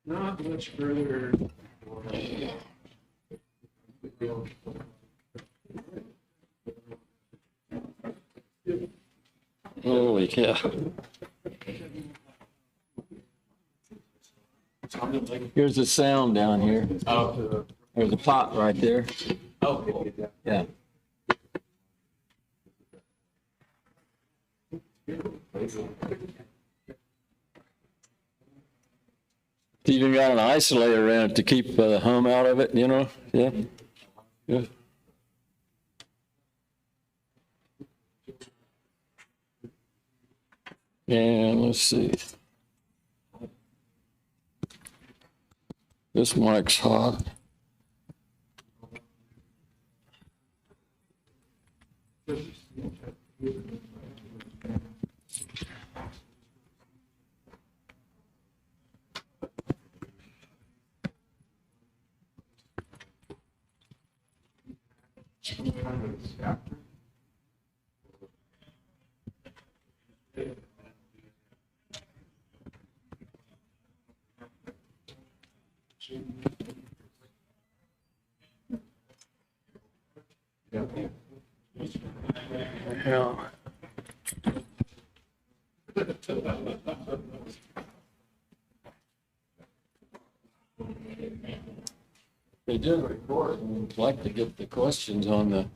Not much further. Holy cow. Here's the sound down here. Oh. There's a pot right there. Oh, cool. Yeah. It's even got an isolator in it to keep the hum out of it, you know? Yeah. Yeah. And let's see. This mic's hot. Yeah. They did record, and I'd like to get the questions on the.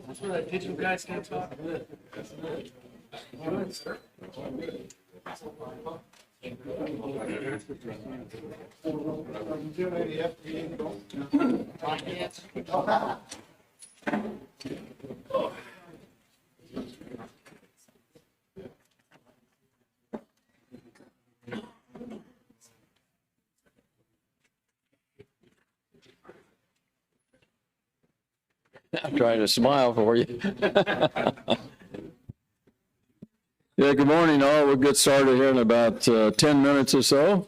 That's where that digital guy's gonna talk. I'm trying to smile for you. Yeah, good morning, all. We'll get started here in about 10 minutes or so.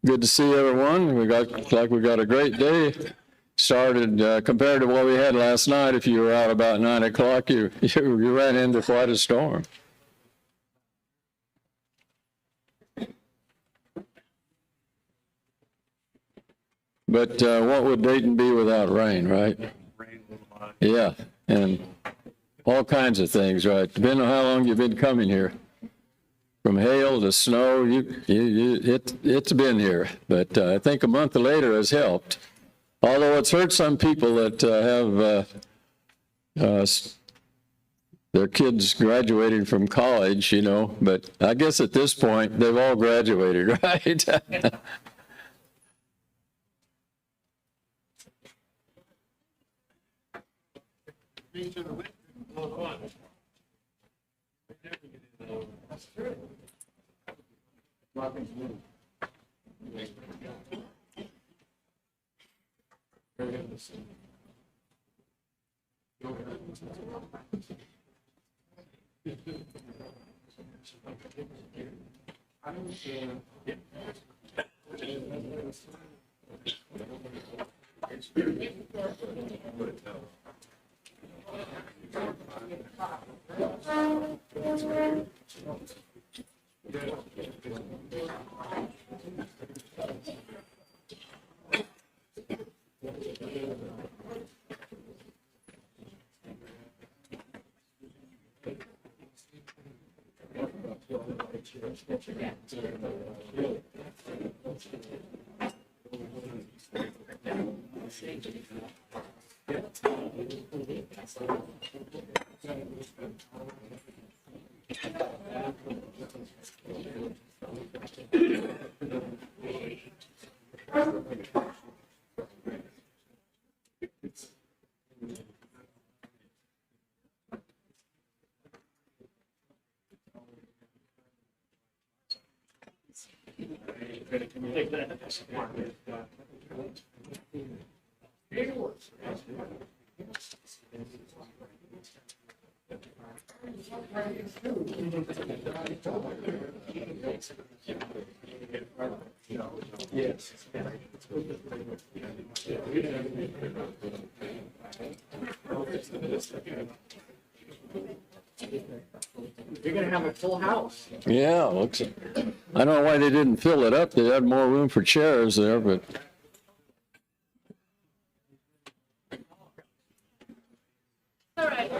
Good to see everyone. We got a great day started compared to what we had last night. If you were out about 9 o'clock, you ran into quite a storm. But what would Dayton be without rain, right? Yeah, and all kinds of things, right? Depending on how long you've been coming here. From hail to snow, it's been here. But I think a month later has helped. Although it's hurt some people that have their kids graduating from college, you know, but I guess at this point, they've all graduated, right? Yes. You're gonna have a full house. Yeah, looks. I don't know why they didn't fill it up. They had more room for chairs there, but. All right.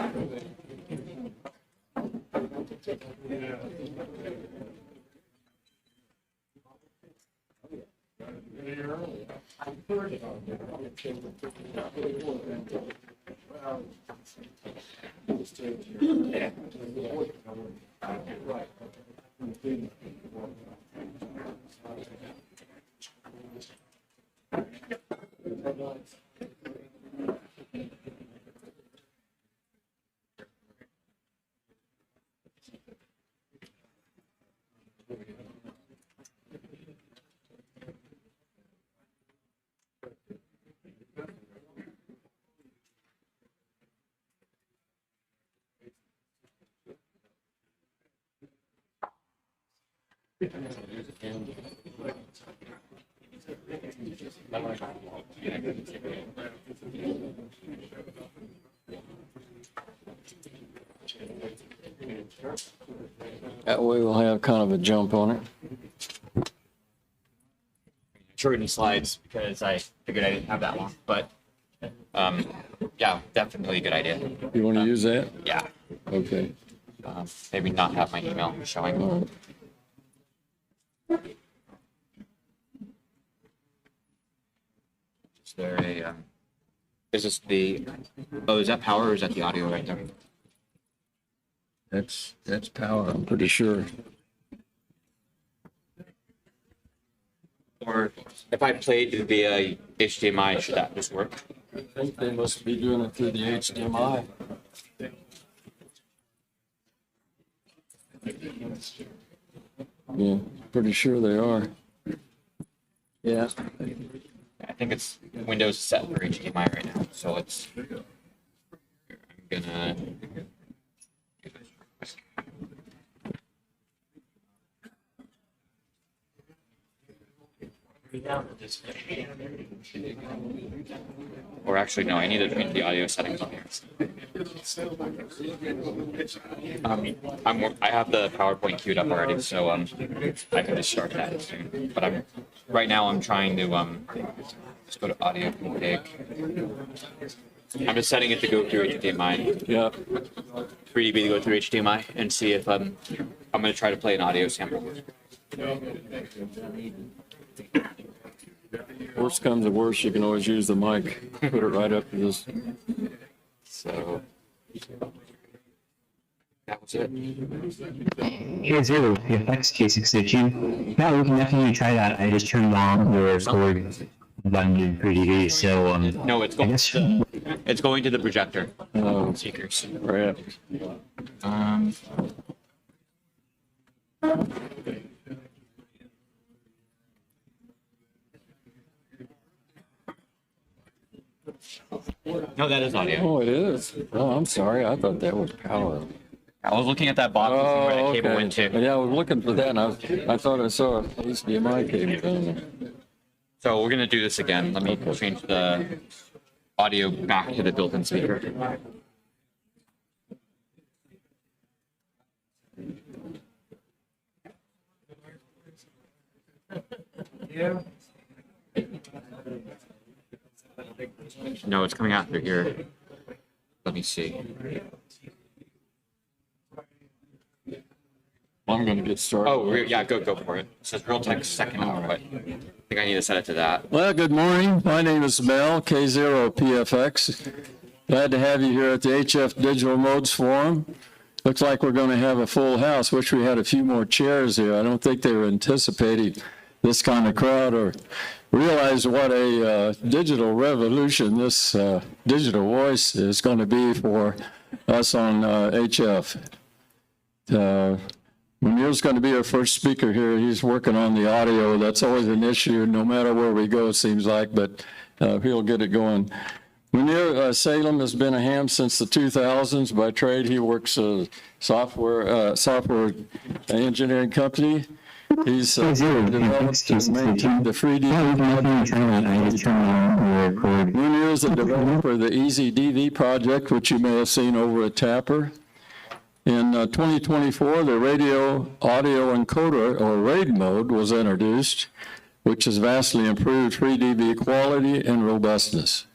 That way we'll have kind of a jump on it. Shortened slides because I figured I didn't have that long, but yeah, definitely a good idea. You want to use that? Yeah, Okay. maybe not have my email showing. Is there a, is this the, oh, is that power or is that the audio right there? That's power, I'm pretty sure. Or if I played via HDMI, should that just work? I think they must be doing it through the HDMI. Yeah, pretty sure they are. Yeah. I think it's Windows is set for HDMI right now, so it's, I'm gonna. Or actually, no, I need to change the audio settings on here. I have the PowerPoint queued up already, so I can just start that soon. But right now I'm trying to just go to audio config. I'm just setting it to go through HDMI, Yeah. 3dB to go through HDMI, and see if I'm going to try to play an audio sample. Worst comes to worst, you can always use the mic. Put it right up to this. So. That was it. Here's the effects K602. Yeah, we can definitely try that. I just turned on the record button in 3D. So, No, it's going. It's going to the projector. Speakers. Right. No, that is audio. Oh, it is. Oh, I'm sorry. I thought that was power. I was looking at that box to see where that cable went to. Yeah, I was looking for that, and I thought I saw an HDMI cable down there. So we're gonna do this again. Let me change the audio back to the built-in speaker. No, it's coming out through here. Let me see. I'm going to get started. Oh, yeah, go for it. It says Realtek second output. I think I need to set it to that. Well, good morning. My name is Mel, K0PFX. Glad to have you here at the HF Digital Modes Forum. Looks like we're going to have a full house. Wish we had a few more chairs here. I don't think they were anticipating this kind of crowd or realize what a digital revolution this digital voice is going to be for us on HF. Munir's going to be our first speaker here. He's working on the audio. That's always an issue, no matter where we go, it seems like, but he'll get it going. Munir Salem has been a ham since the 2000s. By trade, he works software engineering company. He's developed and maintained the 3D. Munir is a developer of the Easy DV project, which you may have seen over at Tapper. In 2024, the radio audio encoder, or RAID mode, was introduced, which has vastly improved 3 dB quality and robustness.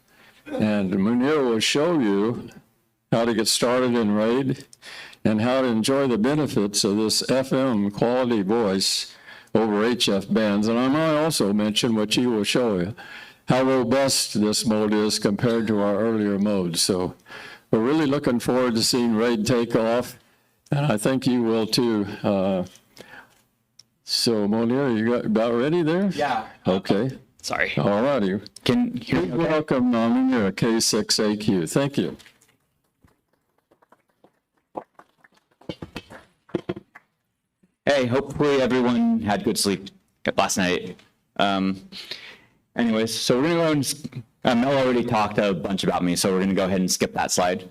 And Munir will show you how to get started in RAID and how to enjoy the benefits of this FM quality voice over HF bands. And I might also mention what he will show you, how robust this mode is compared to our earlier modes. So we're really looking forward to seeing RAID take off, and I think you will too. So Munir, you got about ready there? Yeah. Okay. Sorry. All righty. Can you hear me okay? Welcome, Munir, K6AQ. Thank you. Hey, hopefully everyone had good sleep last night. Anyways, so we're going to go and Mel already talked a bunch about me, so we're going to go ahead and skip that slide.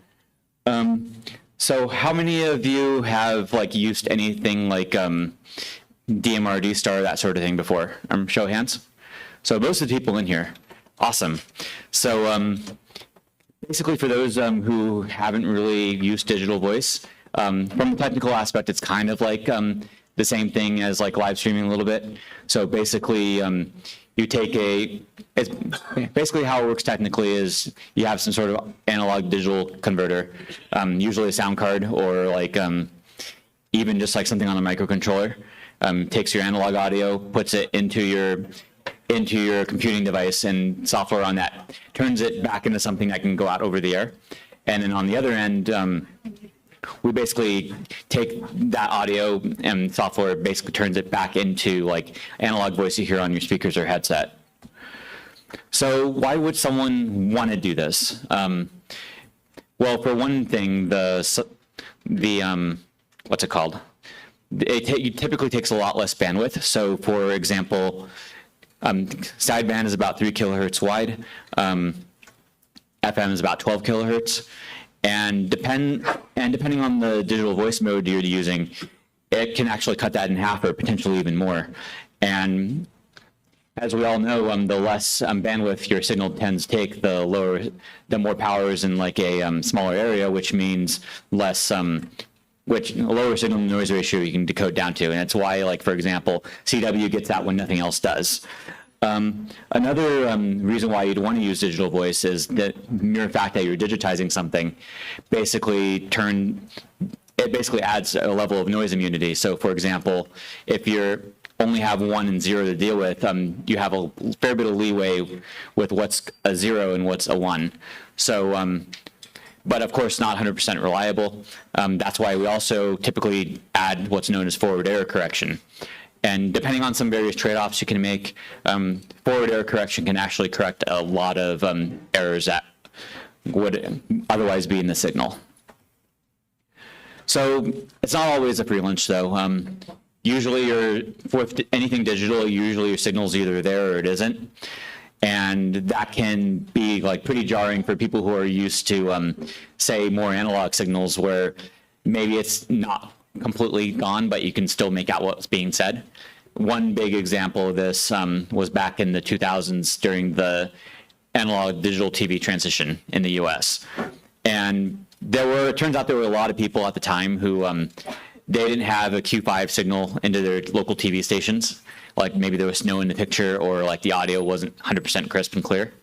So how many of you have used anything like DMR, D-Star, that sort of thing before? Show of hands. So most of the people in here. Awesome. So basically for those who haven't really used digital voice, from the technical aspect, it's kind of like the same thing as live streaming a little bit. So basically, you take basically how it works technically is you have some sort of analog digital converter, usually a sound card or even just something on a microcontroller. Takes your analog audio, puts it into your computing device, and software on that turns it back into something that can go out over the air. And then on the other end, we basically take that audio and software basically turns it back into analog voice you hear on your speakers or headset. So why would someone want to do this? Well, for one thing, the what's it called? It typically takes a lot less bandwidth. So for example, sideband is about 3 kilohertz wide. FM is about 12 kilohertz. And depending on the digital voice mode you're using, it can actually cut that in half or potentially even more. And as we all know, the less bandwidth your signal tends to take, the more power is in a smaller area, which means less, a lower signal to noise ratio you can decode down to. And it's why, for example, CW gets that when nothing else does. Another reason why you'd want to use digital voice is the mere fact that you're digitizing something basically adds a level of noise immunity. So for example, if you're only have 1 and 0 to deal with, you have a fair bit of leeway with what's a 0 and what's a 1. So, but of course not 100% reliable. That's why we also typically add what's known as forward error correction. And depending on some various trade-offs you can make, forward error correction can actually correct a lot of errors that would otherwise be in the signal. So it's not always a free lunch though. Usually with anything digital, usually your signal's either there or it isn't. And that can be like pretty jarring for people who are used to, say, more analog signals where maybe it's not completely gone, but you can still make out what's being said. One big example of this was back in the 2000s during the analog digital TV transition in the US. And it turns out there were a lot of people at the time who they didn't have a Q5 signal into their local TV stations. Like maybe there was snow in the picture or like the audio wasn't 100% crisp and clear.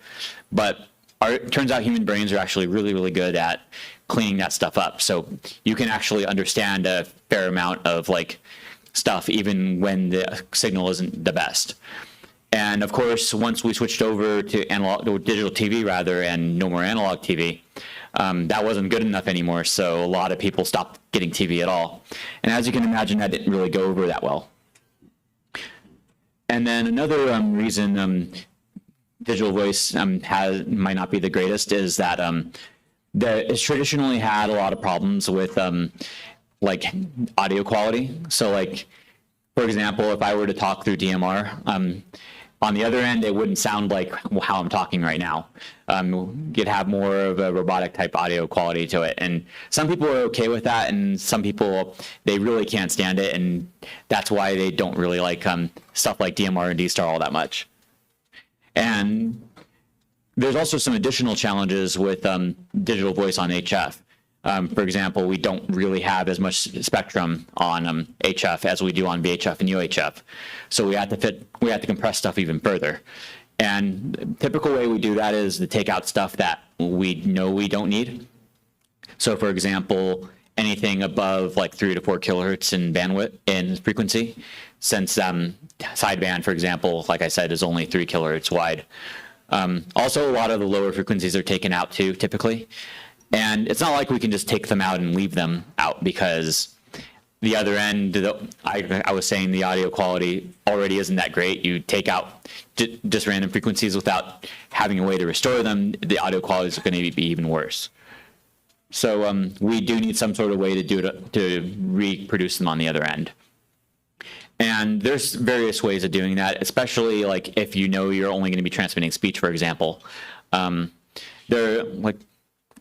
But it turns out human brains are actually really, really good at cleaning that stuff up. So you can actually understand a fair amount of like stuff even when the signal isn't the best. And of course, once we switched over to analog, digital TV rather, and no more analog TV, that wasn't good enough anymore. So a lot of people stopped getting TV at all. And as you can imagine, that didn't really go over that well. And then another reason digital voice might not be the greatest is that it's traditionally had a lot of problems with like audio quality. So like, for example, if I were to talk through DMR, on the other end, it wouldn't sound like how I'm talking right now. You'd have more of a robotic type audio quality to it. And some people are okay with that, and some people, they really can't stand it, and that's why they don't really like stuff like DMR and D-Star all that much. And there's also some additional challenges with digital voice on HF. For example, we don't really have as much spectrum on HF as we do on VHF and UHF. So we have to compress stuff even further. And the typical way we do that is to take out stuff that we know we don't need. So for example, anything above like 3 to 4 kilohertz in bandwidth and frequency, since sideband, for example, like I said, is only 3 kilohertz wide. Also, a lot of the lower frequencies are taken out too, typically. And it's not like we can just take them out and leave them out, because the other end, I was saying the audio quality already isn't that great. You take out just random frequencies without having a way to restore them, the audio quality is going to be even worse. So we do need some sort of way to reproduce them on the other end. And there's various ways of doing that, especially like if you know you're only going to be transmitting speech, for example. There, like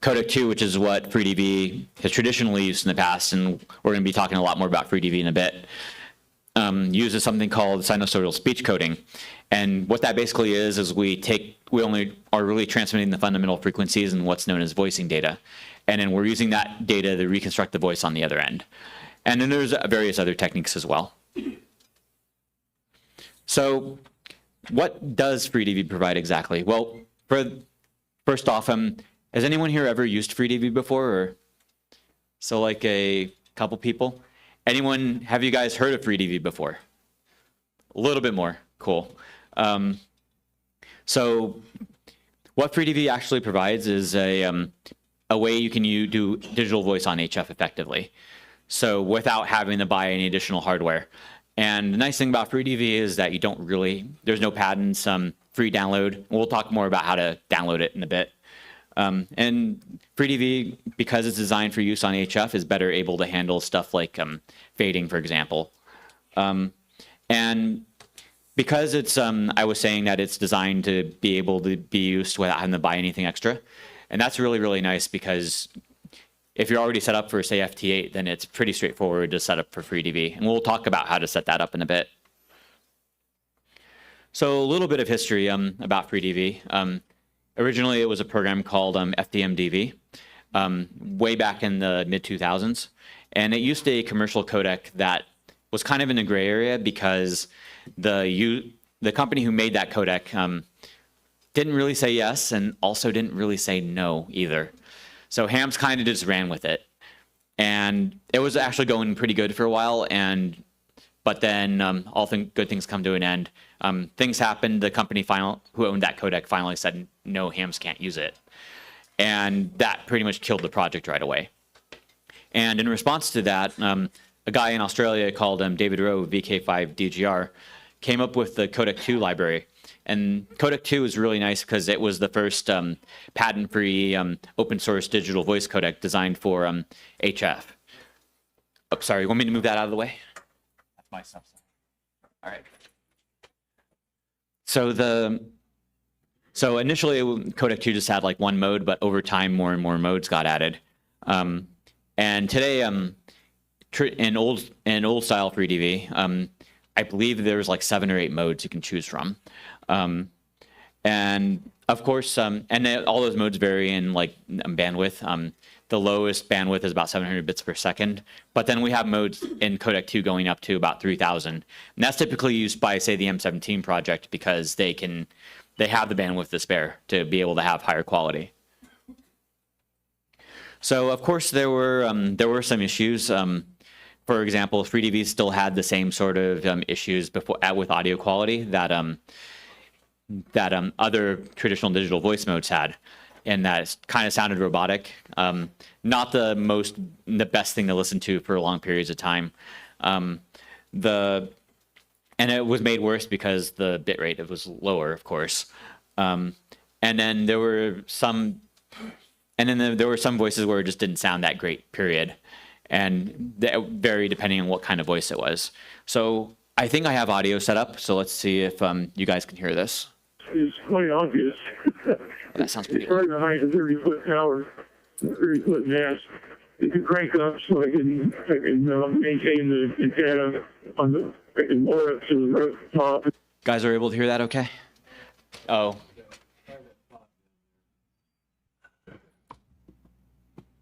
Codec 2, which is what FreeDV has traditionally used in the past, and we're going to be talking a lot more about FreeDV in a bit, uses something called sinusoidal speech coding. And what that basically is we only are really transmitting the fundamental frequencies and what's known as voicing data. And then we're using that data to reconstruct the voice on the other end. And then there's various other techniques as well. So what does FreeDV provide exactly? Well, first off, has anyone here ever used FreeDV before? Or so like a couple people? Have you guys heard of FreeDV before? A little bit more, cool. So what FreeDV actually provides is a way you can do digital voice on HF effectively. So without having to buy any additional hardware. And the nice thing about FreeDV is that there's no patents, free download. We'll talk more about how to download it in a bit. And FreeDV, because it's designed for use on HF, is better able to handle stuff like fading, for example. And because it's, I was saying that it's designed to be able to be used without having to buy anything extra. And that's really, really nice, because if you're already set up for, say, FT8, then it's pretty straightforward to set up for FreeDV. And we'll talk about how to set that up in a bit. So a little bit of history about FreeDV. Originally, it was a program called FDMDV, way back in the mid-2000s. And it used a commercial codec that was kind of in a gray area, because the the company who made that codec didn't really say yes and also didn't really say no either. So Hams kind of just ran with it. And it was actually going pretty good for a while. But then good things come to an end. Things happened. The company who owned that codec finally said, no, Hams can't use it. And that pretty much killed the project right away. And in response to that, a guy in Australia called David Rowe, VK5DGR, came up with the Codec 2 library. And Codec 2 is really nice because it was the first patent-free open source digital voice codec designed for HF. Oh, sorry, you want me to move that out of the way? That's my stuff. All right. So initially Codec 2 just had like one mode, but over time more and more modes got added. And today in old style 3DV, I believe there's like 7 or 8 modes you can choose from. And of course, and all those modes vary in like bandwidth. The lowest bandwidth is about 700 bits per second, but then we have modes in Codec 2 going up to about 3000. And that's typically used by, say, the M17 project because they have the bandwidth to spare to be able to have higher quality. So of course there were some issues. For example, 3DV still had the same sort of issues with audio quality that other traditional digital voice modes had, and that kind of sounded robotic. Not the best thing to listen to for long periods of time. And it was made worse because the bit rate was lower, of course. And then there were some voices where it just didn't sound that great, period. And that varied depending on what kind of voice it was. So I think I have audio set up, so let's see if you guys can hear this. It's quite obvious. That sounds pretty It's right behind a 30-foot tower, 30-foot mast. It can crank up so I can maintain the antenna on the more up to the top. Guys are able to hear that okay? Oh.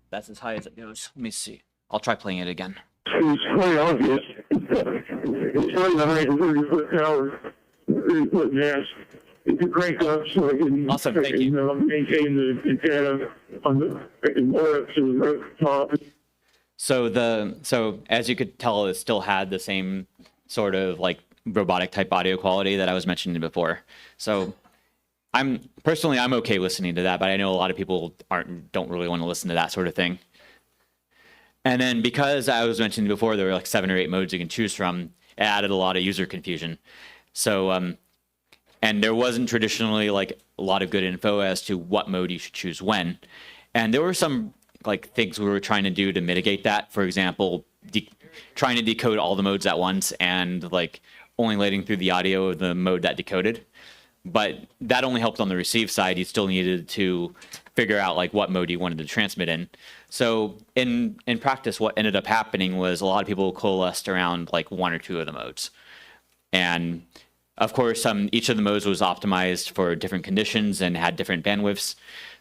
That's as high as it goes. Let me see. I'll try playing it again. It's quite obvious. It's right behind a 30-foot tower, 30-foot mast. It can crank up so I can Awesome, thank you. maintain the antenna on the more up to the top. So as you could tell, it still had the same sort of like robotic type audio quality that I was mentioning before. So I'm okay listening to that, but I know a lot of people don't really want to listen to that sort of thing. And then because I was mentioning before, there were like 7 or 8 modes you can choose from, it added a lot of user confusion. So, and there wasn't traditionally like a lot of good info as to what mode you should choose when. And there were some like things we were trying to do to mitigate that. For example, trying to decode all the modes at once and like only letting through the audio of the mode that decoded. But that only helped on the receive side. You still needed to figure out like what mode you wanted to transmit in. So in practice, what ended up happening was a lot of people coalesced around like 1 or 2 of the modes. And of course, each of the modes was optimized for different conditions and had different bandwidths.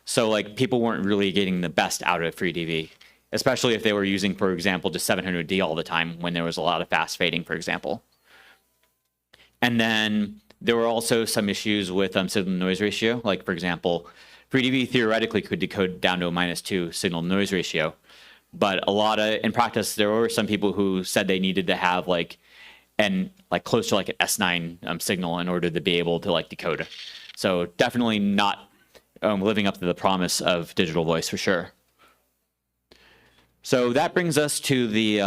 So like people weren't really getting the best out of FreeDV, especially if they were using, for example, just 700D all the time when there was a lot of fast fading, for example. And then there were also some issues with signal noise ratio. Like, for example, FreeDV theoretically could decode down to a -2 signal noise ratio. But in practice, there were some people who said they needed to have close to like an S9 signal in order to be able to like decode. So definitely not living up to the promise of digital voice for sure. So that brings us to the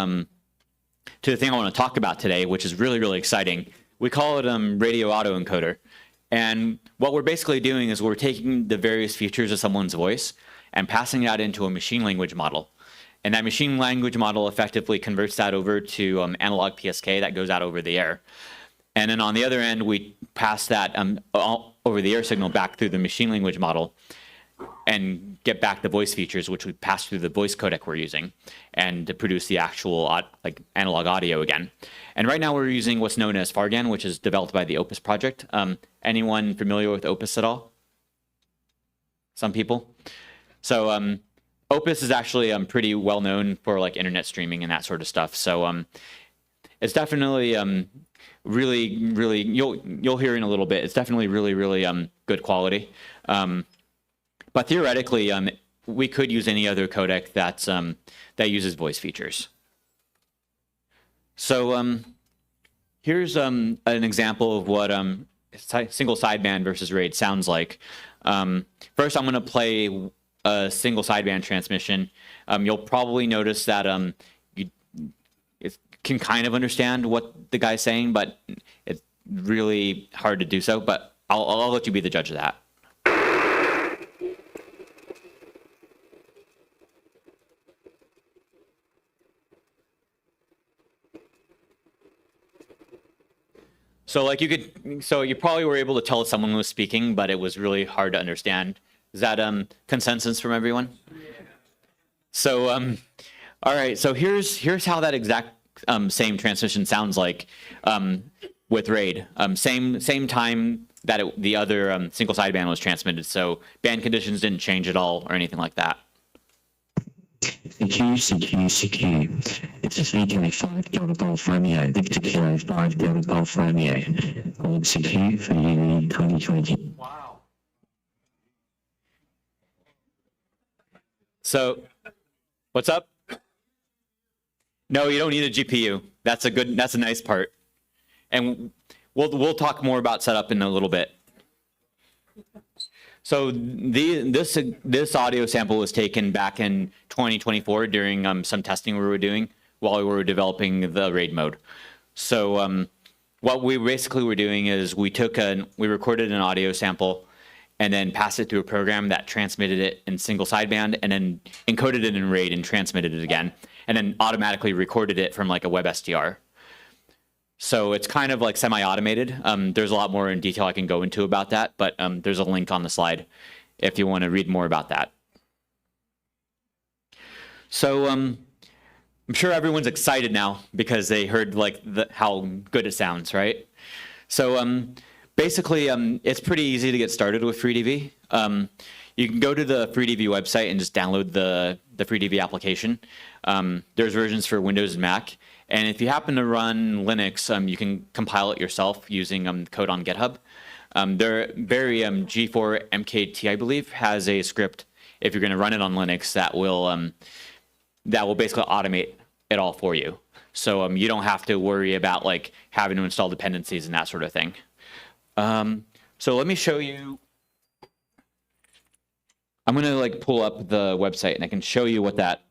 thing I want to talk about today, which is really, really exciting. We call it radio autoencoder. And what we're basically doing is we're taking the various features of someone's voice and passing that into a machine language model. And that machine language model effectively converts that over to analog PSK that goes out over the air. And then on the other end, we pass that over the air signal back through the machine language model and get back the voice features, which we pass through the voice codec we're using, and to produce the actual analog audio again. And right now we're using what's known as Fargan, which is developed by the Opus project. Anyone familiar with Opus at all? Some people? So Opus is actually pretty well known for like internet streaming and that sort of stuff. So it's definitely really, you'll hear in a little bit. It's definitely really good quality. But theoretically, we could use any other codec that uses voice features. So here's an example of what single sideband versus RAID sounds like. First, I'm going to play a single sideband transmission. You'll probably notice that you can kind of understand what the guy's saying, but it's really hard to do so. But I'll let you be the judge of that. So you probably were able to tell someone was speaking, but it was really hard to understand. Is that consensus from everyone? So all right. So here's how that exact same transmission sounds like with RAID. Same time that the other single sideband was transmitted. So band conditions didn't change at all or anything like that. CQ. It's a CK5 Delta Golf Romeo. Victor Kilo 5 Delta Golf Romeo. Calling CQ for UV 2020. Wow. So, what's up? No, you don't need a GPU. That's a nice part. And we'll talk more about setup in a little bit. So this audio sample was taken back in 2024 during some testing we were doing while we were developing the RAID mode. So what we basically were doing is we recorded an audio sample and then passed it through a program that transmitted it in single sideband and then encoded it in RAID and transmitted it again, and then automatically recorded it from like a WebSDR. So it's kind of like semi-automated. There's a lot more in detail I can go into about that, but there's a link on the slide if you want to read more about that. So I'm sure everyone's excited now because they heard like how good it sounds, right? So basically, it's pretty easy to get started with FreeDV. You can go to the FreeDV website and just download the FreeDV application. There's versions for Windows and Mac. And if you happen to run Linux, you can compile it yourself using code on GitHub. G4 MKT, I believe, has a script, if you're going to run it on Linux, that will basically automate it all for you. So you don't have to worry about like having to install dependencies and that sort of thing. So let me show you. I'm going to like pull up the website and I can show you what that,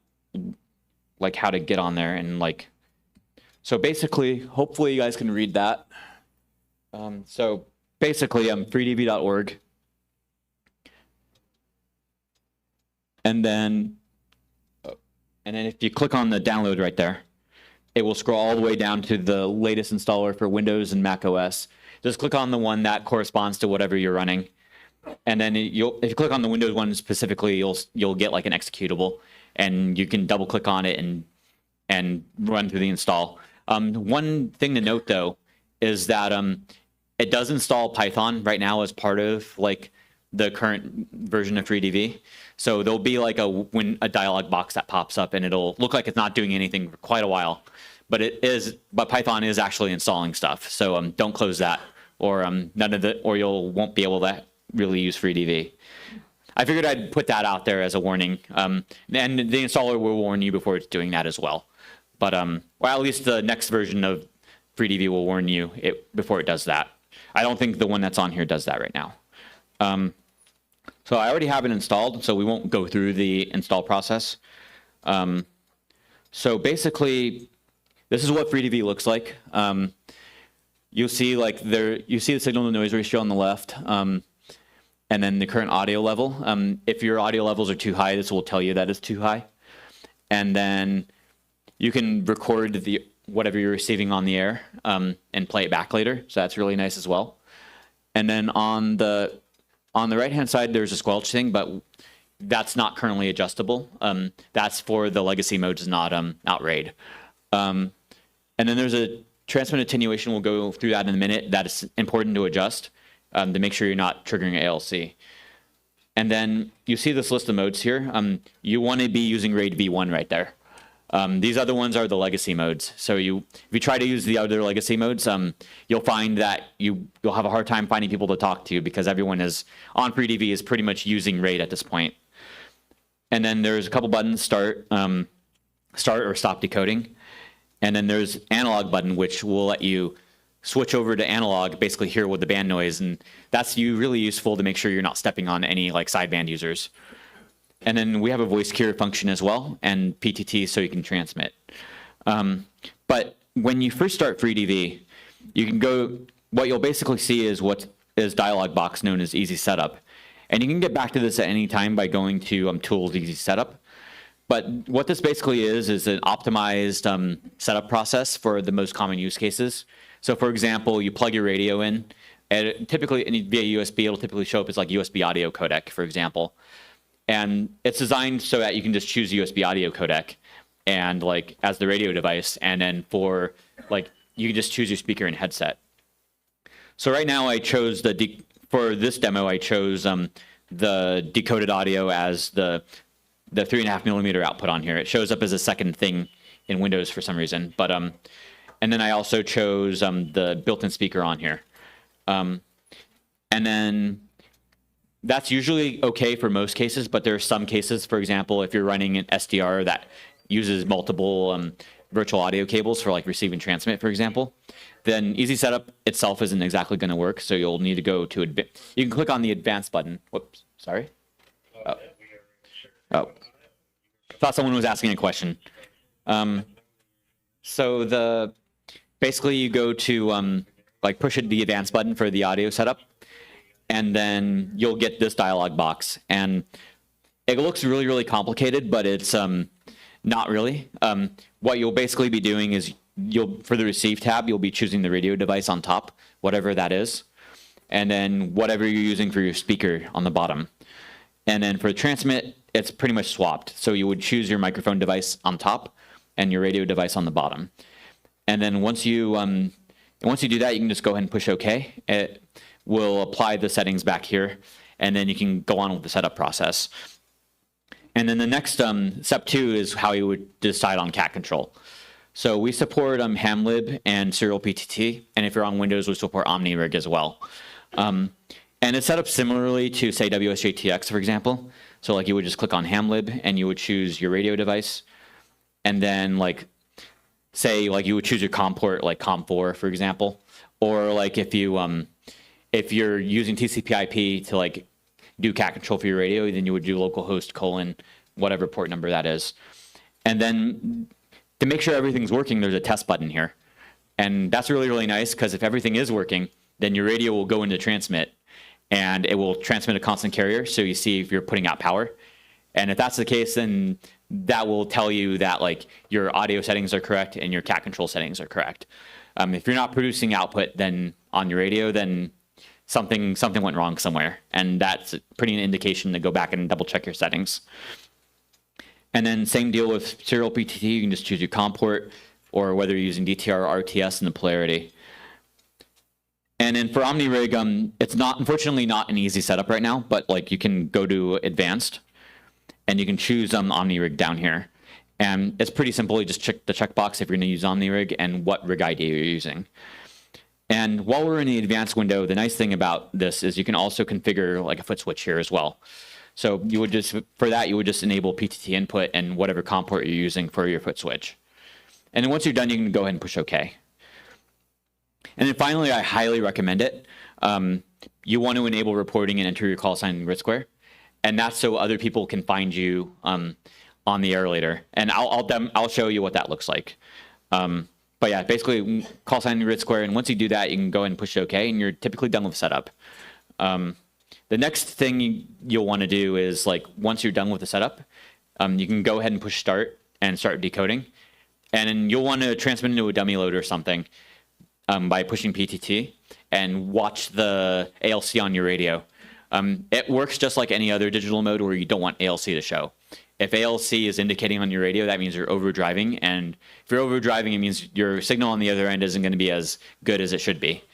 like how to get on there and like. So basically, hopefully you guys can read that. So basically, freedv.org. And then if you click on the download right there, it will scroll all the way down to the latest installer for Windows and Mac OS. Just click on the one that corresponds to whatever you're running. And then if you click on the Windows one specifically, you'll get like an executable, and you can double click on it and run through the install. One thing to note though is that it does install Python right now as part of like the current version of FreeDV. So there'll be like a dialog box that pops up and it'll look like it's not doing anything for quite a while, but Python is actually installing stuff. So don't close that, or you won't be able to really use FreeDV. I figured I'd put that out there as a warning, and the installer will warn you before it's doing that as well. But or at least the next version of FreeDV will warn you before it does that. I don't think the one that's on here does that right now. So I already have it installed, so we won't go through the install process. So basically, this is what FreeDV looks like. You'll see you see the signal to noise ratio on the left, and then the current audio level. If your audio levels are too high, this will tell you that it's too high. And then you can record whatever you're receiving on the air and play it back later. So that's really nice as well. And then on the right-hand side, there's a squelch thing, but that's not currently adjustable. That's for the legacy modes, not RAID. And then there's a transmit attenuation. We'll go through that in a minute. That is important to adjust to make sure you're not triggering ALC. And then you see this list of modes here. You want to be using RAID V1 right there. These other ones are the legacy modes. So if you try to use the other legacy modes, you'll find that you'll have a hard time finding people to talk to because everyone is on FreeDV is pretty much using RAID at this point. And then there's a couple buttons, start or stop decoding. And then there's analog button, which will let you switch over to analog, basically hear what the band noise, and that's really useful to make sure you're not stepping on any like sideband users. And then we have a voice queue function as well, and PTT so you can transmit. But when you first start FreeDV, you can go, what you'll basically see is what is dialog box known as Easy Setup. And you can get back to this at any time by going to Tools, Easy Setup. But what this basically is an optimized setup process for the most common use cases. So for example, you plug your radio in, and typically via USB, it'll typically show up as like USB audio codec, for example. And it's designed so that you can just choose USB audio codec and like as the radio device. And then for like, you can just choose your speaker and headset. So right now I chose for this demo, I chose the decoded audio as the 3.5 millimeter output on here. It shows up as a second thing in Windows for some reason. But and then I also chose the built-in speaker on here. And then that's usually okay for most cases, but there are some cases, for example, if you're running an SDR that uses multiple virtual audio cables for like receive and transmit, for example, then Easy Setup itself isn't exactly going to work. So you'll need to go to, you can click on the advanced button. Whoops, sorry. Oh, thought someone was asking a question. So basically you go to like push the advanced button for the audio setup, and then you'll get this dialog box. And it looks really, really complicated, but it's not really. What you'll basically be doing is for the receive tab, you'll be choosing the radio device on top, whatever that is, and then whatever you're using for your speaker on the bottom. And then for transmit, it's pretty much swapped. So you would choose your microphone device on top and your radio device on the bottom. And then once you do that, you can just go ahead and push OK. It will apply the settings back here, and then you can go on with the setup process. And then the next step 2 is how you would decide on cat control. So we support Hamlib and serial PTT, and if you're on Windows, we support OmniRig as well. And it's set up similarly to, say, WSJTX, for example. So like you would just click on Hamlib, and you would choose your radio device, and then like, say like you would choose your COM port, like COM4, for example, or like if you're using TCP/IP to like do cat control for your radio, then you would do localhost : whatever port number that is. And then to make sure everything's working, there's a test button here. And that's really, really nice, because if everything is working, then your radio will go into transmit, and it will transmit a constant carrier, so you see if you're putting out power. And if that's the case, then that will tell you that like your audio settings are correct and your cat control settings are correct. If you're not producing output then on your radio, then something went wrong somewhere, and that's pretty an indication to go back and double check your settings. And then same deal with serial PTT. You can just choose your COM port, or whether you're using DTR or RTS and the polarity. And then for OmniRig, it's unfortunately not an easy setup right now, but like you can go to advanced, and you can choose OmniRig down here. And it's pretty simple. You just check the checkbox if you're going to use OmniRig and what rig ID you're using. And while we're in the advanced window, the nice thing about this is you can also configure like a foot switch here as well. So you would just, for that, you would just enable PTT input and whatever COM port you're using for your foot switch. And then once you're done, you can go ahead and push OK. And then finally, I highly recommend it. You want to enable reporting and enter your call sign in grid square. And that's so other people can find you on the air later. And I'll show you what that looks like. But yeah, basically call sign in grid square. And once you do that, you can go ahead and push OK, and you're typically done with setup. The next thing you'll want to do is like once you're done with the setup, you can go ahead and push start and start decoding. And then you'll want to transmit into a dummy load or something by pushing PTT and watch the ALC on your radio. It works just like any other digital mode where you don't want ALC to show. If ALC is indicating on your radio, that means you're overdriving. And if you're overdriving, it means your signal on the other end isn't going to be as good as it should be.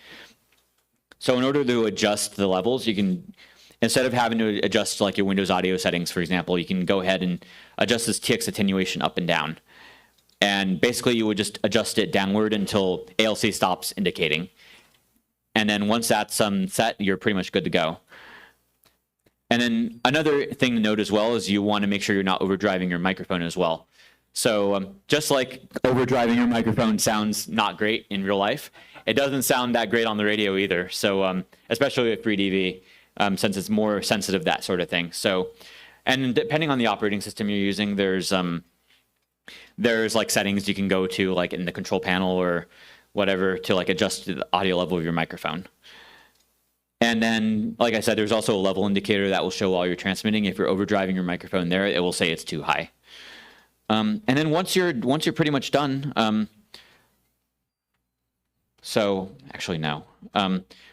So in order to adjust the levels, you can, instead of having to adjust like your Windows audio settings, for example, you can go ahead and adjust this TX attenuation up and down. And basically you would just adjust it downward until ALC stops indicating. And then once that's set, you're pretty much good to go. And then another thing to note as well is you want to make sure you're not overdriving your microphone as well. So just like overdriving your microphone sounds not great in real life, it doesn't sound that great on the radio either. So especially with FreeDV, since it's more sensitive, that sort of thing. So, and depending on the operating system you're using, there's like settings you can go to like in the control panel or whatever to like adjust the audio level of your microphone. And then, like I said, there's also a level indicator that will show while you're transmitting. If you're overdriving your microphone there, it will say it's too high. And then once you're pretty much done, so actually no.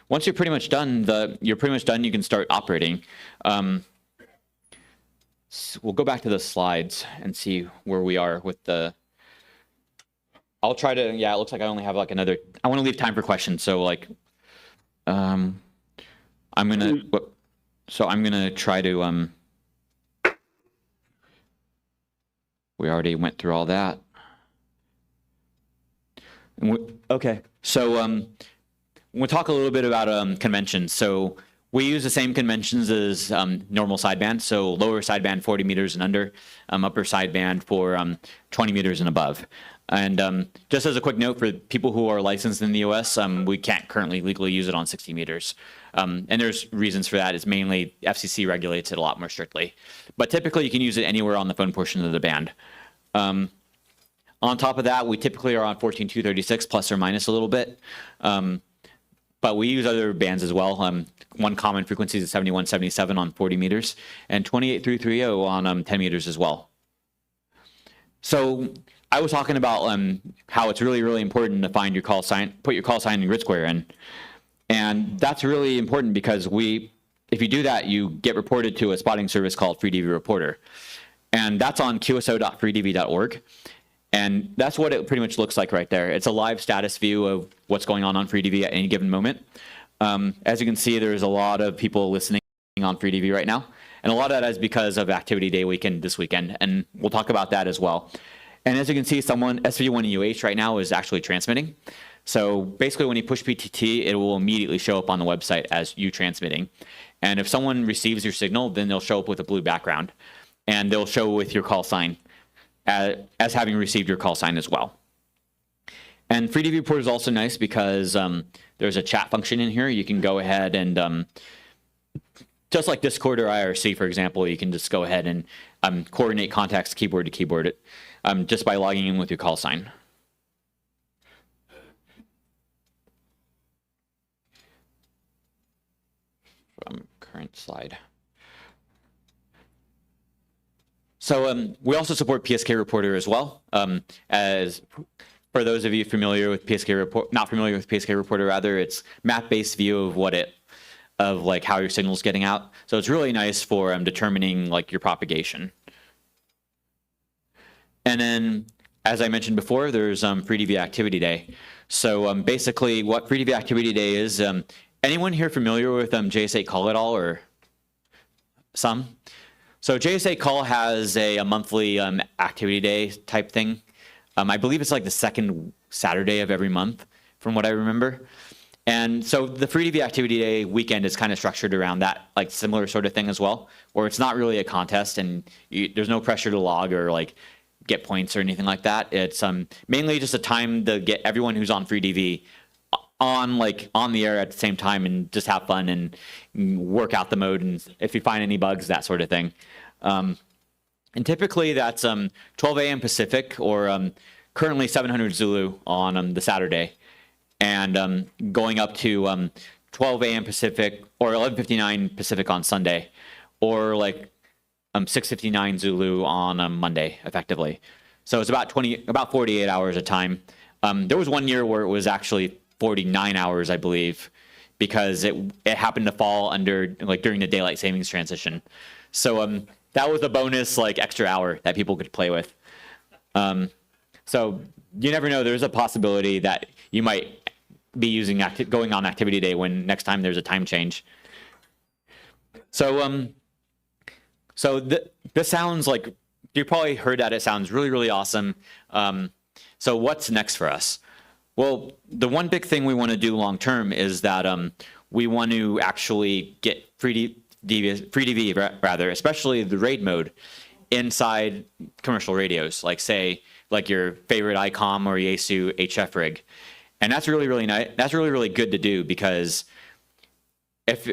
Once you're pretty much done, you can start operating. So we'll go back to the slides and see where we are with the. I'll try to. Yeah, it looks like I only have like another. I want to leave time for questions. So like, I'm gonna try to. We already went through all that. Okay, so we'll talk a little bit about conventions. So we use the same conventions as normal sideband. So lower sideband 40 meters and under, upper sideband for 20 meters and above. And just as a quick note for people who are licensed in the US, we can't currently legally use it on 60 meters. And there's reasons for that. It's mainly FCC regulates it a lot more strictly. But typically you can use it anywhere on the phone portion of the band. On top of that, we typically are on 14236 plus or minus a little bit. But we use other bands as well. One common frequency is 7177 on 40 meters and 28330 on 10 meters as well. So I was talking about how it's really, really important to find your call sign, put your call sign and grid square in. And that's really important because if you do that, you get reported to a spotting service called FreeDV Reporter. And that's on qso.freedv.org. And that's what it pretty much looks like right there. It's a live status view of what's going on FreeDV at any given moment. As you can see, there's a lot of people listening on FreeDV right now. And a lot of that is because of Activity Day weekend this weekend. And we'll talk about that as well. And as you can see, SV1UH right now is actually transmitting. So basically when you push PTT, it will immediately show up on the website as you transmitting. And if someone receives your signal, then they'll show up with a blue background. And they'll show with your call sign as having received your call sign as well. And FreeDV Reporter is also nice because there's a chat function in here. You can go ahead and, just like Discord or IRC, for example, you can just go ahead and coordinate contacts keyboard to keyboard it just by logging in with your call sign. From current slide. So we also support PSK Reporter as well. As for those of you familiar with not familiar with PSK Reporter, rather, it's map-based view of like how your signal's getting out. So it's really nice for determining like your propagation. And then, as I mentioned before, there's FreeDV Activity Day. So basically, what FreeDV Activity Day is, anyone here familiar with JS8 Call at all, or some? So JS8 Call has a monthly activity day type thing. I believe it's like the second Saturday of every month, from what I remember. And so the FreeDV Activity Day weekend is kind of structured around that, like similar sort of thing as well, where it's not really a contest and there's no pressure to log or like get points or anything like that. It's mainly just a time to get everyone who's on FreeDV on the air at the same time and just have fun and work out the mode, and if you find any bugs, that sort of thing. And typically that's 12 a.m. Pacific or currently 700 Zulu on the Saturday, and going up to 12 a.m. Pacific or 11:59 Pacific on Sunday, or like 6:59 Zulu on Monday, effectively. So it's about 48 hours a time. There was one year where it was actually 49 hours, I believe, because it happened to fall under like during the daylight savings transition. So that was a bonus like extra hour that people could play with. So you never know. There's a possibility that you might be using going on Activity Day when next time there's a time change. So this sounds like you probably heard that it sounds really, really awesome. So what's next for us? Well, the one big thing we want to do long term is that we want to actually get free DV rather, especially the RAID mode, inside commercial radios, like say like your favorite ICOM or Yaesu HF rig, and that's really nice. That's really good to do because if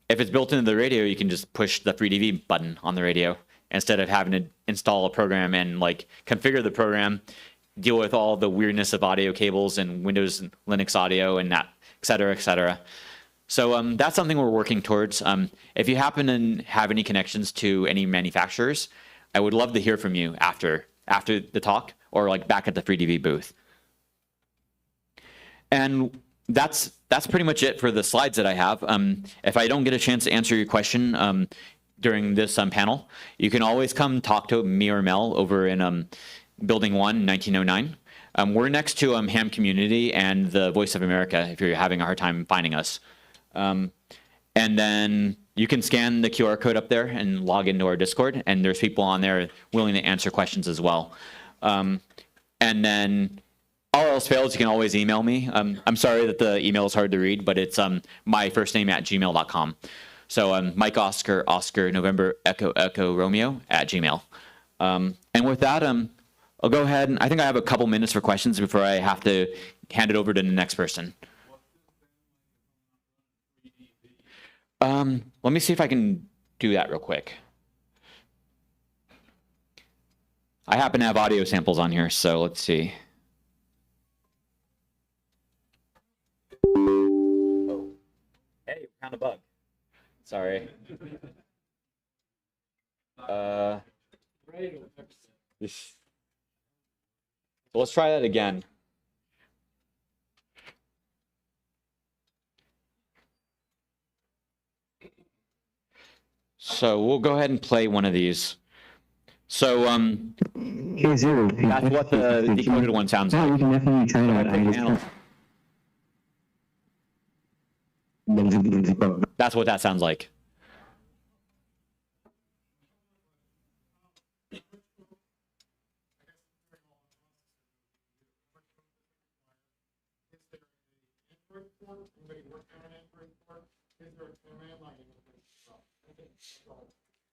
it's built into the radio, you can just push the free DV button on the radio instead of having to install a program and like configure the program, deal with all the weirdness of audio cables and Windows and Linux audio and that, et cetera, et cetera. So that's something we're working towards. If you happen to have any connections to any manufacturers, I would love to hear from you after the talk or like back at the FreeDV booth. And that's pretty much it for the slides that I have. If I don't get a chance to answer your question during this panel, you can always come talk to me or Mel over in Building 1, 1909. We're next to Ham Community and the Voice of America if you're having a hard time finding us. And then you can scan the QR code up there and log into our Discord, and there's people on there willing to answer questions as well. And then all else fails, you can always email me. I'm sorry that the email is hard to read, but it's my first name at gmail.com. So Mike Oscar November Echo Romeo at Gmail. And with that, I'll go ahead and I think I have a couple minutes for questions before I have to hand it over to the next person. Let me see if I can do that real quick. I happen to have audio samples on here, so let's see. Oh, hey, we found a bug. Sorry. So let's try that again. So we'll go ahead and play one of these. So Here's your that's what the decoded one sounds No, like. we can definitely try that. That's what that sounds like.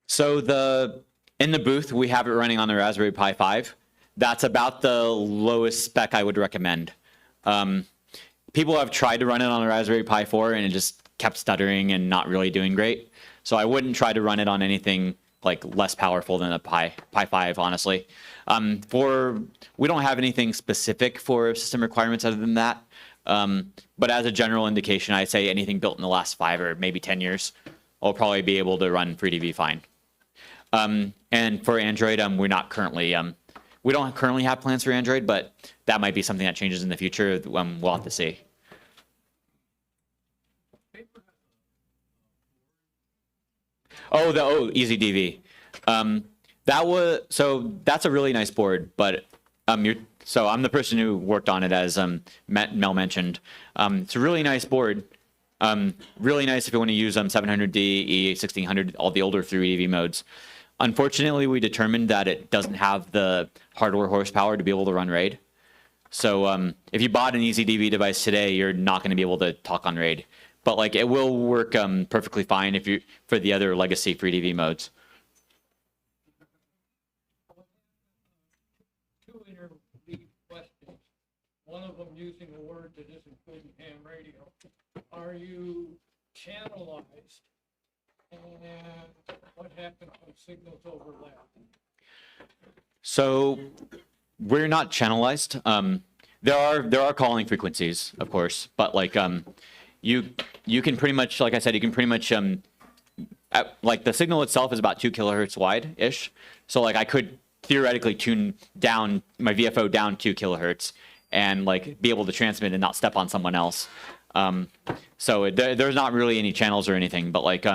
So in the booth, we have it running on the Raspberry Pi 5. That's about the lowest spec I would recommend. People have tried to run it on the Raspberry Pi 4 and it just kept stuttering and not really doing great. So I wouldn't try to run it on anything like less powerful than a Pi 5, honestly. We don't have anything specific for system requirements other than that. But as a general indication, I'd say anything built in the last 5 or maybe 10 years will probably be able to run FreeDV fine. And for Android, we don't currently have plans for Android, but that might be something that changes in the future. We'll have to see. EasyDV. That's a really nice board, but so I'm the person who worked on it, as Mel mentioned. It's a really nice board. Really nice if you want to use 700D, E1600, all the older 3EV modes. Unfortunately, we determined that it doesn't have the hardware horsepower to be able to run RAID. So if you bought an EasyDV device today, you're not going to be able to talk on RAID. But like it will work perfectly fine for the other legacy FreeDV modes. Two interleaved questions. One of them using a word that isn't good in ham radio. Are you channelized? And what happens when signals overlap? So we're not channelized. There are calling frequencies, of course, but like you can pretty much, like I said, you can pretty much like the signal itself is about 2 kilohertz wide ish. So like I could theoretically tune down my VFO down 2 kilohertz and like be able to transmit and not step on someone else. So there's not really any channels or anything, but like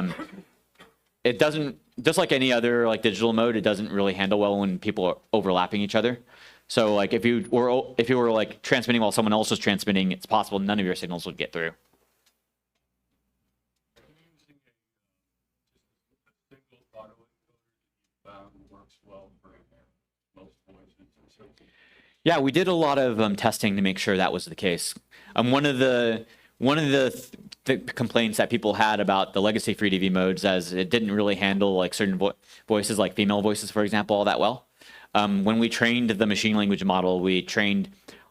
it doesn't, just like any other like digital mode, it doesn't really handle well when people are overlapping each other. So like if you were like transmitting while someone else was transmitting, it's possible none of your signals would get through. Yeah, we did a lot of testing to make sure that was the case. One of the complaints that people had about the legacy FreeDV modes as it didn't really handle like certain voices, like female voices, for example, all that well. When we trained the machine language model, we trained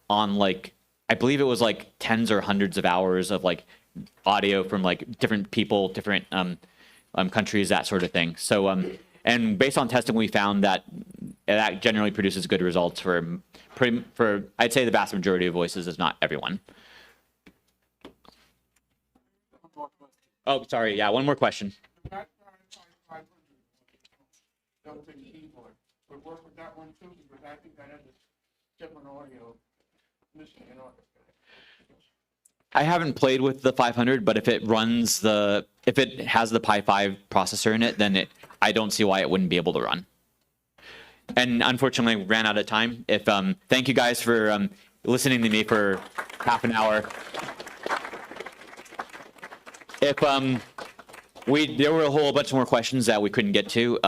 on like, I believe it was like tens or hundreds of hours of like audio from like different people, different countries, that sort of thing. So, and based on testing, we found that that generally produces good results for I'd say the vast majority of voices, if not everyone. Oh, sorry. Yeah, one more question. Would work with that one too, because I think that has a different audio. I haven't played with the 500, but if it has the Pi 5 processor in it, then I don't see why it wouldn't be able to run. And unfortunately, we ran out of time. Thank you guys for listening to me for half an hour. There were a whole bunch more questions that we couldn't get to.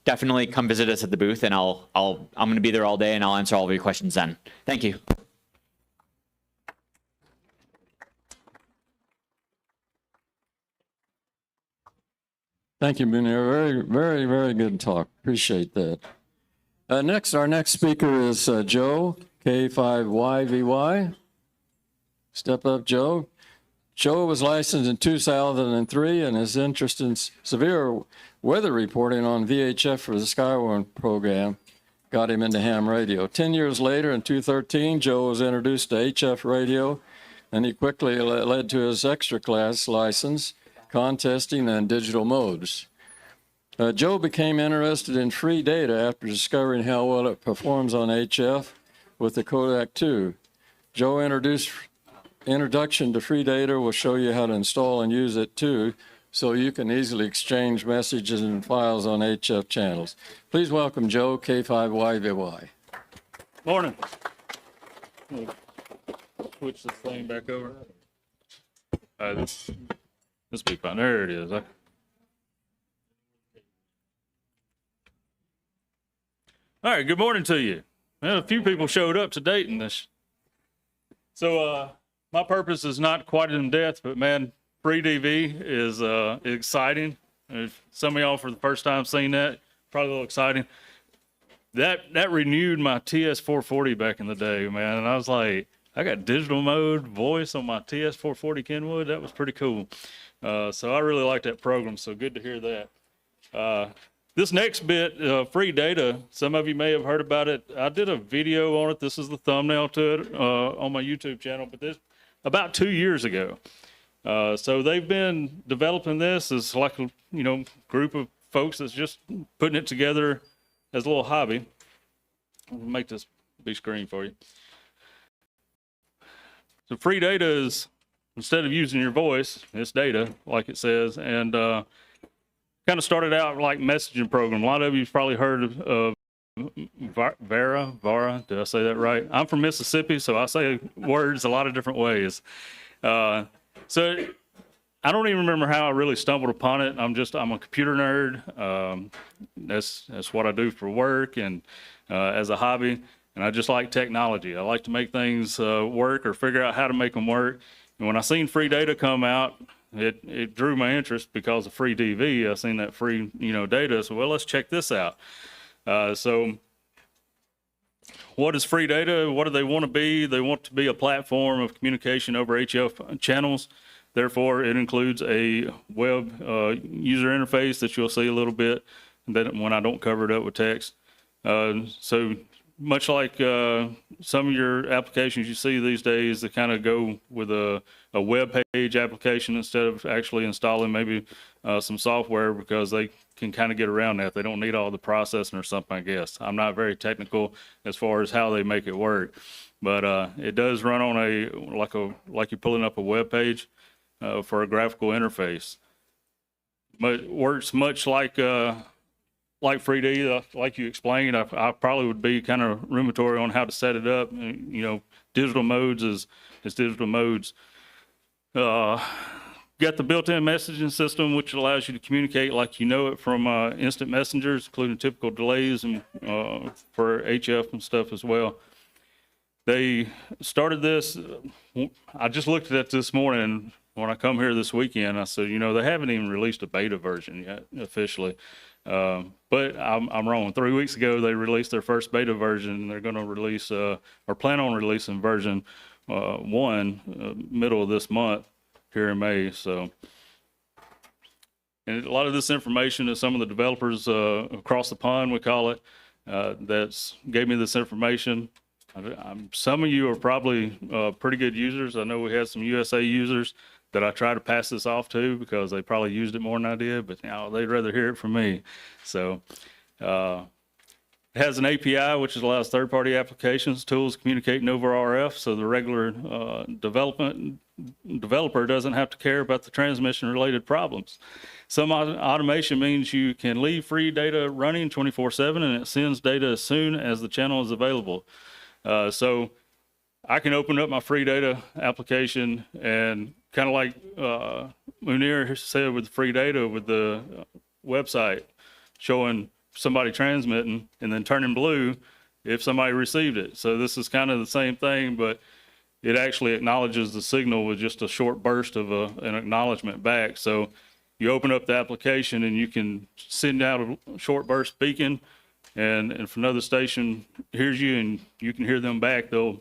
Definitely come visit us at the booth, and I'm going to be there all day, and I'll answer all of your questions then. Thank you. Thank you, Munir. Very, very, very good talk. Appreciate that. Our next speaker is Joe, K5YVY. Step up, Joe. Joe was licensed in 2003, and his interest in severe weather reporting on VHF for the Skywarn program got him into ham radio. 10 years later, in 2013, Joe was introduced to HF radio, and he quickly led to his extra class license, contesting and digital modes. Joe became interested in free data after discovering how well it performs on HF with the Kodak 2. Joe introduction to free data will show you how to install and use it too, so you can easily exchange messages and files on HF channels. Please welcome Joe, K5YVY. Morning. Switch this thing back over. This be fine. There it is. All right, good morning to you. Well, a few people showed up to Dayton this. So my purpose is not quite in depth, but man, FreeDV is exciting. If some of y'all for the first time seen that, probably a little exciting. That renewed my TS440 back in the day, man. And I was like, I got digital mode voice on my TS440 Kenwood. That was pretty cool. So I really like that program. So good to hear that. This next bit, free data, some of you may have heard about it. I did a video on it. This is the thumbnail to it on my YouTube channel, but this about 2 years ago. So they've been developing this as like a group of folks that's just putting it together as a little hobby. I'll make this big screen for you. So free data is, instead of using your voice, it's data, like it says, and kind of started out like messaging program. A lot of you've probably heard of DARA. Did I say that right? I'm from Mississippi, so I say words a lot of different ways. So I don't even remember how I really stumbled upon it. I'm a computer nerd. That's what I do for work and as a hobby. And I just like technology. I like to make things work or figure out how to make them work. And when I seen free data come out, it drew my interest because of free DV. I seen that free, data. So, well, let's check this out. So what is free data? What do they want to be? They want to be a platform of communication over HF channels. Therefore, it includes a web user interface that you'll see a little bit when I don't cover it up with text. So much like some of your applications you see these days, they kind of go with a web page application instead of actually installing maybe some software, because they can kind of get around that. They don't need all the processing or something, I guess. I'm not very technical as far as how they make it work, but it does run on like you're pulling up a web page for a graphical interface. But it works much like FreeD, like you explained. I probably would be kind of rudimentary on how to set it up. Digital modes is digital modes. Got the built-in messaging system, which allows you to communicate like you know it from instant messengers, including typical delays and for HF and stuff as well. They started this, I just looked at it this morning when I come here this weekend. I said, you know, they haven't even released a beta version yet officially. But I'm wrong. 3 weeks ago, they released their first beta version, and they're going to release, or plan on releasing version 1 middle of this month here in May. So, and a lot of this information is some of the developers across the pond, we call it, that's gave me this information. Some of you are probably pretty good users. I know we had some USA users that I try to pass this off to because they probably used it more than I did, but you know, they'd rather hear it from me. So it has an API, which allows third-party applications, tools to communicate over RF, so the regular developer doesn't have to care about the transmission-related problems. Some automation means you can leave free data running 24/7, and it sends data as soon as the channel is available. So I can open up my free data application and kind of like Munir said with the free data with the website showing somebody transmitting and then turning blue if somebody received it. So this is kind of the same thing, but it actually acknowledges the signal with just a short burst of an acknowledgement back. So you open up the application and you can send out a short burst beacon, and if another station hears you and you can hear them back, they'll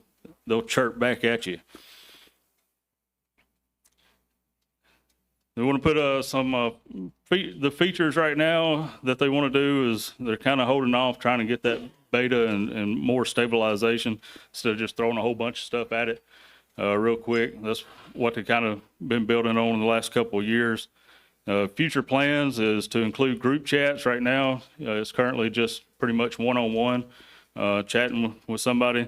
chirp back at you. They want to put the features right now that they want to do is they're kind of holding off trying to get that beta and more stabilization instead of just throwing a whole bunch of stuff at it real quick. That's what they kind of been building on in the last couple of years. Future plans is to include group chats. Right now, it's currently just pretty much one-on-one chatting with somebody.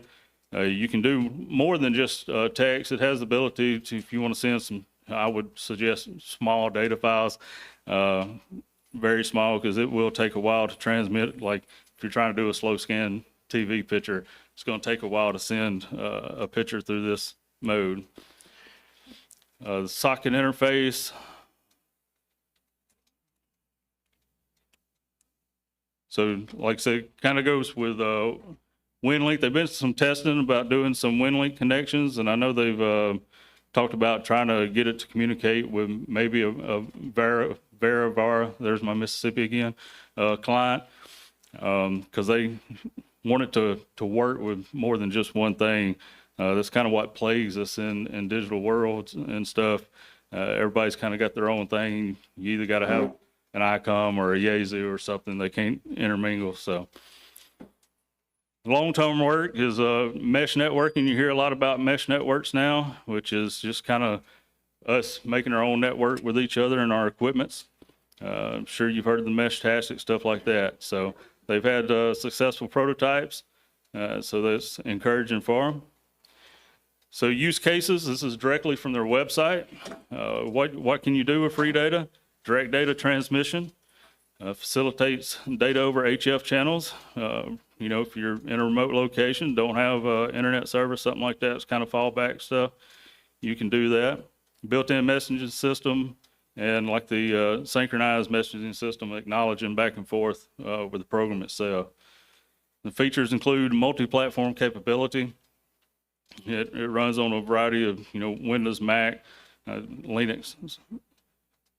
You can do more than just text. It has the ability to, if you want to send some, I would suggest small data files, very small, because it will take a while to transmit. Like if you're trying to do a slow scan TV picture, it's going to take a while to send a picture through this mode. The socket interface. So like I said, kind of goes with WinLink. They've been some testing about doing some WinLink connections, and I know they've talked about trying to get it to communicate with maybe a DARA, there's my Mississippi again, client, because they want it to work with more than just one thing. That's kind of what plagues us in digital worlds and stuff. Everybody's kind of got their own thing. You either got to have an ICOM or a Yaesu or something. They can't intermingle. So long-term work is mesh networking. You hear a lot about mesh networks now, which is just kind of us making our own network with each other and our equipments. I'm sure you've heard of the Mesh-tastic, stuff like that. So they've had successful prototypes, so that's encouraging for them. So use cases, this is directly from their website. What can you do with free data? Direct data transmission, facilitates data over HF channels. You know, if you're in a remote location, don't have internet service, something like that, it's kind of fallback stuff, you can do that. Built-in messaging system, and like the synchronized messaging system, acknowledging back and forth with the program itself. The features include multi-platform capability. It runs on a variety of, you know, Windows, Mac, Linux.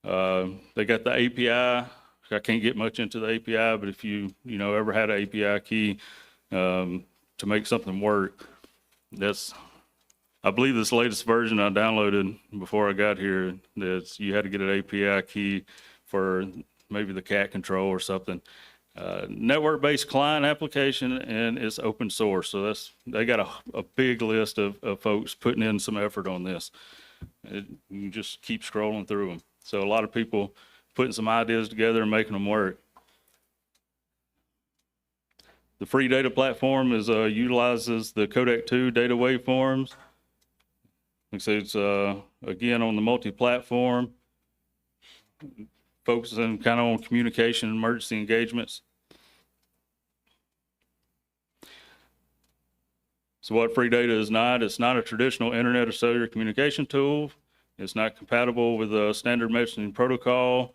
They got the API. I can't get much into the API, but if you ever had an API key to make something work, I believe this latest version I downloaded before I got here, that you had to get an API key for maybe the cat control or something. Network-based client application, and it's open source. So they got a big list of folks putting in some effort on this. You just keep scrolling through them. So a lot of people putting some ideas together and making them work. The free data platform utilizes the Codec 2 data waveforms. Like I say, it's again on the multi-platform, focusing kind of on communication and emergency engagements. So what free data is not, it's not a traditional internet or cellular communication tool. It's not compatible with a standard messaging protocol.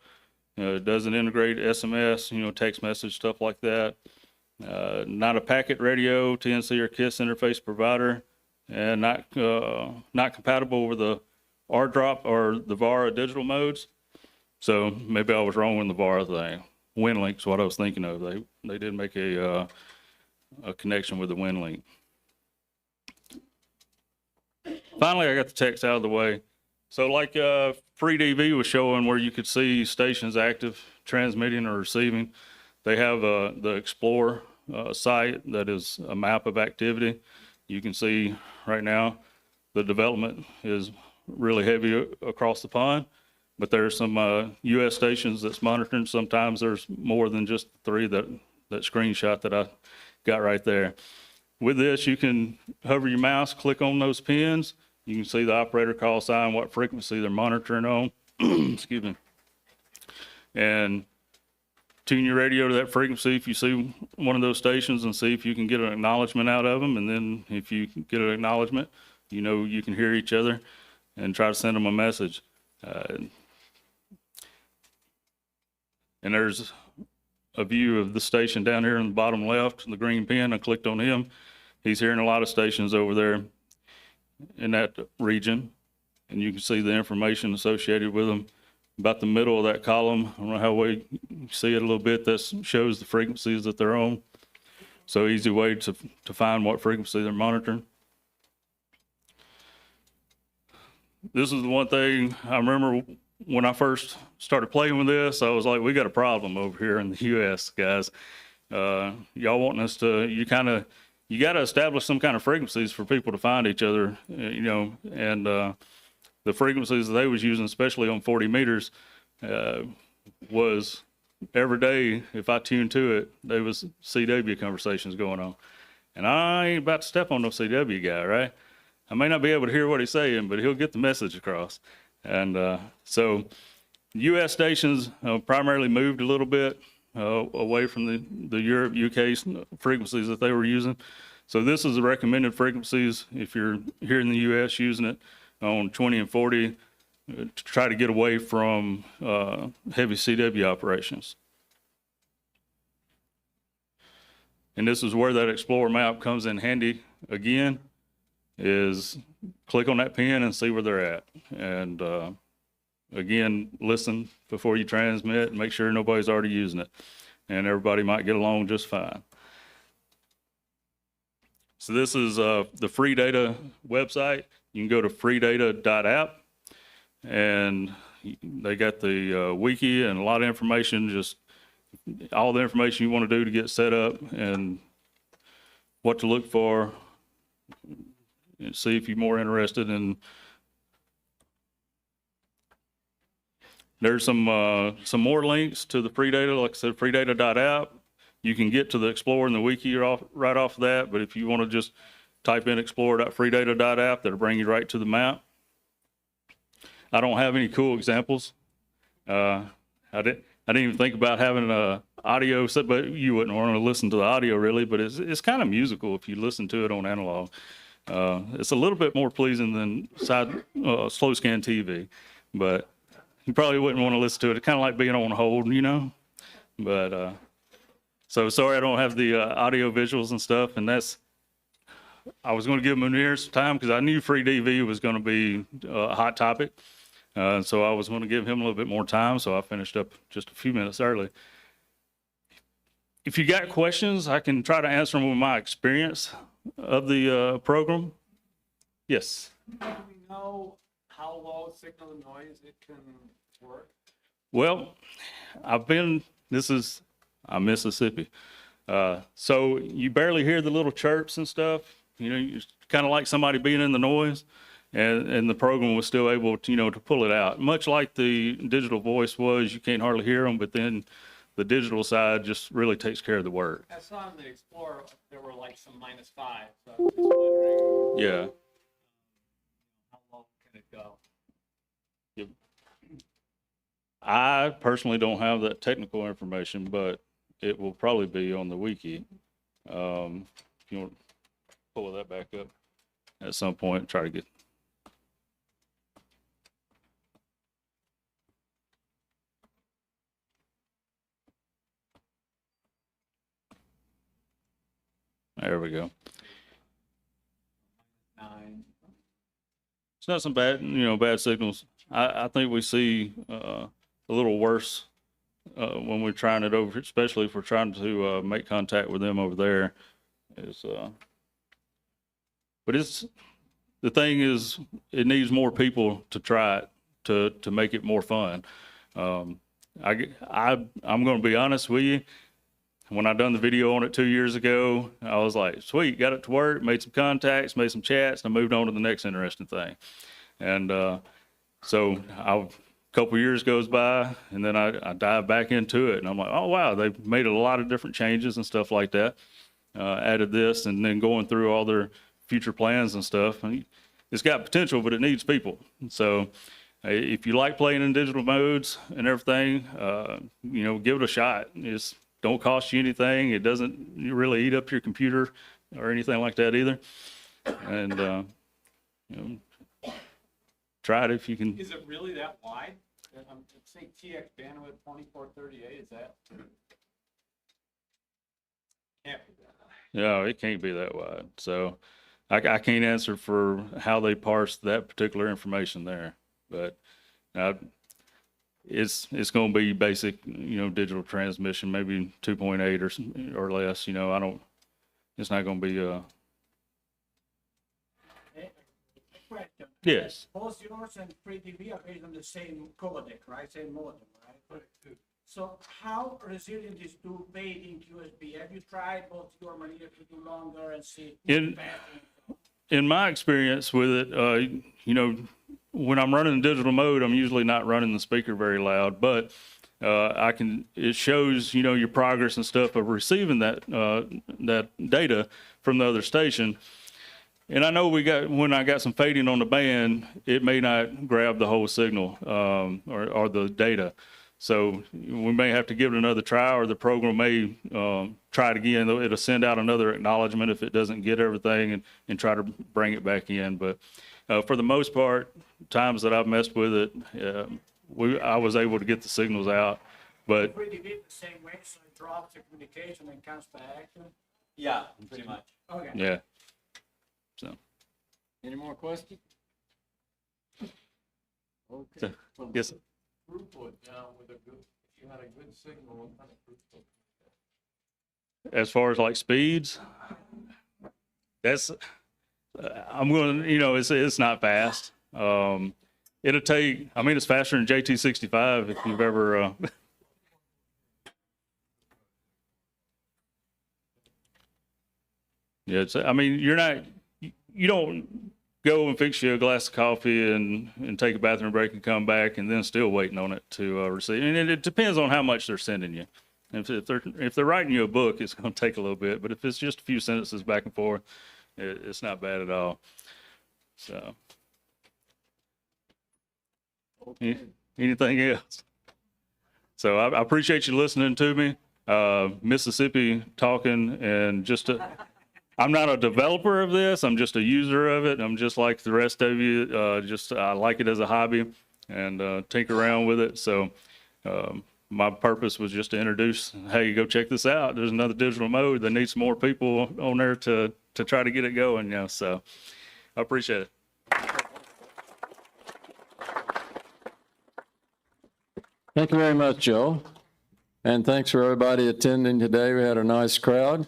It doesn't integrate SMS, text message, stuff like that. Not a packet radio, TNC, or KISS interface provider. and not compatible with the R-drop or the VARA digital modes. So maybe I was wrong with the VARA thing. WinLink's what I was thinking of. They did make a connection with the WinLink. Finally, I got the text out of the way. So like FreeDV was showing where you could see stations active, transmitting or receiving. They have the Explore site that is a map of activity. You can see right now the development is really heavy across the pond, but there's some U.S. stations that's monitoring. Sometimes there's more than just 3 that screenshot that I got right there. With this, you can hover your mouse, click on those pins. You can see the operator call sign, what frequency they're monitoring on. Excuse me. And tune your radio to that frequency if you see one of those stations, and see if you can get an acknowledgement out of them. And then if you get an acknowledgement, you know you can hear each other and try to send them a message. And there's a view of the station down here in the bottom left, the green pin. I clicked on him. He's hearing a lot of stations over there in that region, and you can see the information associated with them. About the middle of that column, I don't know how well you see it a little bit, that shows the frequencies that they're on. So easy way to find what frequency they're monitoring. This is the one thing I remember when I first started playing with this. I was like, we got a problem over here in the US, guys. Y'all wanting us to, you got to establish some kind of frequencies for people to find each other, you know, and the frequencies that they was using, especially on 40 meters, was every day, if I tuned to it, there was CW conversations going on. And I ain't about to step on no CW guy, right? I may not be able to hear what he's saying, but he'll get the message across. And so U.S. stations primarily moved a little bit away from the Europe, UK frequencies that they were using. So this is the recommended frequencies if you're here in the U.S. using it on 20 and 40 to try to get away from heavy CW operations. And this is where that Explorer map comes in handy again, is click on that pin and see where they're at. And again, listen before you transmit and make sure nobody's already using it. And everybody might get along just fine. So this is the Free Data website. You can go to freedata.app, and they got the wiki and a lot of information, just all the information you want to do to get set up and what to look for, and see if you're more interested in. There's some more links to the Free Data, like I said, freedata.app. You can get to the Explorer and the wiki right off of that, but if you want to just type in explorer.freedata.app, that'll bring you right to the map. I don't have any cool examples. I didn't even think about having an audio set, but you wouldn't want to listen to the audio really, but it's kind of musical if you listen to it on analog. It's a little bit more pleasing than slow scan TV, but you probably wouldn't want to listen to it. It's kind of like being on hold, you know? But, so sorry I don't have the audio visuals and stuff, and I was going to give Munir some time because I knew FreeDV was going to be a hot topic. So I was going to give him a little bit more time, so I finished up just a few minutes early. If you got questions, I can try to answer them with my experience of the program. Yes? Do we know how low signal to noise it can work? Well, I'm Mississippi. So you barely hear the little chirps and stuff. You know, it's kind of like somebody being in the noise, and the program was still able to, to pull it out. Much like the digital voice was, you can't hardly hear them, but then the digital side just really takes care of the work. I saw in the Explorer there were like some -5, so I was just wondering. Yeah. How low can it go? Yep. I personally don't have that technical information, but it will probably be on the wiki. If you want to pull that back up at some point, try to get. There we go. -9. it's not some bad, bad signals. I think we see a little worse when we're trying it over, especially if we're trying to make contact with them over there. But the thing is, it needs more people to try it to make it more fun. I'm going to be honest with you. When I done the video on it 2 years ago, I was like, sweet, got it to work, made some contacts, made some chats, and I moved on to the next interesting thing. And so a couple years goes by, and then I dive back into it, and I'm like, oh, wow, they've made a lot of different changes and stuff like that. Added this, and then going through all their future plans and stuff. And it's got potential, but it needs people. So if you like playing in digital modes and everything, give it a shot. It don't cost you anything. It doesn't really eat up your computer or anything like that either. And try it if you can. Is it really that wide? I'm saying TX bandwidth 2438. Is that? Can't be that wide. No, it can't be that wide. So I can't answer for how they parse that particular information there, but it's going to be basic, digital transmission, maybe 2.8 or less. It's not going to be Question. Yes. Both yours and FreeDV are based on the same codec, right? Same modem, right? So how resilient is to paid in USB? Have you tried both your Maria to do longer and see? In my experience with it, when I'm running digital mode, I'm usually not running the speaker very loud, but it shows, your progress and stuff of receiving that data from the other station. And I know when I got some fading on the band, it may not grab the whole signal, or the data. So we may have to give it another try, or the program may try it again. It'll send out another acknowledgement if it doesn't get everything, and try to bring it back in. But for the most part, times that I've messed with it, I was able to get the signals out. But FreeDV the same way, so it drops the communication and comes back. Yeah, pretty much. Okay. yeah. So Any more questions? Okay. yes, sir. Throughput now with a good, if you had a good signal, what kind of throughput? As far as like speeds, that's I'm going to, it's not fast. It'll take, it's faster than JT65 if you've ever yeah, you don't go and fix you a glass of coffee and take a bathroom break and come back and then still waiting on it to receive. And it depends on how much they're sending you. If they're writing you a book, it's going to take a little bit. But if it's just a few sentences back and forth, it's not bad at all. So, anything else? So I appreciate you listening to me. Mississippi talking, and I'm not a developer of this. I'm just a user of it. I'm just like the rest of you. I like it as a hobby and tinker around with it. So my purpose was just to introduce, hey, go check this out. There's another digital mode that needs some more people on there to try to get it going. So I appreciate it. Thank you very much, Joe. And thanks for everybody attending today. We had a nice crowd.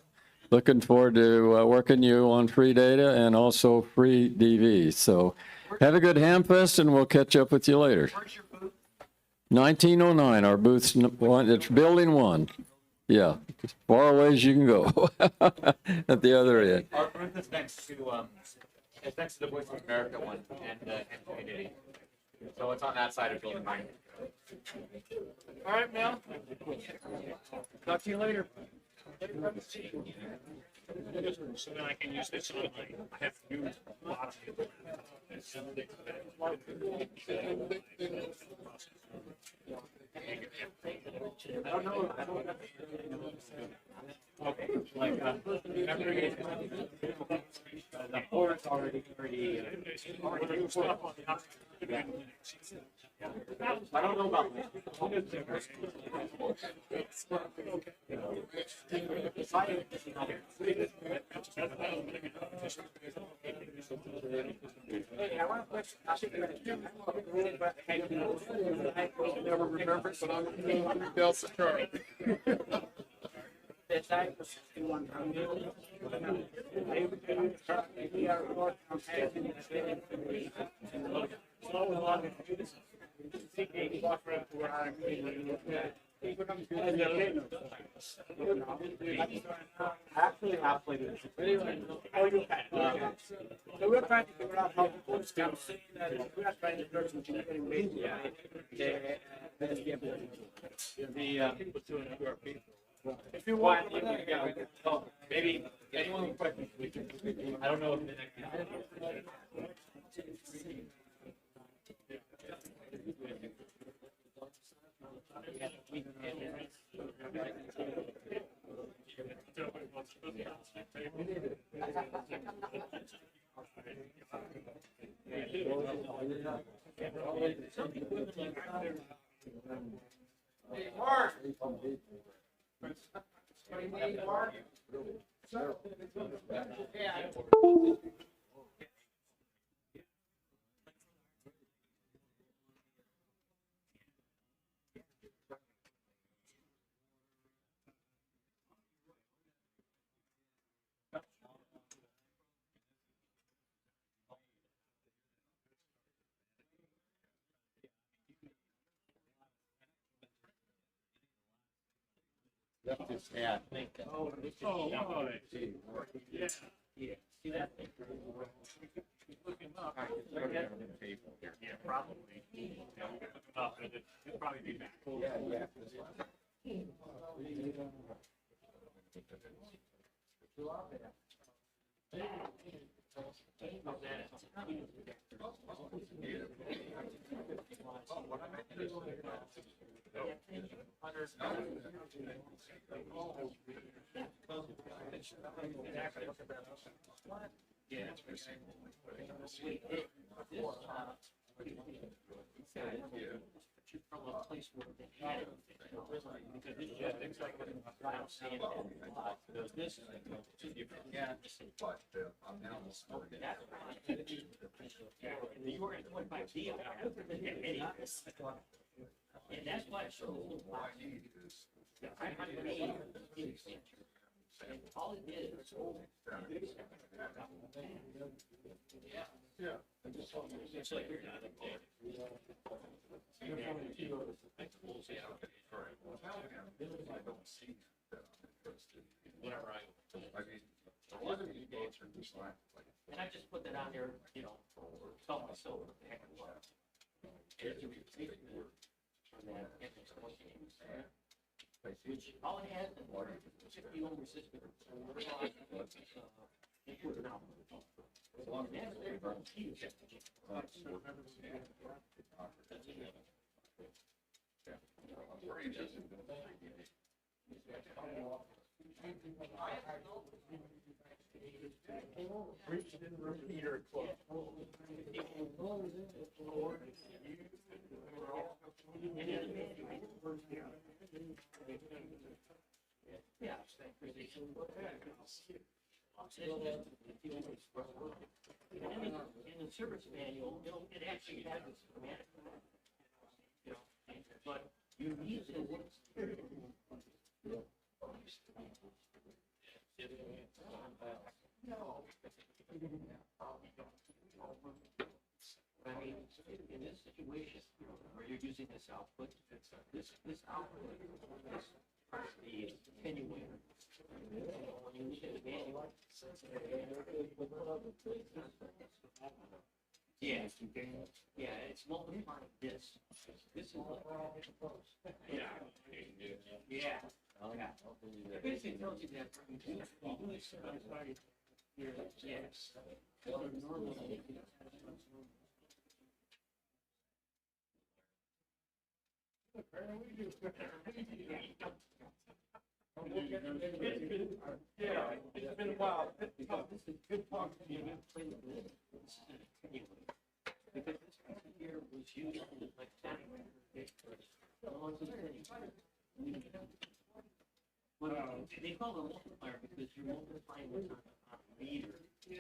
Looking forward to working you on free data and also free DV. So have a good Hamfest, and we'll catch up with you later. Where's your booth? 1909, our booth's one. It's building 1. Yeah, as far away as you can go at the other end. Our booth is next to the Voice of America one and community. So it's on that side of building 9. All right, Mel. Talk to you later. So then I can use this on I have to use a lot of it. I don't know. Okay. Like, the board's already used up on the option. I don't know about this. Hey, I want a question. I should never remember, but I'm Delta Charlie. The type of one. We are more competitive. Actually, half played it. Oh, you can. So we're trying to figure out how to post I'm saying that we are trying to learn some engineering basics. If you want, maybe anyone with questions, we can. I don't know if the next. Yeah, I think. Yeah, probably. It'll probably be back. And that's why it's so little. And all it did was hold. Yeah. It's like you're not and I just put that on there, you know, tell myself what the heck it was. Which all it has is 50 ohm resistance. Yeah. In the service manual, it actually has this schematic. But you need to. I mean, in this situation where you're using this output, this output, this part of the attenuator. When you look at the manual. Yeah, it's multiplying this. This is what. Yeah. It basically tells you that you do this started here, yes. Normally. Yeah, it's been a while. This is good talking to you. Because this here was used like They call it a multiplier because you're multiplying what's on the meter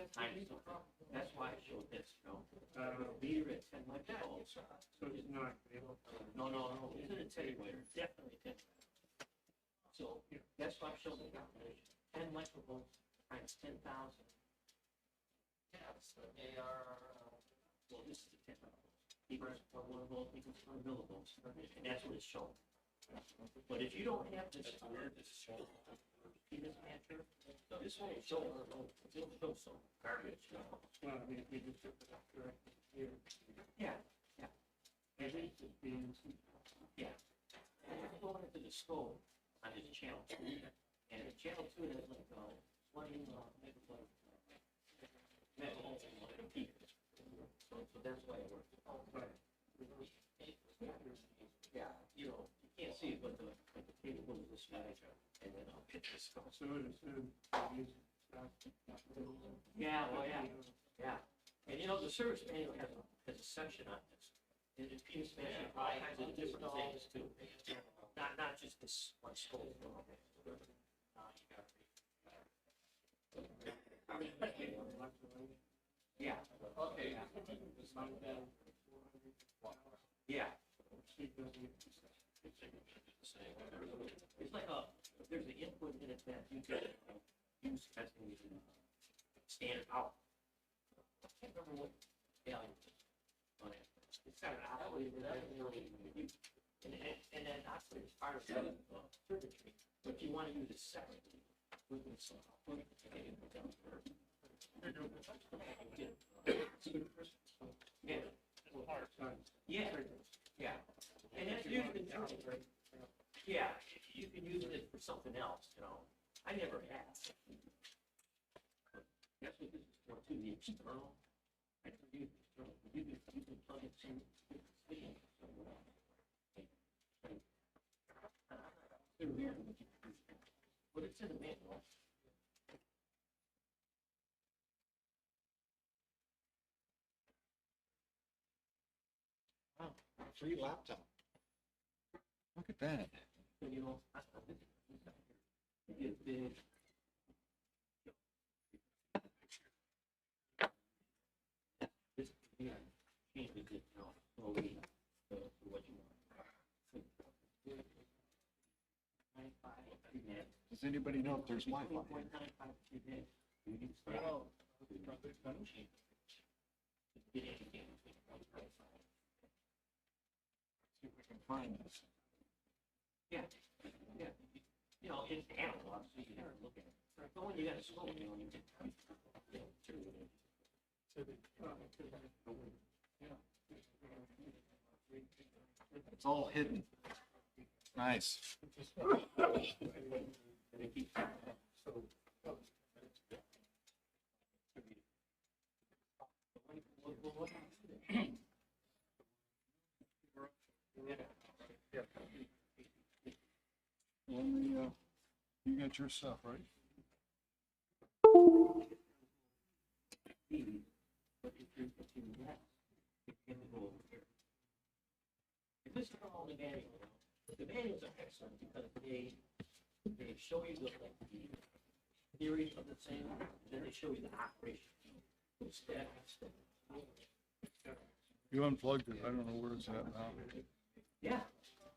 times something. That's why I showed this, you know. Meter at 10 microvolts. So it's not. No. It's an attenuator. Definitely 10. So that's why I showed the calculation. 10 microvolts times 10,000. Yeah, so they are. Well, this is the 10 equals 1 volt equals 1 millivolts, and that's what it's showing. But if you don't have this, see this matcher? This won't show, it'll show some garbage. Yeah. And then, yeah. And if you go into the scope on this channel 2, and channel 2 has like 20 megavolts and peak. So that's why it works. Yeah, you know, you can't see it, but the cable goes this way, and then I'll pitch this. Yeah, well, yeah. And you know, the service manual has a section on this. And the piece manual all kinds of different things too. Not just this one scope. Yeah. Okay. Yeah. It's like there's an input in it that you can use as a standard out. I can't remember what value it is on it. It's got an oscillator that and that oscillator is part of the circuitry. But if you want to use it separately, we can Yeah. And that's usually, yeah, you can use it for something else, you know. I never have. That's what this is for, too, the external. I can use external. You can plug it in. But it's in the manual. Free laptop. Look at that. You know, it big. This changes it, you know, slowly to what you want. Does anybody know if there's Wi-Fi? See if we can find this. Yeah. You know, it's analog, so you never look at it. But when you got a scope, you know, you can. It's all hidden. Nice. You got your stuff, right? This is all the manual. The manuals are excellent because they show you the theory of the thing, then they show you the operation. You unplugged it. I don't know where it's at now. Yeah,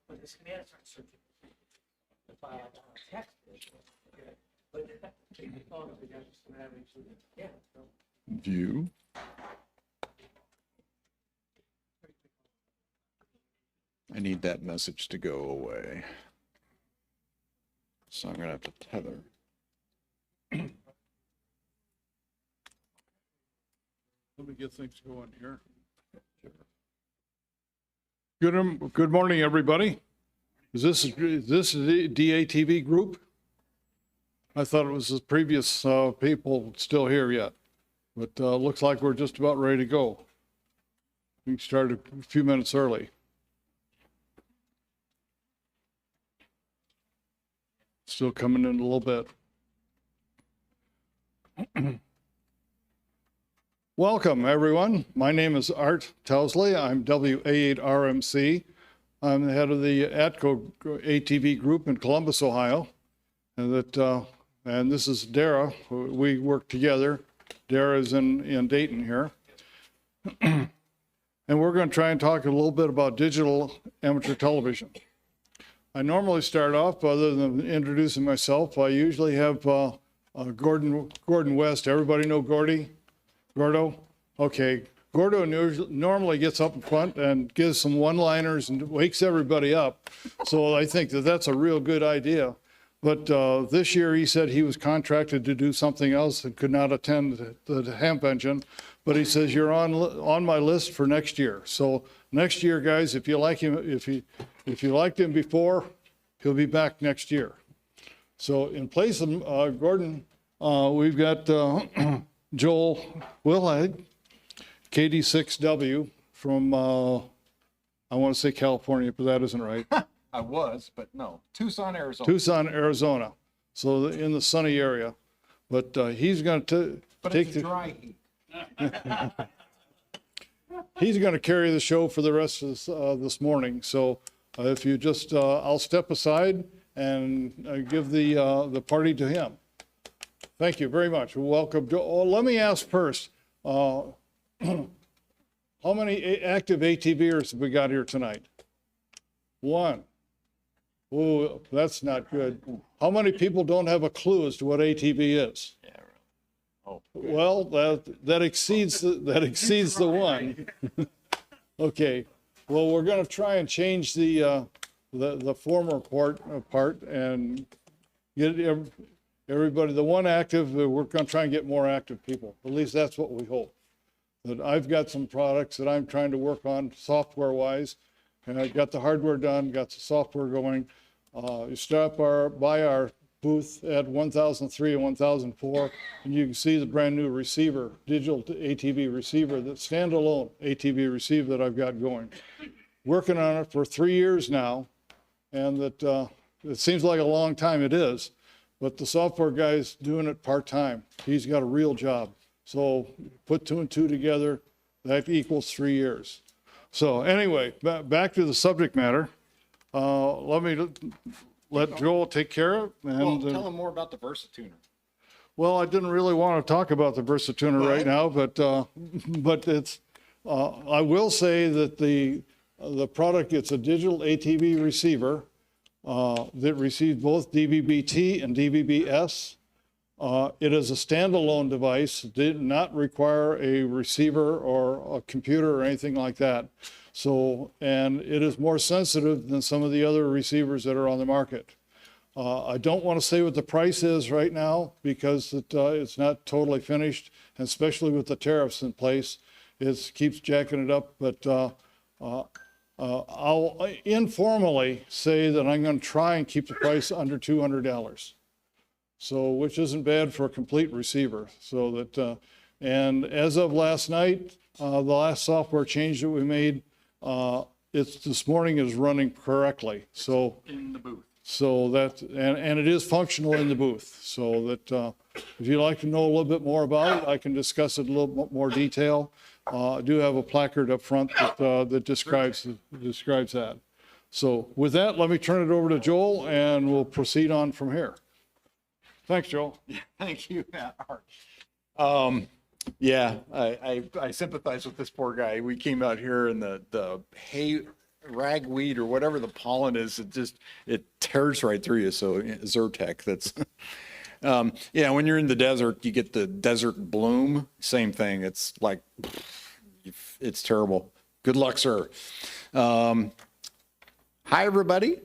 but the schematics aren't searching. That's why I text it. But yeah. View. I need that message to go away. So I'm gonna have to tether. Let me get things going here. Good morning, everybody. Is this the DATV group? I thought it was the previous people still here yet, but looks like we're just about ready to go. We started a few minutes early. Still coming in a little bit. Welcome, everyone. My name is Art Tousley. I'm WA8RMC. I'm the head of the ATCO ATV group in Columbus, Ohio. And this is DARA. We work together. DARA is in Dayton here. And we're going to try and talk a little bit about digital amateur television. I normally start off, other than introducing myself, I usually have Gordon West. Everybody know Gordo? Okay. Gordo normally gets up in front and gives some one-liners and wakes everybody up. So I think that that's a real good idea. But this year he said he was contracted to do something else and could not attend the Hamvention. But he says, you're on my list for next year. So next year, guys, if you like him, if you liked him before, he'll be back next year. So in place of Gordon, we've got Joel Wilhide, KD6W from, I want to say California, but that isn't right. I was, but no, Tucson, Arizona. Tucson, Arizona. So in the sunny area. But he's going to take the dry heat. He's going to carry the show for the rest of this morning. So if you just, I'll step aside and give the party to him. Thank you very much. Welcome. Let me ask first, how many active ATVers have we got here tonight? One. Oh, that's not good. How many people don't have a clue as to what ATV is? Yeah, really. Oh, well, that exceeds the one. Okay. Well, we're going to try and change the former part and get everybody, the one active, we're going to try and get more active people. At least that's what we hope. But I've got some products that I'm trying to work on software-wise, and I got the hardware done, got the software going. You stop by our booth at 1003 and 1004, and you can see the brand new receiver, digital ATV receiver, that standalone ATV receiver that I've got going. Working on it for 3 years now, and that it seems like a long time. It is, but the software guy's doing it part-time. He's got a real job. So put 2 and 2 together, that equals 3 years. So anyway, back to the subject matter. Let Joel take care of it. And, well, tell him more about the VersaTuner. Well, I didn't really want to talk about the VersaTuner right now, but it's. I will say that the product, it's a digital ATV receiver that receives both DVB-T and DVB-S. It is a standalone device, did not require a receiver or a computer or anything like that. So, and it is more sensitive than some of the other receivers that are on the market. I don't want to say what the price is right now because it's not totally finished, and especially with the tariffs in place, it keeps jacking it up. But I'll informally say that I'm going to try and keep the price under $200. So, which isn't bad for a complete receiver. So that, and as of last night, the last software change that we made, this morning is running correctly. So in the booth. So that, and it is functional in the booth. So that if you'd like to know a little bit more about it, I can discuss it in a little bit more detail. I do have a placard up front that describes that. So with that, let me turn it over to Joel, and we'll proceed on from here. Thanks, Joel. Thank you, Art. Yeah, I sympathize with this poor guy. We came out here and the hay, ragweed or whatever the pollen is, it tears right through you. So Zyrtec, that's, yeah, when you're in the desert, you get the desert bloom, same thing. It's like, it's terrible. Good luck, sir. Hi, everybody.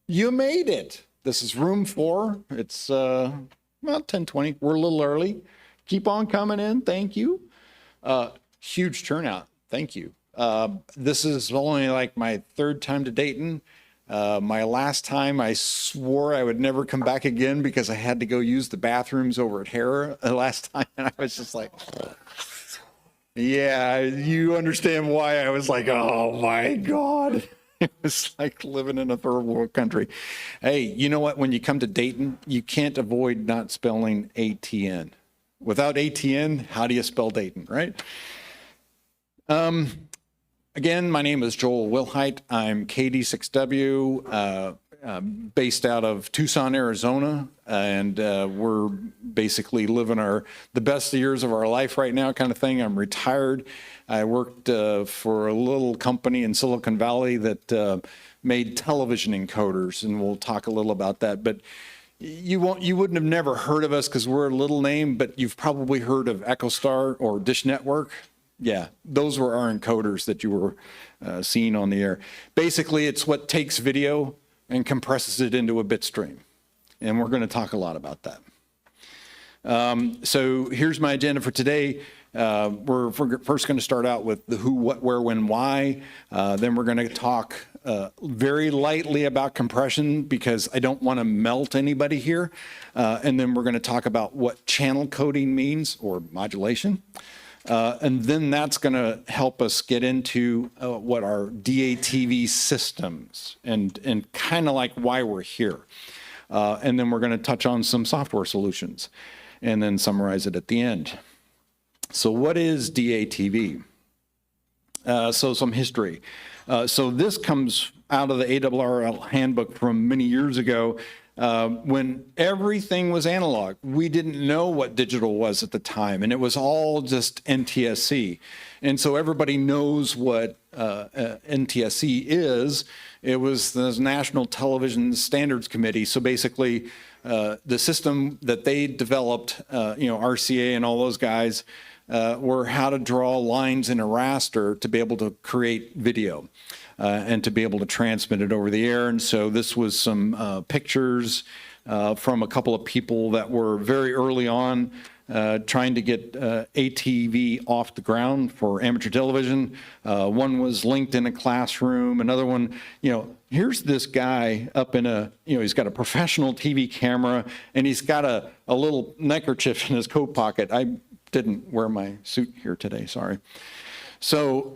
You made it. This is room 4. It's about 10:20. We're a little early. Keep on coming in. Thank you. Huge turnout. Thank you. This is only like my 3rd time to Dayton. My last time, I swore I would never come back again because I had to go use the bathrooms over at Hera last time. And I was just like, yeah, you understand why I was like, oh my God. It was like living in a third world country. Hey, you know what? When you come to Dayton, you can't avoid not spelling ATN. Without ATN, how do you spell Dayton, right? Again, my name is Joel Wilhite. I'm KD6W, based out of Tucson, Arizona, and we're basically living the best years of our life right now kind of thing. I'm retired. I worked for a little company in Silicon Valley that made television encoders, and we'll talk a little about that. But you wouldn't have never heard of us because we're a little name, but you've probably heard of EchoStar or Dish Network. Yeah, those were our encoders that you were seeing on the air. Basically, it's what takes video and compresses it into a bit stream. And we're going to talk a lot about that. So here's my agenda for today. We're first going to start out with the who, what, where, when, why. Then we're going to talk very lightly about compression because I don't want to melt anybody here. And then we're going to talk about what channel coding means or modulation. And then that's going to help us get into what are DATV systems and kind of like why we're here. And then we're going to touch on some software solutions and then summarize it at the end. So what is DATV? So some history. So this comes out of the ARRL handbook from many years ago. When everything was analog, we didn't know what digital was at the time, and it was all just NTSC. And so everybody knows what NTSC is. It was the National Television Standards Committee. So basically, the system that they developed, RCA and all those guys, were how to draw lines in a raster to be able to create video. And to be able to transmit it over the air. And so this was some pictures from a couple of people that were very early on trying to get ATV off the ground for amateur television. One was linked in a classroom. Another one, here's this guy up in he's got a professional TV camera and he's got a little neckerchief in his coat pocket. I didn't wear my suit here today, sorry. So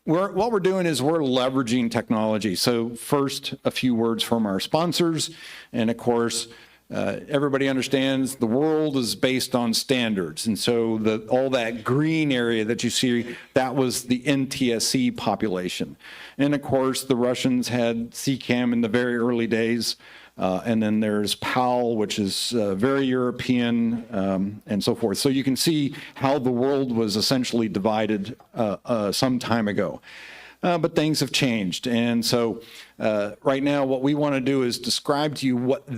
what we're doing is we're leveraging technology. So first, a few words from our sponsors. And of course, everybody understands the world is based on standards. And so all that green area that you see, that was the NTSC population. And of course, the Russians had CCAM in the very early days. And then there's PAL, which is very European, and so forth. So you can see how the world was essentially divided some time ago. But things have changed. And so right now what we want to do is describe to you what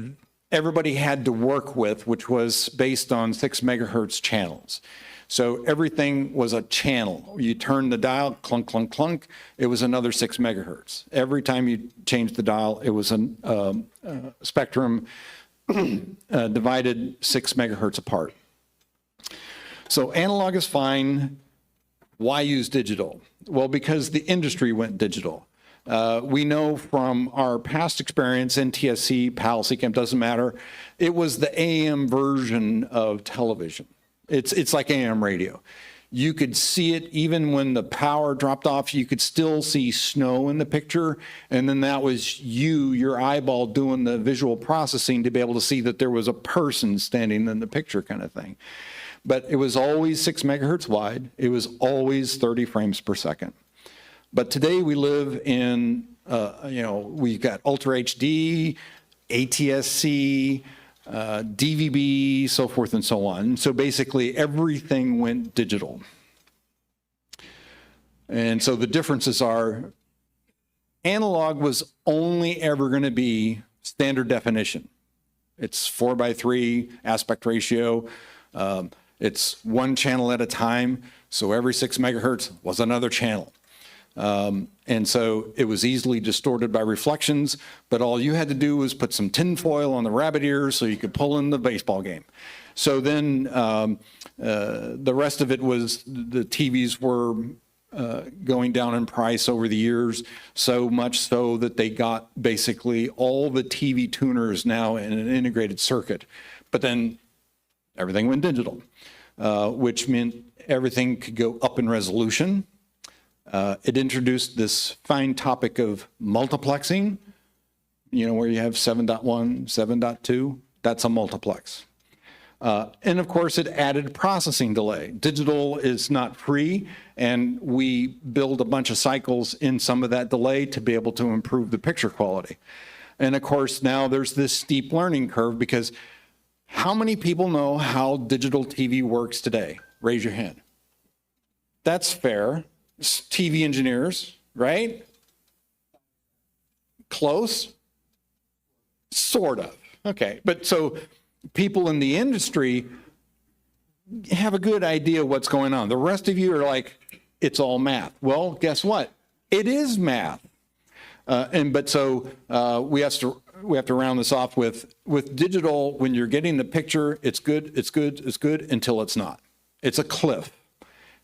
everybody had to work with, which was based on 6 megahertz channels. So everything was a channel. You turn the dial, clunk, clunk, clunk, it was another 6 megahertz. Every time you changed the dial, it was a spectrum divided 6 megahertz apart. So analog is fine. Why use digital? Well, because the industry went digital. We know from our past experience, NTSC, PAL, CCAM, doesn't matter. It was the AM version of television. It's like AM radio. You could see it even when the power dropped off, you could still see snow in the picture. And then that was your eyeball doing the visual processing to be able to see that there was a person standing in the picture kind of thing. But it was always 6 megahertz wide. It was always 30 frames per second. But today we live in, we've got Ultra HD, ATSC, DVB, so forth and so on. So basically everything went digital. And so the differences are analog was only ever going to be standard definition. It's 4:3 aspect ratio. It's one channel at a time. So every 6 megahertz was another channel. And so it was easily distorted by reflections, but all you had to do was put some tinfoil on the rabbit ears so you could pull in the baseball game. So then the rest of it was the TVs were going down in price over the years, so much so that they got basically all the TV tuners now in an integrated circuit. But then everything went digital, which meant everything could go up in resolution. It introduced this fine topic of multiplexing, where you have 7.1, 7.2, that's a multiplex. And of course, it added processing delay. Digital is not free, and we build a bunch of cycles in some of that delay to be able to improve the picture quality. And of course, now there's this steep learning curve, because how many people know how digital TV works today? Raise your hand. That's fair. It's TV engineers, right? Close? Sort of. Okay, but so people in the industry have a good idea what's going on. The rest of you are like, it's all math. Well, guess what? It is math. We have to round this off with digital. When you're getting the picture, it's good until it's not. It's a cliff.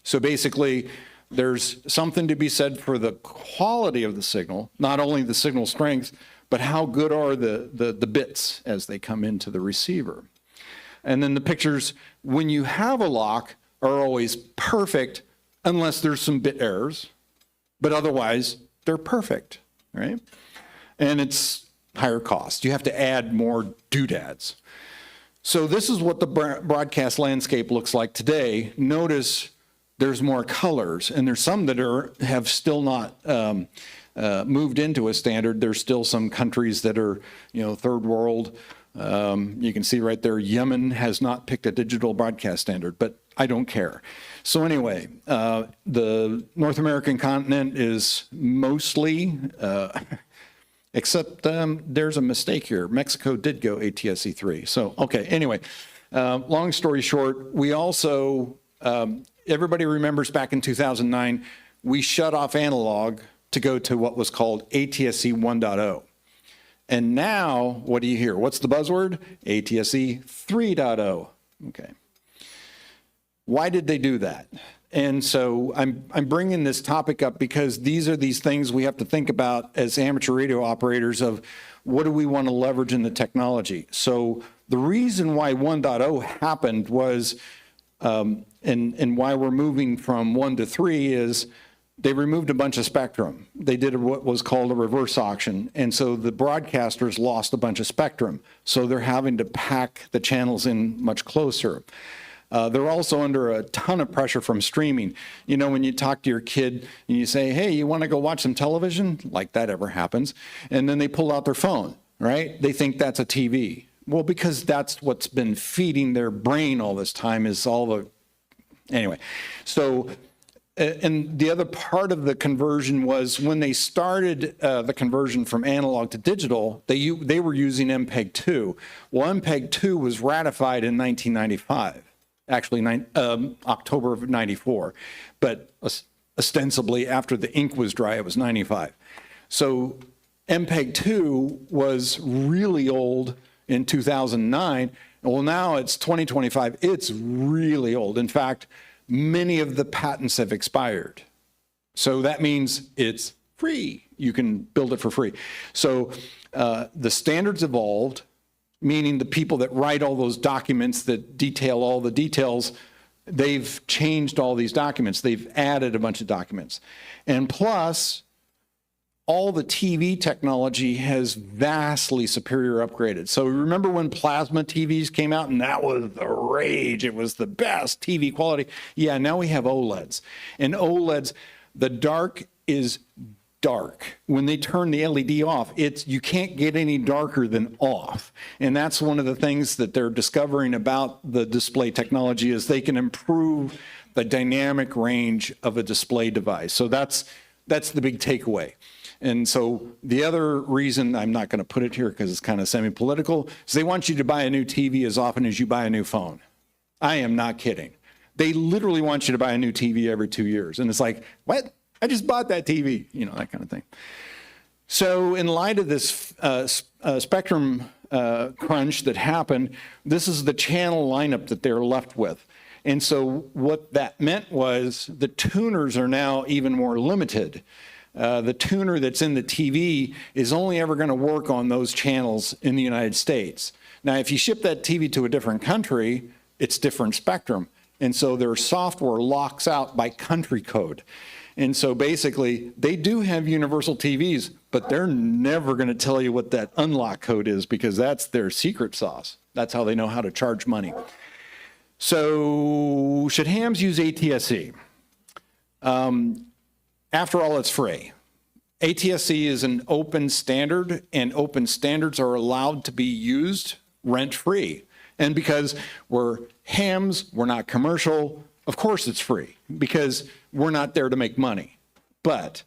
So basically, there's something to be said for the quality of the signal, not only the signal strength, but how good are the bits as they come into the receiver. And then the pictures, when you have a lock, are always perfect unless there's some bit errors, but otherwise they're perfect, right? And it's higher cost. You have to add more doodads. So this is what the broadcast landscape looks like today. Notice there's more colors, and there's some that have still not moved into a standard. There's still some countries that are, third world. You can see right there, Yemen has not picked a digital broadcast standard, but I don't care. So anyway, the North American continent is mostly, except there's a mistake here. Mexico did go ATSC 3. So, okay, anyway, long story short, we also, everybody remembers back in 2009, we shut off analog to go to what was called ATSC 1.0. And now, what do you hear? What's the buzzword? ATSC 3.0. Okay. Why did they do that? And so I'm bringing this topic up because these are these things we have to think about as amateur radio operators of what do we want to leverage in the technology. So the reason why 1.0 happened was, and why we're moving from 1 to 3 is they removed a bunch of spectrum. They did what was called a reverse auction. And so the broadcasters lost a bunch of spectrum. So they're having to pack the channels in much closer. They're also under a ton of pressure from streaming. When you talk to your kid and you say, hey, you want to go watch some television? Like that ever happens. And then they pull out their phone, right? They think that's a TV. Well, because that's what's been feeding their brain all this time is all the, anyway. So, and the other part of the conversion was when they started the conversion from analog to digital, they were using MPEG-2. Well, MPEG-2 was ratified in 1995. Actually, October of 94, but ostensibly after the ink was dry, it was 95. So MPEG-2 was really old in 2009. Well, now it's 2025. It's really old. In fact, many of the patents have expired. So that means it's free. You can build it for free. So the standards evolved, meaning the people that write all those documents that detail all the details, they've changed all these documents. They've added a bunch of documents. And plus, all the TV technology has vastly superior upgraded. So remember when plasma TVs came out and that was the rage. It was the best TV quality. Yeah, now we have OLEDs. And OLEDs, the dark is dark. When they turn the LED off, you can't get any darker than off. And that's one of the things that they're discovering about the display technology is they can improve the dynamic range of a display device. So that's the big takeaway. And so the other reason, I'm not going to put it here because it's kind of semi-political, is they want you to buy a new TV as often as you buy a new phone. I am not kidding. They literally want you to buy a new TV every 2 years. And it's like, what? I just bought that TV, that kind of thing. So in light of this spectrum crunch that happened, this is the channel lineup that they're left with. And so what that meant was the tuners are now even more limited. The tuner that's in the TV is only ever going to work on those channels in the United States. Now, if you ship that TV to a different country, it's different spectrum. And so their software locks out by country code. And so basically, they do have universal TVs, but they're never going to tell you what that unlock code is because that's their secret sauce. That's how they know how to charge money. So should hams use ATSC? After all, it's free. ATSC is an open standard, and open standards are allowed to be used rent-free. And because we're hams, we're not commercial, of course it's free because we're not there to make money. But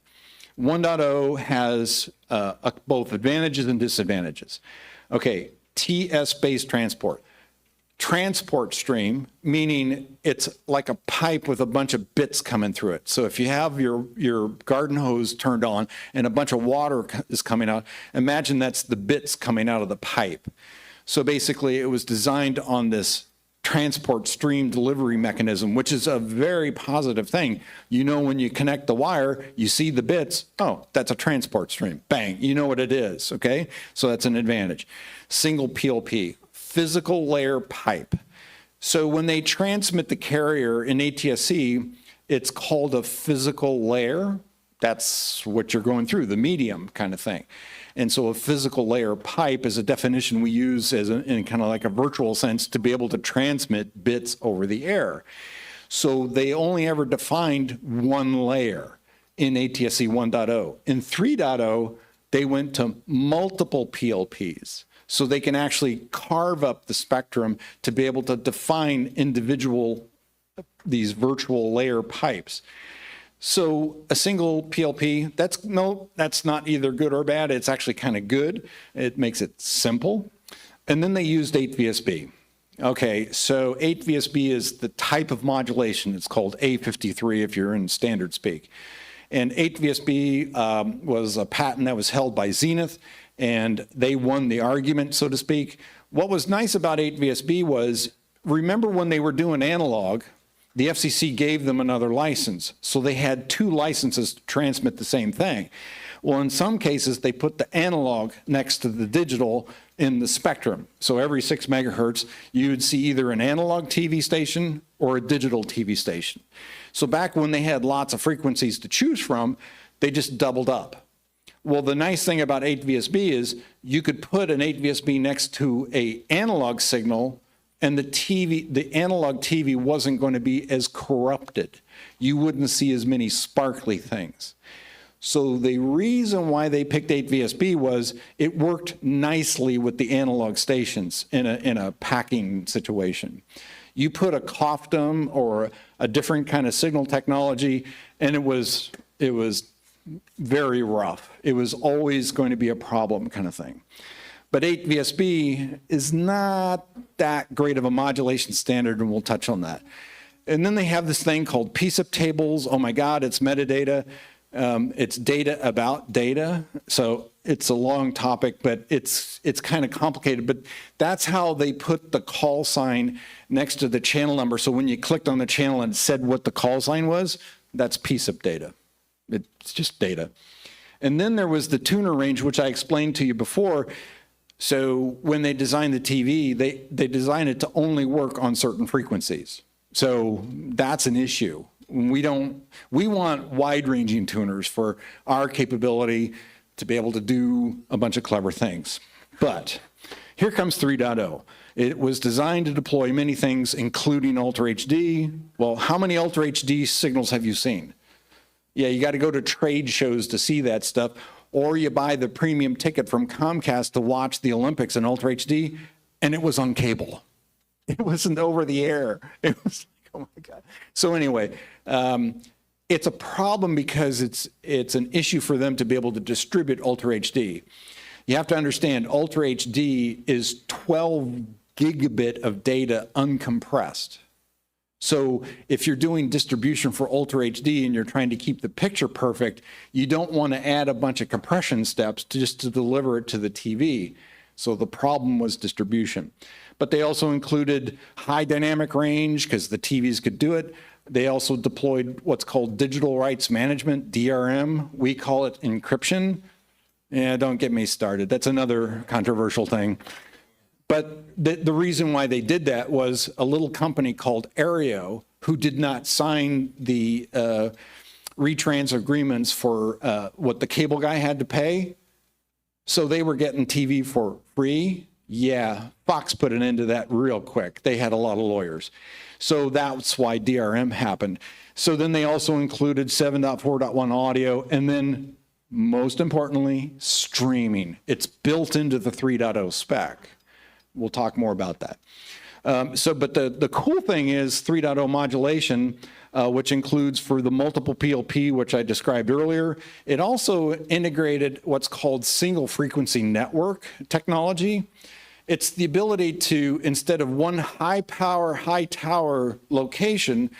1.0 has both advantages and disadvantages. Okay, TS-based transport. Transport stream, meaning it's like a pipe with a bunch of bits coming through it. So if you have your garden hose turned on and a bunch of water is coming out, imagine that's the bits coming out of the pipe. So basically it was designed on this transport stream delivery mechanism, which is a very positive thing. You know, when you connect the wire, you see the bits, oh, that's a transport stream, bang, you know what it is, okay? So that's an advantage. Single PLP. Physical layer pipe. So when they transmit the carrier in ATSC, it's called a physical layer. That's what you're going through, the medium kind of thing. And so a physical layer pipe is a definition we use as in kind of like a virtual sense to be able to transmit bits over the air. So they only ever defined one layer in ATSC 1.0. In 3.0, they went to multiple PLPs. So they can actually carve up the spectrum to be able to define these virtual layer pipes. So a single PLP, that's not either good or bad. It's actually kind of good. It makes it simple. And then they used 8VSB. Okay, so 8VSB is the type of modulation. It's called A53 if you're in standard speak. And 8VSB was a patent that was held by Zenith, and they won the argument, so to speak. What was nice about 8VSB was, remember when they were doing analog, the FCC gave them another license. So they had 2 licenses to transmit the same thing. Well, in some cases, they put the analog next to the digital in the spectrum. So every 6 megahertz, you would see either an analog TV station or a digital TV station. So back when they had lots of frequencies to choose from, they just doubled up. Well, the nice thing about 8VSB is you could put an 8VSB next to an analog signal and the analog TV wasn't going to be as corrupted. You wouldn't see as many sparkly things. So the reason why they picked 8VSB was it worked nicely with the analog stations in a packing situation. You put a COFDM or a different kind of signal technology, and it was very rough. It was always going to be a problem kind of thing. But 8VSB is not that great of a modulation standard, and we'll touch on that. And then they have this thing called PSIP tables. Oh my God, it's metadata. It's data about data. So it's a long topic, but it's kind of complicated. But that's how they put the call sign next to the channel number. So when you clicked on the channel and it said what the call sign was, that's PSIP data. It's just data. And then there was the tuner range, which I explained to you before. So when they designed the TV, they designed it to only work on certain frequencies. So that's an issue. We want wide-ranging tuners for our capability to be able to do a bunch of clever things. But here comes 3.0. It was designed to deploy many things, including Ultra HD. Well, how many Ultra HD signals have you seen? Yeah, you got to go to trade shows to see that stuff, or you buy the premium ticket from Comcast to watch the Olympics in Ultra HD, and it was on cable. It wasn't over the air. It was like, oh my God. So anyway, it's a problem because it's an issue for them to be able to distribute Ultra HD. You have to understand, Ultra HD is 12 gigabit of data uncompressed. So if you're doing distribution for Ultra HD and you're trying to keep the picture perfect, you don't want to add a bunch of compression steps just to deliver it to the TV. So the problem was distribution. But they also included high dynamic range because the TVs could do it. They also deployed what's called digital rights management, DRM. We call it encryption. Yeah, don't get me started. That's another controversial thing. But the reason why they did that was a little company called Aereo, who did not sign the retrans agreements for what the cable guy had to pay. So they were getting TV for free. Yeah, Fox put an end to that real quick. They had a lot of lawyers. So that's why DRM happened. So then they also included 7.4.1 audio, and then most importantly, streaming. It's built into the 3.0 spec. We'll talk more about that. But the cool thing is 3.0 modulation, which includes for the multiple PLP, which I described earlier. It also integrated what's called single frequency network technology. It's the ability to, instead of one high power, high tower location,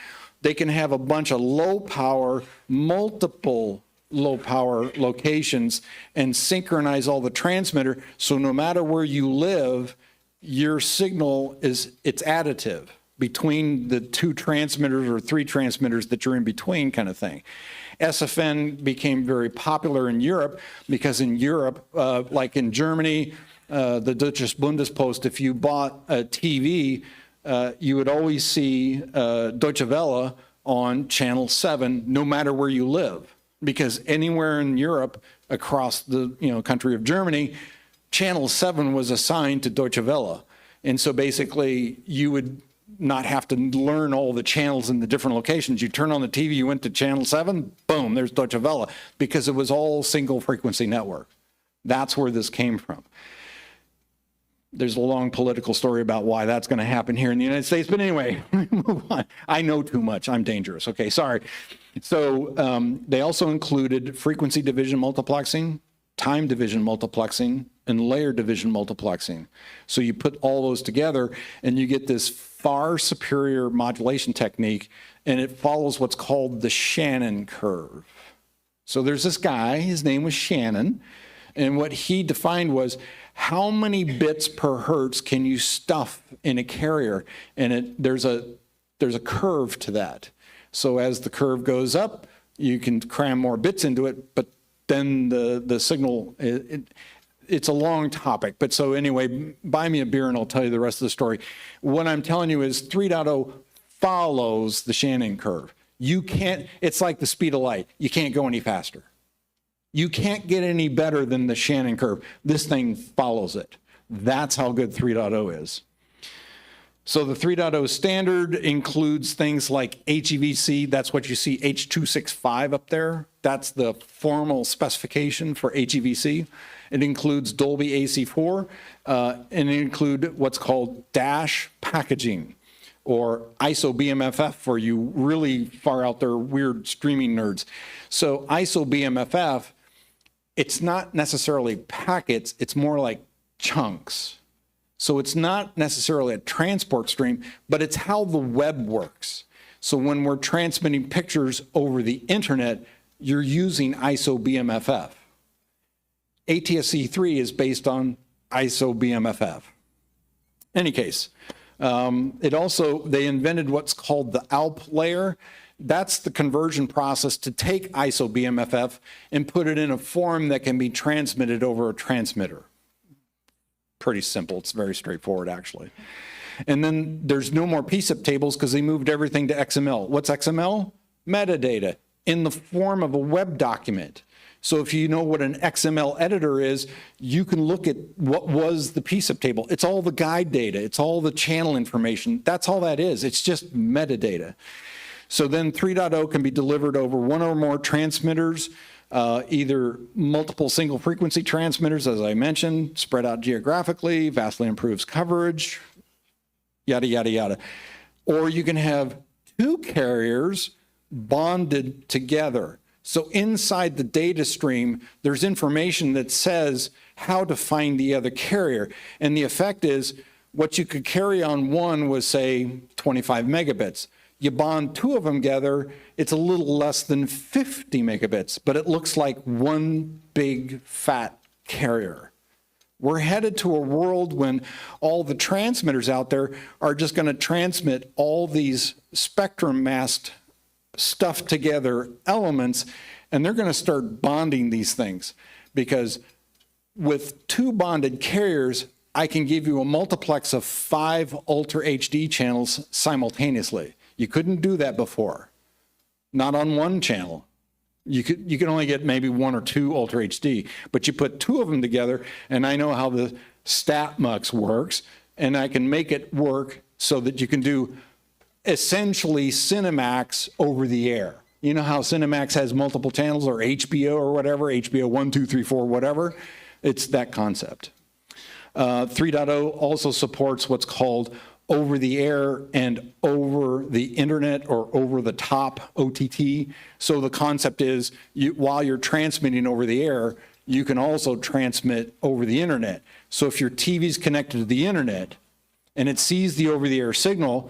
they can have a bunch of low power, multiple low power locations and synchronize all the transmitter. So no matter where you live, your signal it's additive between the two transmitters or three transmitters that you're in between, kind of thing. SFN became very popular in Europe because in Europe, like in Germany, the Deutsches Bundespost, if you bought a TV, you would always see Deutsche Welle on channel 7, no matter where you live, because anywhere in Europe across the country of Germany, channel 7 was assigned to Deutsche Welle. And so basically you would not have to learn all the channels in the different locations. You turn on the TV, you went to channel 7, boom, there's Deutsche Welle, because it was all single frequency network. That's where this came from. There's a long political story about why that's going to happen here in the United States. But anyway, move on. I know too much. I'm dangerous. Okay, sorry. So they also included frequency division multiplexing, time division multiplexing, and layer division multiplexing. So you put all those together and you get this far superior modulation technique, and it follows what's called the Shannon curve. So there's this guy, his name was Shannon, and what he defined was how many bits per hertz can you stuff in a carrier, and there's a curve to that. So as the curve goes up, you can cram more bits into it, but then the signal, it's a long topic. But so anyway, buy me a beer and I'll tell you the rest of the story. What I'm telling you is 3.0 follows the Shannon curve. You can't, it's like the speed of light. You can't go any faster. You can't get any better than the Shannon curve. This thing follows it. That's how good 3.0 is. So the 3.0 standard includes things like HEVC. That's what you see, H265 up there. That's the formal specification for HEVC. It includes Dolby AC4, and it includes what's called dash packaging, or ISO BMFF for you really far out there weird streaming nerds. So ISO BMFF, it's not necessarily packets, it's more like chunks. So it's not necessarily a transport stream, but it's how the web works. So when we're transmitting pictures over the internet, you're using ISO BMFF. ATSC3 is based on ISO BMFF. Any case, they invented what's called the ALP layer. That's the conversion process to take ISO BMFF and put it in a form that can be transmitted over a transmitter. Pretty simple. It's very straightforward, actually. And then there's no more PSIP tables because they moved everything to XML. What's XML? Metadata in the form of a web document. So if you know what an XML editor is, you can look at what was the PSIP table. It's all the guide data. It's all the channel information. That's all that is. It's just metadata. So then 3.0 can be delivered over one or more transmitters, either multiple single frequency transmitters, as I mentioned, spread out geographically, vastly improves coverage, yada, yada, yada. Or you can have two carriers bonded together. So inside the data stream, there's information that says how to find the other carrier. And the effect is what you could carry on one was, say, 25 megabits. You bond two of them together, it's a little less than 50 megabits, but it looks like one big fat carrier. We're headed to a world when all the transmitters out there are just going to transmit all these spectrum masked stuff together elements, and they're going to start bonding these things, because with two bonded carriers, I can give you a multiplex of 5 Ultra HD channels simultaneously. You couldn't do that before, not on one channel. You can only get maybe 1 or 2 Ultra HD, but you put 2 of them together, and I know how the StatMux works, and I can make it work so that you can do essentially Cinemax over the air. You know how Cinemax has multiple channels, or HBO or whatever, HBO 1, 2, 3, 4, whatever? It's that concept. 3.0 also supports what's called over the air and over the internet or over the top OTT. So the concept is while you're transmitting over the air, you can also transmit over the internet. So if your TV's connected to the internet and it sees the over the air signal,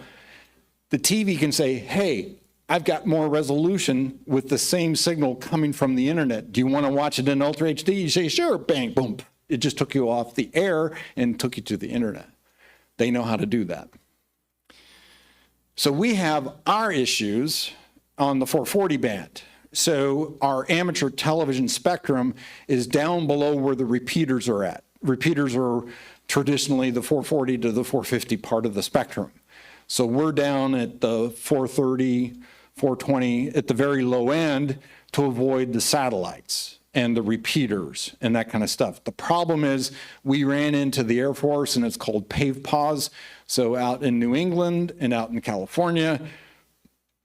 the TV can say, hey, I've got more resolution with the same signal coming from the internet. Do you want to watch it in Ultra HD? You say, sure, bang, boom. It just took you off the air and took you to the internet. They know how to do that. So we have our issues on the 440 band. So our amateur television spectrum is down below where the repeaters are at. Repeaters are traditionally the 440 to the 450 part of the spectrum. So we're down at the 430, 420 at the very low end to avoid the satellites and the repeaters and that kind of stuff. The problem is we ran into the Air Force, and it's called pave pause. So out in New England and out in California,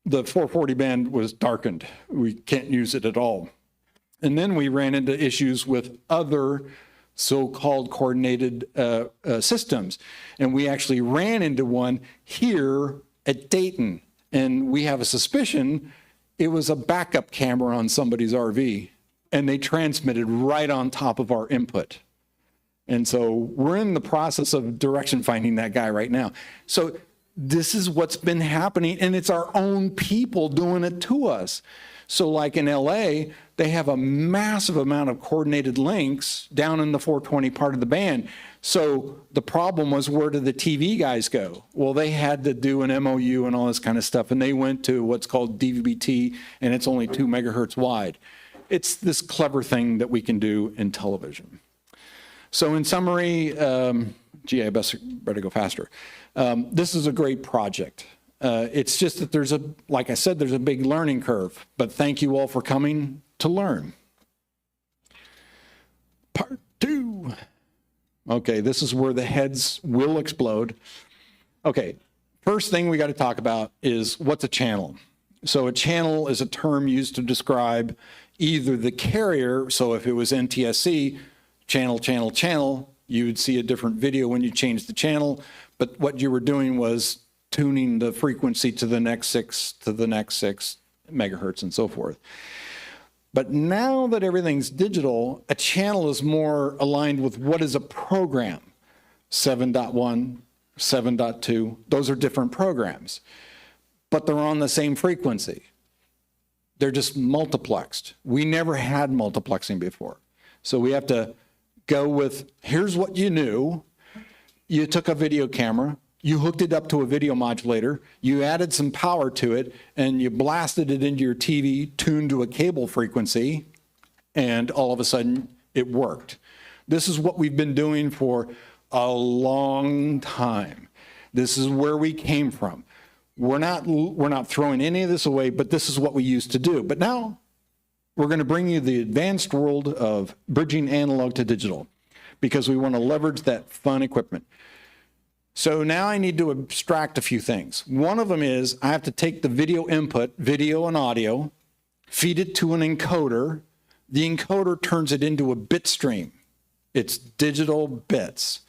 the 440 band was darkened. We can't use it at all. And then we ran into issues with other so-called coordinated systems. And we actually ran into one here at Dayton. And we have a suspicion it was a backup camera on somebody's RV. And they transmitted right on top of our input. And so we're in the process of direction finding that guy right now. So this is what's been happening, and it's our own people doing it to us. So like in LA, they have a massive amount of coordinated links down in the 420 part of the band. So the problem was, where did the TV guys go? Well, they had to do an MOU and all this kind of stuff, and they went to what's called DVB-T, and it's only 2 megahertz wide. It's this clever thing that we can do in television. So in summary, gee, I better go faster. This is a great project. It's just that like I said, there's a big learning curve, but thank you all for coming to learn. Part 2. Okay, this is where the heads will explode. Okay, first thing we got to talk about is what's a channel. So a channel is a term used to describe either the carrier, so if it was NTSC, channel, you would see a different video when you change the channel, but what you were doing was tuning the frequency to the next 6 megahertz and so forth. But now that everything's digital, a channel is more aligned with what is a program. 7.1, 7.2, those are different programs, but they're on the same frequency. They're just multiplexed. We never had multiplexing before. So we have to go with, here's what you knew. You took a video camera, you hooked it up to a video modulator, you added some power to it, and you blasted it into your TV, tuned to a cable frequency, and all of a sudden it worked. This is what we've been doing for a long time. This is where we came from. We're not throwing any of this away, but this is what we used to do. But now we're going to bring you the advanced world of bridging analog to digital, because we want to leverage that fun equipment. So now I need to abstract a few things. One of them is I have to take the video input, video and audio, feed it to an encoder. The encoder turns it into a bit stream. It's digital bits.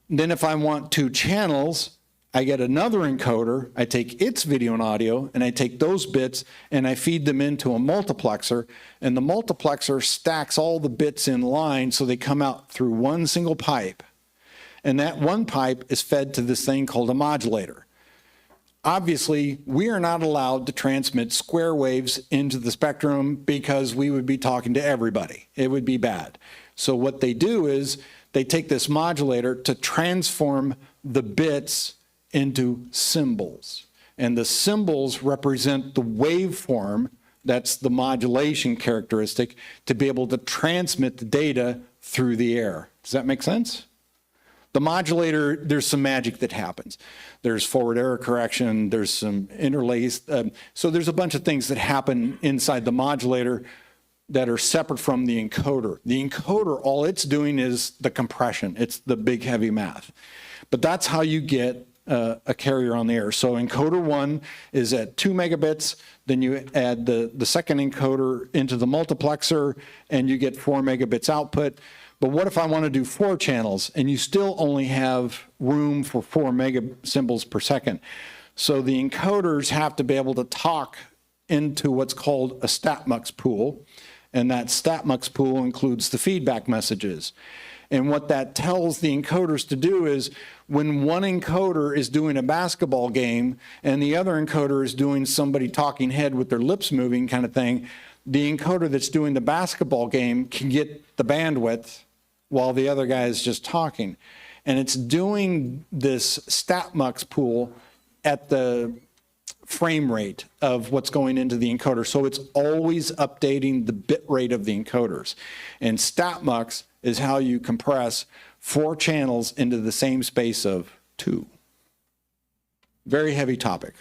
Then if I want 2 channels, I get another encoder, I take its video and audio, and I take those bits and I feed them into a multiplexer, and the multiplexer stacks all the bits in line so they come out through one single pipe. And that one pipe is fed to this thing called a modulator. Obviously, we are not allowed to transmit square waves into the spectrum because we would be talking to everybody. It would be bad. So what they do is they take this modulator to transform the bits into symbols. And the symbols represent the waveform, that's the modulation characteristic, to be able to transmit the data through the air. Does that make sense? The modulator, there's some magic that happens. There's forward error correction, there's some interlaced, so there's a bunch of things that happen inside the modulator that are separate from the encoder. The encoder, all it's doing is the compression. It's the big heavy math. But that's how you get a carrier on the air. So encoder 1 is at 2 megabits, then you add the second encoder into the multiplexer, and you get 4 megabits output. But what if I want to do 4 channels, and you still only have room for 4 megasymbols per second? So the encoders have to be able to talk into what's called a StatMux pool, and that StatMux pool includes the feedback messages. And what that tells the encoders to do is when one encoder is doing a basketball game and the other encoder is doing somebody talking head with their lips moving kind of thing, the encoder that's doing the basketball game can get the bandwidth while the other guy is just talking. And it's doing this StatMux pool at the frame rate of what's going into the encoder. So it's always updating the bit rate of the encoders. And StatMux is how you compress 4 channels into the same space of 2. Very heavy topic.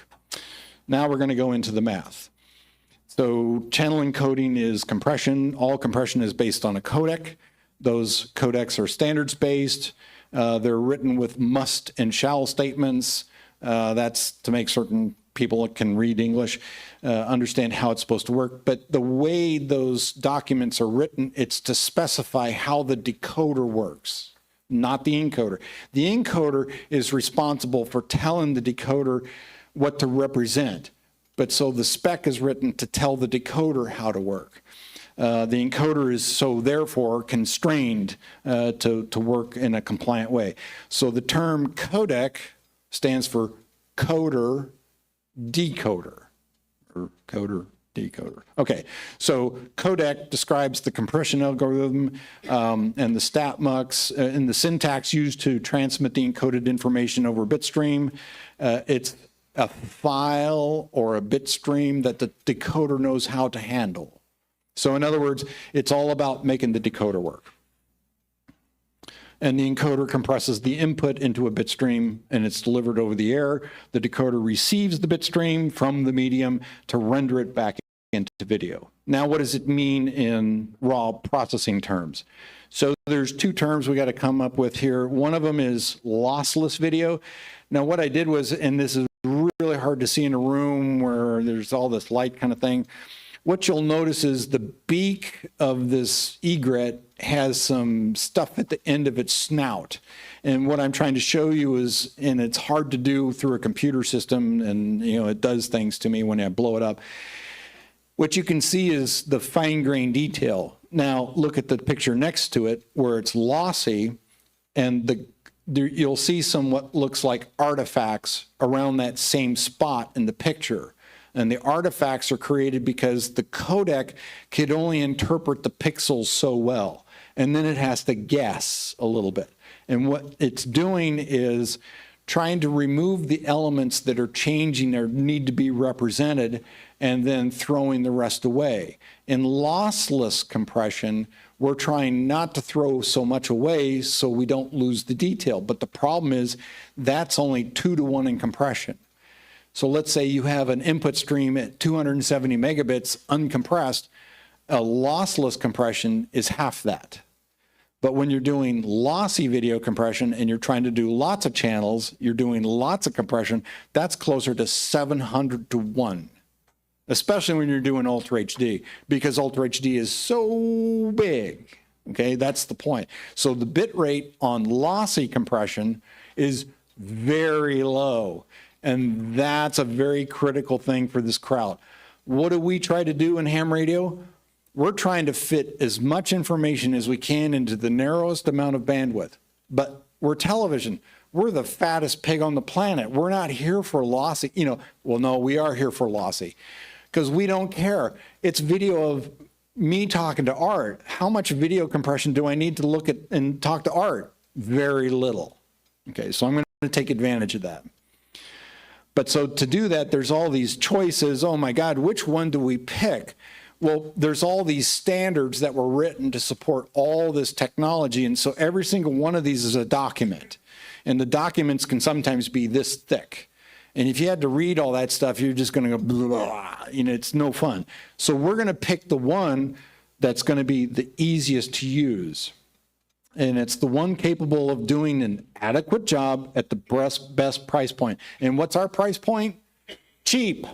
Now we're going to go into the math. So channel encoding is compression. All compression is based on a codec. Those codecs are standards-based. They're written with must and shall statements. That's to make certain people that can read English understand how it's supposed to work. But the way those documents are written, it's to specify how the decoder works, not the encoder. The encoder is responsible for telling the decoder what to represent. But so the spec is written to tell the decoder how to work. The encoder is so therefore constrained to work in a compliant way. So the term codec stands for coder decoder, or coder decoder. Okay, so codec describes the compression algorithm and the StatMux and the syntax used to transmit the encoded information over bit stream. It's a file or a bit stream that the decoder knows how to handle. So in other words, it's all about making the decoder work. And the encoder compresses the input into a bit stream and it's delivered over the air. The decoder receives the bit stream from the medium to render it back into video. Now, what does it mean in raw processing terms? So there's 2 terms we got to come up with here. One of them is lossless video. Now, what I did was, and this is really hard to see in a room where there's all this light kind of thing, what you'll notice is the beak of this egret has some stuff at the end of its snout. And what I'm trying to show you is, and it's hard to do through a computer system, and it does things to me when I blow it up. What you can see is the fine-grained detail. Now look at the picture next to it where it's lossy, and you'll see some what looks like artifacts around that same spot in the picture. And the artifacts are created because the codec could only interpret the pixels so well. And then it has to guess a little bit. And what it's doing is trying to remove the elements that are changing or need to be represented and then throwing the rest away. In lossless compression, we're trying not to throw so much away so we don't lose the detail. But the problem is that's only 2-to-1 in compression. So let's say you have an input stream at 270 megabits uncompressed, a lossless compression is half that. But when you're doing lossy video compression and you're trying to do lots of channels, you're doing lots of compression, that's closer to 700-to-1, especially when you're doing Ultra HD, because Ultra HD is so big, okay? That's the point. So the bit rate on lossy compression is very low. And that's a very critical thing for this crowd. What do we try to do in ham radio? We're trying to fit as much information as we can into the narrowest amount of bandwidth. But we're television. We're the fattest pig on the planet. We're not here for lossy. Well, no, we are here for lossy because we don't care. It's video of me talking to Art. How much video compression do I need to look at and talk to Art? Very little. Okay, so I'm going to take advantage of that. But so to do that, there's all these choices. Oh my God, which one do we pick? Well, there's all these standards that were written to support all this technology. And so every single one of these is a document. And the documents can sometimes be this thick. And if you had to read all that stuff, you're just going to go, blah, it's no fun. So we're going to pick the one that's going to be the easiest to use. And it's the one capable of doing an adequate job at the best price point. And what's our price point? Cheap.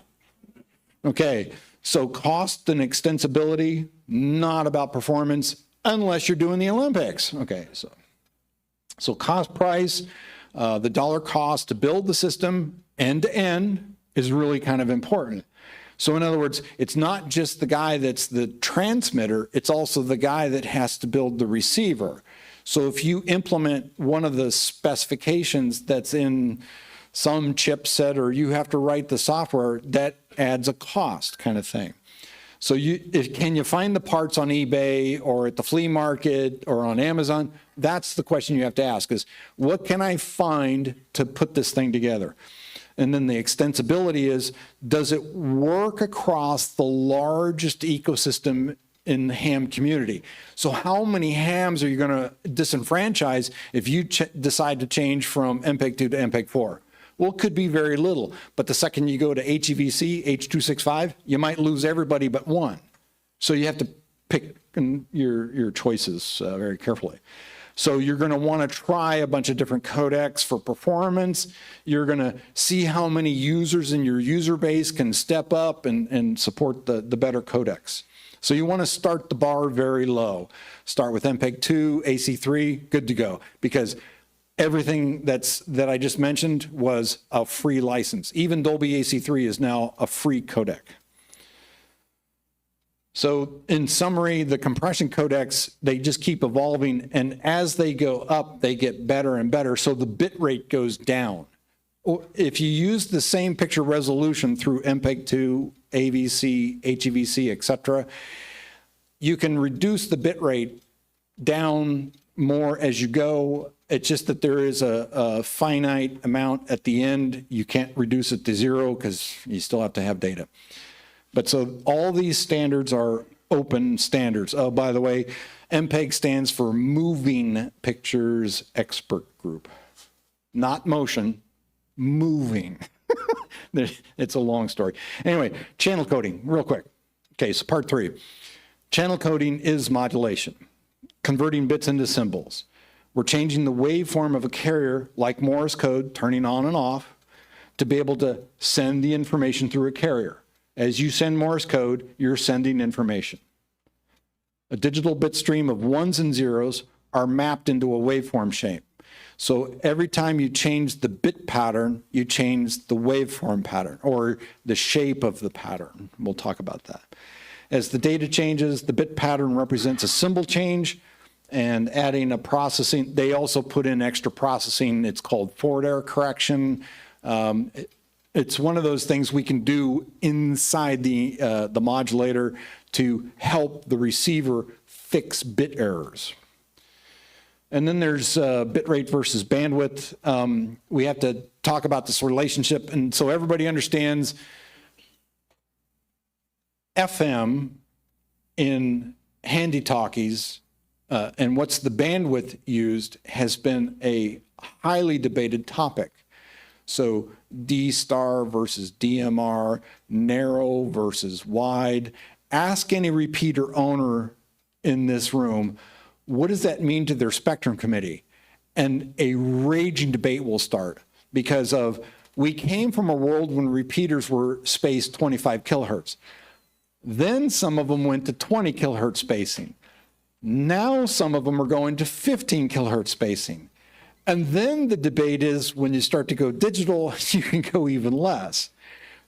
Okay, so cost and extensibility, not about performance, unless you're doing the Olympics. Okay, so cost price, the dollar cost to build the system end to end is really kind of important. So in other words, it's not just the guy that's the transmitter, it's also the guy that has to build the receiver. So if you implement one of the specifications that's in some chipset or you have to write the software, that adds a cost kind of thing. So can you find the parts on eBay or at the flea market or on Amazon? That's the question you have to ask is, what can I find to put this thing together? And then the extensibility is, does it work across the largest ecosystem in the ham community? So how many hams are you going to disenfranchise if you decide to change from MPEG-2 to MPEG-4? Well, it could be very little, but the second you go to HEVC, H.265, you might lose everybody but one. So you have to pick your choices very carefully. So you're going to want to try a bunch of different codecs for performance. You're going to see how many users in your user base can step up and support the better codecs. So you want to start the bar very low. Start with MPEG-2, AC3, good to go, because everything that I just mentioned was a free license. Even Dolby AC3 is now a free codec. So in summary, the compression codecs, they just keep evolving, and as they go up, they get better and better, so the bit rate goes down. If you use the same picture resolution through MPEG-2, AVC, HEVC, etc., you can reduce the bit rate down more as you go. It's just that there is a finite amount at the end. You can't reduce it to zero because you still have to have data. But so all these standards are open standards. Oh, by the way, MPEG stands for Moving Pictures Expert Group. Not motion, moving. It's a long story. Anyway, channel coding, real quick. Okay, so part 3. Channel coding is modulation, converting bits into symbols. We're changing the waveform of a carrier, like Morse code, turning on and off, to be able to send the information through a carrier. As you send Morse code, you're sending information. A digital bit stream of ones and zeros are mapped into a waveform shape. So every time you change the bit pattern, you change the waveform pattern or the shape of the pattern. We'll talk about that. As the data changes, the bit pattern represents a symbol change, and adding a processing, they also put in extra processing. It's called forward error correction. It's one of those things we can do inside the modulator to help the receiver fix bit errors. And then there's bit rate versus bandwidth. We have to talk about this relationship, and so everybody understands FM in handy talkies and what's the bandwidth used has been a highly debated topic. So D star versus DMR, narrow versus wide. Ask any repeater owner in this room, what does that mean to their spectrum committee? And a raging debate will start because we came from a world when repeaters were spaced 25 kilohertz. Then some of them went to 20 kilohertz spacing. Now some of them are going to 15 kilohertz spacing. And then the debate is when you start to go digital, you can go even less.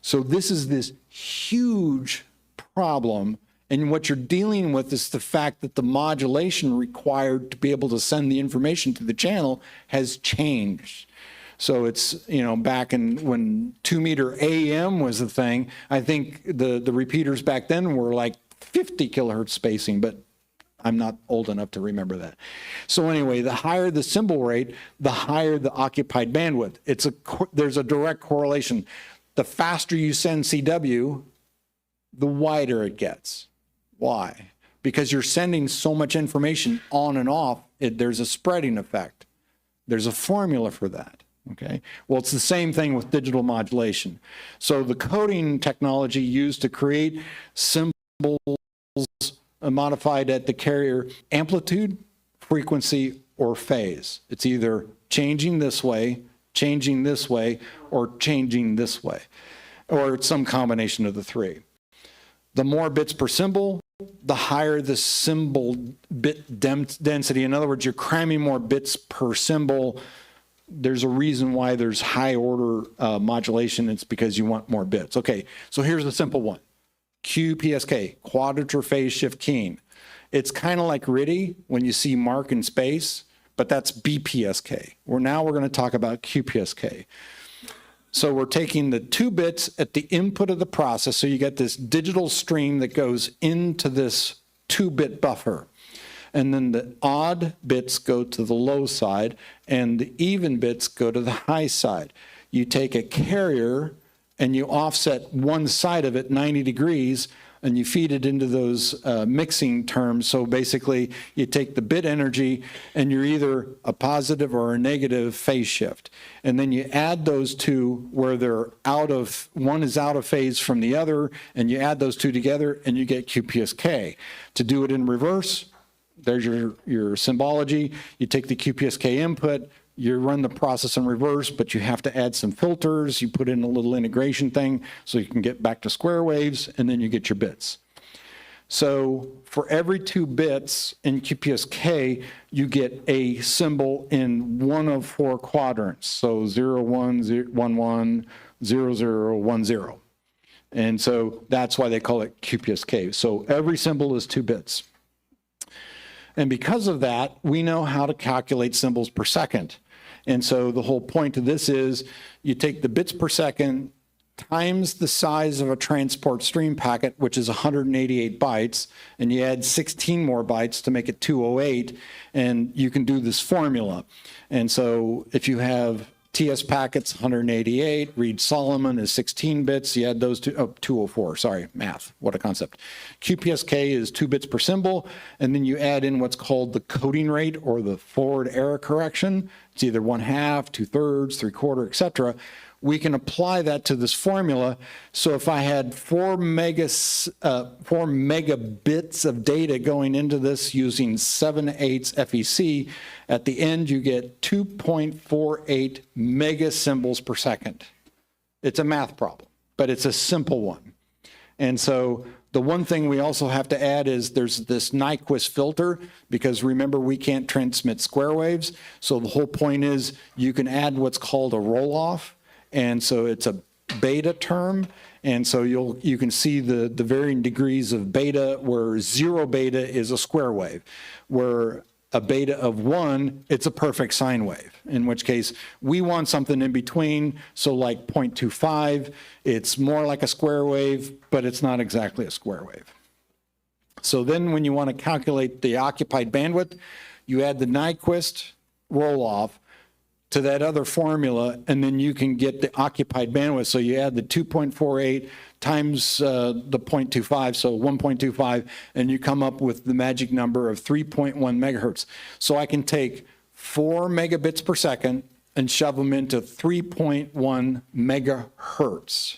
So this is this huge problem. And what you're dealing with is the fact that the modulation required to be able to send the information to the channel has changed. So it's, back in when 2-meter AM was the thing, I think the repeaters back then were like 50 kilohertz spacing, but I'm not old enough to remember that. So anyway, the higher the symbol rate, the higher the occupied bandwidth. There's a direct correlation. The faster you send CW, the wider it gets. Why? Because you're sending so much information on and off, there's a spreading effect. There's a formula for that. Okay. Well, it's the same thing with digital modulation. So the coding technology used to create symbols modified at the carrier amplitude, frequency, or phase. It's either changing this way, or changing this way, or it's some combination of the three. The more bits per symbol, the higher the symbol bit density. In other words, you're cramming more bits per symbol. There's a reason why there's high order modulation. It's because you want more bits. Okay, so here's the simple one. QPSK, quadrature phase shift keying. It's kind of like RTTY when you see mark in space, but that's BPSK. Now we're going to talk about QPSK. So we're taking the 2 bits at the input of the process. So you get this digital stream that goes into this 2-bit buffer. And then the odd bits go to the low side and the even bits go to the high side. You take a carrier and you offset one side of it 90 degrees and you feed it into those mixing terms. So basically you take the bit energy and you're either a positive or a negative phase shift. And then you add those two where they're one is out of phase from the other, and you add those two together and you get QPSK. To do it in reverse, there's your symbology. You take the QPSK input, you run the process in reverse, but you have to add some filters. You put in a little integration thing so you can get back to square waves, and then you get your bits. So for every 2 bits in QPSK, you get a symbol in one of 4 quadrants. So 0, 1, 0, 1, 1, 0, 0, 1, 0. And so that's why they call it QPSK. So every symbol is 2 bits. And because of that, we know how to calculate symbols per second. And so the whole point of this is you take the bits per second times the size of a transport stream packet, which is 188 bytes, and you add 16 more bytes to make it 208, and you can do this formula. And so if you have TS packets 188, Reed Solomon is 16 bits, you add those two, 204, sorry, math, what a concept. QPSK is 2 bits per symbol, and then you add in what's called the coding rate or the forward error correction. It's either 1/2, 2/3, 3/4, etc. We can apply that to this formula. So if I had 4 megabits of data going into this using 7/8 FEC, at the end you get 2.48 mega symbols per second. It's a math problem, but it's a simple one. And so the one thing we also have to add is there's this Nyquist filter, because remember, we can't transmit square waves. So the whole point is you can add what's called a roll-off. And so it's a beta term. And so you can see the varying degrees of beta, where 0 beta is a square wave, where a beta of 1, it's a perfect sine wave, in which case we want something in between. So like 0.25, it's more like a square wave, but it's not exactly a square wave. So then when you want to calculate the occupied bandwidth, you add the Nyquist roll-off to that other formula, and then you can get the occupied bandwidth. So you add the 2.48 times the 0.25, so 1.25, and you come up with the magic number of 3.1 megahertz. So I can take 4 megabits per second and shove them into 3.1 megahertz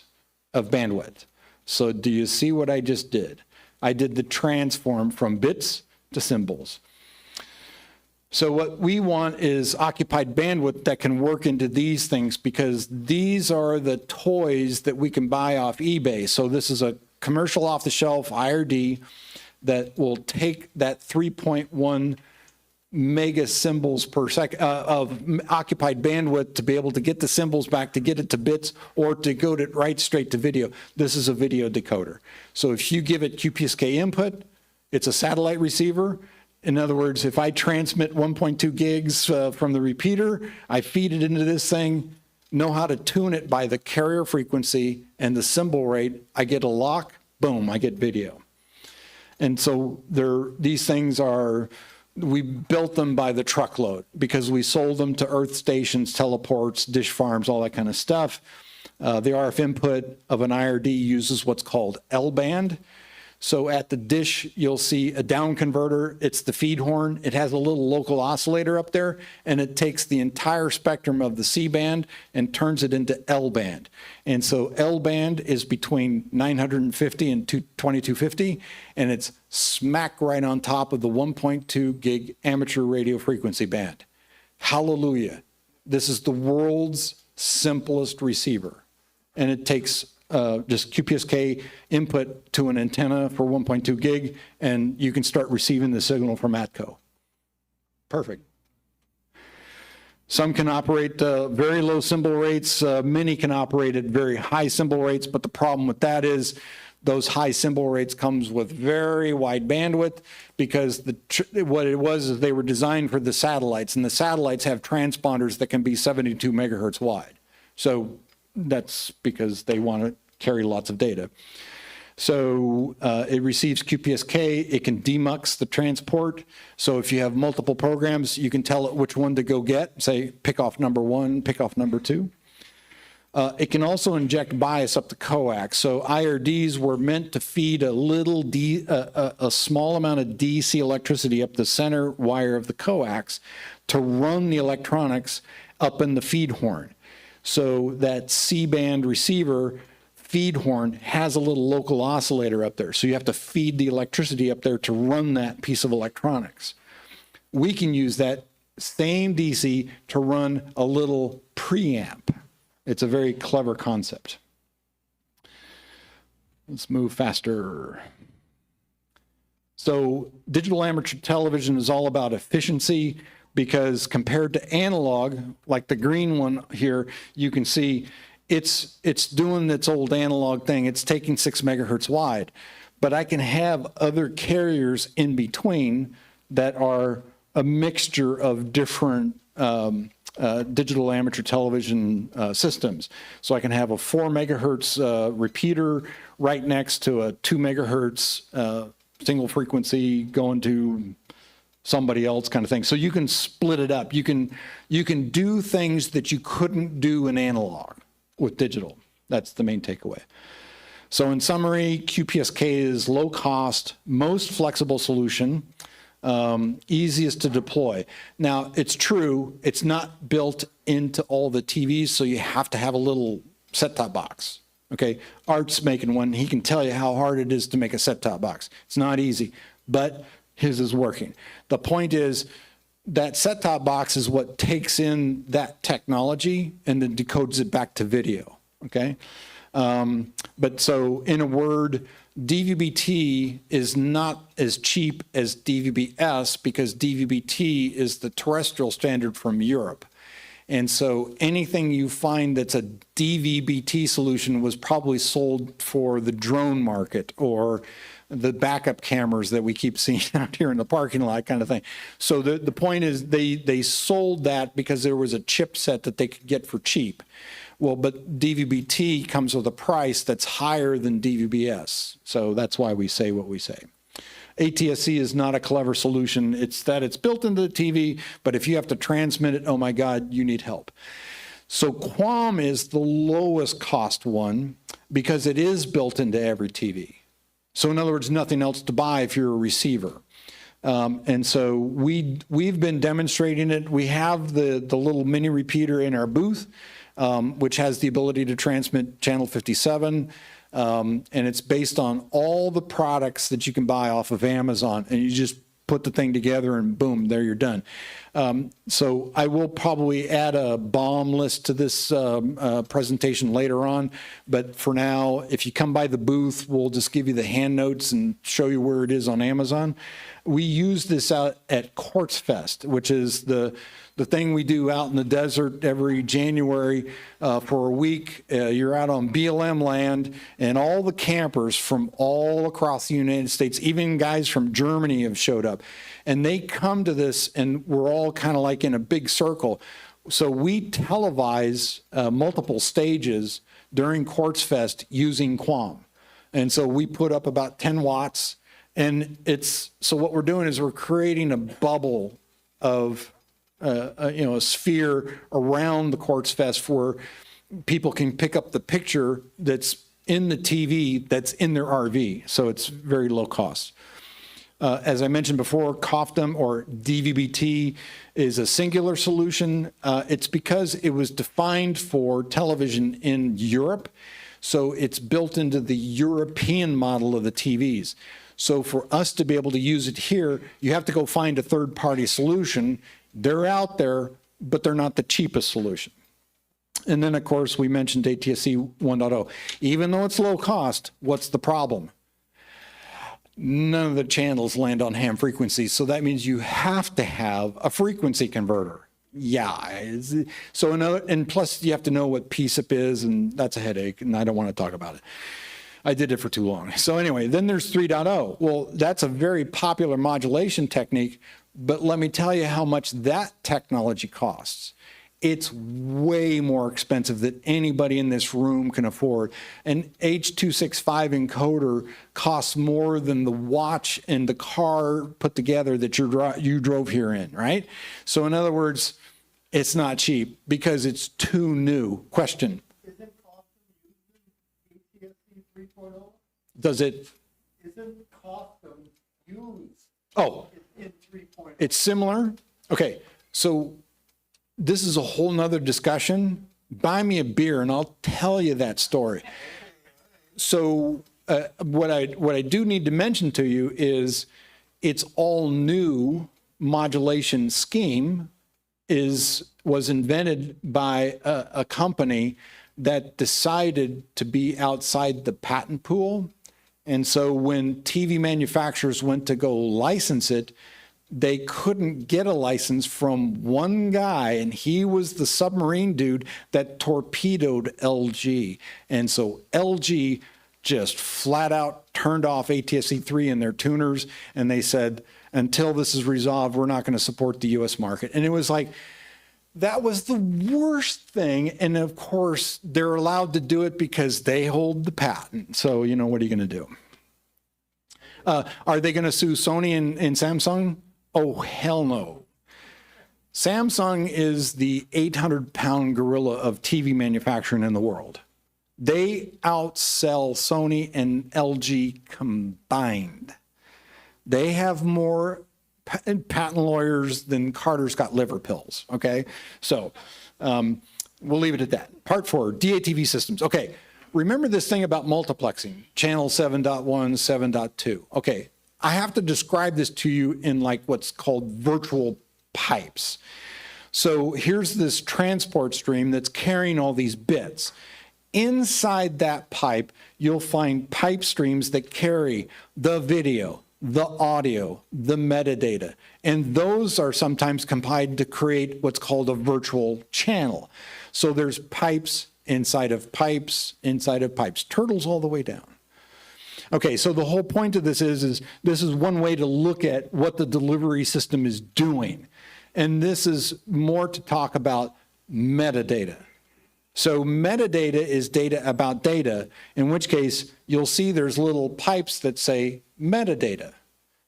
of bandwidth. So do you see what I just did? I did the transform from bits to symbols. So what we want is occupied bandwidth that can work into these things, because these are the toys that we can buy off eBay. So this is a commercial off-the-shelf IRD that will take that 3.1 mega symbols per second of occupied bandwidth to be able to get the symbols back, to get it to bits, or to go to right straight to video. This is a video decoder. So if you give it QPSK input, it's a satellite receiver. In other words, if I transmit 1.2 gigs from the repeater, I feed it into this thing, know how to tune it by the carrier frequency and the symbol rate, I get a lock, boom, I get video. And so these things are, we built them by the truckload because we sold them to earth stations, teleports, dish farms, all that kind of stuff. The RF input of an IRD uses what's called L-band. So at the dish, you'll see a down converter. It's the feed horn. It has a little local oscillator up there, and it takes the entire spectrum of the C band and turns it into L band. And so L band is between 950 and 2250, and it's smack right on top of the 1.2 gig amateur radio frequency band. Hallelujah. This is the world's simplest receiver. And it takes just QPSK input to an antenna for 1.2 gig, and you can start receiving the signal from ATCO. Perfect. Some can operate very low symbol rates. Many can operate at very high symbol rates, but the problem with that is those high symbol rates comes with very wide bandwidth, because what it was is they were designed for the satellites, and the satellites have transponders that can be 72 megahertz wide. So that's because they want to carry lots of data. So it receives QPSK, it can demux the transport. So if you have multiple programs, you can tell it which one to go get, say pick off number 1, pick off number 2. It can also inject bias up the coax. So IRDs were meant to feed a small amount of DC electricity up the center wire of the coax to run the electronics up in the feed horn. So that C-band receiver feed horn has a little local oscillator up there. So you have to feed the electricity up there to run that piece of electronics. We can use that same DC to run a little preamp. It's a very clever concept. Let's move faster. So digital amateur television is all about efficiency, because compared to analog, like the green one here, you can see it's doing its old analog thing. It's taking 6 megahertz wide, but I can have other carriers in between that are a mixture of different digital amateur television systems. So I can have a 4 megahertz repeater right next to a 2 megahertz single frequency going to somebody else kind of thing. So you can split it up. You can do things that you couldn't do in analog with digital. That's the main takeaway. So in summary, QPSK is low cost, most flexible solution, easiest to deploy. Now, it's true, it's not built into all the TVs, so you have to have a little set-top box. Okay, Art's making one. He can tell you how hard it is to make a set-top box. It's not easy, but his is working. The point is that set-top box is what takes in that technology and then decodes it back to video, okay? But so in a word, DVB-T is not as cheap as DVB-S, because DVB-T is the terrestrial standard from Europe. And so anything you find that's a DVB-T solution was probably sold for the drone market or the backup cameras that we keep seeing out here in the parking lot kind of thing. So the point is they sold that because there was a chipset that they could get for cheap. Well, but DVB-T comes with a price that's higher than DVB-S. So that's why we say what we say. ATSC is not a clever solution. It's that it's built into the TV, but if you have to transmit it, oh my God, you need help. So QAM is the lowest cost one because it is built into every TV. So in other words, nothing else to buy if you're a receiver. And so we've been demonstrating it. We have the little mini repeater in our booth, which has the ability to transmit channel 57. And it's based on all the products that you can buy off of Amazon, and you just put the thing together and boom, there you're done. So I will probably add a BOM list to this presentation later on, but for now, if you come by the booth, we'll just give you the hand notes and show you where it is on Amazon. We use this out at Quartz Fest, which is the thing we do out in the desert every January for a week. You're out on BLM land, and all the campers from all across the United States, even guys from Germany have showed up. And they come to this, and we're all kind of like in a big circle. So we televise multiple stages during Quartz Fest using QAM. And so we put up about 10 watts. And so what we're doing is we're creating a bubble of a sphere around the Quartz Fest where people can pick up the picture that's in the TV that's in their RV. So it's very low cost. As I mentioned before, COFDM or DVB-T is a singular solution. It's because it was defined for television in Europe. So it's built into the European model of the TVs. So for us to be able to use it here, you have to go find a third-party solution. They're out there, but they're not the cheapest solution. And then, of course, we mentioned ATSC 1.0. Even though it's low cost, what's the problem? None of the channels land on ham frequencies, so that means you have to have a frequency converter. Yeah, so and plus you have to know what PSIP is, and that's a headache, and I don't want to talk about it. I did it for too long. So anyway, then there's 3.0. Well, that's a very popular modulation technique, but let me tell you how much that technology costs. It's way more expensive than anybody in this room can afford. An H.265 encoder costs more than the watch and the car put together that you drove here in, right? So in other words, it's not cheap because it's too new. Question? Isn't COFDM used in ATSC 3.0? Does it? Isn't COFDM used in 3.0? It's similar? Okay, so this is a whole nother discussion. Buy me a beer and I'll tell you that story. So what I do need to mention to you is its all new modulation scheme was invented by a company that decided to be outside the patent pool. And so when TV manufacturers went to go license it, they couldn't get a license from one guy, and he was the submarine dude that torpedoed LG. And so LG just flat out turned off ATSC3 in their tuners, and they said, until this is resolved, we're not going to support the US market. And it was like, that was the worst thing. And of course, they're allowed to do it because they hold the patent. So, you know, what are you going to do? Are they going to sue Sony and Samsung? Oh, hell no. Samsung is the 800-pound gorilla of TV manufacturing in the world. They outsell Sony and LG combined. They have more patent lawyers than Carter's got liver pills, okay? So we'll leave it at that. Part 4, DATV systems. Okay, remember this thing about multiplexing, channel 7.1, 7.2. Okay, I have to describe this to you in like what's called virtual pipes. So here's this transport stream that's carrying all these bits. Inside that pipe, you'll find pipe streams that carry the video, the audio, the metadata, and those are sometimes combined to create what's called a virtual channel. So there's pipes inside of pipes, turtles all the way down. Okay, so the whole point of this is this is one way to look at what the delivery system is doing. And this is more to talk about metadata. So metadata is data about data, in which case you'll see there's little pipes that say metadata.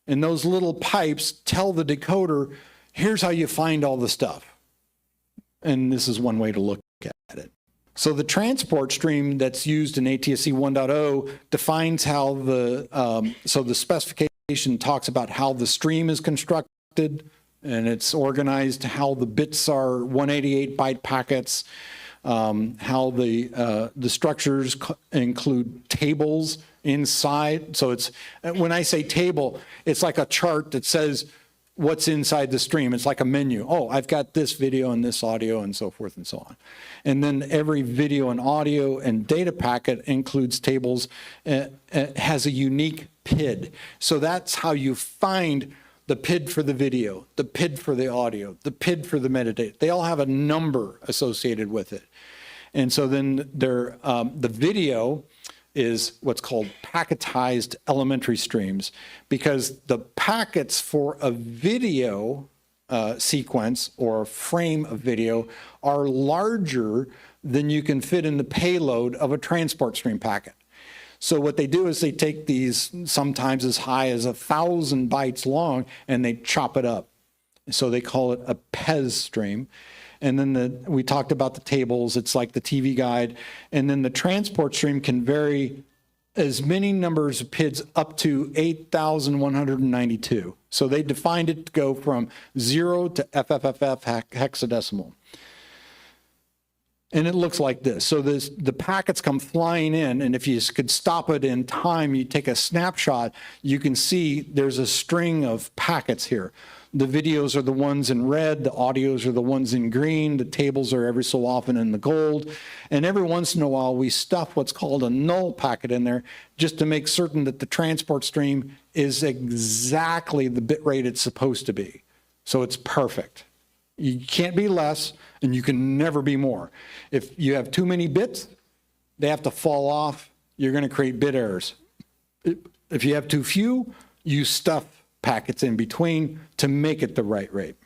And those little pipes tell the decoder, here's how you find all the stuff. And this is one way to look at it. So the transport stream that's used in ATSC 1.0 defines how so the specification talks about how the stream is constructed, and it's organized, how the bits are 188 byte packets, how the structures include tables inside. So it's, when I say table, it's like a chart that says what's inside the stream. It's like a menu. Oh, I've got this video and this audio and so forth and so on. And then every video and audio and data packet includes tables, has a unique PID. So that's how you find the PID for the video, the PID for the audio, the PID for the metadata. They all have a number associated with it. And so then the video is what's called packetized elementary streams, because the packets for a video sequence or a frame of video are larger than you can fit in the payload of a transport stream packet. So what they do is they take these sometimes as high as 1,000 bytes long and they chop it up. So they call it a PEZ stream. And then we talked about the tables. It's like the TV guide. And then the transport stream can vary as many numbers of PIDs up to 8,192. So they defined it to go from 0 to FFFF hexadecimal. And it looks like this. So the packets come flying in, and if you could stop it in time, you take a snapshot, you can see there's a string of packets here. The videos are the ones in red, the audios are the ones in green, the tables are every so often in the gold, and every once in a while we stuff what's called a null packet in there just to make certain that the transport stream is exactly the bit rate it's supposed to be. So it's perfect. You can't be less, and you can never be more. If you have too many bits, they have to fall off. You're going to create bit errors. If you have too few, you stuff packets in between to make it the right rate.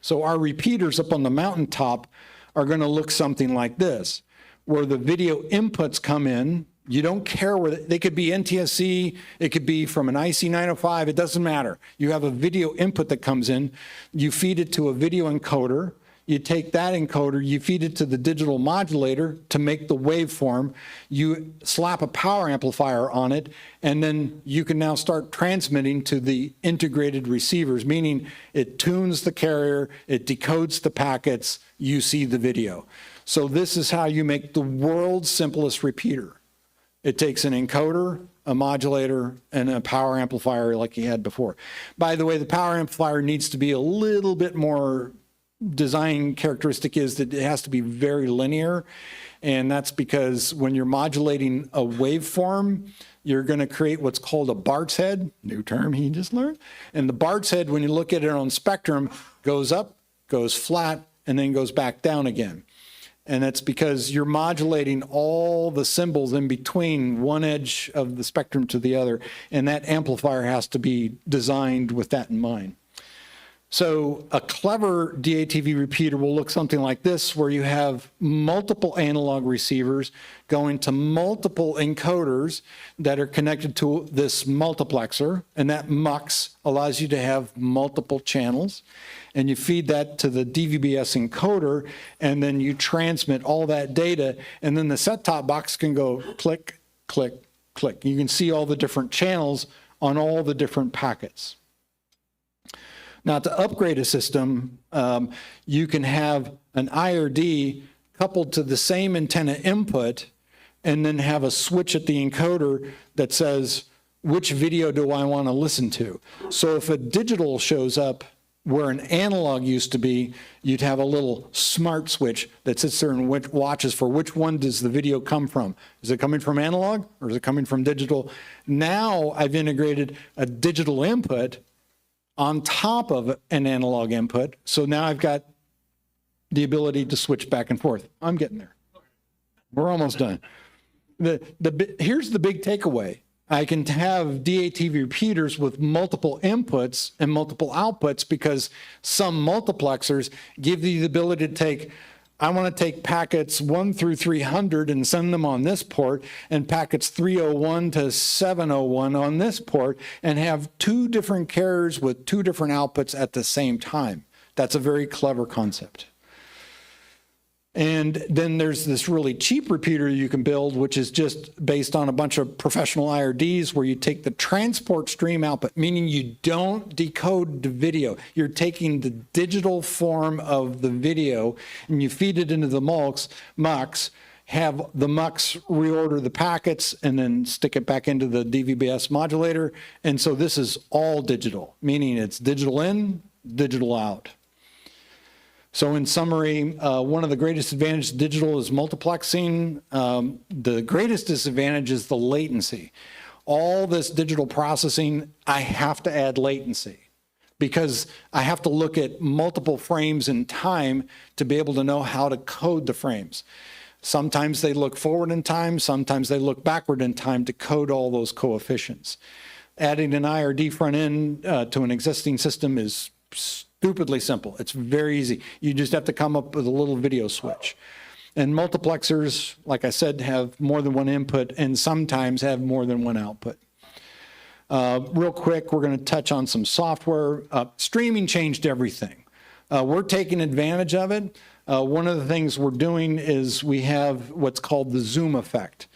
So our repeaters up on the mountaintop are going to look something like this, where the video inputs come in. You don't care where they could be NTSC, it could be from an IC905, it doesn't matter. You have a video input that comes in, you feed it to a video encoder, you take that encoder, you feed it to the digital modulator to make the waveform, you slap a power amplifier on it, and then you can now start transmitting to the integrated receivers, meaning it tunes the carrier, it decodes the packets, you see the video. So this is how you make the world's simplest repeater. It takes an encoder, a modulator, and a power amplifier like you had before. By the way, the power amplifier needs to be a little bit more design characteristic is that it has to be very linear. And that's because when you're modulating a waveform, you're going to create what's called a Bart's head, new term he just learned. And the Bart's head, when you look at it on spectrum, goes up, goes flat, and then goes back down again. And that's because you're modulating all the symbols in between one edge of the spectrum to the other, and that amplifier has to be designed with that in mind. So a clever DATV repeater will look something like this, where you have multiple analog receivers going to multiple encoders that are connected to this multiplexer, and that MUX allows you to have multiple channels. And you feed that to the DVB-S encoder, and then you transmit all that data, and then the set-top box can go click, click, click. You can see all the different channels on all the different packets. Now, to upgrade a system, you can have an IRD coupled to the same antenna input, and then have a switch at the encoder that says, which video do I want to listen to? So if a digital shows up where an analog used to be, you'd have a little smart switch that sits there and watches for which one does the video come from. Is it coming from analog or is it coming from digital? Now I've integrated a digital input on top of an analog input. So now I've got the ability to switch back and forth. I'm getting there. We're almost done. Here's the big takeaway. I can have DATV repeaters with multiple inputs and multiple outputs because some multiplexers give you the ability to take, I want to take packets 1 through 300 and send them on this port, and packets 301 to 701 on this port, and have two different carriers with two different outputs at the same time. That's a very clever concept. And then there's this really cheap repeater you can build, which is just based on a bunch of professional IRDs, where you take the transport stream output, meaning you don't decode the video. You're taking the digital form of the video and you feed it into the MUX, have the MUX reorder the packets and then stick it back into the DVB-S modulator. And so this is all digital, meaning it's digital in, digital out. So in summary, one of the greatest advantages of digital is multiplexing. The greatest disadvantage is the latency. All this digital processing, I have to add latency because I have to look at multiple frames in time to be able to know how to code the frames. Sometimes they look forward in time, sometimes they look backward in time to code all those coefficients. Adding an IRD front end to an existing system is stupidly simple. It's very easy. You just have to come up with a little video switch. And multiplexers, like I said, have more than one input and sometimes have more than one output. Real quick, we're going to touch on some software. Streaming changed everything. We're taking advantage of it. One of the things we're doing is we have what's called the Zoom effect.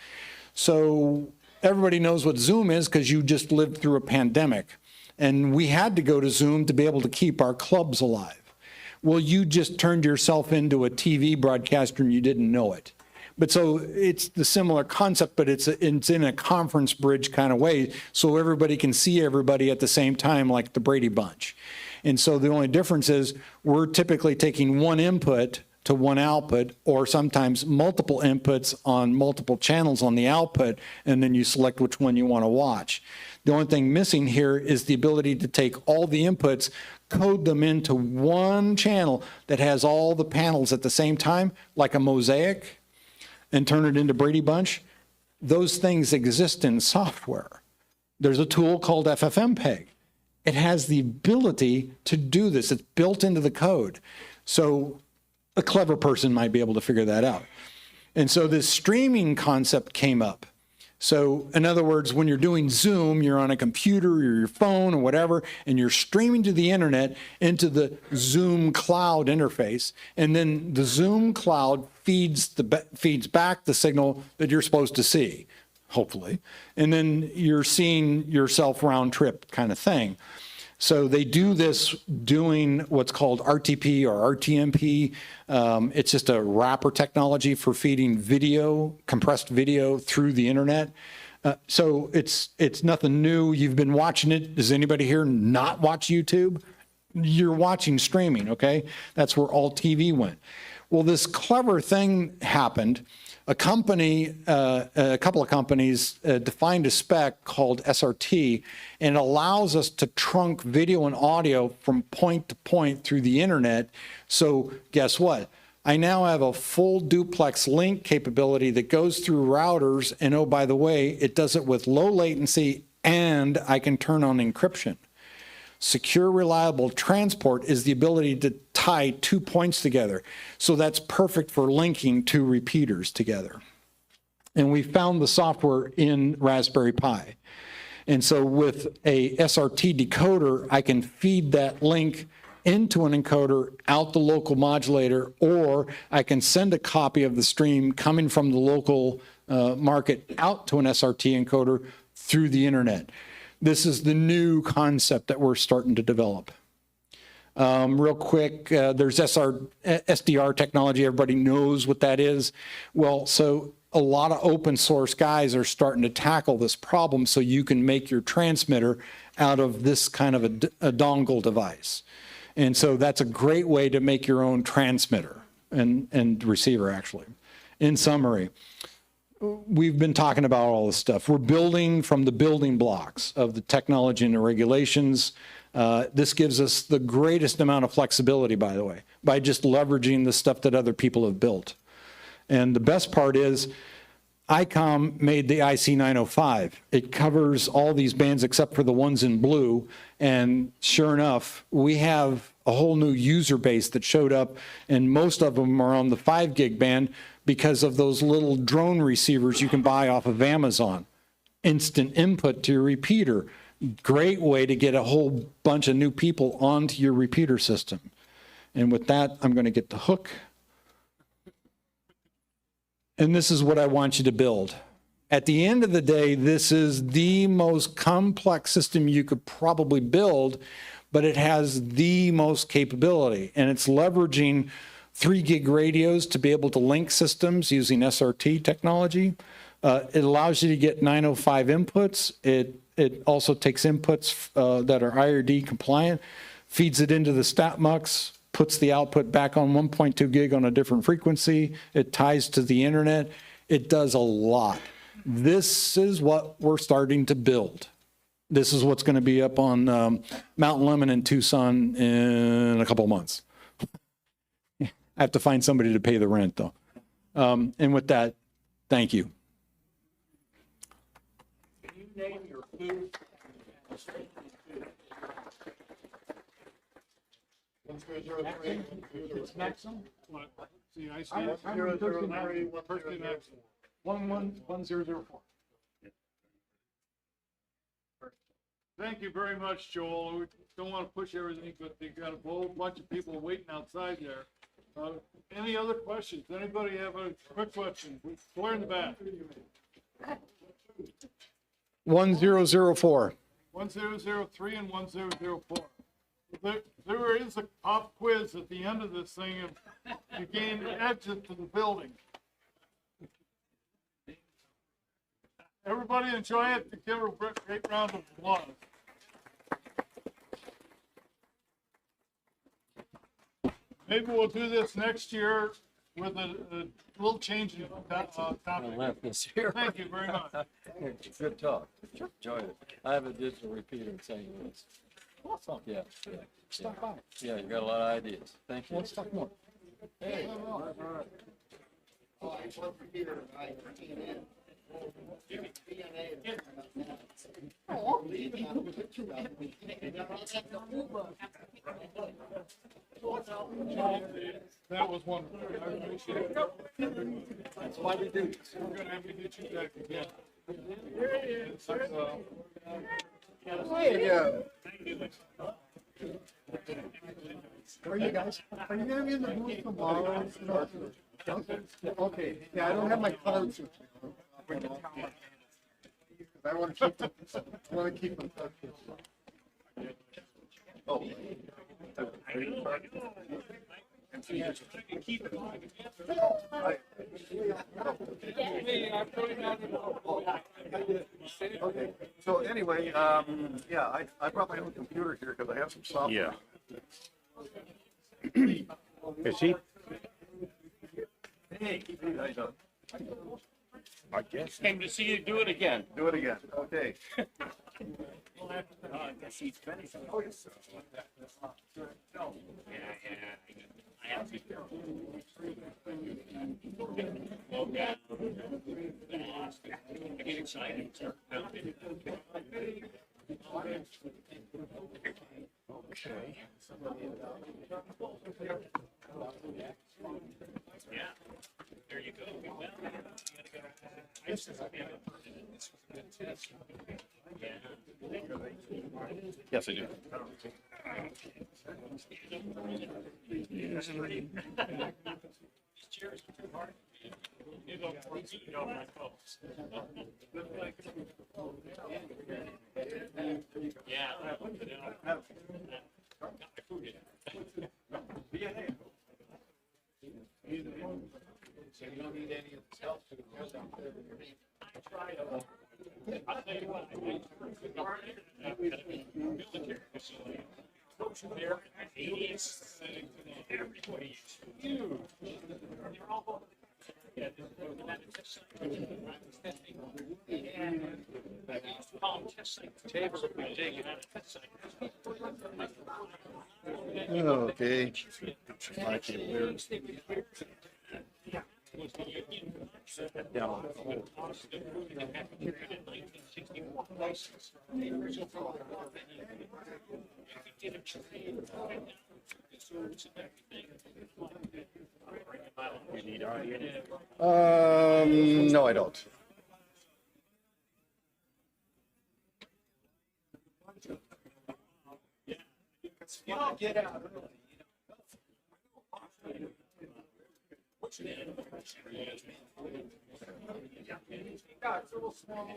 So everybody knows what Zoom is because you just lived through a pandemic. And we had to go to Zoom to be able to keep our clubs alive. Well, you just turned yourself into a TV broadcaster and you didn't know it. But so it's the similar concept, but it's in a conference bridge kind of way, so everybody can see everybody at the same time, like the Brady Bunch. And so the only difference is we're typically taking one input to one output, or sometimes multiple inputs on multiple channels on the output, and then you select which one you want to watch. The only thing missing here is the ability to take all the inputs, code them into one channel that has all the panels at the same time, like a mosaic, and turn it into Brady Bunch. Those things exist in software. There's a tool called FFmpeg. It has the ability to do this. It's built into the code. So a clever person might be able to figure that out. And so this streaming concept came up. So in other words, when you're doing Zoom, you're on a computer or your phone or whatever, and you're streaming to the internet into the Zoom cloud interface. And then the Zoom cloud feeds back the signal that you're supposed to see, hopefully. And then you're seeing yourself round trip kind of thing. So they do this doing what's called RTP or RTMP. It's just a wrapper technology for feeding video, compressed video through the internet. So it's nothing new. You've been watching it. Does anybody here not watch YouTube? You're watching streaming, okay? That's where all TV went. Well, this clever thing happened. A couple of companies defined a spec called SRT, and it allows us to trunk video and audio from point to point through the internet. So guess what? I now have a full duplex link capability that goes through routers, and oh, by the way, it does it with low latency, and I can turn on encryption. Secure, reliable transport is the ability to tie 2 points together. So that's perfect for linking two repeaters together. And we found the software in Raspberry Pi. And so with a SRT decoder, I can feed that link into an encoder out the local modulator, or I can send a copy of the stream coming from the local market out to an SRT encoder through the internet. This is the new concept that we're starting to develop. Real quick, there's SDR technology. Everybody knows what that is. Well, so a lot of open source guys are starting to tackle this problem, so you can make your transmitter out of this kind of a dongle device. And so that's a great way to make your own transmitter and receiver, actually. In summary, we've been talking about all this stuff. We're building from the building blocks of the technology and the regulations. This gives us the greatest amount of flexibility, by the way, by just leveraging the stuff that other people have built. And the best part is ICOM made the IC905. It covers all these bands except for the ones in blue. And sure enough, we have a whole new user base that showed up, and most of them are on the 5 gig band because of those little drone receivers you can buy off of Amazon. Instant input to your repeater. Great way to get a whole bunch of new people onto your repeater system. And with that, I'm going to get the hook. And this is what I want you to build. At the end of the day, this is the most complex system you could probably build, but it has the most capability. And it's leveraging 3 gig radios to be able to link systems using SRT technology. It allows you to get 905 inputs. It also takes inputs that are IRD compliant, feeds it into the StatMux, puts the output back on 1.2 gig on a different frequency. It ties to the internet. It does a lot. This is what we're starting to build. This is what's going to be up on Mountain Lemon in Tucson in a couple of months. I have to find somebody to pay the rent, though. And with that, thank you. Can you name your food? 1003. It's Maxim? See, I see. I'm 1003, 11004. Thank you very much, Joel. We don't want to push everything, but they've got a whole bunch of people waiting outside there. Any other questions? Anybody have a quick question? We're in the back. 1004. 1003 and 1004. There is a pop quiz at the end of this thing to gain exit to the building. Everybody enjoy it. Give her a great round of applause. Maybe we'll do this next year with a little change in topic. This year. Thank you very much. Good talk. Enjoyed it. I have a digital repeater in St. Louis. Awesome. Yeah. Stop by. Yeah, you got a lot of ideas. Thank you. Let's talk more. Hey. That was wonderful. I appreciate it. That's why we do this. We're going to have to get you back again. Are you guys, are you gonna be in the booth tomorrow? Okay, yeah, I don't have my cards with me. I want to keep in touch with you. Oh. Okay, so anyway, yeah, I brought my own computer here because I have some software. Yeah. Is he? Hey, how you doing? I guess. Came to see you do it again. Do it again, okay. I guess he's finished. Oh, yes. No. Yeah. I have to. Okay. I get excited. Okay. Yeah. There you go. Yes, I do. So you don't need any of the stuff to go down there. I'll tell you what, military facility. There, 80s, everybody is huge. They're all over the Okay. I can't hear. Down. You need audio? No, I don't. Get out. Yeah, it's a little small.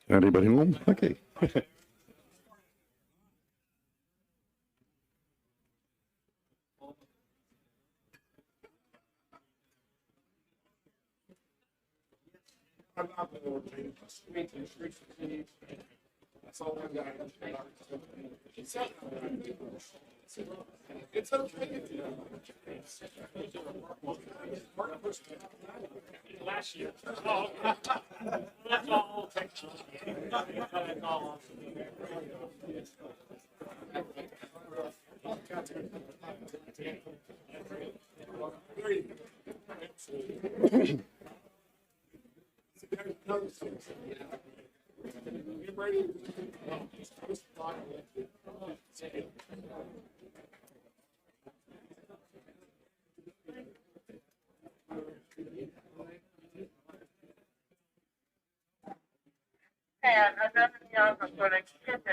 Anybody home? Okay. That's all I got. It's okay. last year. Oh, that's all. That's all. And another young for the kids.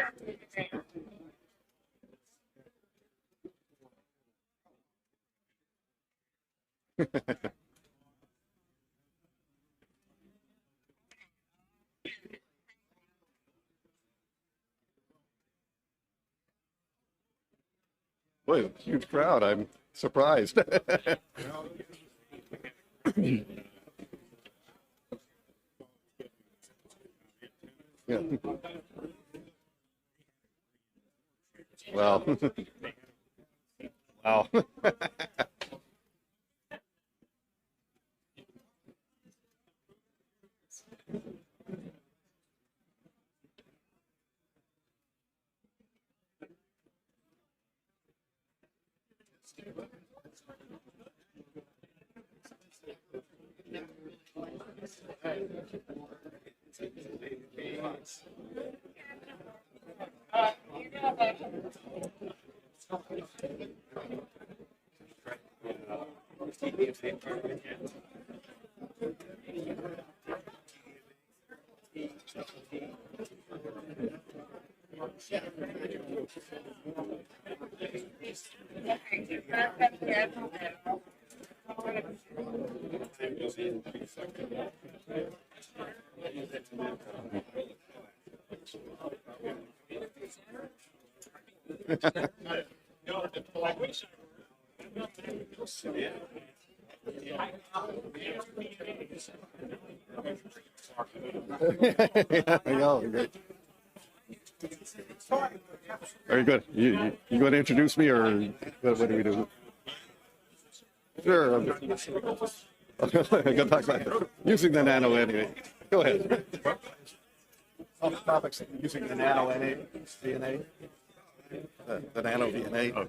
Boy, huge crowd. I'm surprised. Yeah. Wow. Wow. Great. Very good. You going to introduce me, or what do we do? Sure. I got to talk about using the nano anyway. Go ahead. Topics using the nano DNA. The nano DNA.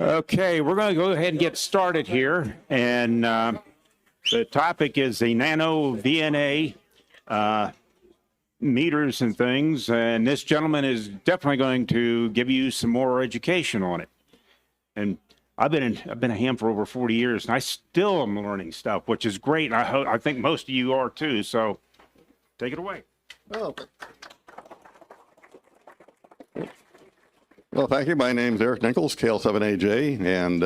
Okay, we're going to go ahead and get started here. And the topic is the nano DNA meters and things. And this gentleman is definitely going to give you some more education on it. And I've been a ham for over 40 years, and I still am learning stuff, which is great. And I think most of you are too. So take it away. Oh. Well, thank you. My name's Eric Nichols, KL7AJ, and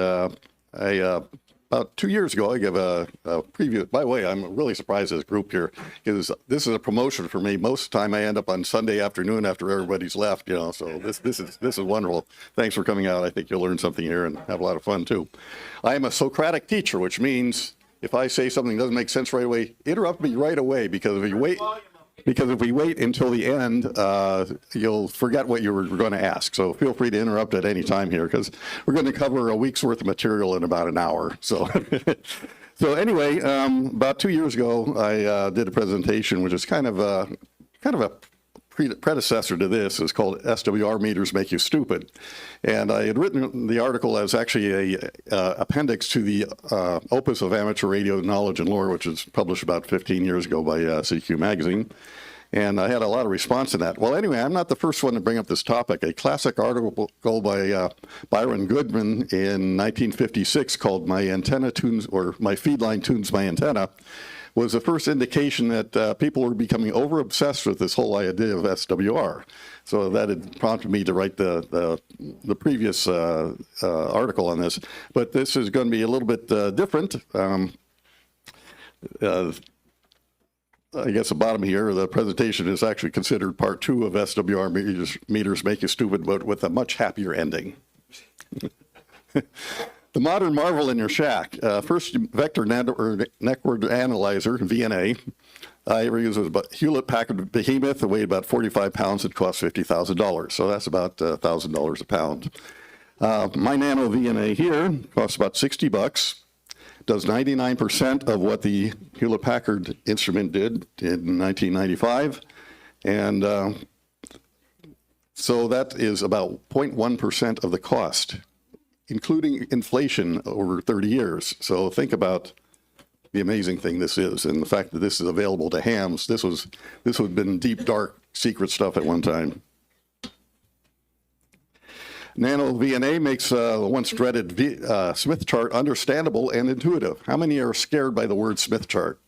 about 2 years ago, I gave a preview. By the way, I'm really surprised this group here, because this is a promotion for me. Most of the time, I end up on Sunday afternoon after everybody's left, So this is wonderful. Thanks for coming out. I think you'll learn something here and have a lot of fun too. I am a Socratic teacher, which means if I say something doesn't make sense right away, interrupt me right away, because if we wait until the end, you'll forget what you were going to ask. So feel free to interrupt at any time here, because we're going to cover a week's worth of material in about an hour. So, so anyway, about 2 years ago, I did a presentation, which is kind of a predecessor to this. It's called SWR Meters Make You Stupid. And I had written the article as actually a appendix to the Opus of Amateur Radio Knowledge and Lore, which was published about 15 years ago by CQ Magazine. And I had a lot of response to that. Well, anyway, I'm not the first one to bring up this topic. A classic article by Byron Goodman in 1956 called My Antenna Tunes, or My Feed Line Tunes My Antenna, was the first indication that people were becoming over-obsessed with this whole idea of SWR. So that had prompted me to write the previous article on this. But this is going to be a little bit different. I guess the bottom here, the presentation is actually considered part 2 of SWR Meters Make You Stupid, but with a much happier ending. The modern marvel in your shack. First vector network analyzer, VNA. I ever used was about Hewlett-Packard Behemoth. It weighed about 45 pounds. It cost $50,000. So that's about $1,000 a pound. My Nano VNA here costs about $60. Does 99% of what the Hewlett-Packard instrument did in 1995. And So that is about 0.1% of the cost, including inflation over 30 years. So think about the amazing thing this is, and the fact that this is available to hams. This would have been deep, dark, secret stuff at one time. Nano VNA makes the once dreaded Smith chart understandable and intuitive. How many are scared by the word Smith chart?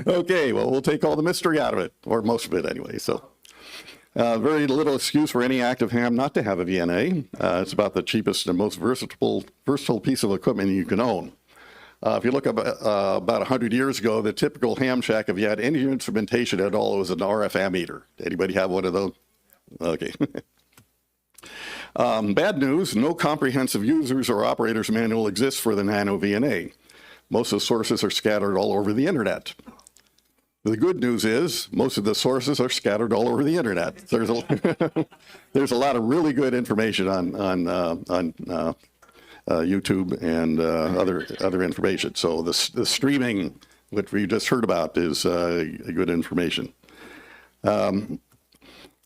Okay, well, we'll take all the mystery out of it, or most of it anyway. So very little excuse for any active ham not to have a VNA. It's about the cheapest and most versatile piece of equipment you can own. If you look up about 100 years ago, the typical ham shack, if you had any instrumentation at all, it was an RF ammeter. Anybody have one of those? Okay. Bad news, no comprehensive users or operators manual exists for the Nano VNA. Most of the sources are scattered all over the internet. The good news is most of the sources are scattered all over the internet. There's a, there's a lot of really good information on YouTube and other information. So the streaming, which we just heard about, is good information.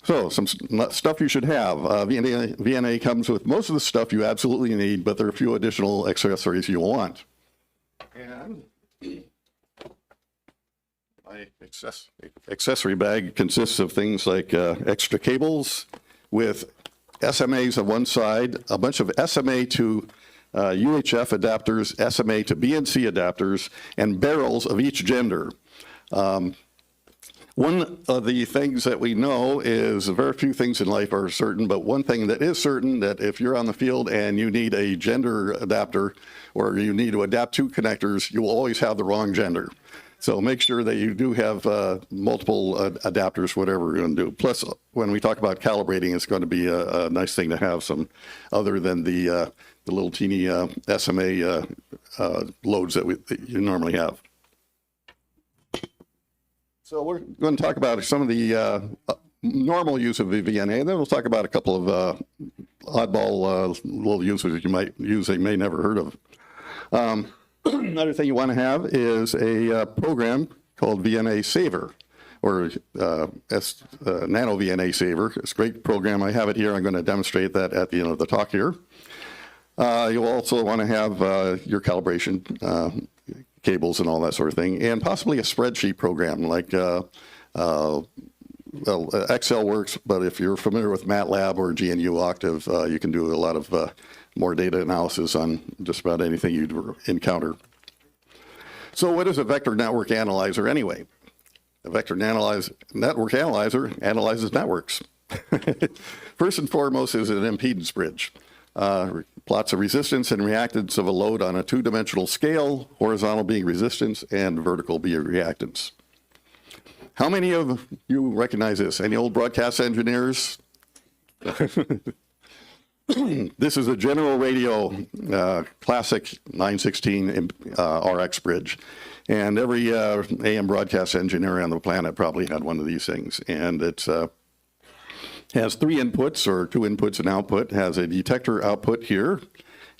So some stuff you should have. VNA comes with most of the stuff you absolutely need, but there are a few additional accessories you'll want. And my accessory bag consists of things like extra cables with SMAs on one side, a bunch of SMA to UHF adapters, SMA to BNC adapters, and barrels of each gender. One of the things that we know is very few things in life are certain, but one thing that is certain, that if you're on the field and you need a gender adapter or you need to adapt two connectors, you will always have the wrong gender. So make sure that you do have multiple adapters, whatever you're going to do. Plus, when we talk about calibrating, it's going to be a nice thing to have some other than the little teeny SMA loads that you normally have. So we're going to talk about some of the normal use of the VNA, and then we'll talk about a couple of oddball little uses that you might use that you may never heard of. Another thing you want to have is a program called VNA Saver, or Nano VNA Saver. It's a great program. I have it here. I'm going to demonstrate that at the end of the talk here. You'll also want to have your calibration cables and all that sort of thing, and possibly a spreadsheet program like, well, Excel works, but if you're familiar with MATLAB or GNU Octave, you can do a lot of more data analysis on just about anything you'd encounter. So what is a vector network analyzer anyway? A vector network analyzer analyzes networks. First and foremost is an impedance bridge. Plots of resistance and reactance of a load on a two-dimensional scale, horizontal being resistance and vertical being reactance. How many of you recognize this? Any old broadcast engineers? This is a General Radio classic 916 RX bridge. And every AM broadcast engineer on the planet probably had one of these things. And it's has three inputs, or two inputs and output, has a detector output here,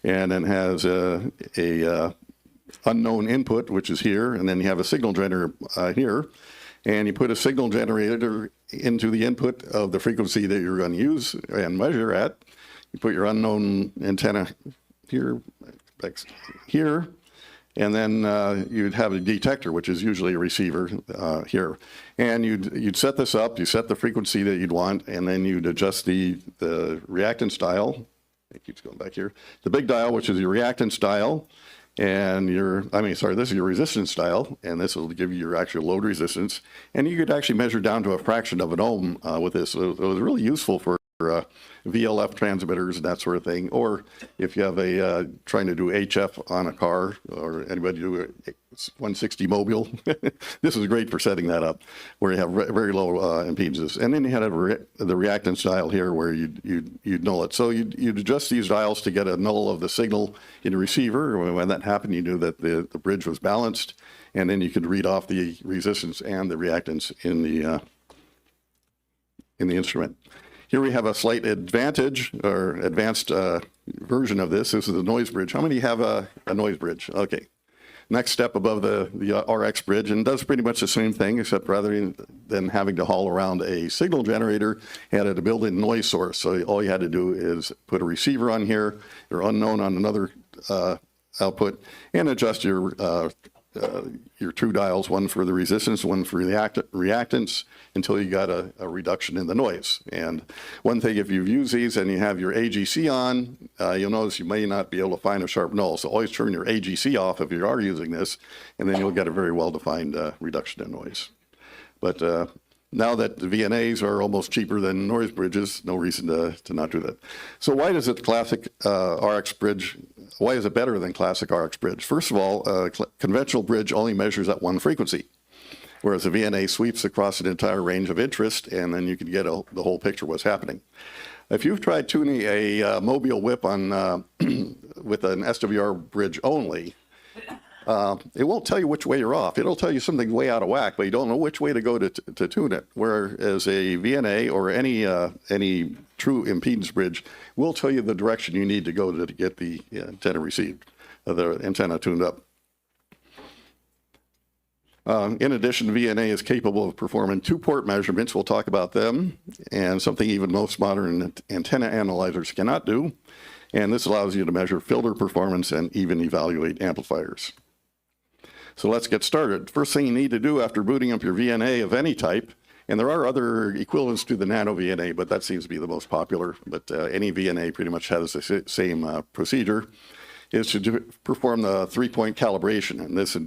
and then has a unknown input, which is here, and then you have a signal generator here, and you put a signal generator into the input of the frequency that you're going to use and measure at. You put your unknown antenna here, and then you'd have a detector, which is usually a receiver here. And you'd set this up, you set the frequency that you'd want, and then you'd adjust the reactance dial. It keeps going back here. The big dial, which is your reactance dial, and this is your resistance dial, and this will give you your actual load resistance. And you could actually measure down to a fraction of an ohm with this. So it was really useful for VLF transmitters and that sort of thing, or if you have a trying to do HF on a car, or anybody do a 160 mobile, this is great for setting that up, where you have very low impedances. And then you had the reactance dial here where you'd null it. So you'd adjust these dials to get a null of the signal in the receiver. When that happened, you knew that the bridge was balanced, and then you could read off the resistance and the reactance in the instrument. Here we have a slight advantage, or advanced version of this. This is a noise bridge. How many have a noise bridge? Okay. next step above the RX bridge and does pretty much the same thing, except rather than having to haul around a signal generator, had a built-in noise source. So all you had to do is put a receiver on here, your unknown on another output, and adjust your true dials, one for the resistance, one for the reactance, until you got a reduction in the noise. And one thing, if you've used these and you have your AGC on, you'll notice you may not be able to find a sharp null. So always turn your AGC off if you are using this, and then you'll get a very well-defined reduction in noise. But now that the VNAs are almost cheaper than noise bridges, no reason to not do that. So why does it classic RX bridge, why is it better than classic RX bridge? First of all, conventional bridge only measures at one frequency, whereas a VNA sweeps across an entire range of interest, and then you can get the whole picture of what's happening. If you've tried tuning a mobile whip on with an SWR bridge only, it won't tell you which way you're off. It'll tell you something way out of whack, but you don't know which way to go to tune it. Whereas a VNA or any true impedance bridge will tell you the direction you need to go to get the antenna received, the antenna tuned up. In addition, VNA is capable of performing 2-port measurements. We'll talk about them, and something even most modern antenna analyzers cannot do. And this allows you to measure filter performance and even evaluate amplifiers. So let's get started. First thing you need to do after booting up your VNA of any type, and there are other equivalents to the nano VNA, but that seems to be the most popular, but any VNA pretty much has the same procedure, is to perform the 3-point calibration. And this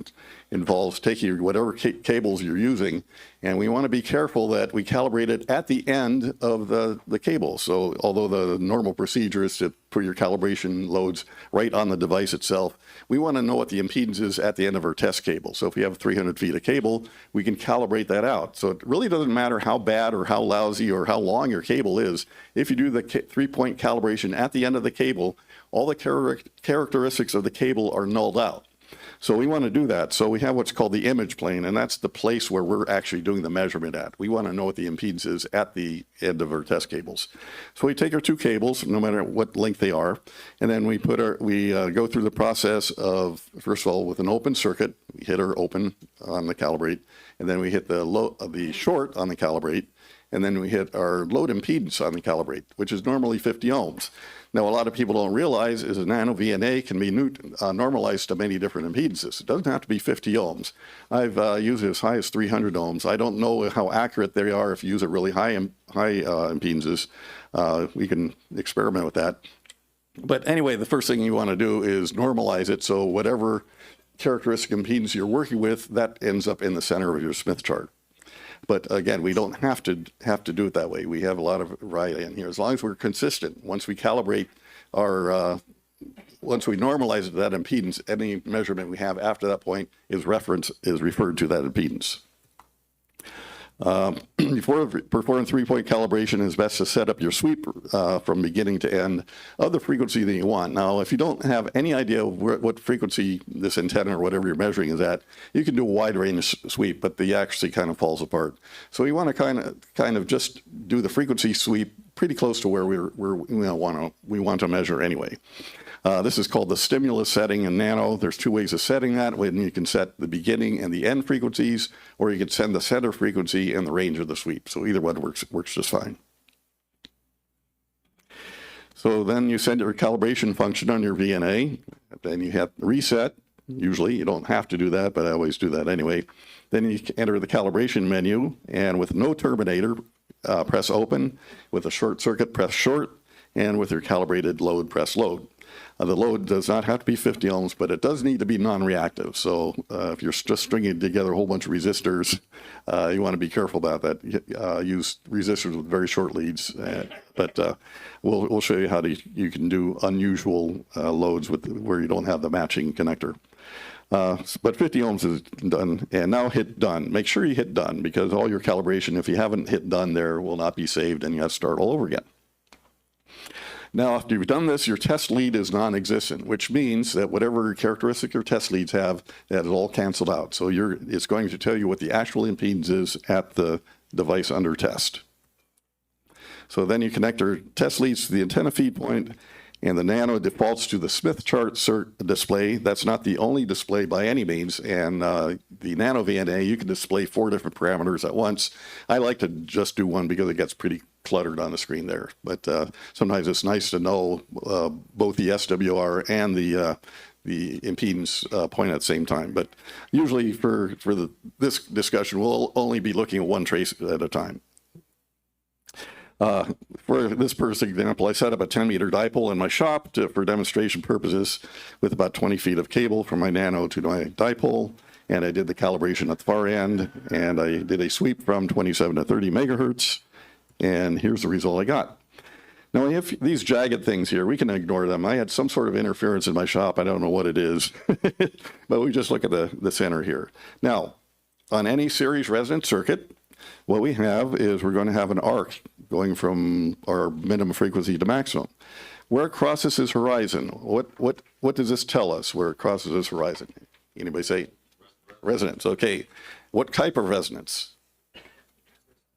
involves taking whatever cables you're using, and we want to be careful that we calibrate it at the end of the cable. So although the normal procedure is to put your calibration loads right on the device itself, we want to know what the impedance is at the end of our test cable. So if we have 300 feet of cable, we can calibrate that out. So it really doesn't matter how bad or how lousy or how long your cable is. If you do the 3-point calibration at the end of the cable, all the characteristics of the cable are nulled out. So we want to do that. So we have what's called the image plane, and that's the place where we're actually doing the measurement at. We want to know what the impedance is at the end of our test cables. So we take our 2 cables, no matter what length they are, and then we go through the process of, first of all, with an open circuit, we hit our open on the calibrate, and then we hit the short on the calibrate, and then we hit our load impedance on the calibrate, which is normally 50 ohms. Now, a lot of people don't realize is a nano VNA can be normalized to many different impedances. It doesn't have to be 50 ohms. I've used it as high as 300 ohms. I don't know how accurate they are if you use it really high impedances. We can experiment with that. But anyway, the first thing you want to do is normalize it so whatever characteristic impedance you're working with, that ends up in the center of your Smith chart. But again, we don't have to do it that way. We have a lot of variety in here. As long as we're consistent, once we calibrate once we normalize it to that impedance, any measurement we have after that point is referred to that impedance. Before performing 3-point calibration, it's best to set up your sweep from beginning to end of the frequency that you want. Now, if you don't have any idea of what frequency this antenna or whatever you're measuring is at, you can do a wide range sweep, but the accuracy kind of falls apart. So you want to kind of just do the frequency sweep pretty close to where we want to measure anyway. This is called the stimulus setting in nano. There's 2 ways of setting that. When you can set the beginning and the end frequencies, or you can send the center frequency and the range of the sweep. So either one works just fine. So then you send your calibration function on your VNA. Then you have reset. Usually you don't have to do that, but I always do that anyway. Then you enter the calibration menu, and with no terminator, press open. With a short circuit, press short. And with your calibrated load, press load. The load does not have to be 50 ohms, but it does need to be non-reactive. So if you're just stringing together a whole bunch of resistors, you want to be careful about that. Use resistors with very short leads, but we'll show you how you can do unusual loads where you don't have the matching connector. But 50 ohms is done, and now hit done. Make sure you hit done, because all your calibration, if you haven't hit done there, will not be saved, and you have to start all over again. Now, after you've done this, your test lead is non-existent, which means that whatever characteristic your test leads have, that is all canceled out. So it's going to tell you what the actual impedance is at the device under test. So then you connect your test leads to the antenna feed point, And the Nano defaults to the Smith chart display. That's not the only display by any means. And the Nano VNA, you can display 4 different parameters at once. I like to just do one because it gets pretty cluttered on the screen there. But sometimes it's nice to know both the SWR and the impedance point at the same time. But usually for this discussion, we'll only be looking at one trace at a time. For this first example, I set up a 10-meter dipole in my shop for demonstration purposes with about 20 feet of cable from my Nano to my dipole. And I did the calibration at the far end, and I did a sweep from 27 to 30 megahertz. And here's the result I got. Now, if these jagged things here, we can ignore them. I had some sort of interference in my shop. I don't know what it is, but we just look at the center here. Now, on any series resonant circuit, what we have is we're going to have an arc going from our minimum frequency to maximum. Where it crosses this horizon, what does this tell us where it crosses this horizon? Anybody say? Resonance, okay. What type of resonance?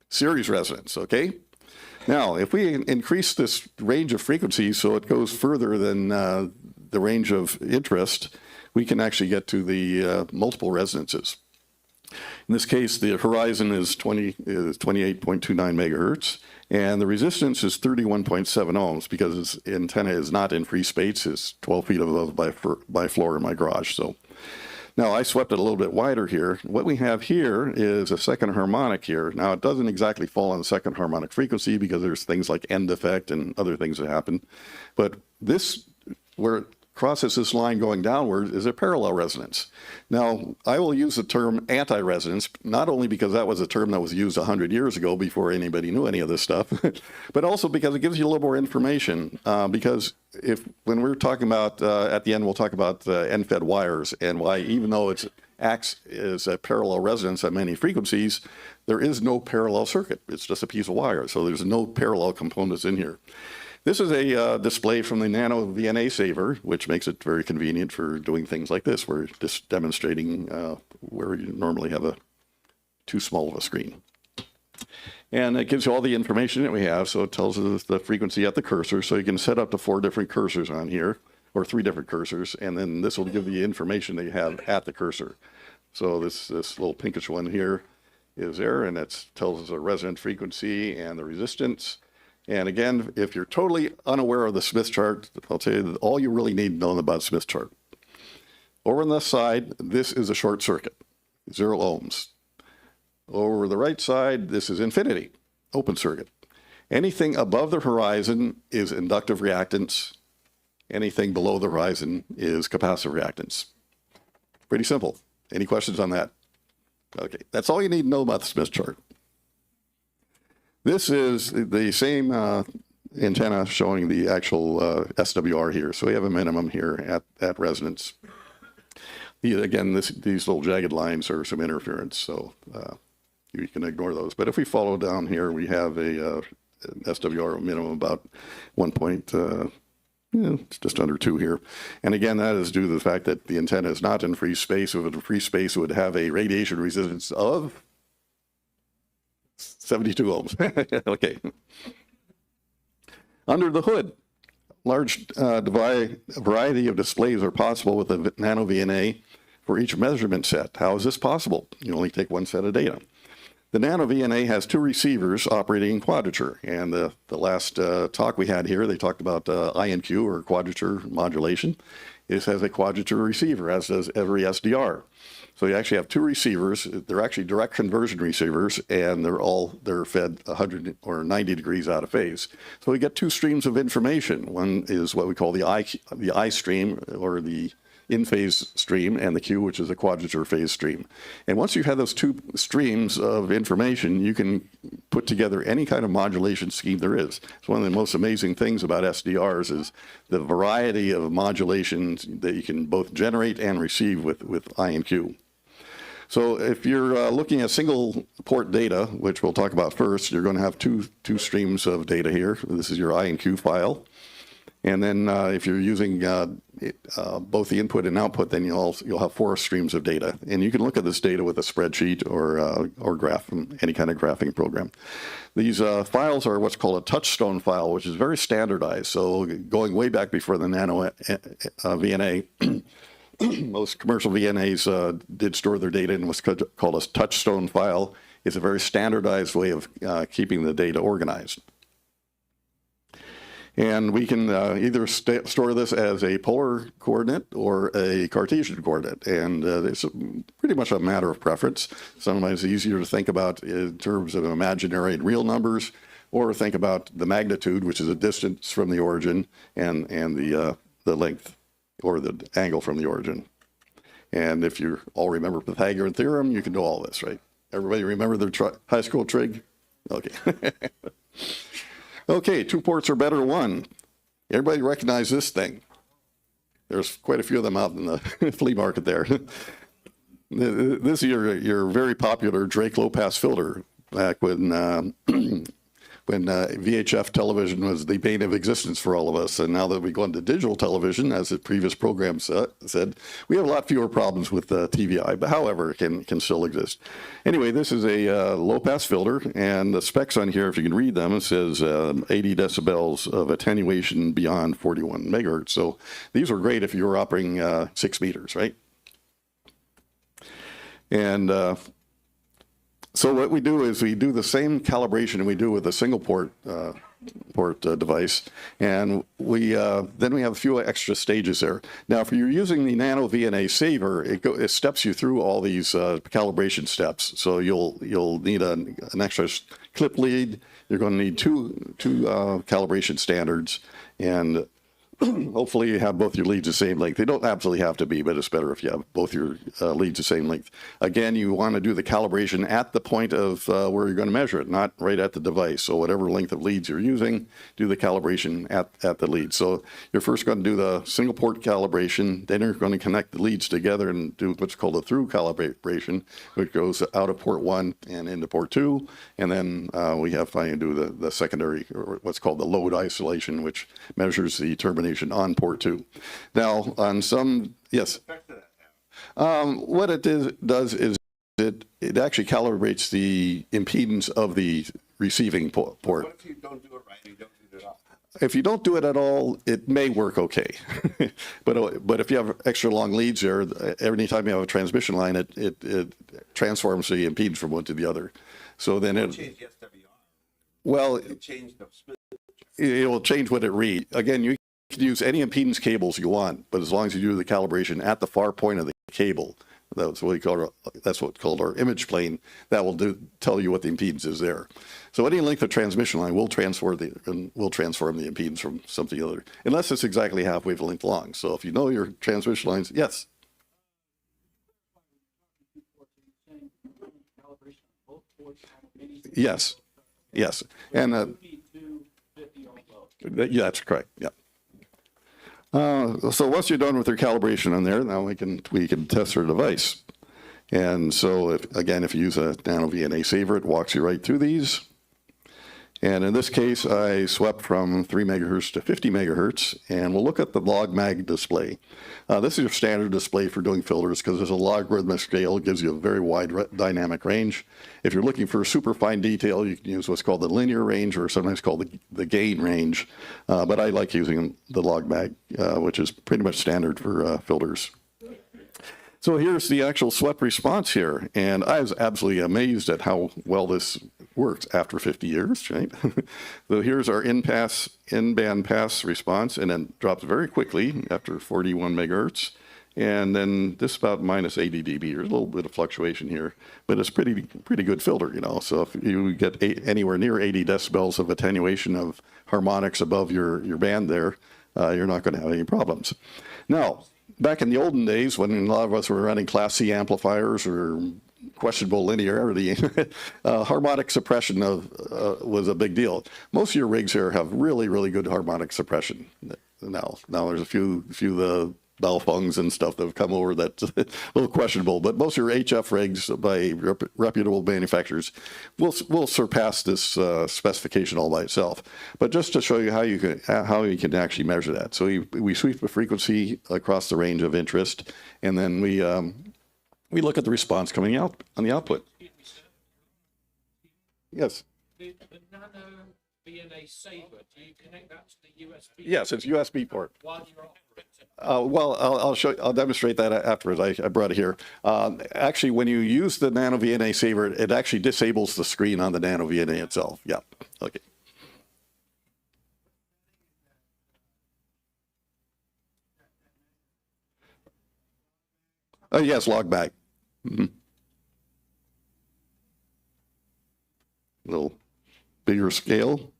Series resonance, okay? Now, if we increase this range of frequencies so it goes further than the range of interest, we can actually get to the multiple resonances. In this case, the horizon is 28.29 megahertz, and the resistance is 31.7 ohms because its antenna is not in free space. It's 12 feet above by floor in my garage. So now I swept it a little bit wider here. What we have here is a second harmonic here. Now it doesn't exactly fall on the second harmonic frequency because there's things like end effect and other things that happen. But this, where it crosses this line going downward, is a parallel resonance. Now, I will use the term anti-resonance, not only because that was a term that was used 100 years ago before anybody knew any of this stuff, but also because it gives you a little more information. Because when we're talking about, at the end, we'll talk about end-fed wires and why, even though it acts as a parallel resonance at many frequencies, there is no parallel circuit. It's just a piece of wire, so there's no parallel components in here. This is a display from the Nano VNA saver, which makes it very convenient for doing things like this. We're just demonstrating where you normally have too small of a screen. And it gives you all the information that we have. So it tells us the frequency at the cursor. So you can set up to 4 different cursors on here, or 3 different cursors. And then this will give you the information that you have at the cursor. So this little pinkish one here is there, and it tells us the resonant frequency and the resistance. And again, if you're totally unaware of the Smith chart, I'll tell you that all you really need to know about the Smith chart. Over on this side, this is a short circuit, 0 ohms. Over the right side, this is infinity, open circuit. Anything above the horizon is inductive reactance. Anything below the horizon is capacitive reactance. Pretty simple. Any questions on that? Okay, that's all you need to know about the Smith chart. This is the same antenna showing the actual SWR here. So we have a minimum here at resonance. Again, these little jagged lines are some interference, so you can ignore those. But if we follow down here, we have an SWR minimum about 1 point, it's just under 2 here. And again, that is due to the fact that the antenna is not in free space. If it was in free space, it would have a radiation resistance of 72 ohms. Okay. Under the hood, large variety of displays are possible with the Nano VNA for each measurement set. How is this possible? You only take 1 set of data. The Nano VNA has 2 receivers operating in quadrature. And the last talk we had here, they talked about INQ, or quadrature modulation. This has a quadrature receiver, as does every SDR. So you actually have 2 receivers. They're actually direct conversion receivers, and they're fed 100 or 90 degrees out of phase. So we get 2 streams of information. One is what we call the I stream, or the in-phase stream, and the Q, which is a quadrature phase stream. And once you have those 2 streams of information, you can put together any kind of modulation scheme there is. It's one of the most amazing things about SDRs is the variety of modulations that you can both generate and receive with INQ. So if you're looking at single port data, which we'll talk about first, you're going to have two streams of data here. This is your INQ file. And then if you're using both the input and output, then you'll have 4 streams of data. And you can look at this data with a spreadsheet or graph, any kind of graphing program. These files are what's called a touchstone file, which is very standardized. So going way back before the nano VNA, most commercial VNAs did store their data in what's called a touchstone file. It's a very standardized way of keeping the data organized. And we can either store this as a polar coordinate or a Cartesian coordinate. And it's pretty much a matter of preference. Sometimes it's easier to think about in terms of imaginary and real numbers, or think about the magnitude, which is a distance from the origin, and the length or the angle from the origin. And if you all remember Pythagorean theorem, you can do all this, right? Everybody remember their high school trig? Okay. Okay, 2 ports are better than 1. Everybody recognize this thing. There's quite a few of them out in the flea market there. This is your very popular Drake low-pass filter back when VHF television was the bane of existence for all of us. And now that we've gone to digital television, as the previous program said, we have a lot fewer problems with TVI, but however, it can still exist. Anyway, this is a low-pass filter, and the specs on here, if you can read them, it says 80 decibels of attenuation beyond 41 megahertz. So these are great if you were operating 6 meters, right? And so what we do is we do the same calibration we do with a single port device, and then we have a few extra stages there. Now, if you're using the Nano VNA Saver, it steps you through all these calibration steps. So you'll need an extra clip lead. You're going to need two calibration standards, and hopefully you have both your leads the same length. They don't absolutely have to be, but it's better if you have both your leads the same length. Again, you want to do the calibration at the point of where you're going to measure it, not right at the device. So whatever length of leads you're using, do the calibration at the lead. So you're first going to do the single port calibration, then you're going to connect the leads together and do what's called a through calibration, which goes out of port 1 and into port 2. And then we have finally do the secondary, or what's called the load isolation, which measures the termination on port 2. Now, on some, yes. What it does is it actually calibrates the impedance of the receiving port. What if you don't do it right and you don't do it at all? If you don't do it at all, it may work okay. but if you have extra long leads there, every time you have a transmission line, it transforms the impedance from one to the other. So then it change the SWR. Well, It'll change the split. It will change what it reads. Again, you can use any impedance cables you want, but as long as you do the calibration at the far point of the cable, that's what what's called our image plane. That will tell you what the impedance is there. So any length of transmission line will transform the impedance from something to the other, unless it's exactly half wavelength long. So if you know your transmission lines, yes. Yes, yes, and yeah, that's correct. Yeah. So once you're done with your calibration on there, now we can test our device. And so if you use a Nano VNA Saver, it walks you right through these. And in this case, I swept from 3 megahertz to 50 megahertz, and we'll look at the log mag display. This is your standard display for doing filters because there's a logarithmic scale. It gives you a very wide dynamic range. If you're looking for super fine detail, you can use what's called the linear range, or sometimes called the gain range. But I like using the log mag, which is pretty much standard for filters. So here's the actual swept response here, and I was absolutely amazed at how well this works after 50 years, right? So here's our in-band pass response, and then drops very quickly after 41 megahertz, and then this about minus 80 dB. There's a little bit of fluctuation here, but it's pretty good filter, you know. So if you get anywhere near 80 decibels of attenuation of harmonics above your band there, you're not going to have any problems. Now, back in the olden days, when a lot of us were running Class C amplifiers or questionable linearity, harmonic suppression was a big deal. Most of your rigs here have really, really good harmonic suppression. Now there's a few malfungs and stuff that have come over that's a little questionable. But most of your HF rigs by reputable manufacturers will surpass this specification all by itself. But just to show you how you can actually measure that. So we sweep the frequency across the range of interest, and then we look at the response coming out on the output. Yes. The nano VNA saver, do you connect that to the USB? Yes, it's USB port. While you're operating? Well, I'll demonstrate that afterwards. I brought it here. Actually, when you use the Nano VNA saver, it actually disables the screen on the Nano VNA itself. Yeah. Okay. Yes, log back. Little bigger scale.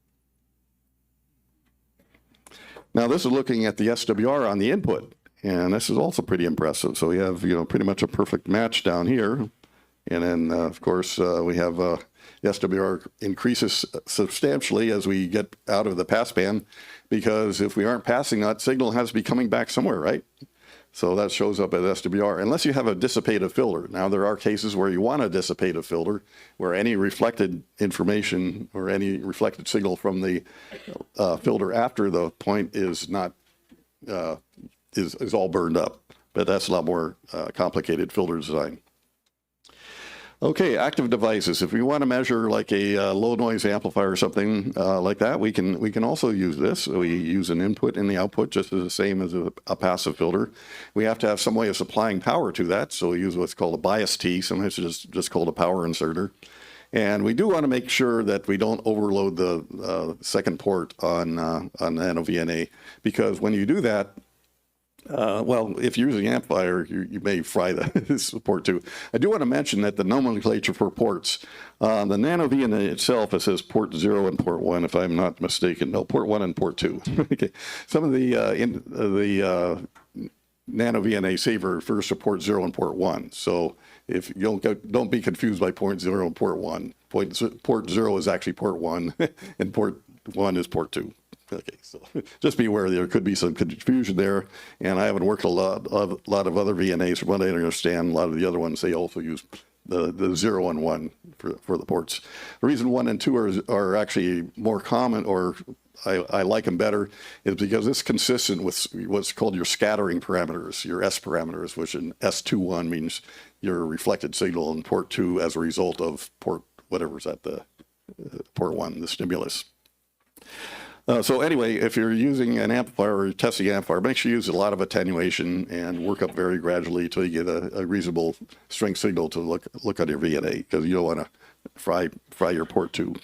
Now this is looking at the SWR on the input, and this is also pretty impressive. So we have, pretty much a perfect match down here. And then, of course, we have the SWR increases substantially as we get out of the passband, because if we aren't passing that, signal has to be coming back somewhere, right? So that shows up as SWR, unless you have a dissipative filter. Now, there are cases where you want a dissipative filter, where any reflected information or any reflected signal from the filter after the point is not is all burned up. But that's a lot more complicated filter design. Okay, active devices. If we want to measure like a low noise amplifier or something like that, we can also use this. We use an input and the output just as the same as a passive filter. We have to have some way of supplying power to that, so we use what's called a bias T. Sometimes it's just called a power inserter. And we do want to make sure that we don't overload the second port on Nano VNA, because when you do that, well, if you're using an amplifier, you may fry this port too. I do want to mention that the nomenclature for ports, the Nano VNA itself, it says port 0 and port 1, if I'm not mistaken. No, port 1 and port 2. Okay. Some of the Nano VNA saver refers to port 0 and port 1. So if you don't be confused by port 0 and port 1. Port 0 is actually port 1, and port 1 is port 2. Okay, so just be aware there could be some confusion there, and I haven't worked a lot of other VNAs. From what I understand, a lot of the other ones, they also use the 0 and 1 for the ports. The reason 1 and 2 are actually more common, or I like them better, is because it's consistent with what's called your scattering parameters, your S parameters, which in S21 means your reflected signal in port 2 as a result of port whatever's at the port 1, the stimulus. So anyway, if you're using an amplifier or testing amplifier, make sure you use a lot of attenuation and work up very gradually until you get a reasonable strength signal to look at your VNA, because you don't want to fry your port 2.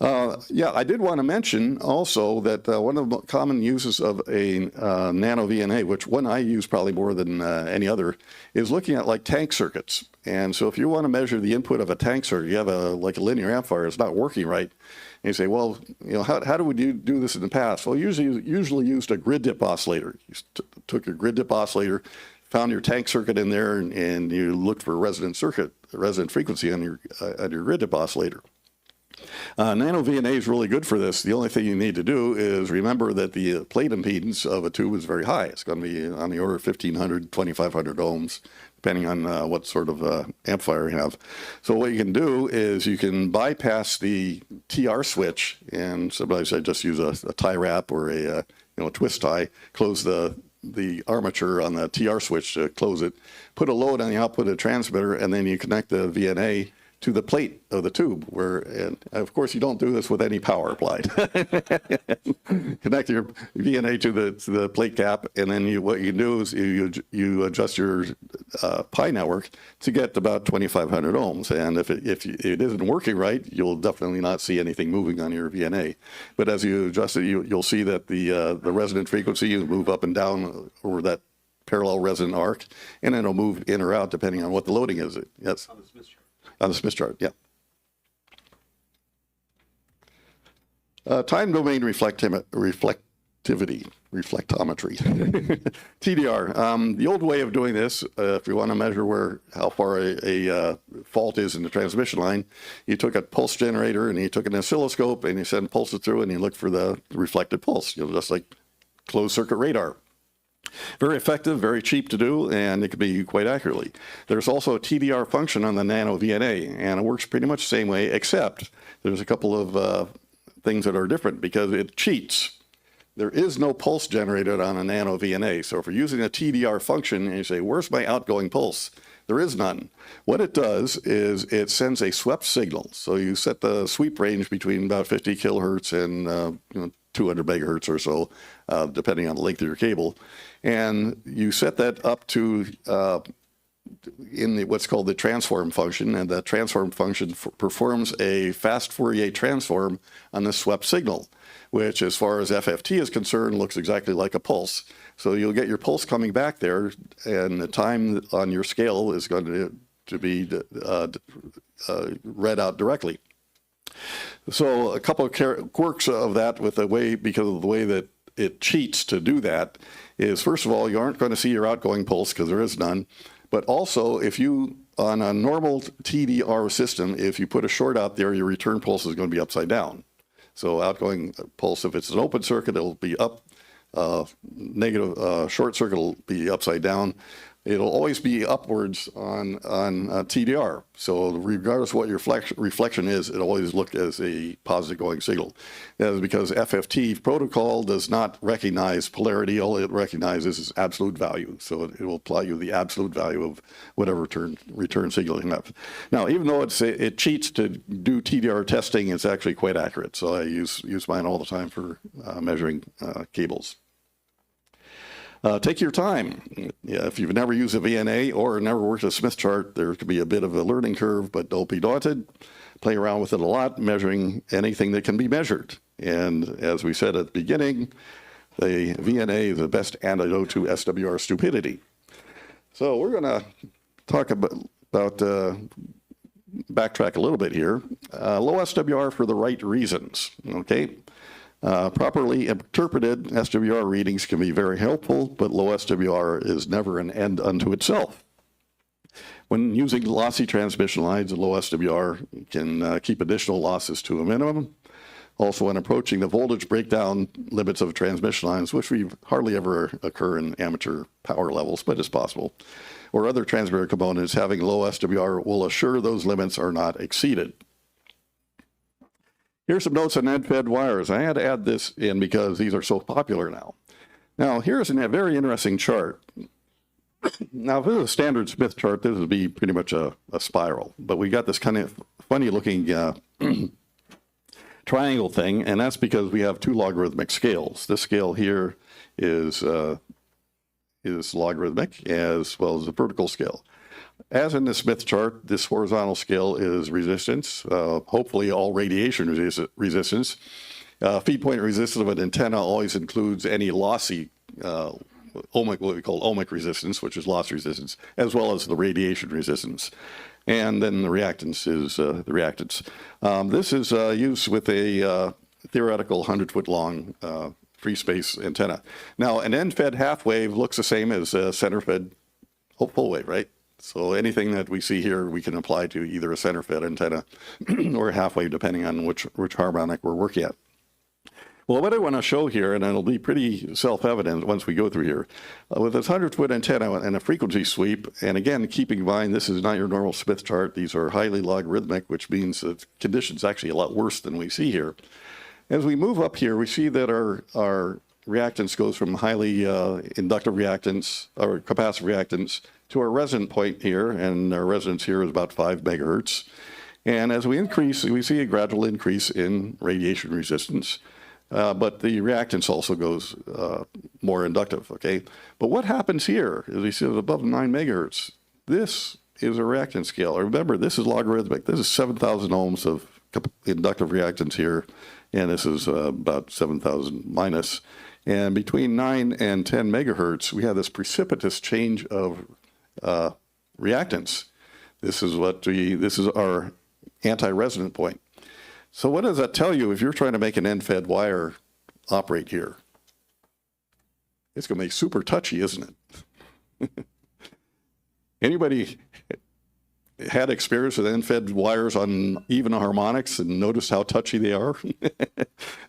Yeah, I did want to mention also that one of the common uses of a Nano VNA, which one I use probably more than any other, is looking at like tank circuits. And so if you want to measure the input of a tank circuit, you have like a linear amplifier, it's not working right. And you say, well, how do we do this in the past? Well, usually used a grid dip oscillator. You took your grid dip oscillator, found your tank circuit in there, and you looked for a resonant frequency on your grid dip oscillator. Nano VNA is really good for this. The only thing you need to do is remember that the plate impedance of a tube is very high. It's going to be on the order of 1,500, 2,500 ohms, depending on what sort of amplifier you have. So what you can do is you can bypass the TR switch, and sometimes I just use a tie wrap or a twist tie, close the armature on the TR switch to close it, put a load on the output of the transmitter, and then you connect the VNA to the plate of the tube, and of course you don't do this with any power applied. Connect your VNA to the plate cap, and then what you do is you adjust your pi network to get about 2,500 ohms. And if it isn't working right, you'll definitely not see anything moving on your VNA. But as you adjust it, you'll see that the resonant frequency will move up and down over that parallel resonant arc, and then it'll move in or out depending on what the loading is. Yes. On the Smith chart, yeah. Time domain reflectivity, reflectometry, TDR. The old way of doing this, if you want to measure how far a fault is in the transmission line, you took a pulse generator and you took an oscilloscope and you sent pulses through and you look for the reflected pulse, just like closed circuit radar. Very effective, very cheap to do, and it can be quite accurately. There's also a TDR function on the Nano VNA, and it works pretty much the same way, except there's a couple of things that are different because it cheats. There is no pulse generated on a Nano VNA. So if you're using a TDR function and you say, where's my outgoing pulse? There is none. What it does is it sends a swept signal. So you set the sweep range between about 50 kilohertz and 200 megahertz or so, depending on the length of your cable. And you set that up to what's called the transform function, and the transform function performs a fast Fourier transform on the swept signal, which as far as FFT is concerned looks exactly like a pulse. So you'll get your pulse coming back there, and the time on your scale is going to be read out directly. So a couple of quirks of that because of the way that it cheats to do that is, first of all, you aren't going to see your outgoing pulse because there is none. But also, if you, on a normal TDR system, if you put a short out there, your return pulse is going to be upside down. So outgoing pulse, if it's an open circuit, it'll be up. Short circuit will be upside down. It'll always be upwards on TDR. So regardless of what your reflection is, it'll always look as a positive going signal. That is because FFT protocol does not recognize polarity. All it recognizes is absolute value. So it will apply you the absolute value of whatever return signal you have. Now, even though it cheats to do TDR testing, it's actually quite accurate. So I use mine all the time for measuring cables. Take your time. Yeah, if you've never used a VNA or never worked a Smith chart, there could be a bit of a learning curve, but don't be daunted. Play around with it a lot, measuring anything that can be measured. And as we said at the beginning, the VNA is the best antidote to SWR stupidity. So we're going to talk about backtrack a little bit here. Low SWR for the right reasons, okay? Properly interpreted SWR readings can be very helpful, but low SWR is never an end unto itself. When using lossy transmission lines, low SWR can keep additional losses to a minimum. Also, when approaching the voltage breakdown limits of transmission lines, which we hardly ever occur in amateur power levels, but it's possible, or other transmitter components, having low SWR will assure those limits are not exceeded. Here's some notes on end-fed wires. I had to add this in because these are so popular now. Now, here's a very interesting chart. Now, if this is a standard Smith chart, this would be pretty much a spiral. But we got this kind of funny-looking triangle thing, and that's because we have two logarithmic scales. This scale here is logarithmic as well as the vertical scale. As in the Smith chart, this horizontal scale is resistance, hopefully all radiation resistance. Feed point resistance of an antenna always includes any lossy what we call ohmic resistance, which is loss resistance, as well as the radiation resistance. And then the reactance is the reactance. This is used with a theoretical 100-foot long free space antenna. Now, an end-fed half wave looks the same as a center-fed full wave, right? So anything that we see here, we can apply to either a center-fed antenna or a half wave, depending on which harmonic we're working at. Well, what I want to show here, and it'll be pretty self-evident once we go through here, with this 100-foot antenna and a frequency sweep, and again, keeping in mind this is not your normal Smith chart. These are highly logarithmic, which means that conditions actually a lot worse than we see here. As we move up here, we see that our reactance goes from highly inductive reactance or capacitive reactance to our resonant point here, and our resonance here is about 5 megahertz. And as we increase, we see a gradual increase in radiation resistance, but the reactance also goes more inductive, okay? But what happens here is we see it above 9 megahertz. This is a reactance scale. Remember, this is logarithmic. This is 7,000 ohms of inductive reactance here, and this is about 7,000 minus. And between 9 and 10 megahertz, we have this precipitous change of reactance. This is our anti-resonant point. So what does that tell you if you're trying to make an end-fed wire operate here? It's going to be super touchy, isn't it? Anybody had experience with end-fed wires on even harmonics and noticed how touchy they are?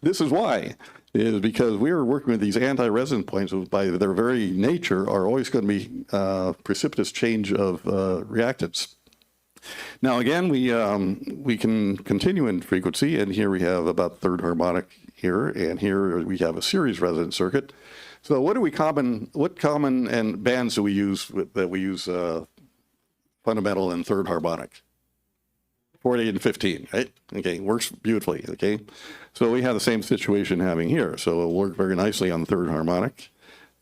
This is why. Is because we are working with these anti-resonance points, which by their very nature are always going to be precipitous change of reactance. Now again, we can continue in frequency, and here we have about third harmonic here, and here we have a series resonance circuit. So what common and bands do we use that we use fundamental and third harmonic? 48 and 15, right? Okay, works beautifully, okay? So we have the same situation having here. So it'll work very nicely on the third harmonic.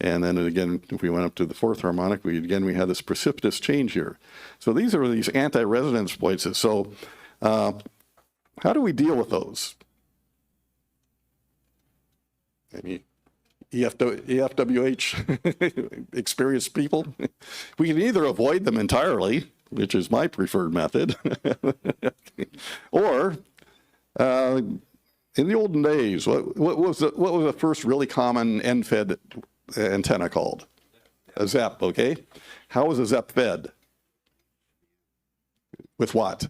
And then again, if we went up to the fourth harmonic, we have this precipitous change here. So these are these anti-resonance points. So how do we deal with those? I mean, EFWH experienced people? We can either avoid them entirely, which is my preferred method, or in the olden days, what was the first really common end-fed antenna called? A ZEP, okay? How was a ZEP fed? With what?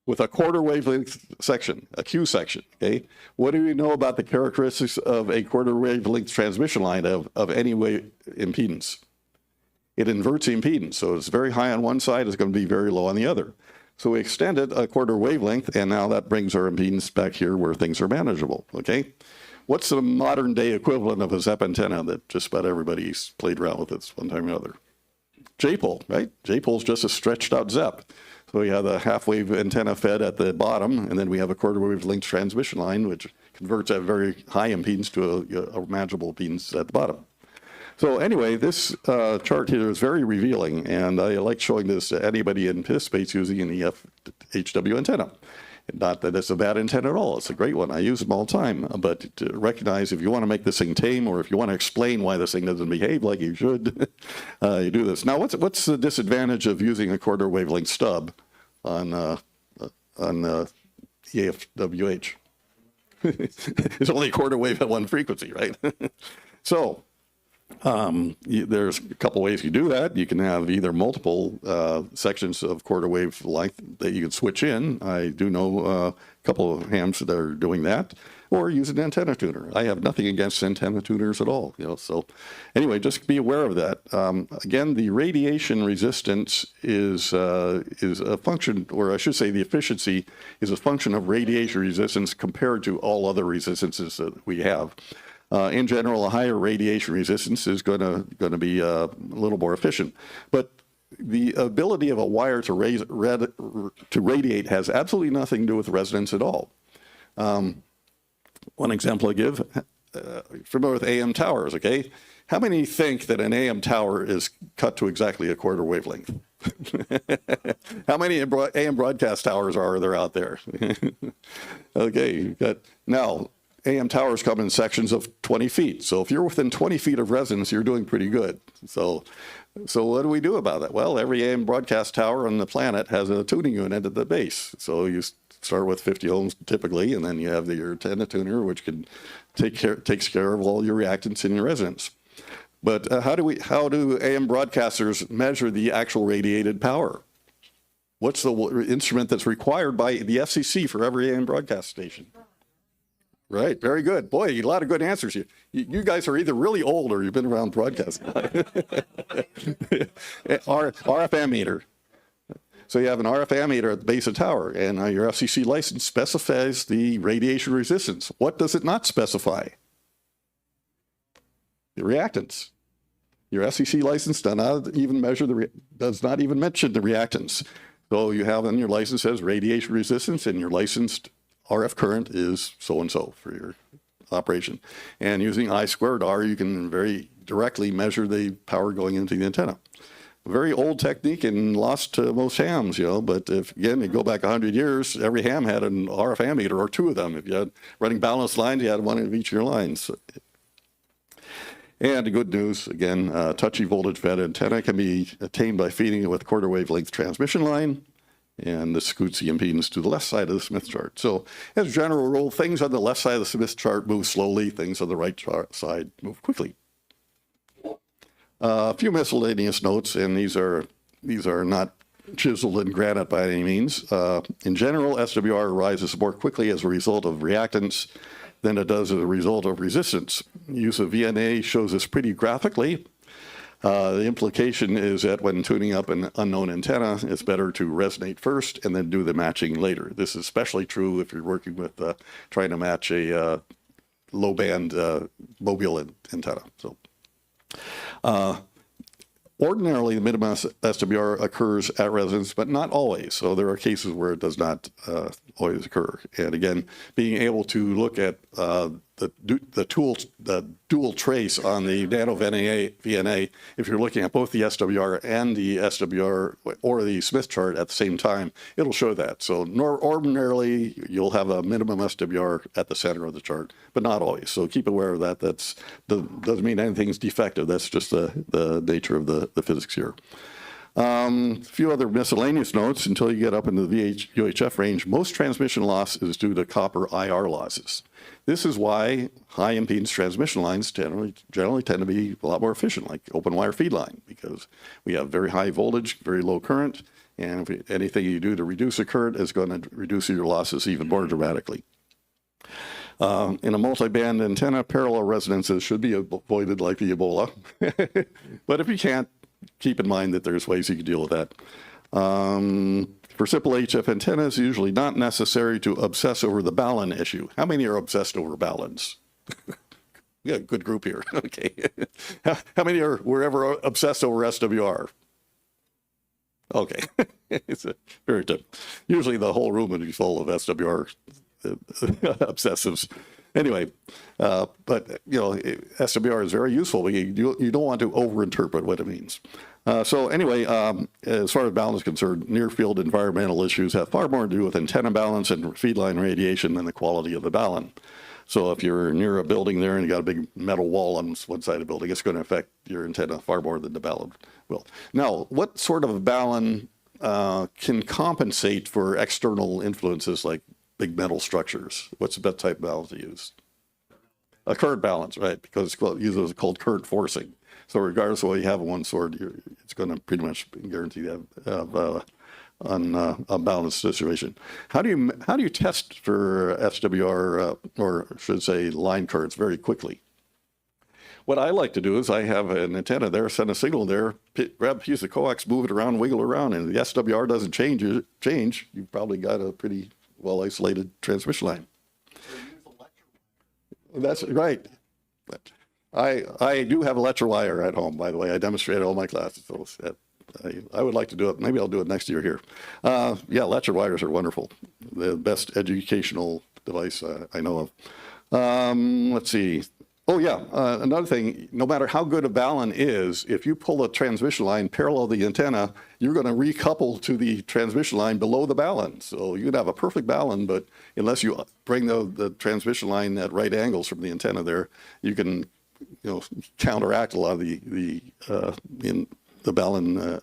With a quarter wavelength section, a Q section, okay? What do we know about the characteristics of a quarter wavelength transmission line of any impedance? It inverts the impedance, so it's very high on one side, it's going to be very low on the other. So we extended a quarter wavelength, and now that brings our impedance back here where things are manageable, okay? What's the modern day equivalent of a ZEP antenna that just about everybody's played around with at one time or another? J-pole, right? J-pole's just a stretched out ZEP. So we have a half-wave antenna fed at the bottom, and then we have a quarter wavelength transmission line, which converts a very high impedance to a manageable impedance at the bottom. So anyway, this chart here is very revealing, and I like showing this to anybody who anticipates using an EFHW antenna. Not that it's a bad antenna at all. It's a great one. I use them all the time. But to recognize if you want to make this thing tame, or if you want to explain why this thing doesn't behave like you should, you do this. Now, what's the disadvantage of using a quarter wavelength stub on EFWH? It's only a quarter wave at one frequency, right? So there's a couple ways you do that. You can have either multiple sections of quarter wave length that you can switch in. I do know a couple of hams that are doing that, or use an antenna tuner. I have nothing against antenna tuners at all. So anyway, just be aware of that. Again, the radiation resistance is a function, or I should say the efficiency is a function of radiation resistance compared to all other resistances that we have. In general, a higher radiation resistance is going to be a little more efficient. But the ability of a wire to radiate has absolutely nothing to do with resonance at all. One example I give, familiar with AM towers, okay? How many think that an AM tower is cut to exactly a quarter wavelength? How many AM broadcast towers are there out there? Okay, you've got, now, AM towers come in sections of 20 feet. So if you're within 20 feet of resonance, you're doing pretty good. So what do we do about that? Well, every AM broadcast tower on the planet has a tuning unit at the base. So you start with 50 ohms typically, and then you have your antenna tuner, which takes care of all your reactance and your resonance. But how do AM broadcasters measure the actual radiated power? What's the instrument that's required by the FCC for every AM broadcast station? Right, very good. Boy, a lot of good answers. You guys are either really old or you've been around broadcasting. RF ammeter. So you have an RF ammeter at the base of the tower, and your FCC license specifies the radiation resistance. What does it not specify? The reactance. Your FCC license does not even mention the reactance. So you have on your license says radiation resistance, and your licensed RF current is so-and-so for your operation. And using I²R, you can very directly measure the power going into the antenna. A very old technique and lost to most hams, but if, again, you go back 100 years, every ham had an RF ammeter or two of them. If you had running balanced lines, you had one of each of your lines. And the good news, again, touchy voltage fed antenna can be attained by feeding it with quarter wavelength transmission line. And this scoots the impedance to the left side of the Smith chart. So as a general rule, things on the left side of the Smith chart move slowly, things on the right side move quickly. A few miscellaneous notes, and these are these are not chiseled in granite by any means. In general, SWR rises more quickly as a result of reactance than it does as a result of resistance. Use of VNA shows this pretty graphically. The implication is that when tuning up an unknown antenna, it's better to resonate first and then do the matching later. This is especially true if you're working with trying to match a low band mobile antenna. So. Ordinarily, the minimum SWR occurs at resonance, but not always. So there are cases where it does not always occur. And again, being able to look at the dual trace on the nano VNA, if you're looking at both the SWR and the SWR or the Smith chart at the same time, it'll show that. So ordinarily, you'll have a minimum SWR at the center of the chart, but not always. So keep aware of that. That doesn't mean anything's defective. That's just the nature of the physics here. A few other miscellaneous notes until you get up into the UHF range. Most transmission loss is due to copper IR losses. This is why high impedance transmission lines generally tend to be a lot more efficient, like open wire feed line, because we have very high voltage, very low current, and anything you do to reduce the current is going to reduce your losses even more dramatically. In a multi-band antenna, parallel resonances should be avoided like the Ebola. But if you can't, keep in mind that there's ways you can deal with that. For simple HF antennas, usually not necessary to obsess over the balun issue. How many are obsessed over baluns? We got a good group here. Okay. How many were ever obsessed over SWR? Okay. It's very typical. Usually the whole room would be full of SWR obsessives. Anyway, but SWR is very useful. You don't want to overinterpret what it means. So anyway, as far as balun is concerned, near-field environmental issues have far more to do with antenna balance and feed line radiation than the quality of the balun. So if you're near a building there and you got a big metal wall on one side of the building, it's going to affect your antenna far more than the balun will. Now, what sort of balun can compensate for external influences like big metal structures? What's the best type of balance to use? A current balance, right? Because it's usually called current forcing. So regardless of what you have on one side, it's going to pretty much guarantee to have a balanced situation. How do you test for SWR or should say line currents very quickly? What I like to do is I have an antenna there, send a signal there, grab a piece of coax, move it around, wiggle around, and the SWR doesn't change. You've probably got a pretty well isolated transmission line. That's right. I do have a electric wire at home, by the way. I demonstrated all my classes. So I would like to do it. Maybe I'll do it next year here. Yeah, electric wires are wonderful. The best educational device I know of. Let's see. Oh, yeah. Another thing, no matter how good a balun is, if you pull a transmission line parallel to the antenna, you're going to recouple to the transmission line below the balun. So you could have a perfect balun, but unless you bring the transmission line at right angles from the antenna there, you can counteract a lot of the balun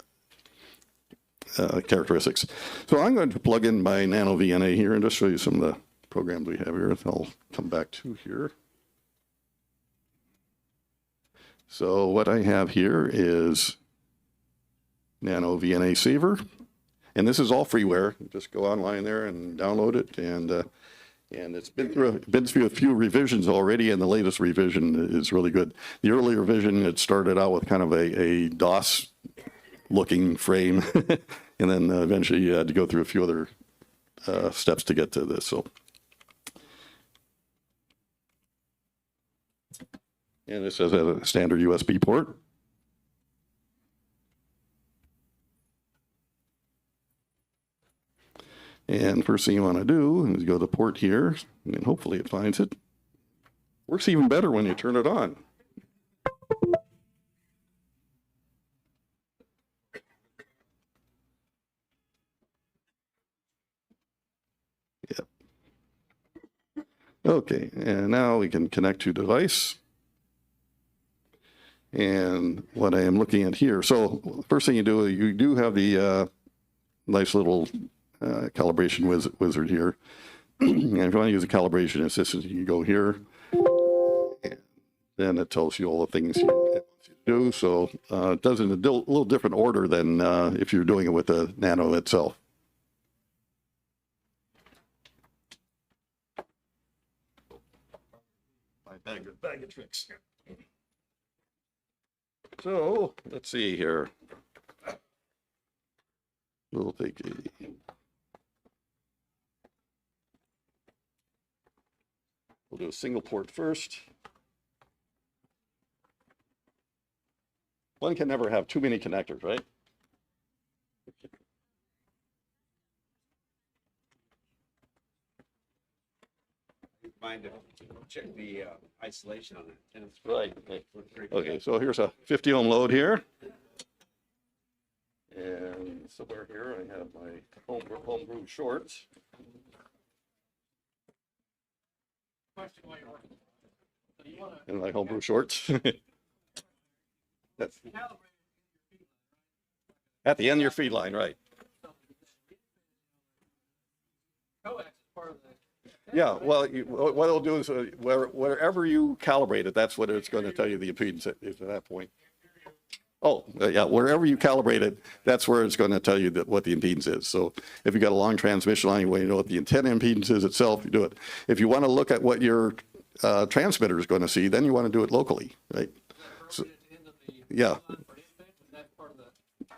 characteristics. So I'm going to plug in my nano VNA here and just show you some of the programs we have here. I'll come back to here. So what I have here is Nano VNA Saver, and this is all freeware. Just go online there and download it, and it's been through a few revisions already, and the latest revision is really good. The earlier revision, it started out with kind of a DOS-looking frame, and then eventually you had to go through a few other steps to get to this. So. And this has a standard USB port. And first thing you want to do is go to the port here, and hopefully it finds it. Works even better when you turn it on. Yep. Okay, and now we can connect to device. And what I am looking at here, so first thing you do have the nice little calibration wizard here. And if you want to use a calibration assistant, you can go here, and then it tells you all the things you do. So it does in a little different order than if you're doing it with the Nano itself. Bag of tricks. So let's see here. We'll take we'll do a single port first. One can never have too many connectors, right? Mind to check the isolation on it. And it's right. Okay, so here's a 50 ohm load here. And somewhere here I have my homebrew shorts. And my homebrew shorts. That's at the end of your feed line, right? Yeah, well, what it'll do is wherever you calibrate it, that's what it's going to tell you the impedance is at that point. Oh, yeah, wherever you calibrate it, that's where it's going to tell you what the impedance is. So if you've got a long transmission line, you want to know what the antenna impedance is itself, you do it. If you want to look at what your transmitter is going to see, then you want to do it locally, right? So, yeah.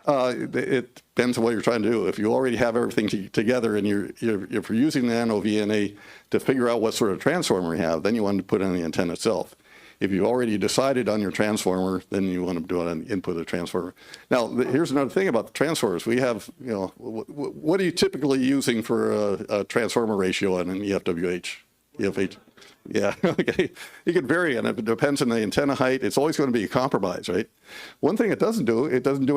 It depends on what you're trying to do. If you already have everything together and if you're using the Nano VNA to figure out what sort of transformer you have, then you want to put in the antenna itself. If you already decided on your transformer, then you want to do it on the input of the transformer. Now, here's another thing about the transformers. We have, you know, what are you typically using for a transformer ratio on an EFWH? EFH? Yeah, okay. You can vary, and it depends on the antenna height. It's always going to be a compromise, right? One thing it doesn't do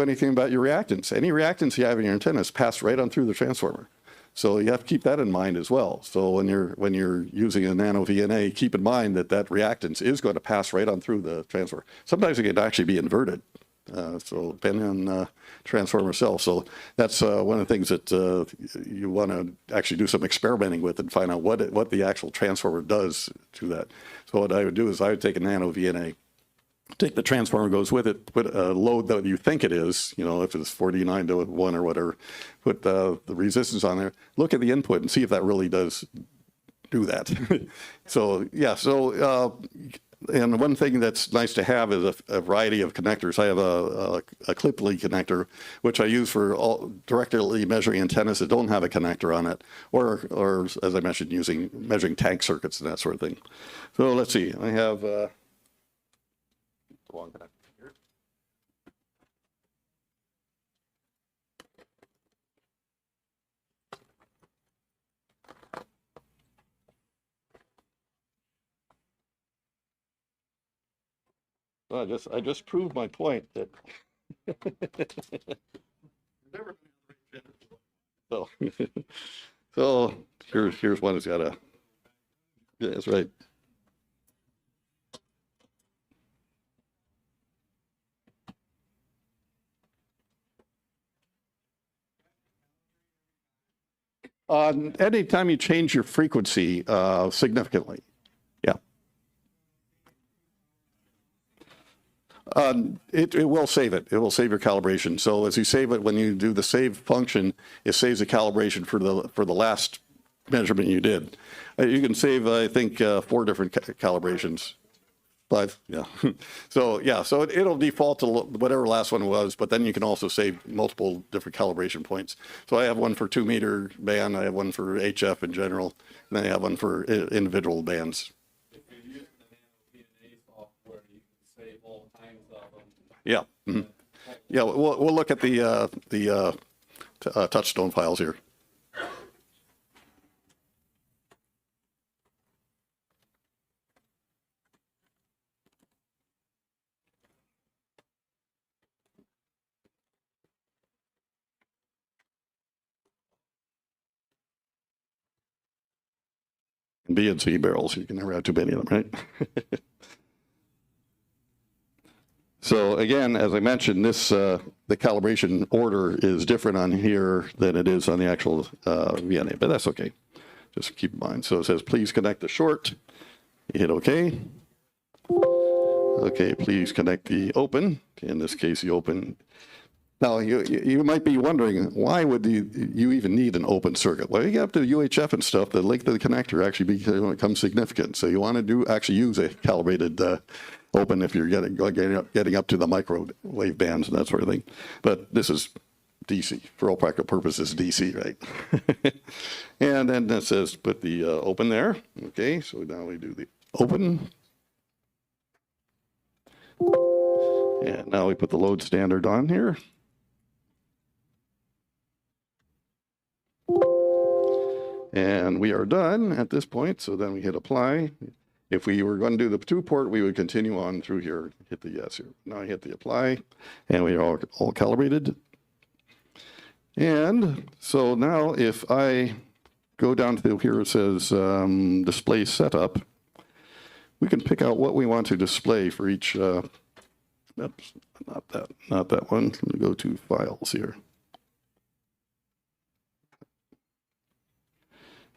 anything about your reactance. Any reactance you have in your antenna is passed right on through the transformer. So you have to keep that in mind as well. So when you're using a Nano VNA, keep in mind that reactance is going to pass right on through the transformer. Sometimes it can actually be inverted. So depending on the transformer itself. So that's one of the things that you want to actually do some experimenting with and find out what the actual transformer does to that. So what I would do is I would take a Nano VNA, take the transformer goes with it, put a load that you think it is, you know, if it's 49 to 1 or whatever, put the resistance on there, look at the input and see if that really does do that. So, yeah, so, and one thing that's nice to have is a variety of connectors. I have a clip lead connector, which I use for directly measuring antennas that don't have a connector on it, or as I mentioned, measuring tank circuits and that sort of thing. So let's see, I have long connector here. So I just proved my point that so here's one that's got a, yeah, that's right. Anytime you change your frequency significantly, yeah. It will save it. It will save your calibration. So as you save it, when you do the save function, it saves the calibration for the last measurement you did. You can save, I think, 4 different calibrations. 5, yeah. So yeah, so it'll default to whatever last one was, but then you can also save multiple different calibration points. So I have one for 2 meter band, I have one for HF in general, and then I have one for individual bands. If you're using the Nano VNA software, you can save all kinds of them. Yeah. Mm-hmm. Yeah, we'll look at the touchstone files here. B and C barrels, you can never have too many of them, right? So again, as I mentioned, this the calibration order is different on here than it is on the actual VNA, but that's okay. Just keep in mind. So it says, please connect the short. You hit OK. Okay, please connect the open. In this case, the open. Now, you might be wondering, why would you even need an open circuit? Well, you get up to UHF and stuff, the length of the connector actually becomes significant. So you want to actually use a calibrated open if you're getting up to the microwave bands and that sort of thing. But this is DC, for all practical purposes, DC, right? And then it says put the open there. Okay, so now we do the open. And now we put the load standard on here. And we are done at this point, so then we hit apply. If we were going to do the 2-port, we would continue on through here, hit the yes here. Now I hit the apply, and we are all calibrated. And so now if I go down to here, it says display setup, we can pick out what we want to display for each, oops, not that one. Let me go to files here.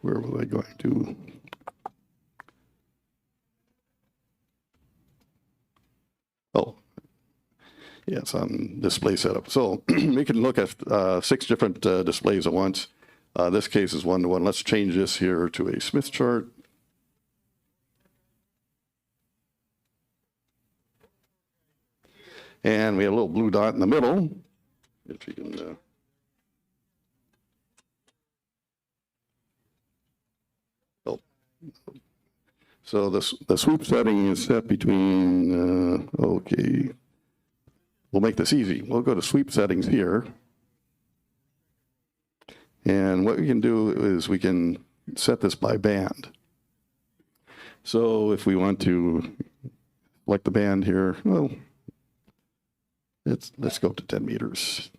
Where was I going to? Oh, yes, on display setup. So we can look at 6 different displays at once. This case is 1-to-1. Let's change this here to a Smith chart. And we have a little blue dot in the middle. If you can. So the sweep setting is set between, okay, we'll make this easy. We'll go to sweep settings here. And what we can do is we can set this by band. So if we want to select the band here, well, let's go up to 10 meters.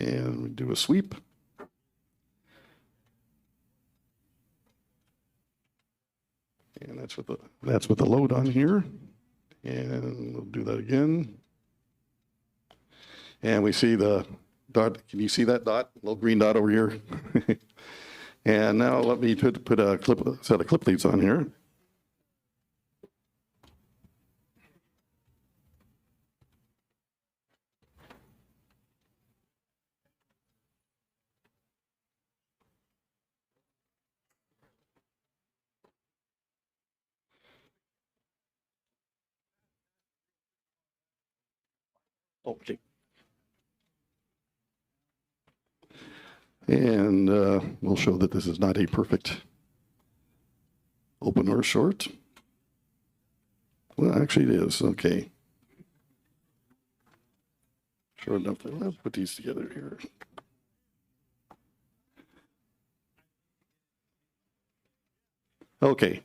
And we do a sweep. And that's with the load on here. And we'll do that again. And we see the dot. Can you see that dot? Little green dot over here. And now let me put a set of clip leads on here. Okay. And we'll show that this is not a perfect open or short. Well, actually it is. Okay. Sure enough, let's put these together here. Okay.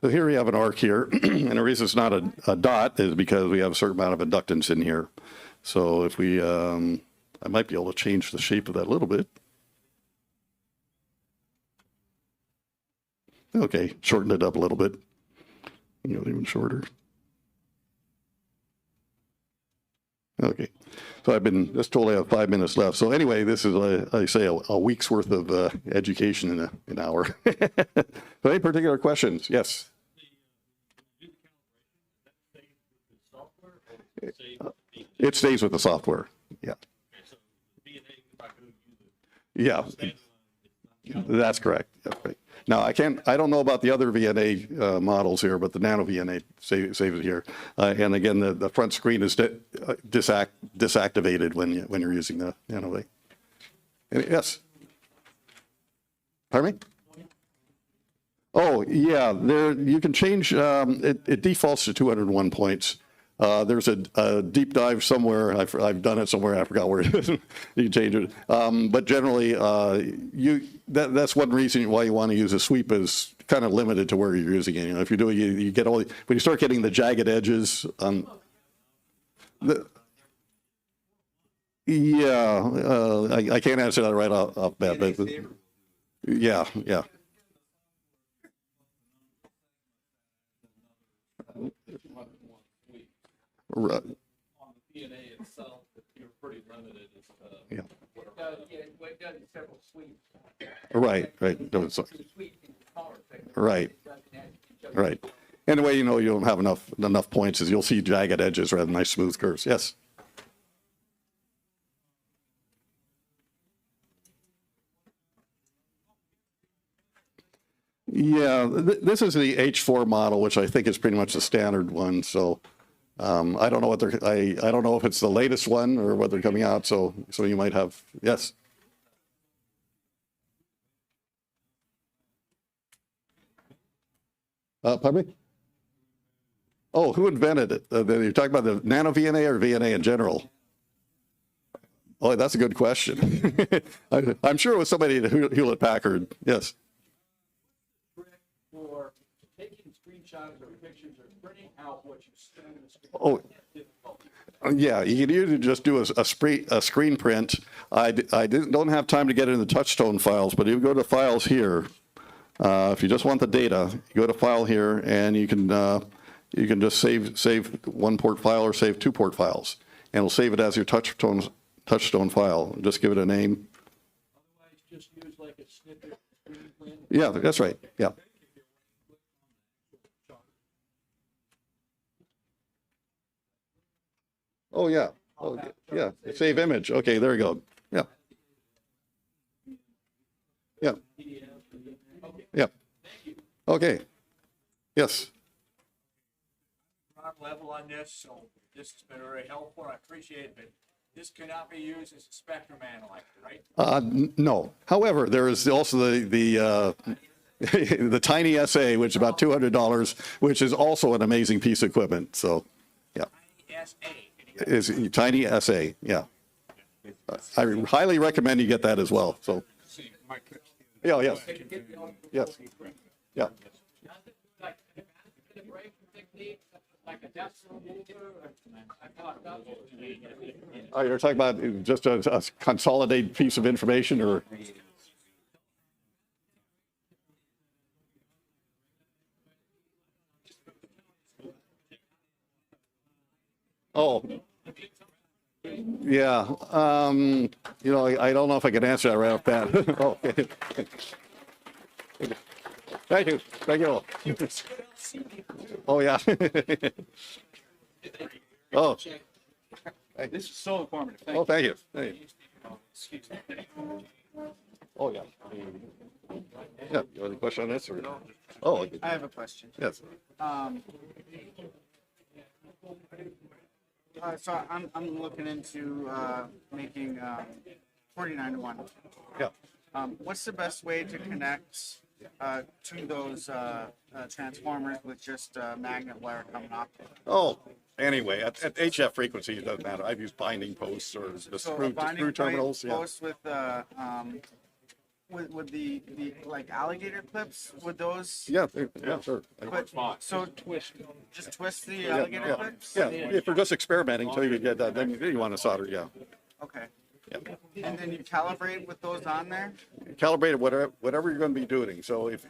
So here we have an arc here. And the reason it's not a dot is because we have a certain amount of inductance in here. So if we, I might be able to change the shape of that a little bit. Okay, shorten it up a little bit. You know, even shorter. Okay, so I've been just told I have 5 minutes left. So anyway, this is, I say, a week's worth of education in an hour. So any particular questions? Yes. It stays with the software. Yeah. Yeah. That's correct. That's right. Now I don't know about the other VNA models here, but the Nano VNA saves it here. And again, the front screen is disactivated when you're using the Nano V. Yes. Pardon me? Oh yeah, there you can change. It defaults to 201 points. There's a deep dive somewhere. I've done it somewhere. I forgot where it is. You can change it. But generally, that's one reason why you want to use a sweep is kind of limited to where you're using it. You know, if you do, you get when you start getting the jagged edges. I can't answer that right off bat, but yeah. Right. On the DNA itself, you're pretty limited. Yeah. It does several sweeps. Right. No, it's, Right. Right. And the way you know you don't have enough points is you'll see jagged edges rather than nice smooth curves. Yes. Yeah, this is the H4 model, which I think is pretty much the standard one. So I don't know what they're, I don't know if it's the latest one or what they're coming out. So you might have, yes. Pardon me? Oh, who invented it? You're talking about the nano VNA or VNA in general? Oh, that's a good question. I'm sure it was somebody at Hewlett Packard. Yes. For taking screenshots or pictures or printing out what you see on the screen. Oh, yeah, you can either just do a screen print. I don't have time to get into the touchstone files, but you go to files here. If you just want the data, you go to file here, and you can just save one port file or save 2 port files, and it'll save it as your touchstone file. Just give it a name. Otherwise, just use like a snippet screen print. Yeah, that's right. Yeah. Oh yeah. Oh yeah. Save image. Okay, there you go. Yeah. Yeah. Yeah. Okay. Yes. Level on this, so this has been very helpful. I appreciate it, but this cannot be used as a spectrum analyzer, right? No. However, there is also the the tiny SA, which is about $200, which is also an amazing piece of equipment. So, yeah. Is tiny SA, yeah. I highly recommend you get that as well. So, yeah, yes, yes, yeah. Oh, you're talking about just a consolidated piece of information, or? Oh, yeah. You know, I don't know if I can answer that right off that. Oh, okay. Thank you. Thank you. Oh, yeah. Oh. This is so informative. Oh, thank you. Thank you. Oh, yeah. Yeah, you have a question on this? Or? Oh, I have a question. Yes. So I'm looking into making 49-to-1. Yeah. What's the best way to connect to those transformers with just a magnet wire coming off? Oh, anyway, at HF frequency, it doesn't matter. I've used binding posts or the screw terminals. Yeah. Posts with the like alligator clips, would those? Yeah, sure. But, so just twist the alligator clips? Yeah, if you're just experimenting until you get that, then you want to solder, yeah. Okay. Yeah. And then you calibrate with those on there? Calibrate it, whatever you're going to be doing. So if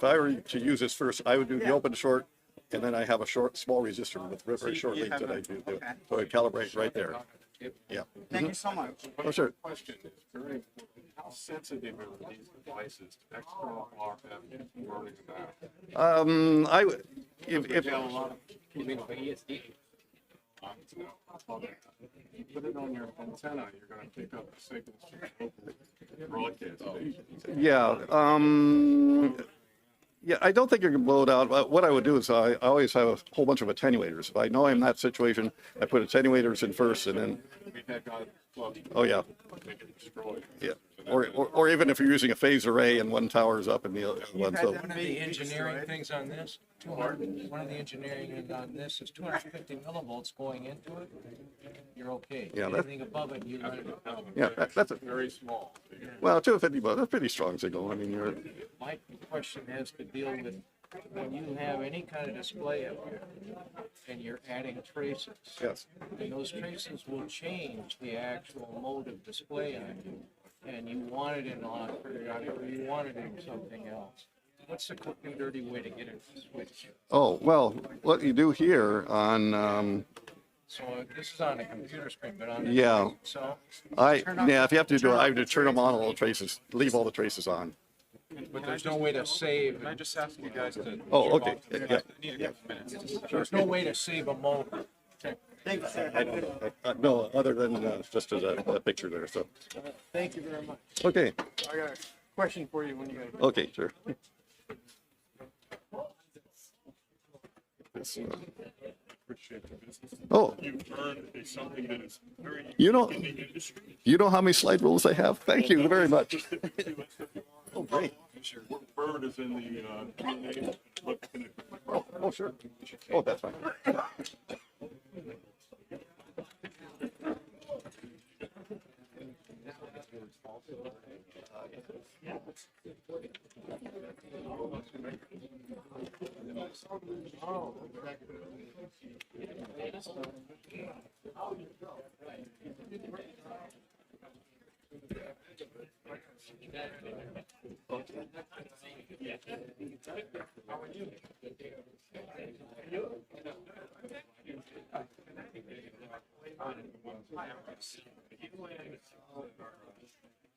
I were to use this first, I would do the open short, and then I have a small resistor with very short leads that I do. Okay. So I calibrate right there. Yeah. Thank you so much. Oh, sure. Question is very important. How sensitive are these devices to external RF running about? I would, if you put it on your antenna, you're going to pick up the signals from the broadcast station. Yeah. Yeah, I don't think you can blow it out. What I would do is I always have a whole bunch of attenuators. If I know I'm in that situation, I put attenuators in first, and then. Oh yeah. Yeah. Or even if you're using a phase array and one tower's up and the other one. So. One of the engineering things on this, one of the engineering on this is 250 millivolts going into it. You're okay. Yeah, anything above it, you run it. Yeah, that's a very small. Well, 250, but that's a pretty strong signal. I mean, you're. My question has to deal with when you have any kind of display up here and you're adding traces. Yes. And those traces will change the actual mode of display on you. And you want it in on periodic, or you want it in something else. What's the quick and dirty way to get it to switch? Oh, well, what you do here on. So this is on a computer screen, but on. Yeah. So. If you have to do it, I would turn them on all the traces, leave all the traces on. But there's no way to save. Can I just ask you guys to? Oh, okay. Yeah. I need a couple minutes. There's no way to save a mode. Thanks, sir. No, other than just as a picture there, so. Thank you very much. Okay, I got a question for you when you guys. okay, sure. Appreciate the business. Oh. You've earned something that is very You know, in the industry. you know how many slide rules I have? Thank you very much. Oh, great. What bird is in the Q&A? Oh, sure. Oh, that's fine.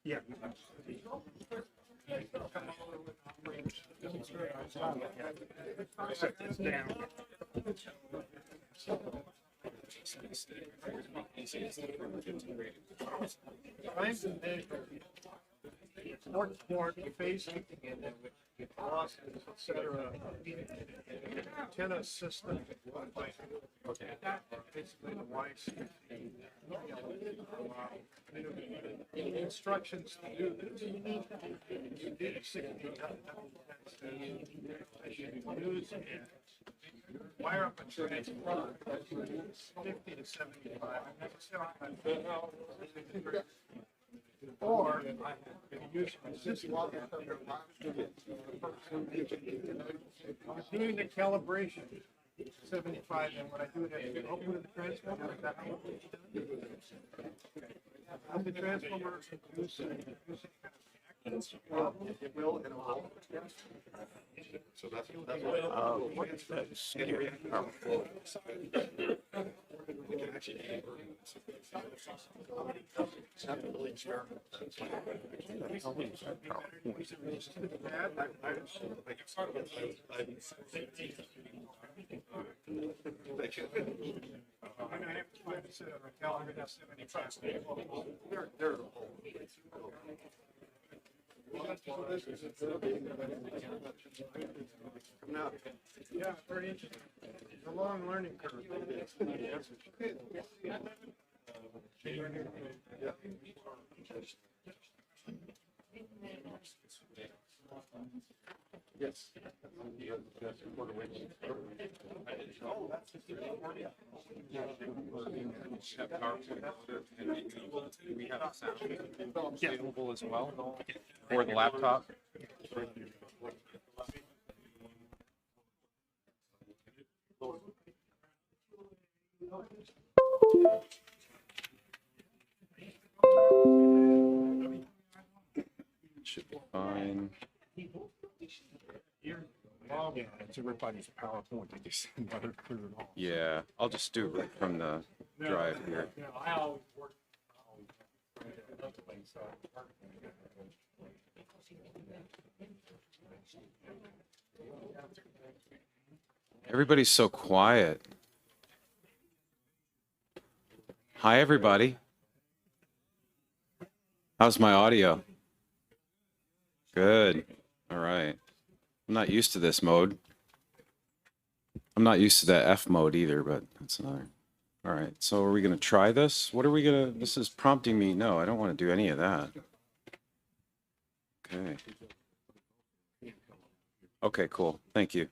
Yeah. Set this down. Trying to measure port facing and then with losses, et cetera. Antenna system. Basically the wise. Instructions to do this. You need 60 use and wire up a transformer 50 to 75. Or use system. Doing the calibration 75, and when I do it, I open the transformer. The transformer it will and it will. So that's Yeah, very interesting. It's a long learning curve. Yes. We have sound available as well for the laptop. Should be fine. Yeah, it's everybody's PowerPoint. They just never clear it all. Yeah, I'll just do it right from the drive here. You know, I always work. Everybody's so quiet. Hi, everybody. How's my audio? Good. All right. I'm not used to this mode. I'm not used to that F mode either, but that's another. All right. So are we going to try this? What are we going to, this is prompting me. No, I don't want to do any of that. Okay. Okay, cool. Thank you.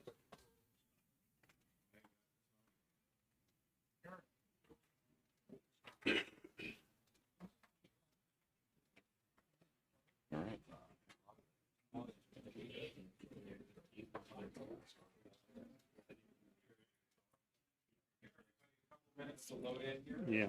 All right. Minutes to load in here. Yeah.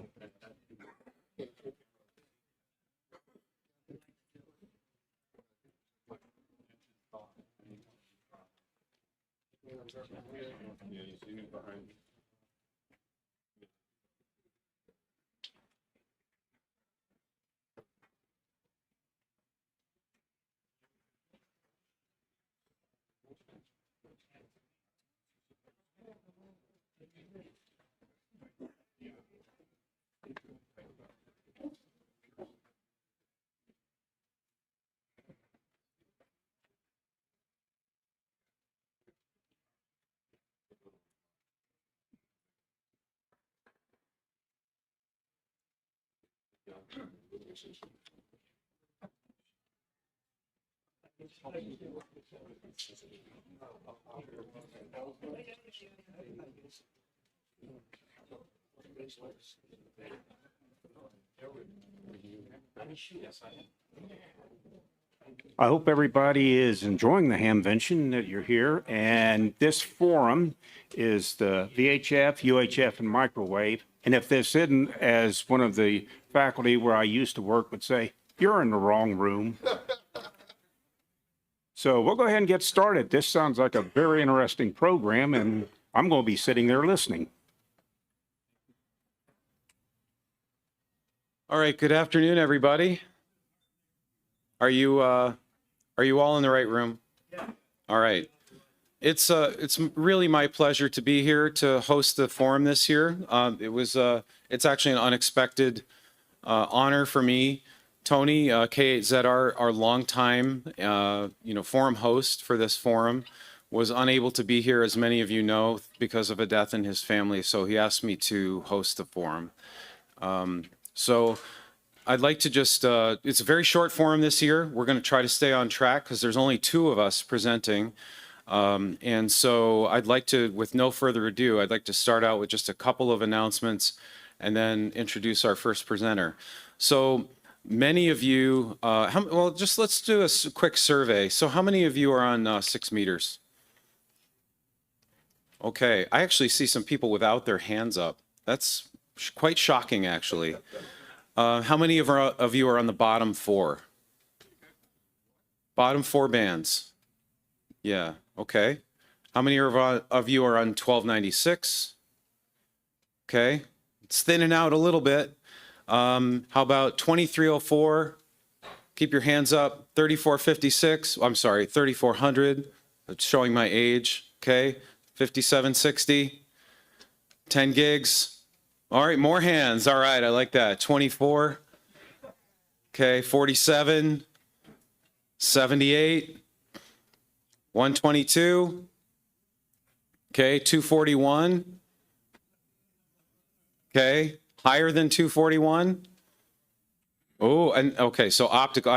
I hope everybody is enjoying the Hamvention that you're here. And this forum is the VHF, UHF, and microwave. And if this isn't, as one of the faculty where I used to work would say, you're in the wrong room. So we'll go ahead and get started. This sounds like a very interesting program, and I'm going to be sitting there listening. All right, good afternoon, everybody. Are you all in the right room? Yeah. All right. It's really my pleasure to be here to host the forum this year. It's actually an unexpected honor for me. Tony, K8ZR, our longtime, forum host for this forum, was unable to be here, as many of you know, because of a death in his family. So he asked me to host the forum. So I'd like to just, it's a very short forum this year. We're going to try to stay on track because there's only 2 of us presenting. And so I'd like to, with no further ado, I'd like to start out with just a couple of announcements and then introduce our first presenter. So many of you, let's do a quick survey. So how many of you are on 6 meters? Okay, I actually see some people without their hands up. That's quite shocking, actually. How many of you are on the bottom 4? Bottom 4 bands. Yeah, okay. How many of you are on 1296? Okay, it's thinning out a little bit. How about 2304? Keep your hands up. 3456. I'm sorry, 3400. It's showing my age. Okay, 5760. 10 gigs. All right, more hands. All right, I like that. 24. Okay, 47. 78. 122. Okay, 241. Okay, higher than 241. Oh, and okay, so optical.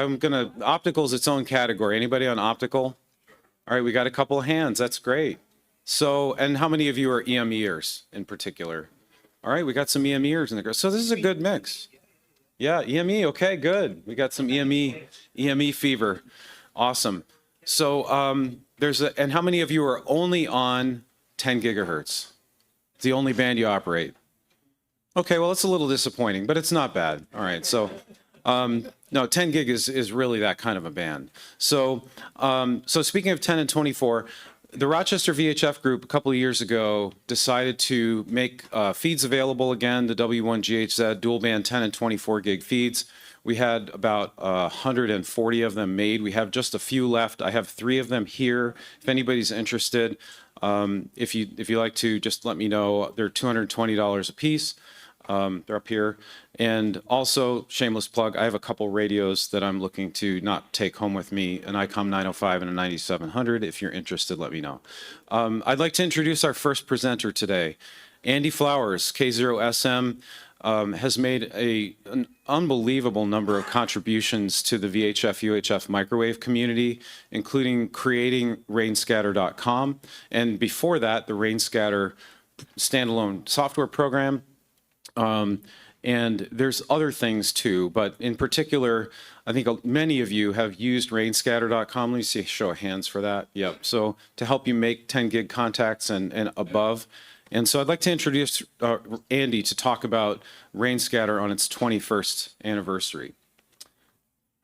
Optical is its own category. Anybody on optical? All right, we got a couple of hands. That's great. So, and how many of you are EMEers in particular? All right, we got some EMEers in the group. So this is a good mix. Yeah, EME. Okay, good. We got some EME fever. Awesome. So and how many of you are only on 10 gigahertz? It's the only band you operate. Okay, well, it's a little disappointing, but it's not bad. All right, so no, 10 gig is really that kind of a band. So so speaking of 10 and 24, the Rochester VHF group a couple of years ago decided to make feeds available again, the W1GHZ dual band 10 and 24 gig feeds. We had about 140 of them made. We have just a few left. I have 3 of them here. If anybody's interested, if you like to, just let me know. They're $220 a piece. They're up here. And also, shameless plug, I have a couple radios that I'm looking to not take home with me, an ICOM 905 and a 9700. If you're interested, let me know. I'd like to introduce our first presenter today. Andy Flowers, K0SM, has made an unbelievable number of contributions to the VHF, UHF microwave community, including creating rainscatter.com. And before that, the Rainscatter standalone software program. And there's other things too, but in particular, I think many of you have used rainscatter.com. Let me see, show of hands for that. Yep. So to help you make 10 gig contacts and above. And so I'd like to introduce Andy to talk about Rainscatter on its 21st anniversary.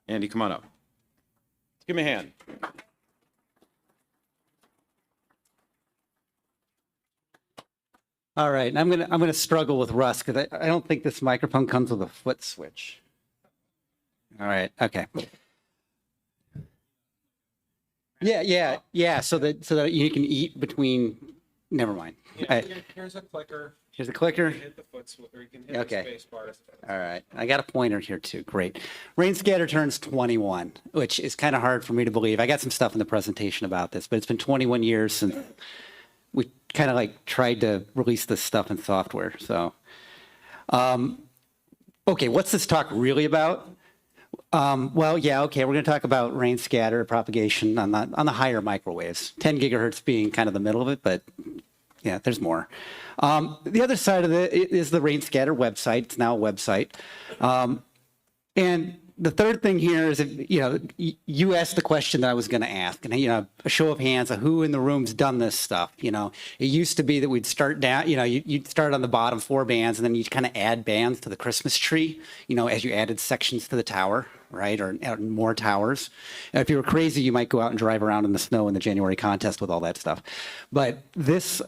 Andy, come on up. Give me a hand. All right, I'm gonna struggle with Russ because I don't think this microphone comes with a foot switch. All right, okay. Yeah. So that you can eat between Never mind. Here's a clicker. Here's the clicker. You can hit the foot switch, or you can hit Okay. the space bar. All right. I got a pointer here too. Great. Rain Scatter turns 21, which is kind of hard for me to believe. I got some stuff in the presentation about this, but it's been 21 years since we kind of like tried to release this stuff in software. So, okay, what's this talk really about? Well, yeah, okay, we're going to talk about rain scatter propagation on the higher microwaves, 10 gigahertz being kind of the middle of it, but yeah, there's more. The other side of it is the rain scatter website. It's now a website. And the third thing here is, you asked the question that I was going to ask, and a show of hands of who in the room's done this stuff. It used to be that we'd start down, you'd start on the bottom 4 bands, and then you'd kind of add bands to the Christmas tree, as you added sections to the tower, right, or more towers. And if you were crazy, you might go out and drive around in the snow in the January contest with all that stuff. But this,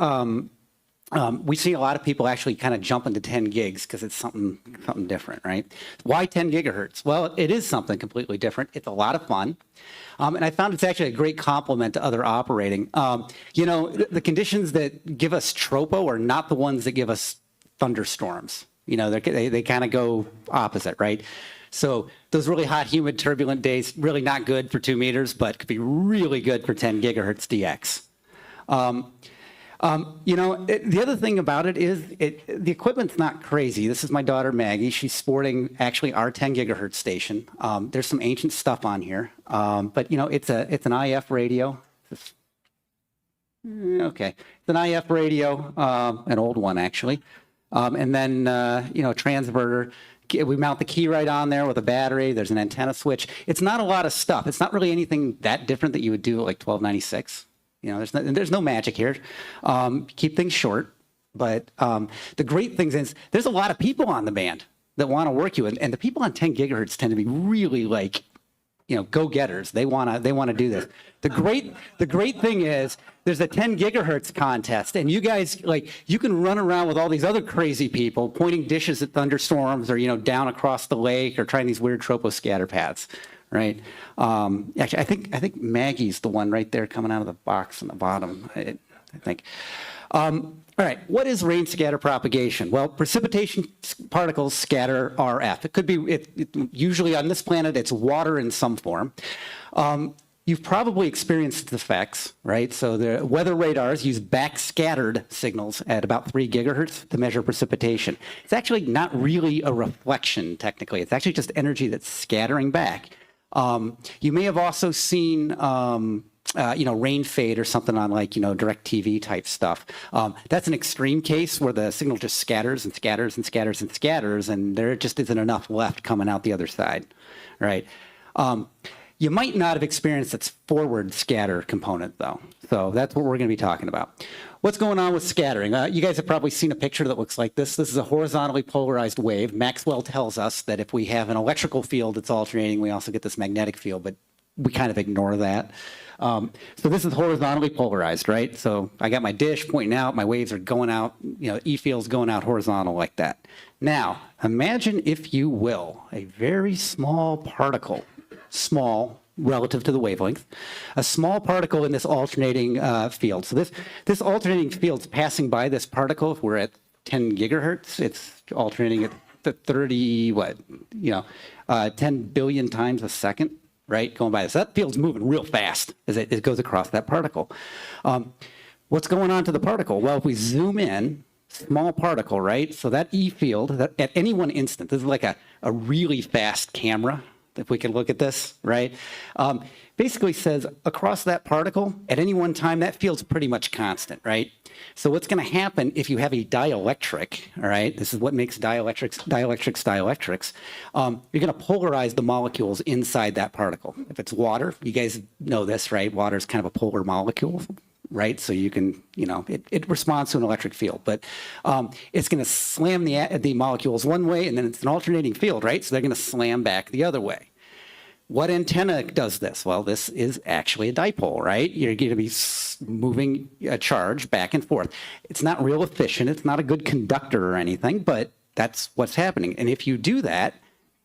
we see a lot of people actually kind of jump into 10 gigs because it's something different, right? Why 10 gigahertz? Well, it is something completely different. It's a lot of fun. And I found it's actually a great complement to other operating. The conditions that give us tropo are not the ones that give us thunderstorms. They kind of go opposite, right? So those really hot, humid, turbulent days, really not good for 2 meters, but could be really good for 10 gigahertz DX. The other thing about it is the equipment's not crazy. This is my daughter, Maggie. She's sporting actually our 10 gigahertz station. There's some ancient stuff on here, but it's an IF radio. Okay, it's an IF radio, an old one actually. And then, transverter. We mount the key right on there with a battery. There's an antenna switch. It's not a lot of stuff. It's not really anything that different that you would do at like 1296. There's no magic here. Keep things short. But the great thing is there's a lot of people on the band that want to work you. And the people on 10 gigahertz tend to be really like, go-getters. They want to do this. The great thing is there's a 10 gigahertz contest, and you guys, you can run around with all these other crazy people pointing dishes at thunderstorms or, down across the lake or trying these weird troposcatter paths. Right. Actually, I think Maggie's the one right there coming out of the box on the bottom. I think. All right. What is rain scatter propagation? Well, precipitation particles scatter RF. It could be usually on this planet. It's water in some form. You've probably experienced its effects, right? So the weather radars use backscattered signals at about 3 gigahertz to measure precipitation. It's actually not really a reflection, technically. It's actually just energy that's scattering back. You may have also seen, rain fade or something on direct TV type stuff. That's an extreme case where the signal just scatters and scatters and scatters and scatters, and there just isn't enough left coming out the other side, right? You might not have experienced its forward scatter component though. So that's what we're going to be talking about. What's going on with scattering? You guys have probably seen a picture that looks like this. This is a horizontally polarized wave. Maxwell tells us that if we have an electrical field that's alternating, we also get this magnetic field, but we kind of ignore that. So this is horizontally polarized, right? So I got my dish pointing out, my waves are going out, E field's going out horizontal like that. Now, imagine, if you will, a very small particle, small relative to the wavelength, a small particle in this alternating field. So this alternating field's passing by this particle. If we're at 10 gigahertz, it's alternating at the 10 billion times a second, right? Going by this. That field's moving real fast as it goes across that particle. What's going on to the particle? Well, if we zoom in, small particle, right? So that E field, that at any one instant, this is like a really fast camera, if we can look at this, right? Basically says across that particle, at any one time, that field's pretty much constant, right? So what's going to happen if you have a dielectric, all right? This is what makes dielectrics. You're going to polarize the molecules inside that particle. If it's water, you guys know this, right? Water is kind of a polar molecule, right? So you can, it responds to an electric field, but it's going to slam the molecules one way, and then it's an alternating field, right? So they're going to slam back the other way. What antenna does this? Well, this is actually a dipole, right? You're going to be moving a charge back and forth. It's not real efficient. It's not a good conductor or anything, but that's what's happening. And if you do that,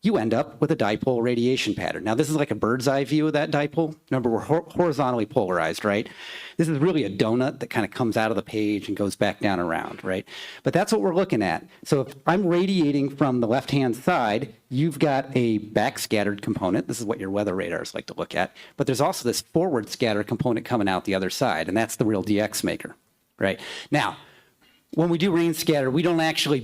you end up with a dipole radiation pattern. Now, this is like a bird's eye view of that dipole. Remember, we're horizontally polarized, right? This is really a donut that kind of comes out of the page and goes back down around, right? But that's what we're looking at. So if I'm radiating from the left-hand side, you've got a backscattered component. This is what your weather radars like to look at. But there's also this forward scattered component coming out the other side, and that's the real DX maker, right? Now, when we do rain scatter, we don't actually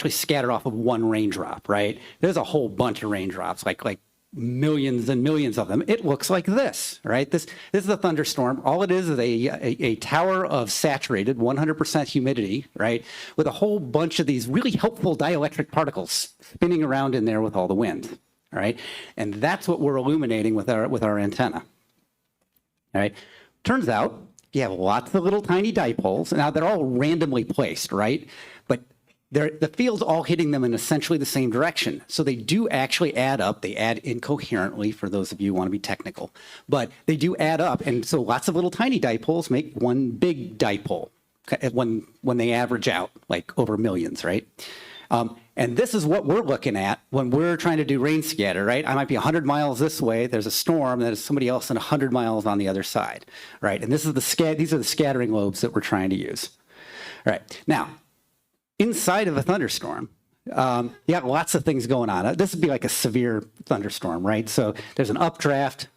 scatter off of one raindrop, right? There's a whole bunch of raindrops, like millions and millions of them. It looks like this, right? This is a thunderstorm. All it is a tower of saturated 100% humidity, right? With a whole bunch of these really helpful dielectric particles spinning around in there with all the wind, all right? And that's what we're illuminating with our antenna, all right? Turns out, you have lots of little tiny dipoles. Now, they're all randomly placed, right? But the field's all hitting them in essentially the same direction. So they do actually add up. They add incoherently, for those of you who want to be technical. But they do add up. And so lots of little tiny dipoles make one big dipole when they average out, like over millions, right? And this is what we're looking at when we're trying to do rain scatter, right? I might be 100 miles this way. There's a storm. There's somebody else in 100 miles on the other side, right? And these are the scattering lobes that we're trying to use. All right. Now, inside of a thunderstorm, you have lots of things going on. This would be like a severe thunderstorm, right? So there's an updraft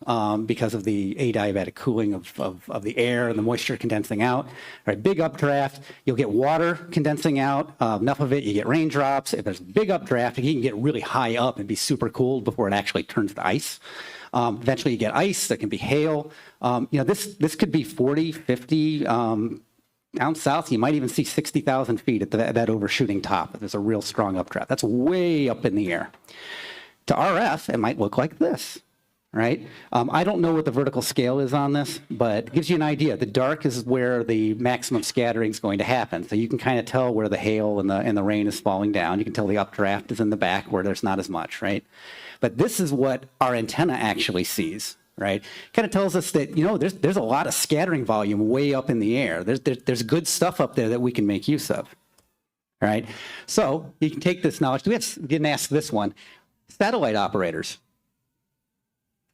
because of the adiabatic cooling of the air and the moisture condensing out. Right, big updraft, you'll get water condensing out. Enough of it, you get raindrops. If there's a big updraft, you can get really high up and be super cooled before it actually turns to ice. Eventually you get ice, that can be hail. This could be 40, 50, down south, you might even see 60,000 feet at that overshooting top if there's a real strong updraft. That's way up in the air. To RF, it might look like this, right? I don't know what the vertical scale is on this, but it gives you an idea. The dark is where the maximum scattering is going to happen. So you can kind of tell where the hail and the rain is falling down. You can tell the updraft is in the back where there's not as much, right? But this is what our antenna actually sees. Right, kind of tells us that there's a lot of scattering volume way up in the air. There's good stuff up there that we can make use of. All right, so you can take this knowledge. We didn't ask this one. Satellite operators.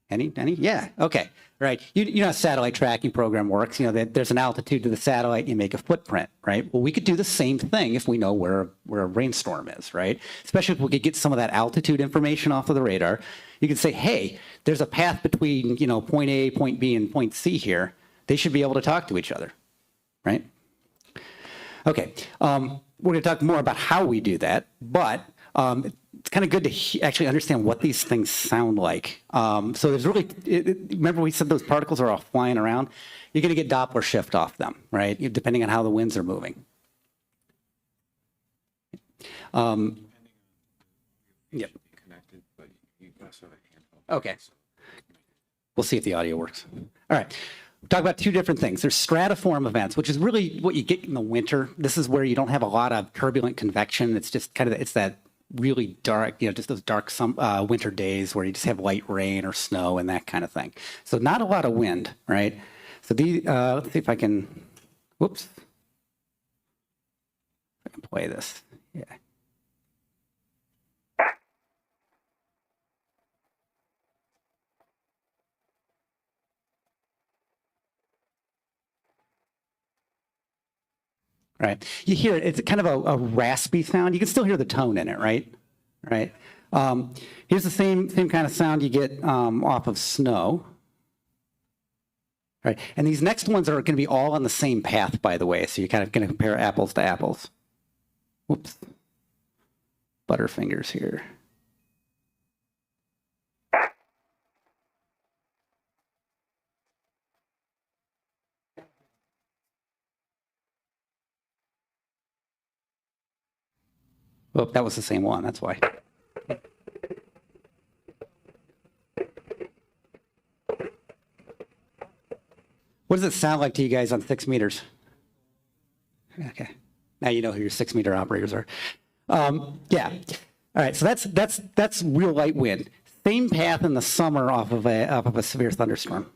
Any? Yeah. Okay. Right. You know how a satellite tracking program works. There's an altitude to the satellite. You make a footprint. Right. Well, we could do the same thing if we know where a rainstorm is. Right. Especially if we could get some of that altitude information off of the radar. You could say, hey, there's a path between point A, point B, and point C here. They should be able to talk to each other. Right. Okay. We're going to talk more about how we do that, but it's kind of good to actually understand what these things sound like. So there's really, remember we said those particles are all flying around? You're going to get Doppler shift off them, right? Depending on how the winds are moving. Yep. Okay. We'll see if the audio works. All right. We'll talk about two different things. There's stratiform events, which is really what you get in the winter. This is where you don't have a lot of turbulent convection. It's just kind of, it's that really dark, just those dark winter days where you just have light rain or snow and that kind of thing. So not a lot of wind, right? So let's see if I can, whoops. I can play this, yeah. Right. You hear it, it's kind of a raspy sound. You can still hear the tone in it, right? Right. Here's the same kind of sound you get off of snow. Right. And these next ones are going to be all on the same path, by the way. So you're kind of going to compare apples to apples. Whoops. Butterfingers here. Oh, that was the same one, that's why. What does it sound like to you guys on 6 meters? Okay, now you know who your 6 meter operators are. Yeah, all right, so that's real light wind. Same path in the summer off of a severe thunderstorm.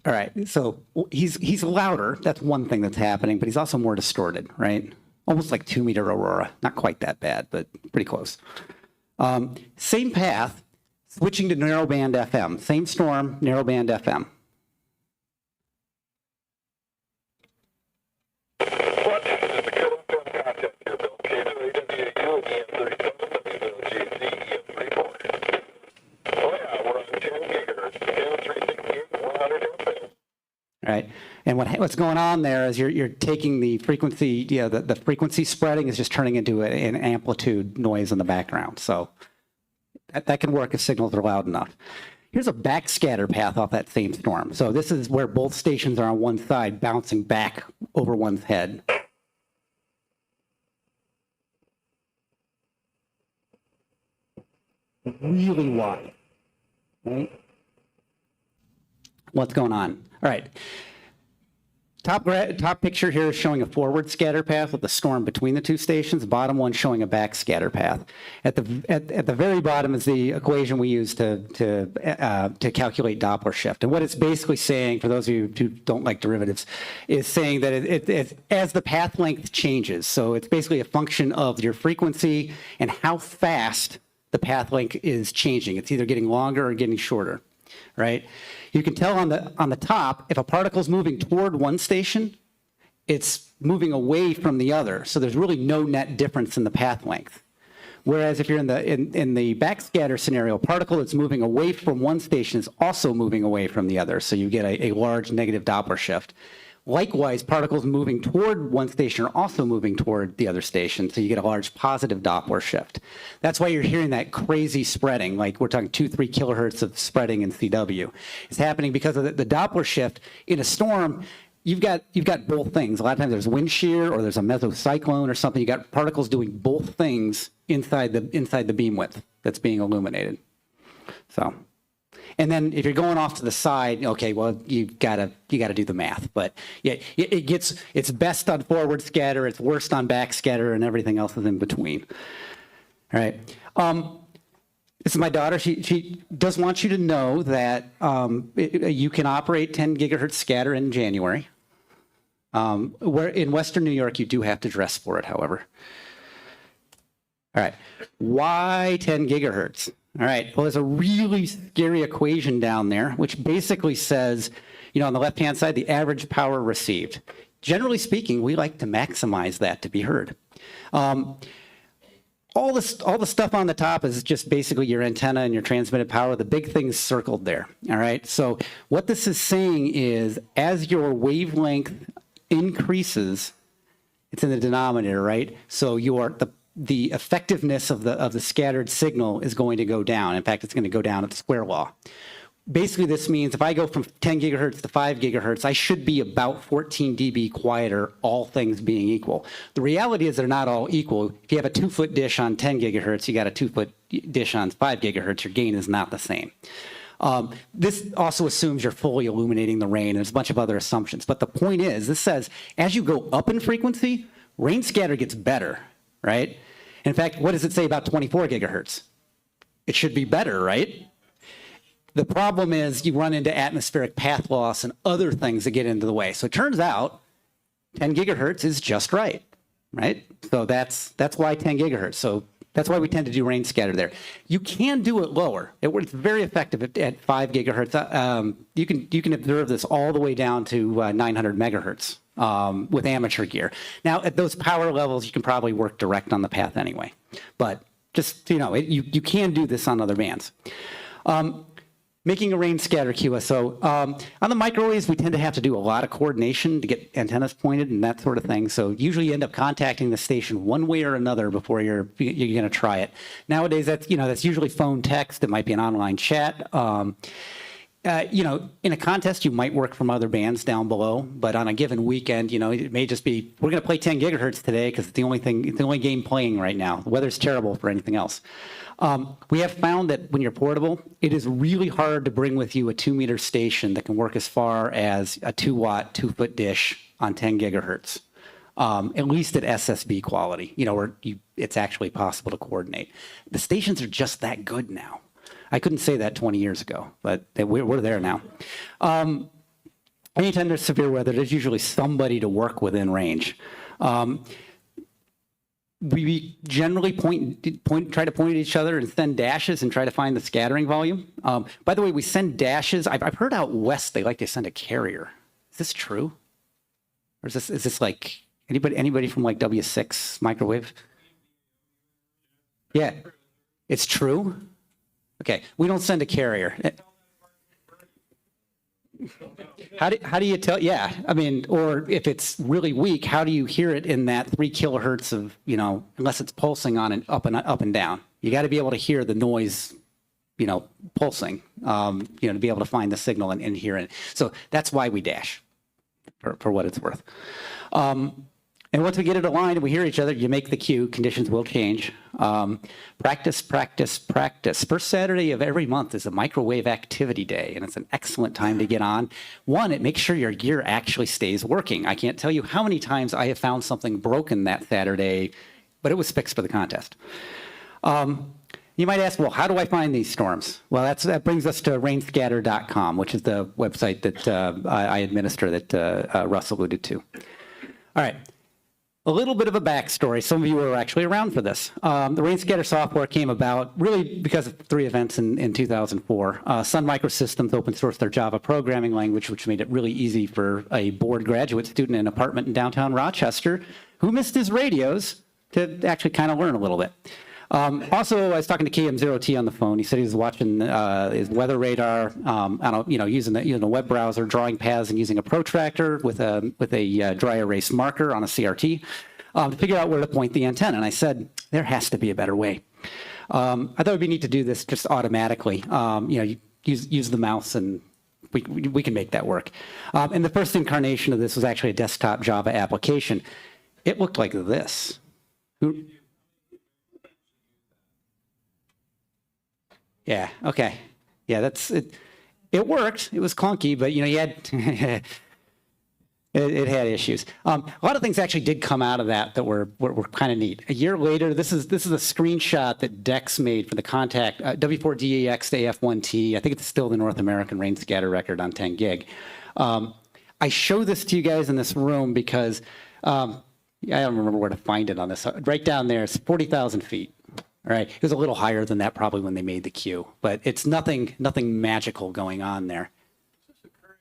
All right, so he's louder. That's one thing that's happening, but he's also more distorted, right? Almost like 2-meter aurora. Not quite that bad, but pretty close. Same path, switching to narrowband FM. Same storm, narrowband FM. Right, and what's going on there is you're taking the frequency, the frequency spreading is just turning into an amplitude noise in the background. So that can work if signals are loud enough. Here's a backscatter path off that same storm. So this is where both stations are on one side, bouncing back over one's head. Really wide, right? What's going on? All right. Top picture here is showing a forward scatter path with the storm between the two stations. Bottom one showing a back scatter path. At the very bottom is the equation we use to calculate Doppler shift. And what it's basically saying, for those of you who don't like derivatives, is saying that it's as the path length changes. So it's basically a function of your frequency and how fast the path length is changing. It's either getting longer or getting shorter, right? You can tell on the top, if a particle is moving toward one station, it's moving away from the other. So there's really no net difference in the path length. Whereas if you're in the backscatter scenario, a particle that's moving away from one station is also moving away from the other. So you get a large negative Doppler shift. Likewise, particles moving toward one station are also moving toward the other station, so you get a large positive Doppler shift. That's why you're hearing that crazy spreading, like we're talking 2-3 kilohertz of spreading in CW. It's happening because of the Doppler shift. In a storm, you've got both things. A lot of times there's wind shear or there's a mesocyclone or something. You got particles doing both things inside the beam width that's being illuminated. So. And then if you're going off to the side, okay, well, you gotta do the math. But yeah, it's best on forward scatter, it's worst on back scatter, and everything else is in between. All right. This is my daughter. She does want you to know that you can operate 10 gigahertz scatter in January. Where in Western New York, you do have to dress for it, however. All right. Why 10 gigahertz? All right, well, there's a really scary equation down there, which basically says, on the left-hand side, the average power received. Generally speaking, we like to maximize that to be heard. All the stuff on the top is just basically your antenna and your transmitted power. The big thing's circled there, all right? So what this is saying is, as your wavelength increases, it's in the denominator, right? So the effectiveness of the scattered signal is going to go down. In fact, it's going to go down at the square law. Basically, this means if I go from 10 gigahertz to 5 gigahertz, I should be about 14 dB quieter, all things being equal. The reality is they're not all equal. If you have a 2-foot dish on 10 gigahertz, you got a 2-foot dish on 5 gigahertz, your gain is not the same. This also assumes you're fully illuminating the rain. There's a bunch of other assumptions. But the point is, this says, as you go up in frequency, rain scatter gets better, right? In fact, what does it say about 24 gigahertz? It should be better, right? The problem is you run into atmospheric path loss and other things that get into the way. So it turns out 10 gigahertz is just right? So that's why 10 gigahertz. So that's why we tend to do rain scatter there. You can do it lower. It's very effective at 5 gigahertz. You can observe this all the way down to 900 megahertz. With amateur gear. Now, at those power levels, you can probably work direct on the path anyway. But just, you can do this on other bands. Making a rain scatter QSO. On the microwaves, we tend to have to do a lot of coordination to get antennas pointed and that sort of thing. So usually you end up contacting the station one way or another before you're going to try it. Nowadays, that's usually phone text. It might be an online chat. In a contest, you might work from other bands down below, but on a given weekend, it may just be, we're going to play 10 gigahertz today because it's the only game playing right now. The weather's terrible for anything else. We have found that when you're portable, it is really hard to bring with you a 2-meter station that can work as far as a 2-watt, 2-foot dish on 10 gigahertz. At least at SSB quality, where it's actually possible to coordinate. The stations are just that good now. I couldn't say that 20 years ago, but we're there now. anytime there's severe weather, there's usually somebody to work within range. We generally try to point at each other and send dashes and try to find the scattering volume. By the way, we send dashes. I've heard out west they like to send a carrier. Is this true? Or is this like anybody from like W6 microwave? Yeah, it's true. Okay, we don't send a carrier. How do you tell? Yeah, I mean, or if it's really weak, how do you hear it in that 3 kilohertz of, unless it's pulsing on and up and down? You got to be able to hear the noise, pulsing, to be able to find the signal and hear it. So that's why we dash, for what it's worth. And once we get it aligned and we hear each other, you make the cue, conditions will change. Practice, practice, practice. First Saturday of every month is a microwave activity day, and it's an excellent time to get on. One, it makes sure your gear actually stays working. I can't tell you how many times I have found something broken that Saturday, but it was fixed for the contest. You might ask, well, how do I find these storms? Well, that brings us to rainscatter.com, which is the website that I administer that Russ alluded to. All right. A little bit of a backstory. Some of you were actually around for this. The RainScatter software came about really because of 3 events in 2004. Sun Microsystems open sourced their Java programming language, which made it really easy for a bored graduate student in an apartment in downtown Rochester who missed his radios to actually kind of learn a little bit. Also, I was talking to KM0T on the phone. He said he was watching his weather radar, using a web browser, drawing paths, and using a protractor with a dry erase marker on a CRT to figure out where to point the antenna. And I said, there has to be a better way. I thought it'd be neat to do this just automatically. You use the mouse and we can make that work. And the first incarnation of this was actually a desktop Java application. It looked like this. Yeah, okay. Yeah, that's it. It worked. It was clunky, but you had it had issues. A lot of things actually did come out of that were kind of neat. A year later, this is a screenshot that Dex made for the Contact W4DAX to AF1T. I think it's still the North American rain scatter record on 10 gig. I show this to you guys in this room because I don't remember where to find it on this. Right down there, it's 40,000 feet. All right, it was a little higher than that probably when they made the queue, but it's nothing magical going on there. Is this occurring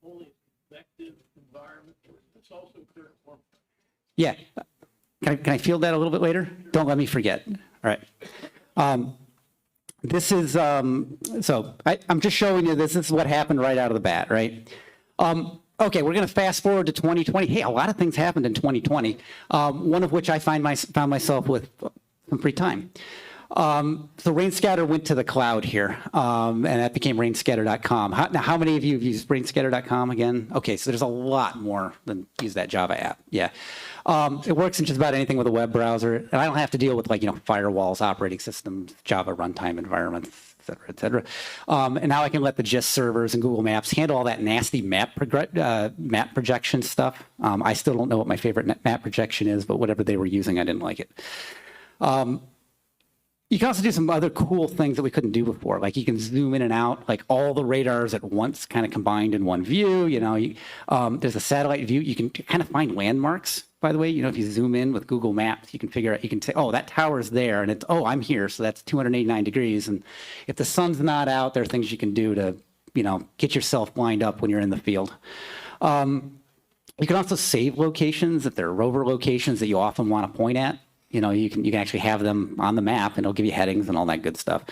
in only convective environment, or is this also occurring in warm? Yeah, can I field that a little bit later? Don't let me forget. All right. This is so I'm just showing you this. This is what happened right out of the bat, right? Okay, we're going to fast forward to 2020. Hey, a lot of things happened in 2020, one of which I found myself with some free time. So RainScatter went to the cloud here, and that became rainscatter.com. Now, how many of you have used rainscatter.com again? Okay, so there's a lot more than use that Java app. Yeah. It works in just about anything with a web browser, and I don't have to deal with firewalls, operating systems, Java runtime environments, et cetera. And now I can let the GIS servers and Google Maps handle all that nasty map projection stuff. I still don't know what my favorite map projection is, but whatever they were using, I didn't like it. You can also do some other cool things that we couldn't do before. Like you can zoom in and out, like all the radars at once kind of combined in one view. There's a satellite view. You can kind of find landmarks, by the way. If you zoom in with Google Maps, you can figure out, you can say, oh, that tower's there. And it's, oh, I'm here. So that's 289 degrees. And if the sun's not out, there are things you can do to, get yourself lined up when you're in the field. You can also save locations if there are rover locations that you often want to point at. You can actually have them on the map, and it'll give you headings and all that good stuff.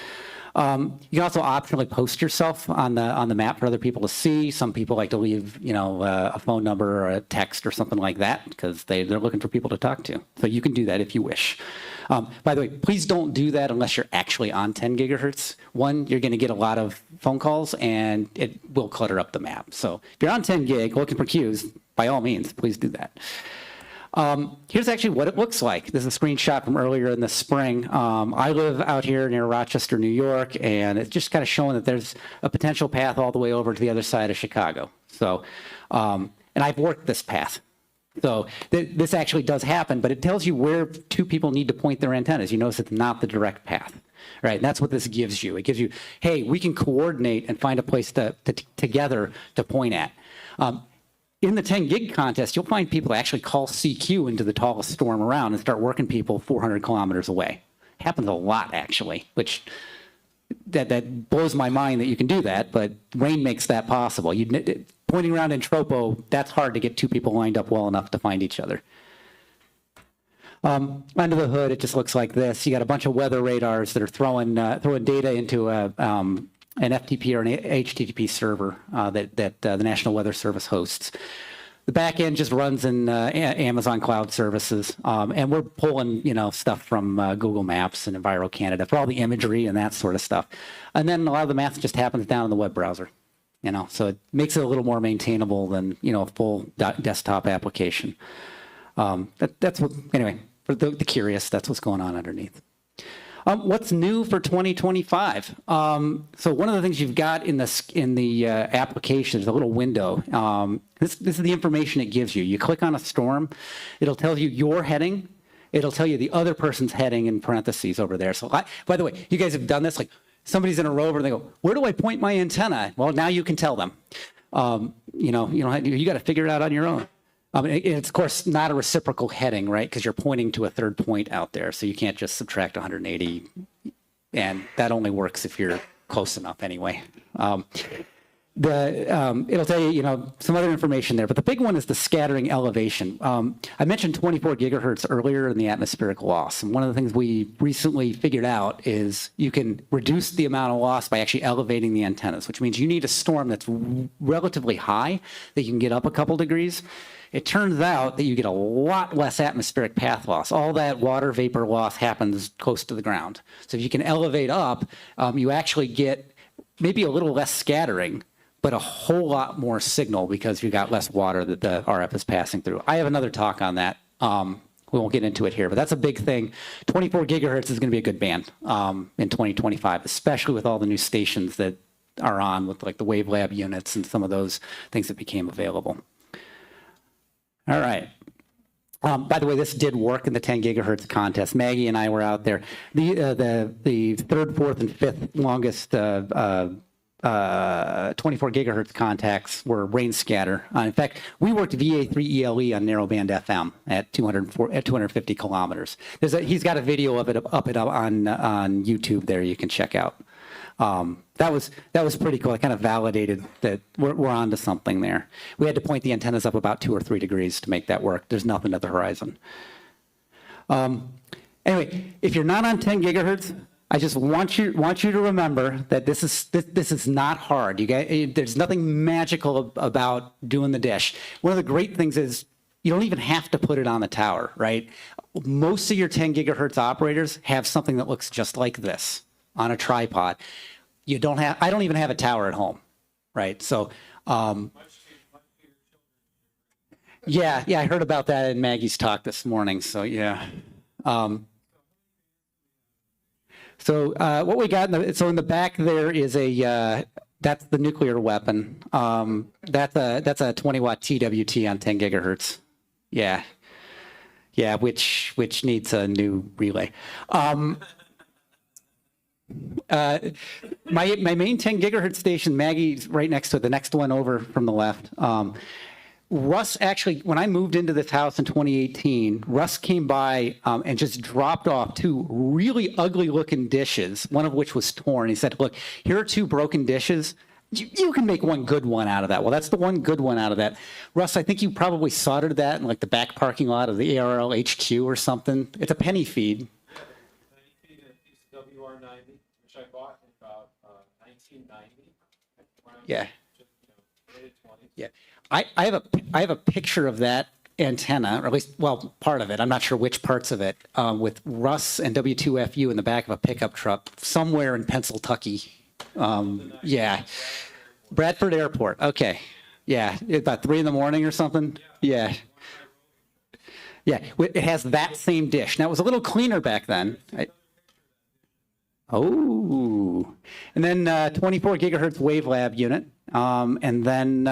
You can also optionally post yourself on the map for other people to see. Some people like to leave, a phone number or a text or something like that because they're looking for people to talk to. So you can do that if you wish. By the way, please don't do that unless you're actually on 10 gigahertz. One, you're going to get a lot of phone calls, and it will clutter up the map. So if you're on 10 gig looking for queues, by all means, please do that. Here's actually what it looks like. This is a screenshot from earlier in the spring. I live out here near Rochester, New York, and it's just kind of showing that there's a potential path all the way over to the other side of Chicago. So, and I've worked this path So this actually does happen, but it tells you where two people need to point their antennas. You notice it's not the direct path, right? And that's what this gives you. It gives you, hey, we can coordinate and find a place together to point at. In the 10 gig contest, you'll find people actually call CQ into the tallest storm around and start working people 400 kilometers away. Happens a lot, actually, which that blows my mind that you can do that, but rain makes that possible. Pointing around in tropo, that's hard to get two people lined up well enough to find each other. Under the hood, it just looks like this. You got a bunch of weather radars that are throwing data into an FTP or an HTTP server that the National Weather Service hosts. The back end just runs in Amazon Cloud Services, and we're pulling stuff from Google Maps and Enviro Canada for all the imagery and that sort of stuff. And then a lot of the math just happens down in the web browser, so it makes it a little more maintainable than a full desktop application. That's what anyway for the curious. That's what's going on underneath. What's new for 2025? So one of the things you've got in the application is a little window. This is the information it gives you. You click on a storm, it'll tell you your heading. It'll tell you the other person's heading in parentheses over there. So by the way, you guys have done this. Like somebody's in a rover and they go, "Where do I point my antenna?" Well, now you can tell them. You got to figure it out on your own. It's, of course, not a reciprocal heading, right? Because you're pointing to a third point out there. So you can't just subtract 180. And that only works if you're close enough anyway. It'll tell you, some other information there. But the big one is the scattering elevation. I mentioned 24 gigahertz earlier in the atmospheric loss. And one of the things we recently figured out is you can reduce the amount of loss by actually elevating the antennas, which means you need a storm that's relatively high that you can get up a couple degrees. It turns out that you get a lot less atmospheric path loss. All that water vapor loss happens close to the ground. So if you can elevate up, you actually get maybe a little less scattering, but a whole lot more signal because you got less water that the RF is passing through. I have another talk on that. We won't get into it here, but that's a big thing. 24 gigahertz is going to be a good band in 2025, especially with all the new stations that are on with like the WaveLab units and some of those things that became available. All right. By the way, this did work in the 10 gigahertz contest. Maggie and I were out there. The third, fourth, and fifth longest 24 gigahertz contacts were rain scatter. In fact, we worked VA3 ELE on narrowband FM at 250 kilometers. He's got a video of it up on YouTube there you can check out. That was pretty cool. It kind of validated that we're onto something there. We had to point the antennas up about 2 or 3 degrees to make that work. There's nothing at the horizon. Anyway, if you're not on 10 gigahertz, I just want you to remember that this is not hard. There's nothing magical about doing the dish. One of the great things is you don't even have to put it on the tower, right? Most of your 10 gigahertz operators have something that looks just like this on a tripod. I don't even have a tower at home, right? So, yeah, I heard about that in Maggie's talk this morning. So yeah. What we got, in the back there is that's the nuclear weapon. That's a 20 watt TWT on 10 gigahertz. Yeah, which needs a new relay. My main 10 gigahertz station, Maggie's right next to it, the next one over from the left. Russ actually, when I moved into this house in 2018, Russ came by and just dropped off 2 really ugly looking dishes, one of which was torn. He said, "Look, here are 2 broken dishes. You can make one good one out of that." Well, that's the one good one out of that. Russ, I think you probably soldered that in like the back parking lot of the ARL HQ or something. It's a penny feed. Yeah. Yeah. I have a picture of that antenna, or at least, well, part of it. I'm not sure which parts of it, with Russ and W2FU in the back of a pickup truck somewhere in Pennsylvania. Yeah. Bradford Airport. Okay. Yeah. About 3 a.m. or something. Yeah. Yeah. It has that same dish. Now, it was a little cleaner back then. And then 24 gigahertz WaveLab unit. And then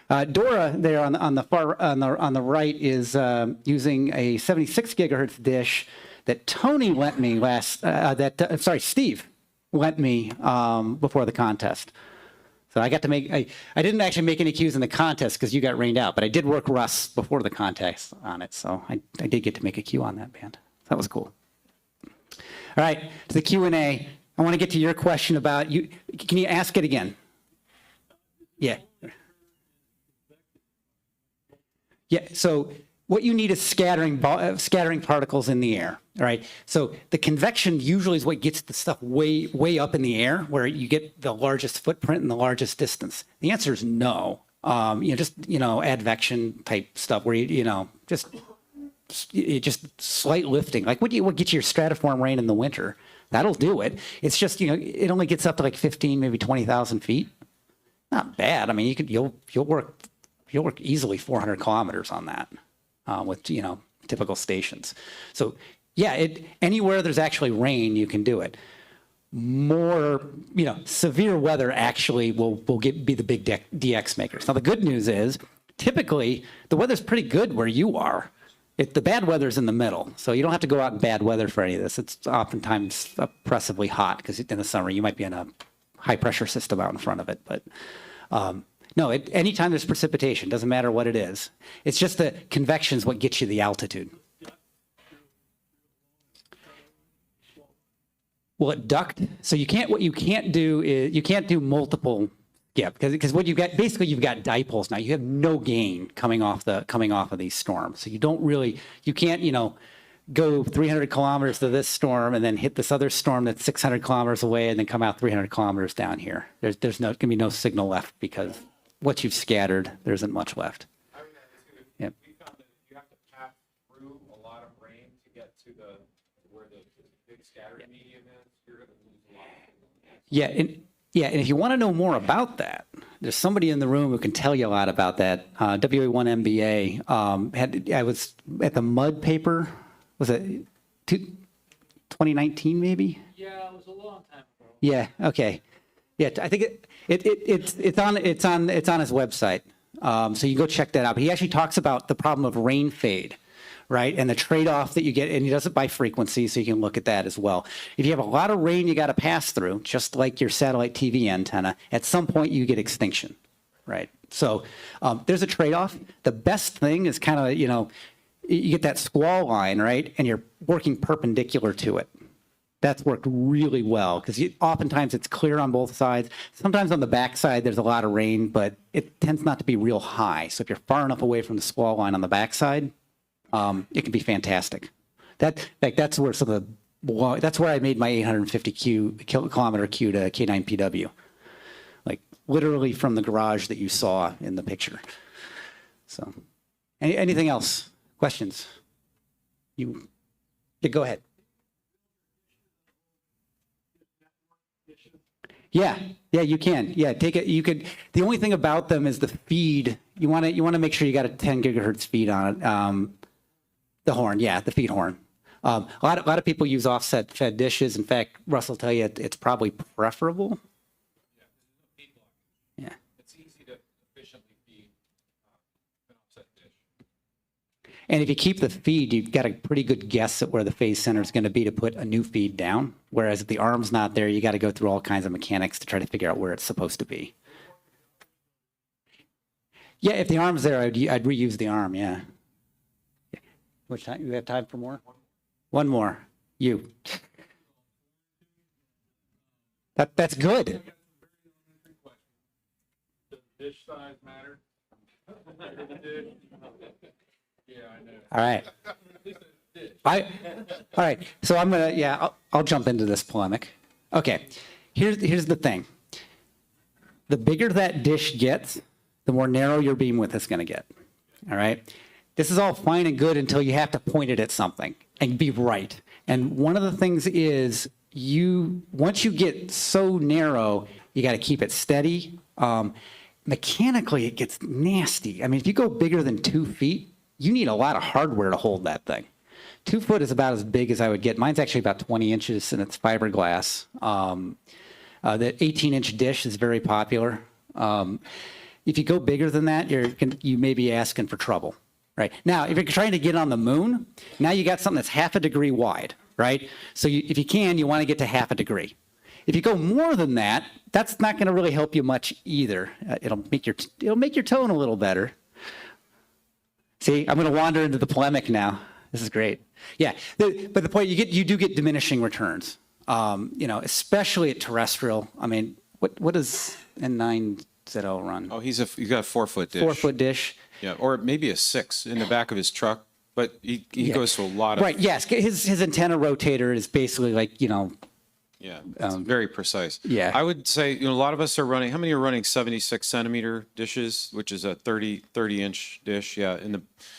DARA there on the far on the right is using a 76 gigahertz dish that Tony lent me Steve lent me before the contest. So I got to make, I didn't actually make any cues in the contest because you got rained out, but I did work Russ before the contest on it. So I did get to make a cue on that band. That was cool. All right, to the Q&A. I want to get to your question about, can you ask it again? Yeah. Yeah, so what you need is scattering particles in the air, all right? So the convection usually is what gets the stuff way up in the air where you get the largest footprint and the largest distance. The answer is no. Just advection type stuff where just slight lifting. Like what gets you your stratiform rain in the winter? That'll do it. It's just, it only gets up to like 15, maybe 20,000 feet. Not bad. I mean, you'll work easily 400 kilometers on that with typical stations. So yeah, anywhere there's actually rain, you can do it. More severe weather actually will be the big DX makers. Now the good news is typically the weather's pretty good where you are. The bad weather's in the middle, so you don't have to go out in bad weather for any of this. It's oftentimes oppressively hot because in the summer you might be in a high pressure system out in front of it. But no, anytime there's precipitation, doesn't matter what it is. It's just the convection is what gets you the altitude. Well, it duct. So what you can't do is you can't do multiple. Yeah, because what you've got, basically you've got dipoles now. You have no gain coming off of these storms. So you can't, go 300 kilometers to this storm and then hit this other storm that's 600 kilometers away and then come out 300 kilometers down here. There's going to be no signal left because what you've scattered, there isn't much left. Yeah. We found that you have to pass through a lot of rain to get to where the big scattering medium is. You're going to lose a lot. Yeah, and if you want to know more about that, there's somebody in the room who can tell you a lot about that. WA1 MBA. I was at the mud paper. Was it 2019 maybe? Yeah, it was a long time ago. Yeah. Okay. Yeah, I think it's on his website. So you can go check that out. But he actually talks about the problem of rain fade, right? And the trade-off that you get, and he does it by frequency, so you can look at that as well. If you have a lot of rain you got to pass through, just like your satellite TV antenna, at some point you get extinction, right? So there's a trade-off. The best thing is kind of, you get that squall line, right? And you're working perpendicular to it. That's worked really well because oftentimes it's clear on both sides. Sometimes on the back side there's a lot of rain, but it tends not to be real high. So if you're far enough away from the squall line on the back side, it can be fantastic. That's where that's where I made my 850 kilometer Q to K9PW, like literally from the garage that you saw in the picture. So, anything else? Questions? Yeah, go ahead. Yeah, you can. Yeah, take it. You could. The only thing about them is the feed. You want to make sure you got a 10 gigahertz feed on it. The horn, yeah, the feed horn. A lot of people use offset fed dishes. In fact, Russ will tell you it's probably preferable. Yeah. It's easy to efficiently feed an offset dish. And if you keep the feed, you've got a pretty good guess at where the phase center is going to be to put a new feed down. Whereas if the arm's not there, you got to go through all kinds of mechanics to try to figure out where it's supposed to be. Yeah, if the arm's there, I'd reuse the arm, yeah. Which time? You have time for more? One more. You. That's good. Does dish size matter? Yeah, I know. All right. All right. So I'm gonna, I'll jump into this polemic. Okay. Here's the thing. The bigger that dish gets, the more narrow your beam width is going to get. All right. This is all fine and good until you have to point it at something and be right. And one of the things is once you get so narrow, you got to keep it steady. Mechanically, it gets nasty. I mean, if you go bigger than 2 feet, you need a lot of hardware to hold that thing. 2 foot is about as big as I would get. Mine's actually about 20 inches and it's fiberglass. The 18-inch dish is very popular. If you go bigger than that, you may be asking for trouble, right? Now, if you're trying to get on the moon, now you got something that's half a degree wide, right? So if you can, you want to get to half a degree. If you go more than that, that's not going to really help you much either. It'll make your tone a little better. See, I'm going to wander into the polemic now. This is great. Yeah, but the point you do get diminishing returns. Especially at terrestrial. I mean, what does N9ZL run? Oh, you got a 4-foot dish. 4-foot dish. Yeah, or maybe a 6 in the back of his truck. But he goes to a lot of right. Yes, his antenna rotator is basically like Yeah, it's very precise. Yeah. I would say, a lot of us are running, how many are running 76 centimeter dishes, which is a 30 inch dish? Yeah.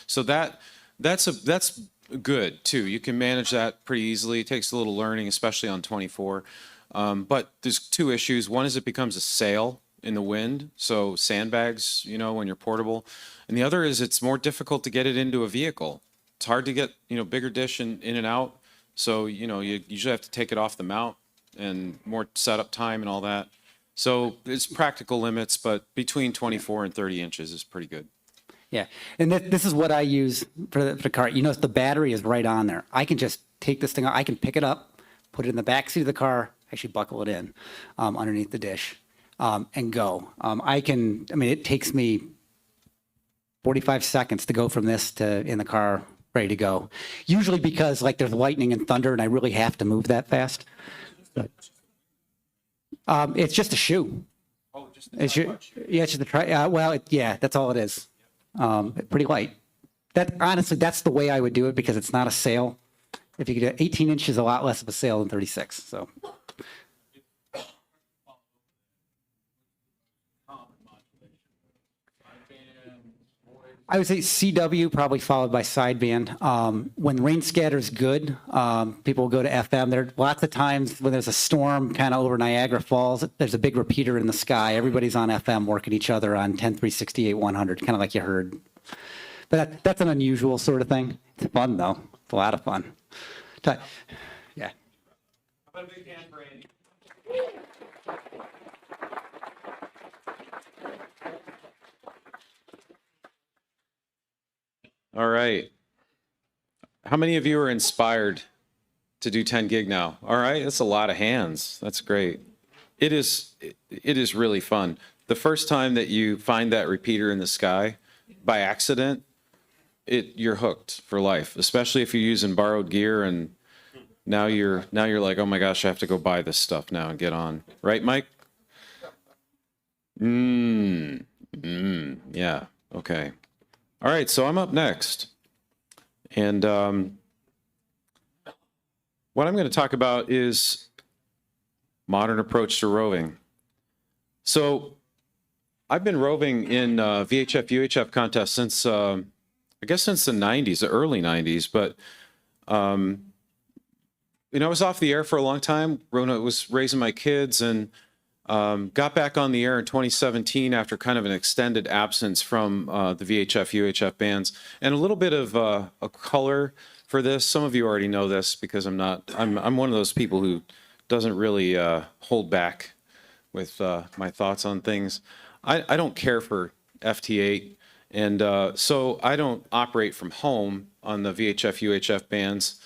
So that's good too. You can manage that pretty easily. It takes a little learning, especially on 24. But there's two issues. One is it becomes a sail in the wind. So sandbags, when you're portable. And the other is it's more difficult to get it into a vehicle. It's hard to get, bigger dish in and out. So, you usually have to take it off the mount and more setup time and all that. So it's practical limits, but between 24 and 30 inches is pretty good. Yeah, and this is what I use for the car. The battery is right on there. I can just take this thing out. I can pick it up, put it in the back seat of the car, actually buckle it in underneath the dish, and go. It takes me 45 seconds to go from this to in the car ready to go. Usually because there's lightning and thunder and I really have to move that fast. But, it's just a shoe. Oh, just it's just a try. That's all it is. Pretty light. Honestly, that's the way I would do it because it's not a sail. If you could do 18 inches, is a lot less of a sail than 36. So. I would say CW probably followed by sideband. When rain scatter's good, people will go to FM. There are lots of times when there's a storm kind of over Niagara Falls, there's a big repeater in the sky. Everybody's on FM working each other on 10, 368, 100, kind of like you heard. But that's an unusual sort of thing. It's fun though. It's a lot of fun. Yeah. How about a big hand for Andy? All right. How many of you are inspired to do 10 gig now? All right, that's a lot of hands. That's great. It is really fun. The first time that you find that repeater in the sky by accident, you're hooked for life, especially if you're using borrowed gear and now you're like, oh my gosh, I have to go buy this stuff now and get on. Right, Mike? Yeah, okay. All right, so I'm up next. And what I'm going to talk about is modern approach to roving. So I've been roving in VHF, UHF contests since, I guess since the 90s, the early 90s. But, I was off the air for a long time. Rona was raising my kids and got back on the air in 2017 after kind of an extended absence from the VHF, UHF bands. And a little bit of a color for this. Some of you already know this because I'm one of those people who doesn't really hold back with my thoughts on things. I don't care for FT8. And so I don't operate from home on the VHF, UHF bands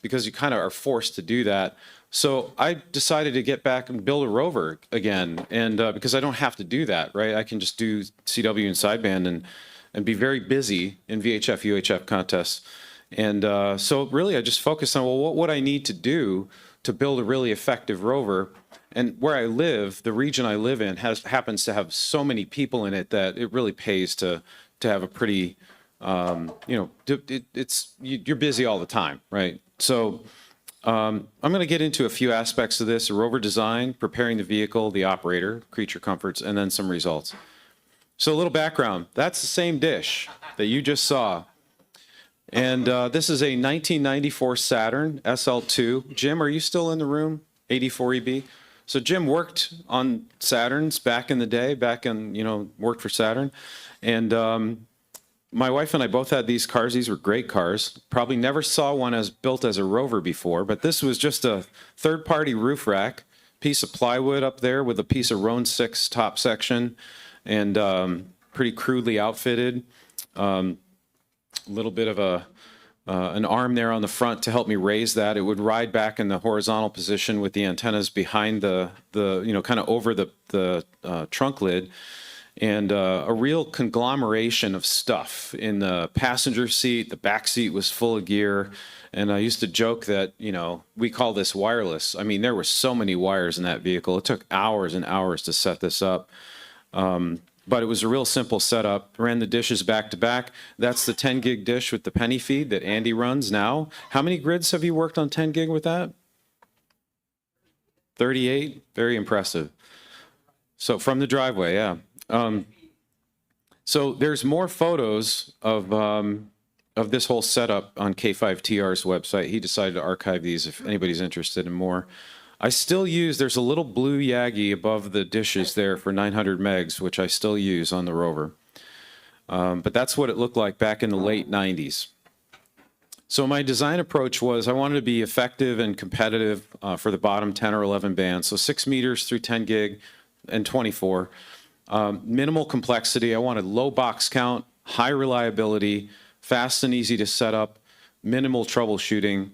because you kind of are forced to do that. So I decided to get back and build a rover again, and because I don't have to do that, right? I can just do CW and sideband and be very busy in VHF, UHF contests. And so really I just focused on, well, what would I need to do to build a really effective rover? And where I live, the region I live in happens to have so many people in it that it really pays to have a pretty, you're busy all the time, right? So I'm going to get into a few aspects of this: rover design, preparing the vehicle, the operator, creature comforts, and then some results. So a little background. That's the same dish that you just saw. And this is a 1994 Saturn SL2. Jim, are you still in the room? 84 EB. So Jim worked on Saturns back in the day, worked for Saturn. And my wife and I both had these cars. These were great cars. Probably never saw one built as a rover before, but this was just a third-party roof rack, piece of plywood up there with a piece of Roan 6 top section, and pretty crudely outfitted. A little bit of an arm there on the front to help me raise that. It would ride back in the horizontal position with the antennas behind the kind of over the trunk lid. And a real conglomeration of stuff in the passenger seat. The back seat was full of gear. And I used to joke that, we call this wireless. I mean, there were so many wires in that vehicle. It took hours and hours to set this up. But it was a real simple setup. Ran the dishes back to back. That's the 10 gig dish with the penny feed that Andy runs now. How many grids have you worked on 10 gig with that? 38? Very impressive. So from the driveway, yeah. So there's more photos of this whole setup on K5TR's website. He decided to archive these if anybody's interested in more. I still use, there's a little blue Yagi above the dishes there for 900 megs, which I still use on the Rover. But that's what it looked like back in the late 90s. So my design approach was I wanted to be effective and competitive for the bottom 10 or 11 bands. So 6 meters through 10 gig and 24. Minimal complexity. I wanted low box count, high reliability, fast and easy to set up, minimal troubleshooting,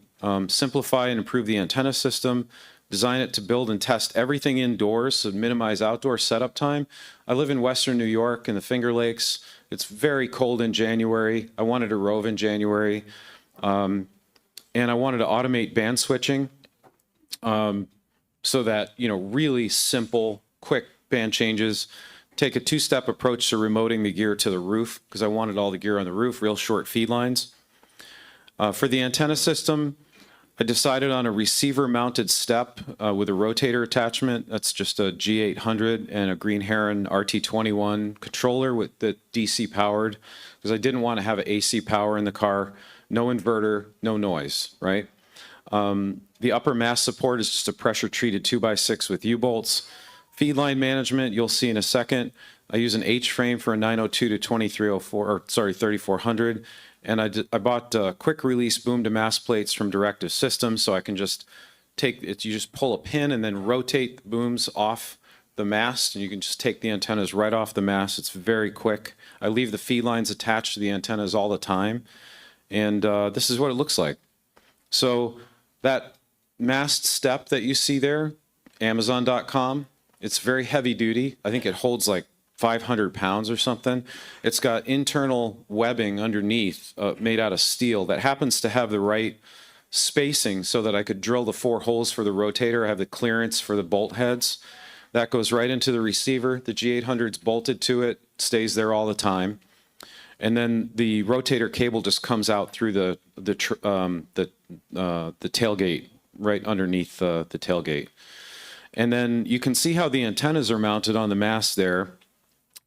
simplify and improve the antenna system, design it to build and test everything indoors, so minimize outdoor setup time. I live in Western New York in the Finger Lakes. It's very cold in January. I wanted to rove in January. And I wanted to automate band switching so that, really simple, quick band changes. Take a two-step approach to remoting the gear to the roof because I wanted all the gear on the roof, real short feed lines. For the antenna system, I decided on a receiver-mounted step with a rotator attachment. That's just a G800 and a Green Heron RT21 controller with the DC powered because I didn't want to have AC power in the car. No inverter, no noise, right? The upper mast support is just a pressure-treated 2x6 with U-bolts. Feed line management, you'll see in a second. I use an H-frame for a 902 to 3400. And I bought quick release boom to mast plates from Directive Systems, so I can just take it. You just pull a pin and then rotate the booms off the mast, and you can just take the antennas right off the mast. It's very quick. I leave the feed lines attached to the antennas all the time, and this is what it looks like. So that mast step that you see there, Amazon.com, it's very heavy duty. I think it holds like 500 pounds or something. It's got internal webbing underneath made out of steel that happens to have the right spacing so that I could drill the 4 holes for the rotator. I have the clearance for the bolt heads. That goes right into the receiver. The G800's bolted to it, stays there all the time. And then the rotator cable just comes out through the tailgate, right underneath the tailgate. And then you can see how the antennas are mounted on the mast there.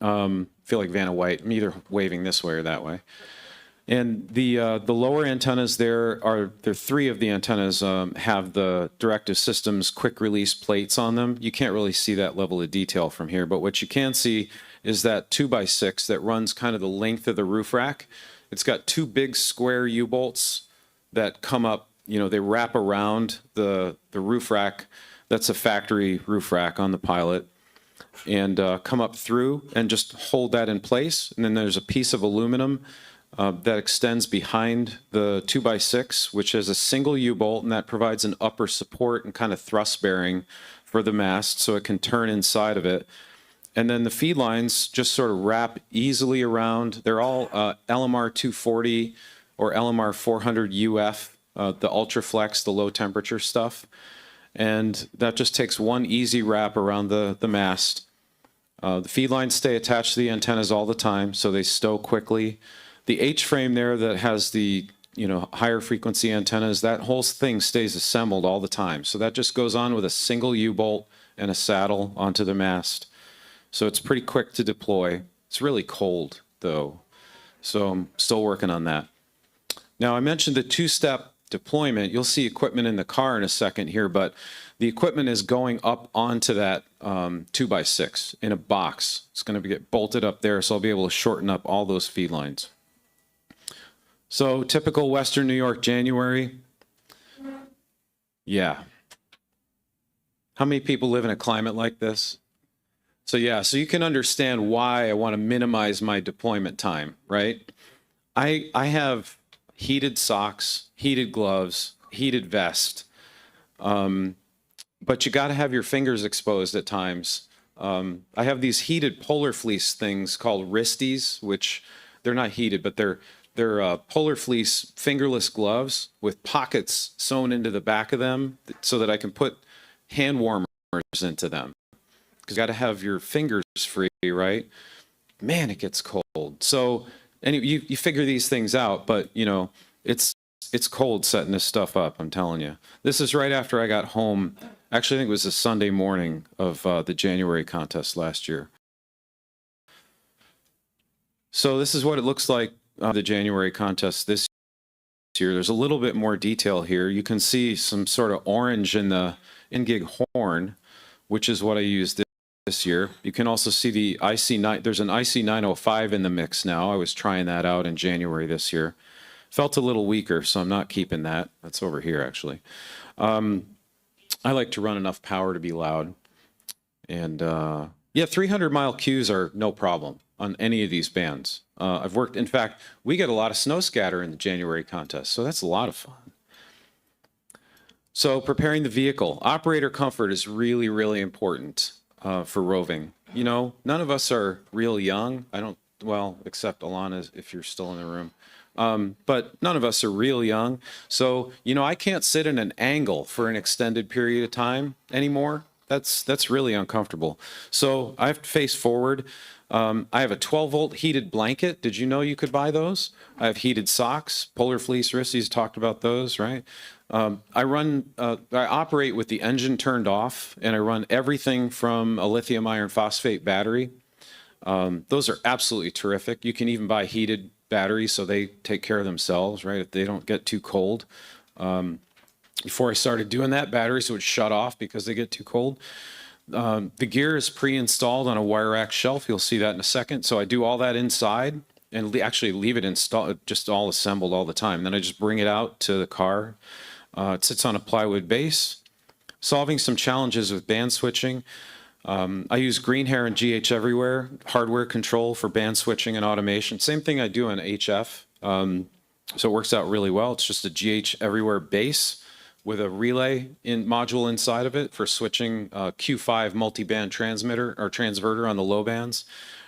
Feel like Vanna White. I'm either waving this way or that way. And the lower antennas there are 3 of the antennas have the Directive Systems quick release plates on them. You can't really see that level of detail from here, but what you can see is that 2x6 that runs kind of the length of the roof rack. It's got 2 big square U-bolts that come up. They wrap around the roof rack. That's a factory roof rack on the Pilot. And come up through and just hold that in place. And then there's a piece of aluminum that extends behind the 2x6, which has a single U-bolt, and that provides an upper support and kind of thrust bearing for the mast so it can turn inside of it. And then the feed lines just sort of wrap easily around. They're all LMR 240 or LMR 400 UF, the Ultraflex, the low temperature stuff. And that just takes one easy wrap around the mast. The feed lines stay attached to the antennas all the time, so they stow quickly. The H-frame there that has the higher frequency antennas, that whole thing stays assembled all the time. So that just goes on with a single U-bolt and a saddle onto the mast. So it's pretty quick to deploy. It's really cold, though, so I'm still working on that. Now, I mentioned the 2-step deployment. You'll see equipment in the car in a second here, but the equipment is going up onto that 2x6 in a box. It's going to get bolted up there, so I'll be able to shorten up all those feed lines. So typical Western New York January. Yeah. How many people live in a climate like this? So yeah, so you can understand why I want to minimize my deployment time, right? I have heated socks, heated gloves, heated vest, but you got to have your fingers exposed at times. I have these heated polar fleece things called wristies, which they're not heated, but they're polar fleece fingerless gloves with pockets sewn into the back of them so that I can put hand warmers into them. Because you got to have your fingers free, right? Man, it gets cold. So anyway, you figure these things out, but you know, it's cold setting this stuff up, I'm telling you. This is right after I got home. Actually, I think it was a Sunday morning of the January contest last year. So this is what it looks like the January contest this year. There's a little bit more detail here. You can see some sort of orange in the in-gig horn, which is what I used this year. You can also see the IC9, there's an IC905 in the mix now. I was trying that out in January this year. Felt a little weaker, so I'm not keeping that. That's over here, actually. I like to run enough power to be loud. And yeah, 300-mile cues are no problem on any of these bands. I've worked, in fact, we get a lot of snow scatter in the January contest, so that's a lot of fun. So preparing the vehicle. Operator comfort is really, really important for roving. You know, none of us are real young. Well, except Alana, if you're still in the room. But none of us are real young. So, you know, I can't sit in an angle for an extended period of time anymore. That's really uncomfortable. So I have to face forward. I have a 12-volt heated blanket. Did you know you could buy those? I have heated socks, polar fleece wristies, talked about those, right? I operate with the engine turned off, and I run everything from a lithium iron phosphate battery. Those are absolutely terrific. You can even buy heated batteries so they take care of themselves, right? If they don't get too cold. Before I started doing that, batteries would shut off because they get too cold. The gear is pre-installed on a wire rack shelf. You'll see that in a second. So I do all that inside and actually leave it installed, just all assembled all the time. And then I just bring it out to the car. It sits on a plywood base. Solving some challenges with band switching. I use Green Hair and GH Everywhere hardware control for band switching and automation. Same thing I do on HF. So it works out really well. It's just a GH Everywhere base with a relay module inside of it for switching Q5 multi-band transmitter or transverter on the low bands,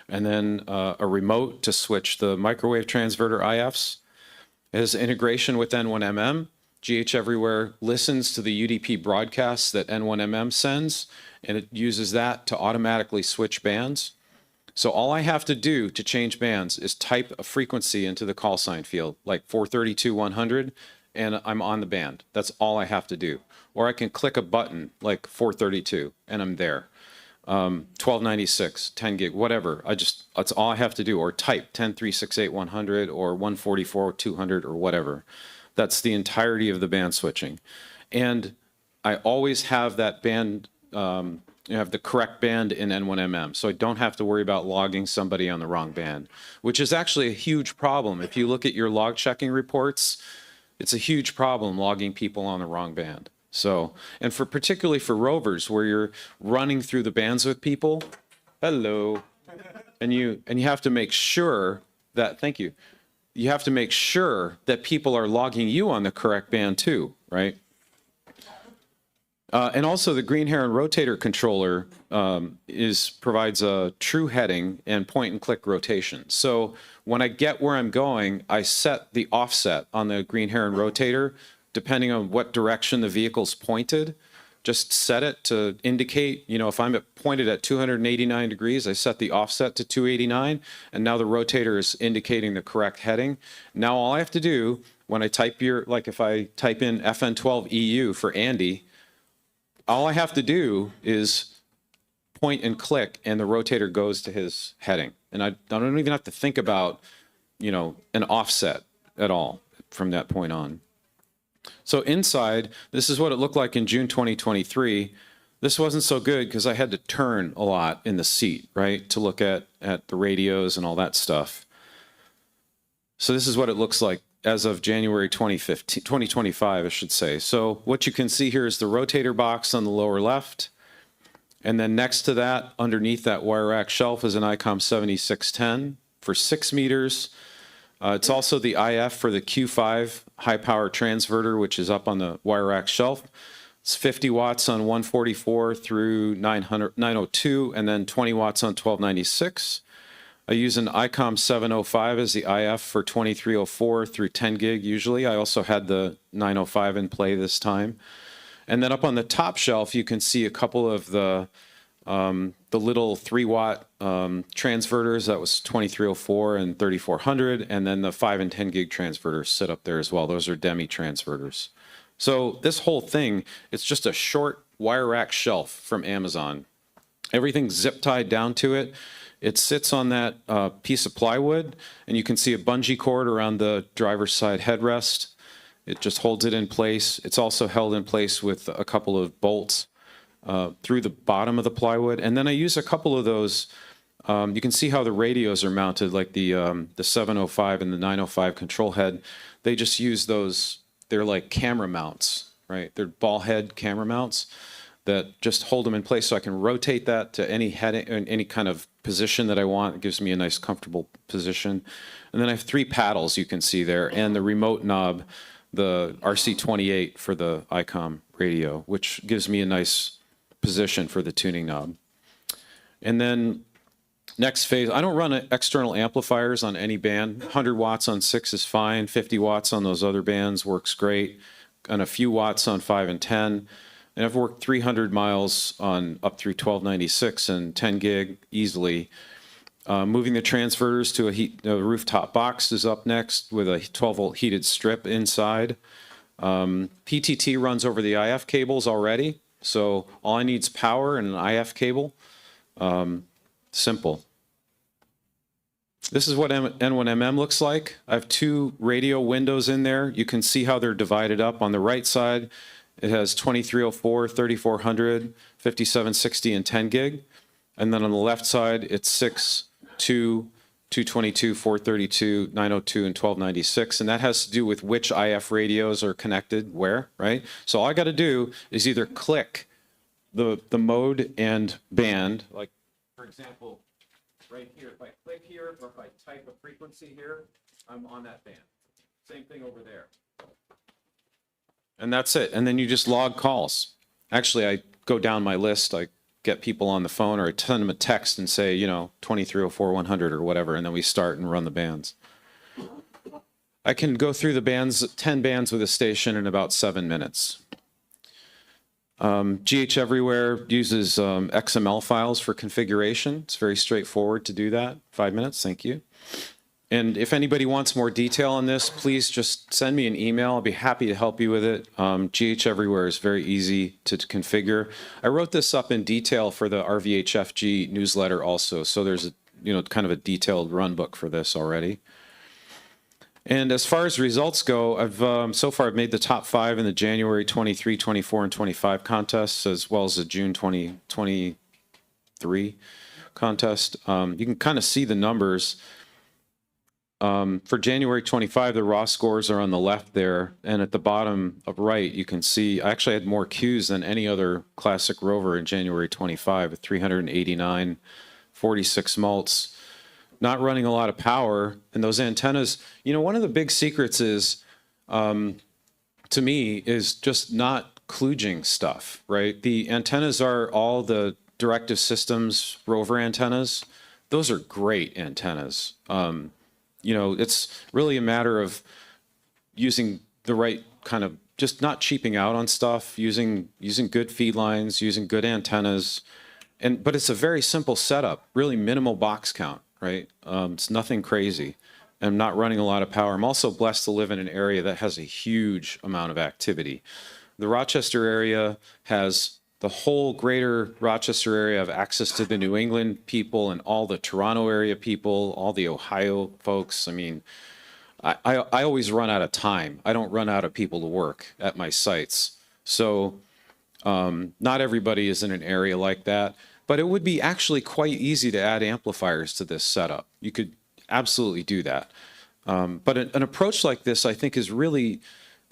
and then a remote to switch the microwave transverter IFs. It has integration with N1MM. GH Everywhere listens to the UDP broadcasts that N1MM sends, and it uses that to automatically switch bands. So all I have to do to change bands is type a frequency into the call sign field, like 432-100, and I'm on the band. That's all I have to do. Or I can click a button like 432 and I'm there. 1296, 10 gig, whatever. That's all I have to do. Or type 10368-100 or 144-200 or whatever. That's the entirety of the band switching. And I always have that band, you have the correct band in N1MM, so I don't have to worry about logging somebody on the wrong band, which is actually a huge problem. If you look at your log checking reports, it's a huge problem logging people on the wrong band. So, and particularly for rovers where you're running through the bands with people, hello, and you have to make sure that, thank you, you have to make sure that people are logging you on the correct band too, right? And also the Green Heron rotator controller provides a true heading and point and click rotation. So when I get where I'm going, I set the offset on the Green Heron rotator, depending on what direction the vehicle's pointed. Just set it to indicate, you know, if I'm pointed at 289 degrees, I set the offset to 289, and now the rotator is indicating the correct heading. Now all I have to do when I type like if I type in FN12EU for Andy, all I have to do is point and click, and the rotator goes to his heading. And I don't even have to think about, you know, an offset at all from that point on. So inside, this is what it looked like in June 2023. This wasn't so good because I had to turn a lot in the seat, right, to look at the radios and all that stuff. So this is what it looks like as of January 2025, I should say. So what you can see here is the rotator box on the lower left. And then next to that, underneath that wire rack shelf, is an ICOM 7610 for 6 meters. It's also the IF for the Q5 high power transverter, which is up on the wire rack shelf. It's 50 watts on 144 through 902, and then 20 watts on 1296. I use an ICOM 705 as the IF for 2304 through 10 gig usually. I also had the 905 in play this time. And then up on the top shelf, you can see a couple of the little 3-watt transverters. That was 2304 and 3400. And then the 5 and 10 gig transverters sit up there as well. Those are Demi transverters. So this whole thing, it's just a short wire rack shelf from Amazon. Everything's zip tied down to it. It sits on that piece of plywood, and you can see a bungee cord around the driver's side headrest. It just holds it in place. It's also held in place with a couple of bolts through the bottom of the plywood. And then I use a couple of those. You can see how the radios are mounted, like the 705 and the 905 control head. They just use those. They're like camera mounts, right? They're ball head camera mounts that just hold them in place, so I can rotate that to any any kind of position that I want. It gives me a nice, comfortable position. And then I have 3 paddles you can see there, and the remote knob, the RC28 for the ICOM radio, which gives me a nice position for the tuning knob. And then next phase, I don't run external amplifiers on any band. 100 watts on 6 is fine. 50 watts on those other bands works great. And a few watts on 5 and 10. And I've worked 300 miles on up through 1296 and 10 gig easily. Moving the transverters to a rooftop box is up next with a 12-volt heated strip inside. PTT runs over the IF cables already, so all I need is power and an IF cable. Simple. This is what N1MM looks like. I have 2 radio windows in there. You can see how they're divided up. On the right side, it has 2304, 3400, 5760, and 10 gig. And then on the left side, it's 6, 2, 222, 432, 902, and 1296. And that has to do with which IF radios are connected where, right? So all I got to do is either click the mode and band, like, for example, right here. If I click here, or if I type a frequency here, I'm on that band. Same thing over there. And that's it. And then you just log calls. Actually, I go down my list. I get people on the phone, or I send them a text and say, 2304, 100 or whatever, and then we start and run the bands. I can go through the bands, 10 bands with a station in about 7 minutes. GH Everywhere uses XML files for configuration. It's very straightforward to do that. 5 minutes, thank you. And if anybody wants more detail on this, please just send me an email. I'll be happy to help you with it. GH Everywhere is very easy to configure. I wrote this up in detail for the RVHFG newsletter also, so there's kind of a detailed run book for this already. And as far as results go, so far I've made the top 5 in the January 23, 24, and 25 contests, as well as the June 2023 contest. You can kind of see the numbers. For January 25, the raw scores are on the left there, and at the bottom of right, you can see I actually had more Qs than any other classic rover in January 25 with 389, 46 mults. Not running a lot of power, and those antennas, one of the big secrets is, to me, is just not kludging stuff, right? The antennas are all the directive systems rover antennas. Those are great antennas. It's really a matter of using the right kind of, just not cheaping out on stuff, using good feed lines, using good antennas, but it's a very simple setup, really minimal box count. Right? It's nothing crazy. I'm not running a lot of power. I'm also blessed to live in an area that has a huge amount of activity. The Rochester area has the whole greater Rochester area have access to the New England people and all the Toronto area people, all the Ohio folks. I mean, I always run out of time. I don't run out of people to work at my sites. So not everybody is in an area like that. But it would be actually quite easy to add amplifiers to this setup. You could absolutely do that. But an approach like this, I think, is really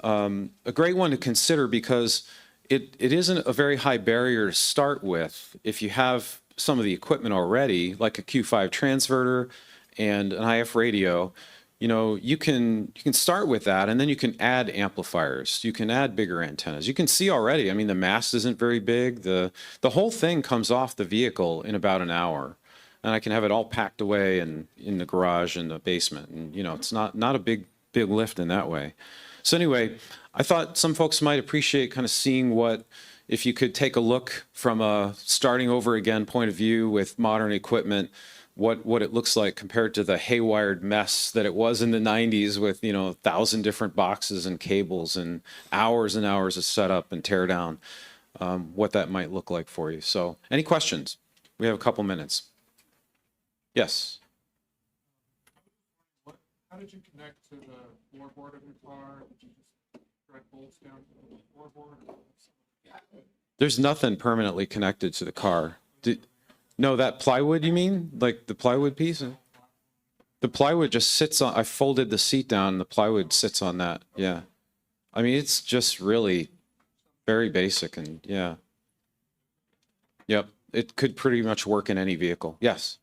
a great one to consider, because it isn't a very high barrier to start with if you have some of the equipment already, like a Q5 transverter and an IF radio. You know, you can start with that, and then you can add amplifiers. You can add bigger antennas. You can see already, I mean, the mast isn't very big. The whole thing comes off the vehicle in about an hour, and I can have it all packed away in the garage in the basement. And, you know, it's not a big lift in that way. So anyway, I thought some folks might appreciate kind of seeing what, if you could take a look from a starting over again point of view with modern equipment, what it looks like compared to the haywired mess that it was in the 90s with, you know, 1,000 different boxes and cables and hours of setup and tear down, what that might look like for you. So any questions? We have a couple minutes. Yes. How did you connect to the floorboard of your car? Did you just thread bolts down to the floorboard? There's nothing permanently connected to the car. No, that plywood, you mean? Like the plywood piece? The plywood just sits on, I folded the seat down and the plywood sits on that. Yeah. I mean, it's just really very basic and yeah. Yep. It could pretty much work in any vehicle. Yes.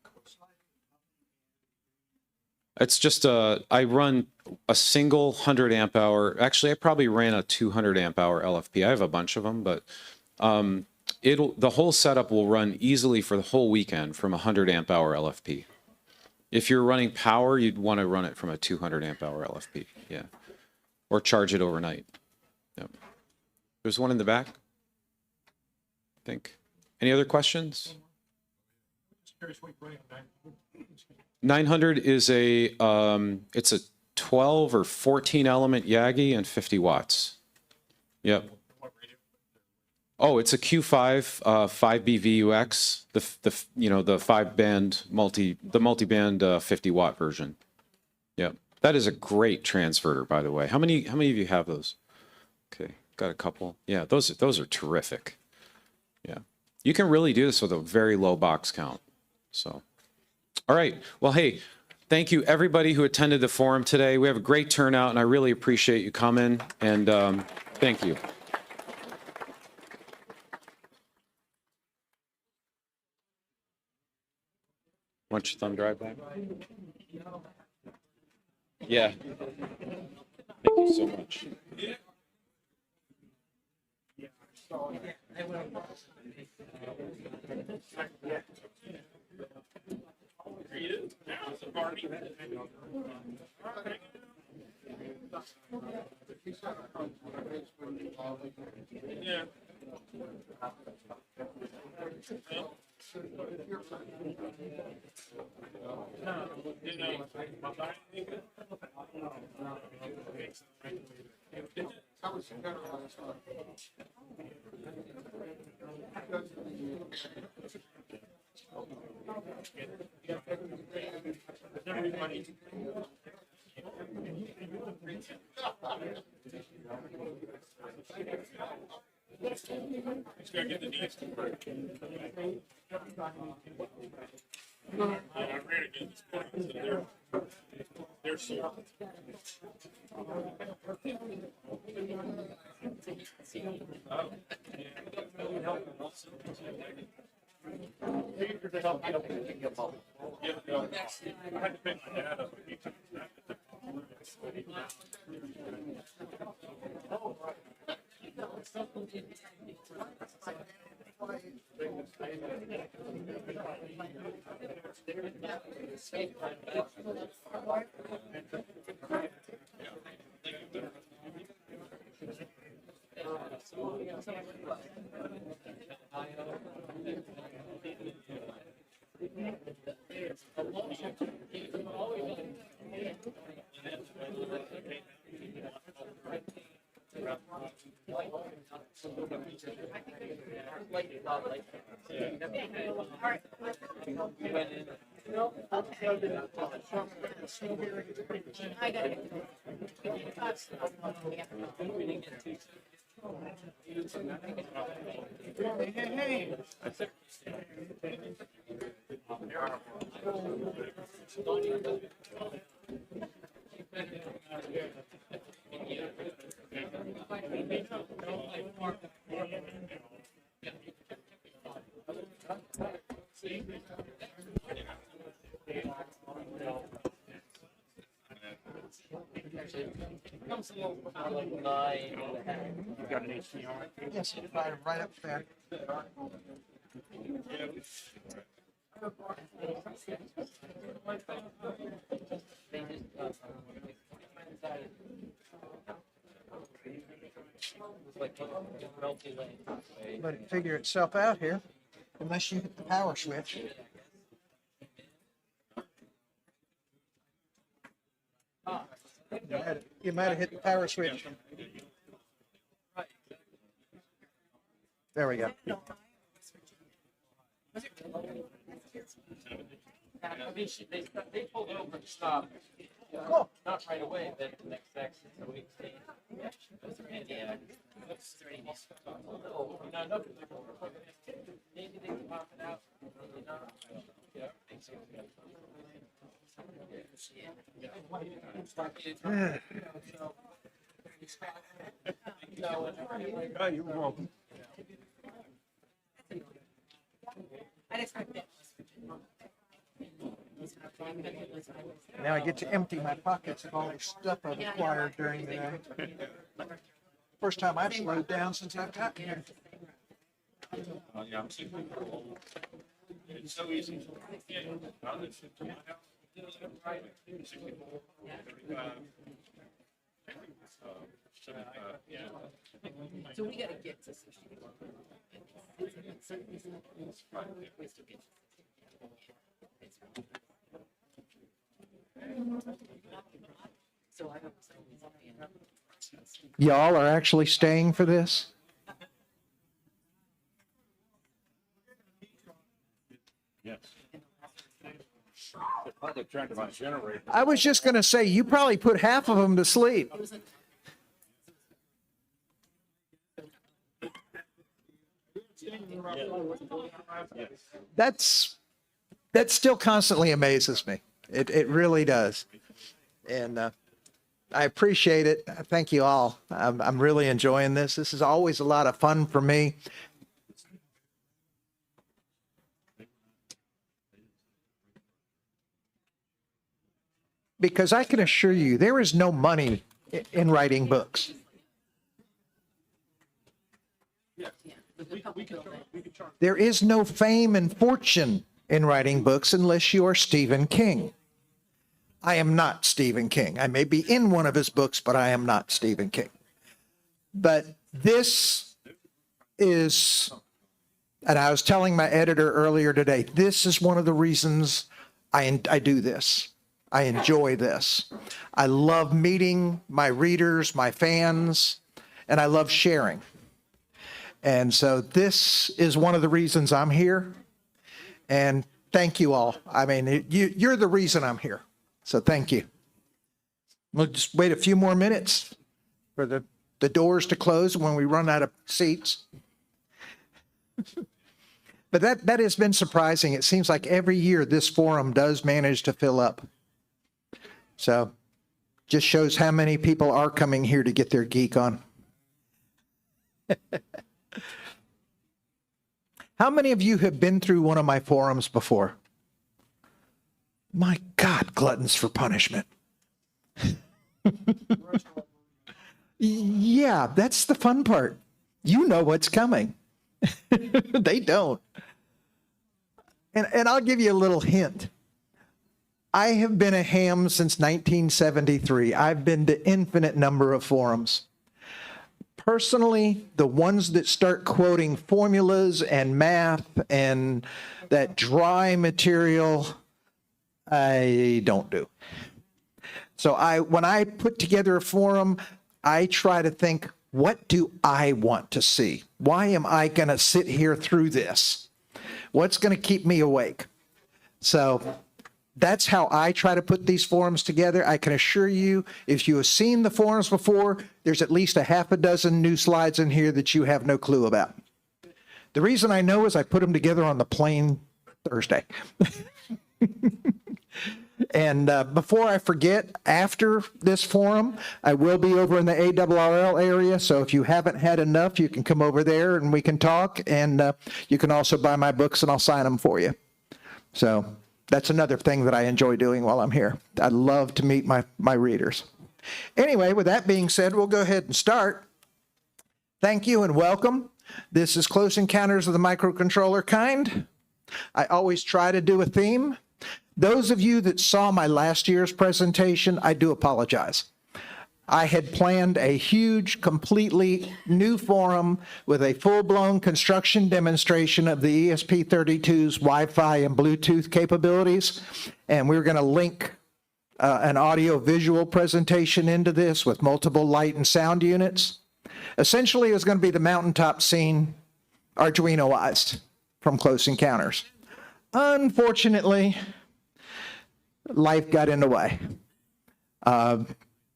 It's just I run a single 100 amp hour. Actually, I probably ran a 200 amp hour LFP. I have a bunch of them, but the whole setup will run easily for the whole weekend from a 100 amp hour LFP. If you're running power, you'd want to run it from a 200 amp hour LFP. Yeah. Or charge it overnight. Yep. There's one in the back, I think. Any other questions? 900 is it's a 12 or 14 element Yagi and 50 watts. Yep. Oh, it's a Q5 5BVUX, the 5-band multi-band 50 watt version. Yep. That is a great transverter, by the way. How many of you have those? Okay, got a couple. Yeah, those are terrific. Yeah. You can really do this with a very low box count. So, all right. Well, hey, thank you everybody who attended the forum today. We have a great turnout, and I really appreciate you coming. And thank you. Want your thumb drive back? Yeah. Thank you so much. Yeah. Just gotta get the knees to work. I ran against this morning, so they're sore. I had to pick my dad up. Hey. It's a little more like 9.5. You got an HDR? Yes, right up there. Let it figure itself out here, unless you hit the power switch. You might have hit the power switch. There we go. They pulled over and stopped. Not right away, then the next section. So we stayed. Yeah. No, no. Maybe they can pop it out. Oh, you're welcome. Now I get to empty my pockets of all the stuff I've acquired during the day. First time I've slowed down since I've gotten here. Yeah, I'm super old. It's so easy. I live 50 miles. So we gotta get to Y'all are actually staying for this? Yes. They're probably trying to find generator. I was just going to say, you probably put half of them to sleep. That still constantly amazes me. It really does. And I appreciate it. Thank you all. I'm really enjoying this. This is always a lot of fun for me. Because I can assure you, there is no money in writing books. There is no fame and fortune in writing books unless you are Stephen King. I am not Stephen King. I may be in one of his books, but I am not Stephen King. But this is, and I was telling my editor earlier today, this is one of the reasons I do this. I enjoy this. I love meeting my readers, my fans, and I love sharing. And so this is one of the reasons I'm here. And thank you all. I mean, you're the reason I'm here. So thank you. We'll just wait a few more minutes for the doors to close when we run out of seats. But that has been surprising. It seems like every year this forum does manage to fill up. So just shows how many people are coming here to get their geek on. How many of you have been through one of my forums before? My God, gluttons for punishment. Yeah, that's the fun part. You know what's coming. They don't. And I'll give you a little hint. I have been a ham since 1973. I've been to infinite number of forums. Personally, the ones that start quoting formulas and math and that dry material, I don't do. So when I put together a forum, I try to think, what do I want to see? Why am I going to sit here through this? What's going to keep me awake? So that's how I try to put these forums together. I can assure you, if you have seen the forums before, there's at least a half a dozen new slides in here that you have no clue about. The reason I know is I put them together on the plane Thursday. And before I forget, after this forum, I will be over in the ARRL area. So if you haven't had enough, you can come over there and we can talk. And you can also buy my books and I'll sign them for you. So that's another thing that I enjoy doing while I'm here. I love to meet my readers. Anyway, with that being said, we'll go ahead and start. Thank you and welcome. This is Close Encounters of the Microcontroller Kind. I always try to do a theme. Those of you that saw my last year's presentation, I do apologize. I had planned a huge, completely new forum with a full-blown construction demonstration of the ESP32's Wi-Fi and Bluetooth capabilities, and we were going to link an audio-visual presentation into this with multiple light and sound units. Essentially, it was going to be the mountaintop scene Arduinoized from Close Encounters. Unfortunately, life got in the way.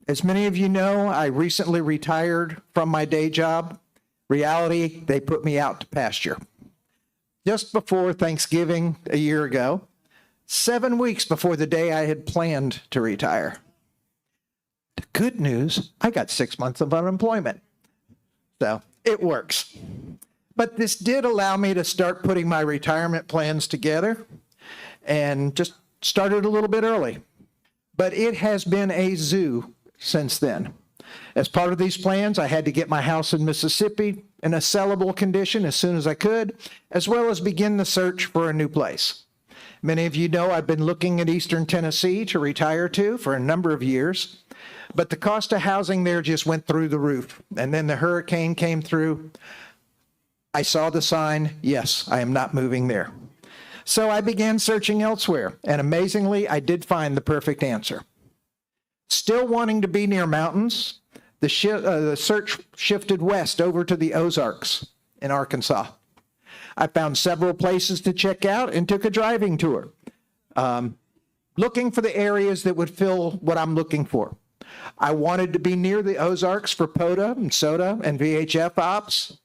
As many of you know, I recently retired from my day job. Reality, they put me out to pasture. Just before Thanksgiving a year ago, 7 weeks before the day I had planned to retire. The good news, I got 6 months of unemployment. So it works. But this did allow me to start putting my retirement plans together and just started a little bit early. But it has been a zoo since then. As part of these plans, I had to get my house in Mississippi in a sellable condition as soon as I could, as well as begin the search for a new place. Many of you know I've been looking at Eastern Tennessee to retire to for a number of years, but the cost of housing there just went through the roof. And then the hurricane came through. I saw the sign, yes, I am not moving there. So I began searching elsewhere, and amazingly, I did find the perfect answer. Still wanting to be near mountains, the search shifted west over to the Ozarks in Arkansas. I found several places to check out and took a driving tour, looking for the areas that would fill what I'm looking for. I wanted to be near the Ozarks for POTA and SOTA and VHF ops.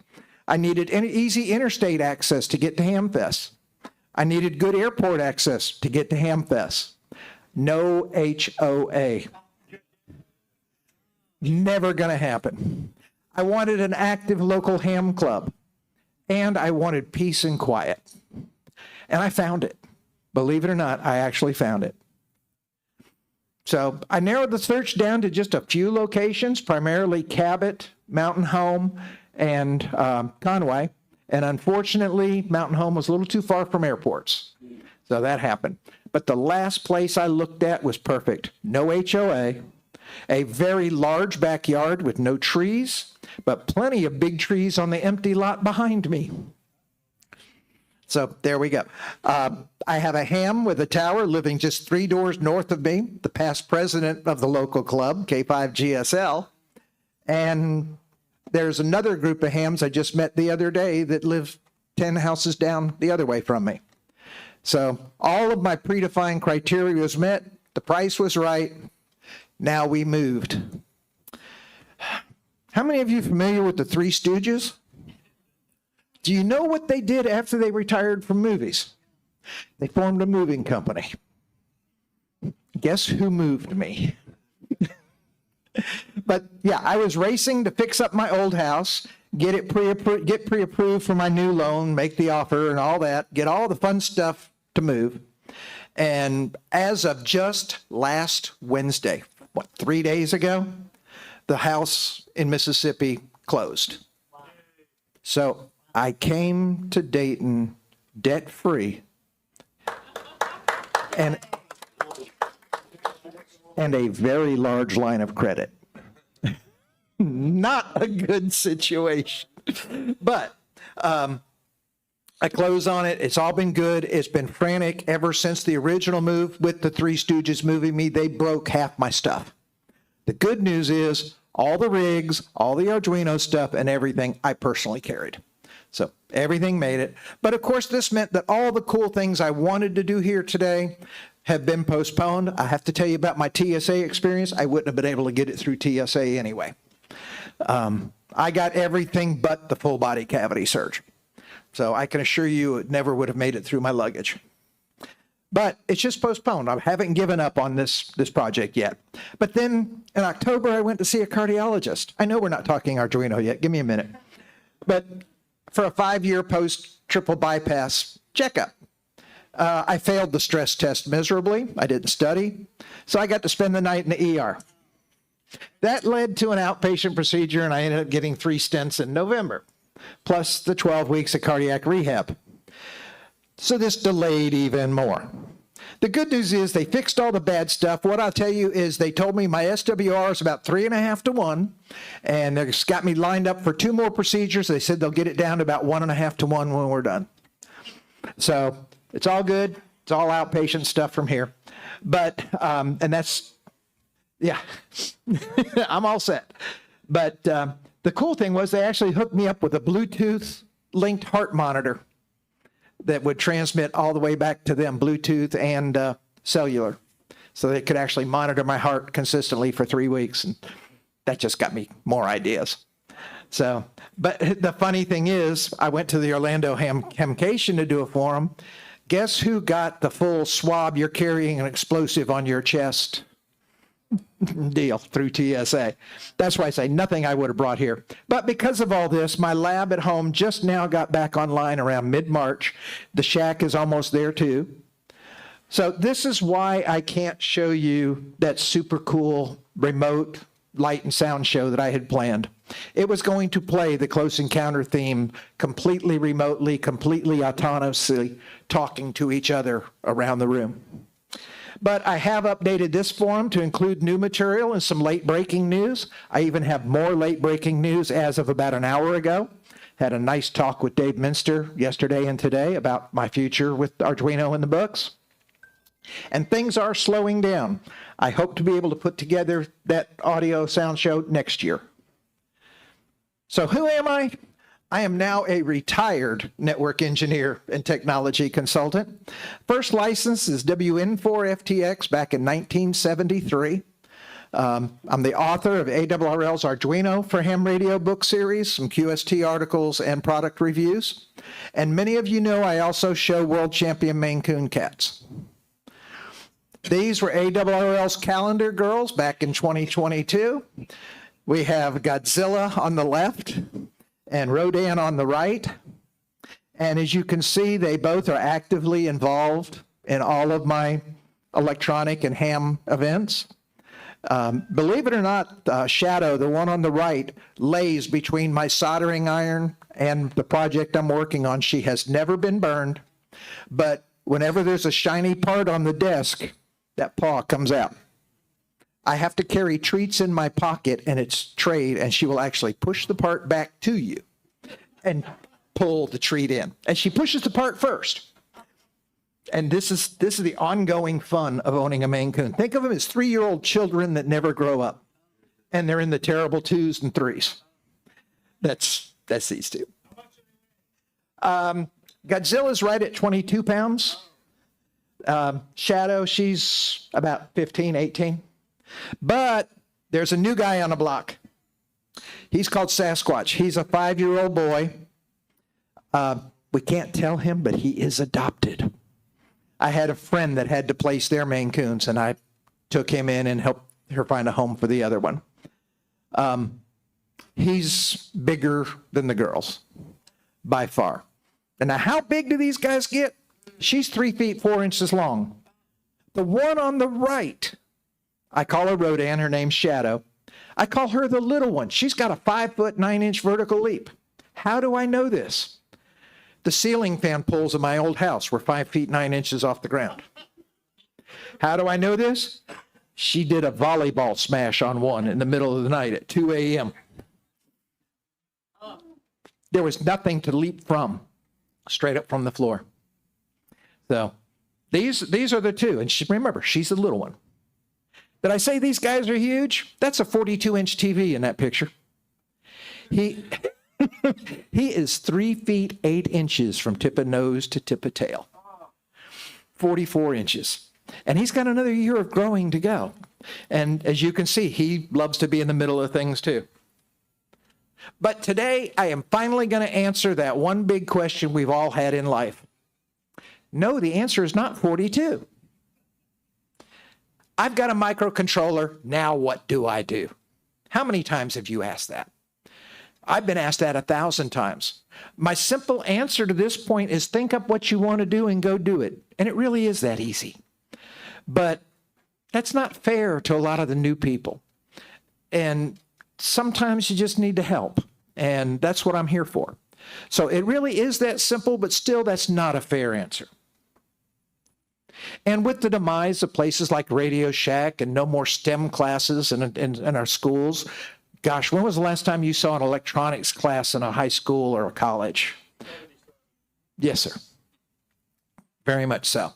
I needed easy interstate access to get to Hamfest. I needed good airport access to get to Hamfest. No HOA. Never going to happen. I wanted an active local ham club, and I wanted peace and quiet. And I found it. Believe it or not, I actually found it. So I narrowed the search down to just a few locations, primarily Cabot, Mountain Home, and Conway. And unfortunately, Mountain Home was a little too far from airports. So that happened. But the last place I looked at was perfect. No HOA, a very large backyard with no trees, but plenty of big trees on the empty lot behind me. So there we go. I have a ham with a tower living just 3 doors north of me, the past president of the local club, K5GSL. And there's another group of hams I just met the other day that live 10 houses down the other way from me. So all of my predefined criteria was met. The price was right. Now we moved. How many of you are familiar with the Three Stooges? Do you know what they did after they retired from movies? They formed a moving company. Guess who moved me? But yeah, I was racing to fix up my old house, get pre-approved for my new loan, make the offer and all that, get all the fun stuff to move. And as of just last Wednesday, 3 days ago, the house in Mississippi closed. So I came to Dayton debt-free and a very large line of credit. Not a good situation. But I close on it. It's all been good. It's been frantic ever since the original move with the Three Stooges moving me. They broke half my stuff. The good news is all the rigs, all the Arduino stuff and everything I personally carried. So everything made it. But of course, this meant that all the cool things I wanted to do here today have been postponed. I have to tell you about my TSA experience. I wouldn't have been able to get it through TSA anyway. I got everything but the full body cavity surgery. So I can assure you it never would have made it through my luggage. But it's just postponed. I haven't given up on this project yet. But then in October, I went to see a cardiologist. I know we're not talking Arduino yet. Give me a minute. But for a 5-year post-triple bypass checkup, I failed the stress test miserably. I didn't study. So I got to spend the night in the ER. That led to an outpatient procedure, and I ended up getting 3 stents in November, plus the 12 weeks of cardiac rehab. So this delayed even more. The good news is they fixed all the bad stuff. What I'll tell you is they told me my SWR is about 3.5 to 1, and they've got me lined up for 2 more procedures. They said they'll get it down to about 1.5 to 1 when we're done. So it's all good. It's all outpatient stuff from here. But, and that's, yeah, I'm all set. But the cool thing was they actually hooked me up with a Bluetooth linked heart monitor that would transmit all the way back to them, Bluetooth and cellular. So they could actually monitor my heart consistently for 3 weeks. And that just got me more ideas. So, but the funny thing is, I went to the Orlando Hamvention to do a forum. Guess who got the full swab, you're carrying an explosive on your chest deal through TSA? That's why I say nothing I would have brought here. But because of all this, my lab at home just now got back online around mid-March. The shack is almost there too. So this is why I can't show you that super cool remote light and sound show that I had planned. It was going to play the Close Encounter theme completely remotely, completely autonomously, talking to each other around the room. But I have updated this forum to include new material and some late breaking news. I even have more late breaking news as of about an hour ago. Had a nice talk with Dave Minster yesterday and today about my future with Arduino in the books. And things are slowing down. I hope to be able to put together that audio sound show next year. So who am I? I am now a retired network engineer and technology consultant. First license is WN4FTX back in 1973. I'm the author of ARRL's Arduino for Ham Radio book series, some QST articles and product reviews. And many of you know I also show world champion Maine Coon cats. These were ARRL's calendar girls back in 2022. We have Godzilla on the left and Rodan on the right. And as you can see, they both are actively involved in all of my electronic and ham events. Believe it or not, Shadow, the one on the right, lays between my soldering iron and the project I'm working on. She has never been burned, but whenever there's a shiny part on the desk, that paw comes out. I have to carry treats in my pocket, and it's trade, and she will actually push the part back to you and pull the treat in. And she pushes the part first. And this is the ongoing fun of owning a Maine Coon. Think of them as 3-year-old children that never grow up, and they're in the terrible 2s and 3s. That's these two. Godzilla's right at 22 pounds. Shadow, she's about 15, 18. But there's a new guy on the block. He's called Sasquatch. He's a 5-year-old boy. We can't tell him, but he is adopted. I had a friend that had to place their Maine Coons, and I took him in and helped her find a home for the other one. He's bigger than the girls, by far. And now, how big do these guys get? She's 3 feet 4 inches long. The one on the right, I call her Rodan, her name's Shadow. I call her the little one. She's got a 5 foot 9 inch vertical leap. How do I know this? The ceiling fan poles of my old house were 5 feet 9 inches off the ground. How do I know this? She did a volleyball smash on one in the middle of the night at 2 a.m. There was nothing to leap from, straight up from the floor. So these are the two. And remember, she's the little one. Did I say these guys are huge? That's a 42-inch TV in that picture. He is 3 feet 8 inches from tip of nose to tip of tail. 44 inches. And he's got another year of growing to go. And as you can see, he loves to be in the middle of things too. But today, I am finally going to answer that one big question we've all had in life. No, the answer is not 42. I've got a microcontroller. Now what do I do? How many times have you asked that? I've been asked that 1,000 times. My simple answer to this point is think up what you want to do and go do it. And it really is that easy. But that's not fair to a lot of the new people. And sometimes you just need to help. And that's what I'm here for. So it really is that simple, but still that's not a fair answer. And with the demise of places like Radio Shack and no more STEM classes in our schools, gosh, when was the last time you saw an electronics class in a high school or a college? Yes, sir. Very much so.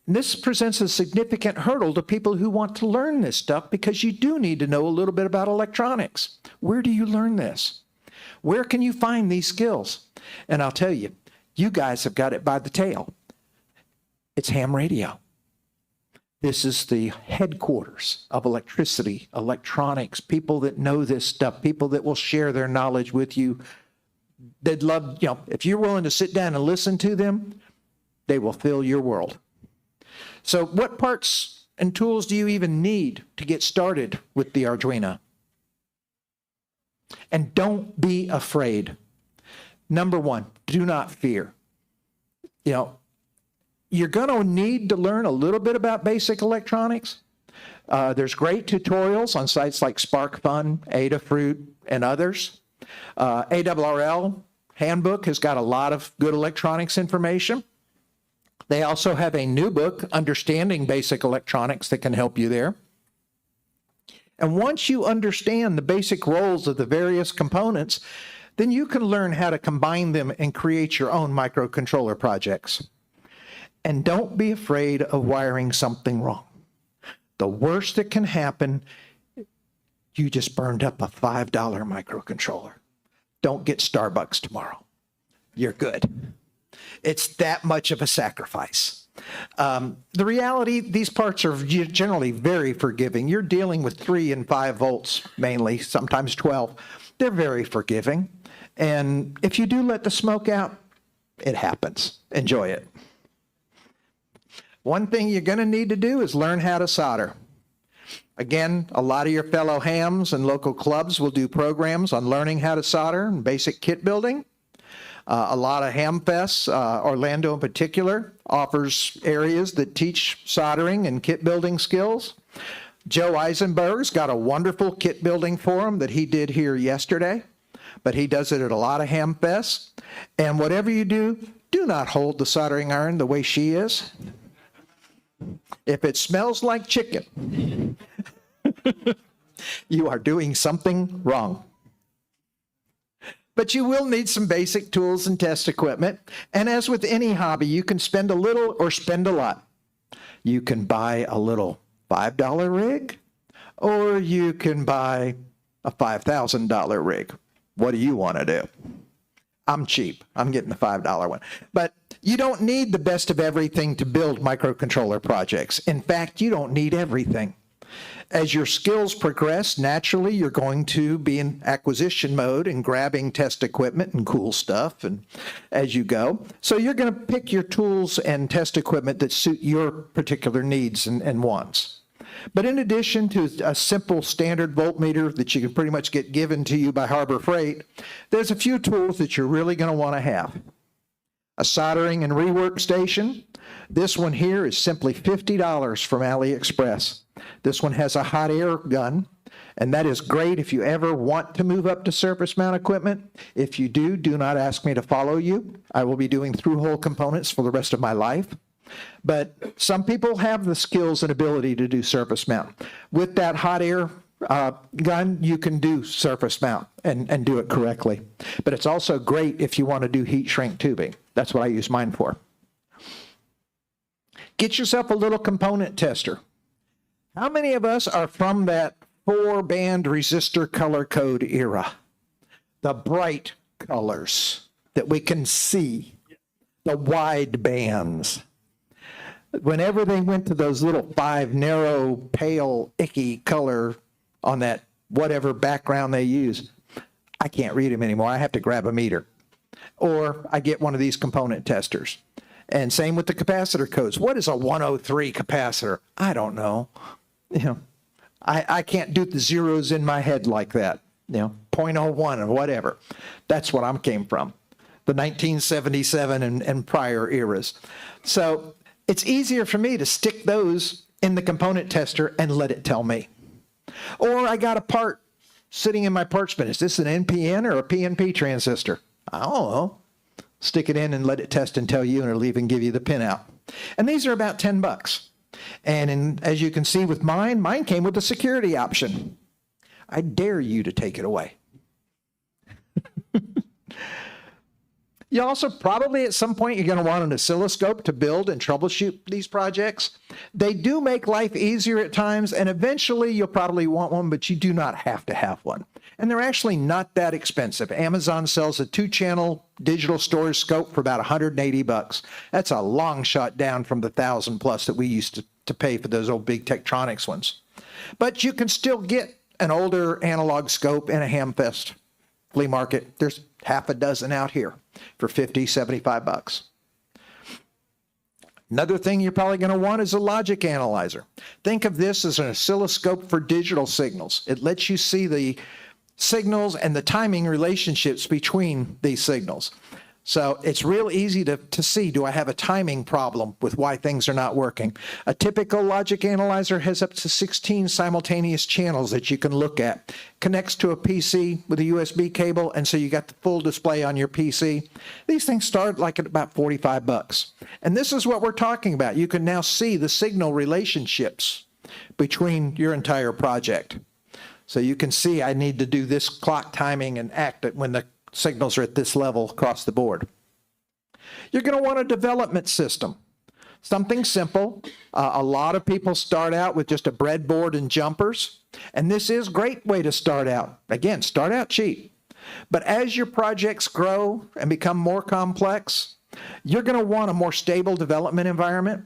This presents a significant hurdle to people who want to learn this stuff because you do need to know a little bit about electronics. Where do you learn this? Where can you find these skills? And I'll tell you, you guys have got it by the tail. It's ham radio. This is the headquarters of electricity, electronics, people that know this stuff, people that will share their knowledge with you. They'd love, if you're willing to sit down and listen to them, they will fill your world. So what parts and tools do you even need to get started with the Arduino? And don't be afraid. Number one, do not fear. You're going to need to learn a little bit about basic electronics. There's great tutorials on sites like SparkFun, Adafruit, and others. ARRL Handbook has got a lot of good electronics information. They also have a new book, Understanding Basic Electronics, that can help you there. And once you understand the basic roles of the various components, then you can learn how to combine them and create your own microcontroller projects. And don't be afraid of wiring something wrong. The worst that can happen, you just burned up a $5 microcontroller. Don't get Starbucks tomorrow. You're good. It's that much of a sacrifice. The reality, these parts are generally very forgiving. You're dealing with 3 and 5 volts mainly, sometimes 12. They're very forgiving. And if you do let the smoke out, it happens. Enjoy it. One thing you're going to need to do is learn how to solder. Again, a lot of your fellow hams and local clubs will do programs on learning how to solder and basic kit building. A lot of ham fests, Orlando in particular, offers areas that teach soldering and kit building skills. Joe Eisenberg's got a wonderful kit building forum that he did here yesterday, but he does it at a lot of ham fests. And whatever you do, do not hold the soldering iron the way she is. If it smells like chicken, you are doing something wrong. But you will need some basic tools and test equipment. And as with any hobby, you can spend a little or spend a lot. You can buy a little $5 rig, or you can buy a $5,000 rig. What do you want to do? I'm cheap. I'm getting the $5 one. But you don't need the best of everything to build microcontroller projects. In fact, you don't need everything. As your skills progress, naturally, you're going to be in acquisition mode and grabbing test equipment and cool stuff and as you go. So you're going to pick your tools and test equipment that suit your particular needs and wants. But in addition to a simple standard voltmeter that you can pretty much get given to you by Harbor Freight, there's a few tools that you're really going to want to have. A soldering and rework station. This one here is simply $50 from AliExpress. This one has a hot air gun, and that is great if you ever want to move up to surface mount equipment. If you do, do not ask me to follow you. I will be doing through-hole components for the rest of my life. But some people have the skills and ability to do surface mount. With that hot air gun, you can do surface mount and do it correctly. But it's also great if you want to do heat shrink tubing. That's what I use mine for. Get yourself a little component tester. How many of us are from that 4-band resistor color code era? The bright colors that we can see, the wide bands. Whenever they went to those little 5 narrow, pale, icky color on that whatever background they use, I can't read them anymore. I have to grab a meter. Or I get one of these component testers. And same with the capacitor codes. What is a 103 capacitor? I don't know. I can't do the zeros in my head like that. 0.01 or whatever. That's what I came from. The 1977 and prior eras. So it's easier for me to stick those in the component tester and let it tell me. Or I got a part sitting in my parts bin. Is this an NPN or a PNP transistor? I don't know. Stick it in and let it test and tell you, and it'll even give you the pinout. And these are about $10. And as you can see with mine came with a security option. I dare you to take it away. You also probably at some point you're going to want an oscilloscope to build and troubleshoot these projects. They do make life easier at times, and eventually you'll probably want one, but you do not have to have one. And they're actually not that expensive. Amazon sells a 2-channel digital storage scope for about $180. That's a long shot down from the $1,000+ that we used to pay for those old big Tektronix ones. But you can still get an older analog scope in a Hamfest flea market. There's half a dozen out here for $50, $75. Another thing you're probably going to want is a logic analyzer. Think of this as an oscilloscope for digital signals. It lets you see the signals and the timing relationships between these signals. So it's real easy to see, do I have a timing problem with why things are not working? A typical logic analyzer has up to 16 simultaneous channels that you can look at. Connects to a PC with a USB cable, and so you got the full display on your PC. These things start like at about $45. And this is what we're talking about. You can now see the signal relationships between your entire project. So you can see I need to do this clock timing and act it when the signals are at this level across the board. You're going to want a development system. Something simple. A lot of people start out with just a breadboard and jumpers, and this is a great way to start out. Again, start out cheap. But as your projects grow and become more complex, you're going to want a more stable development environment.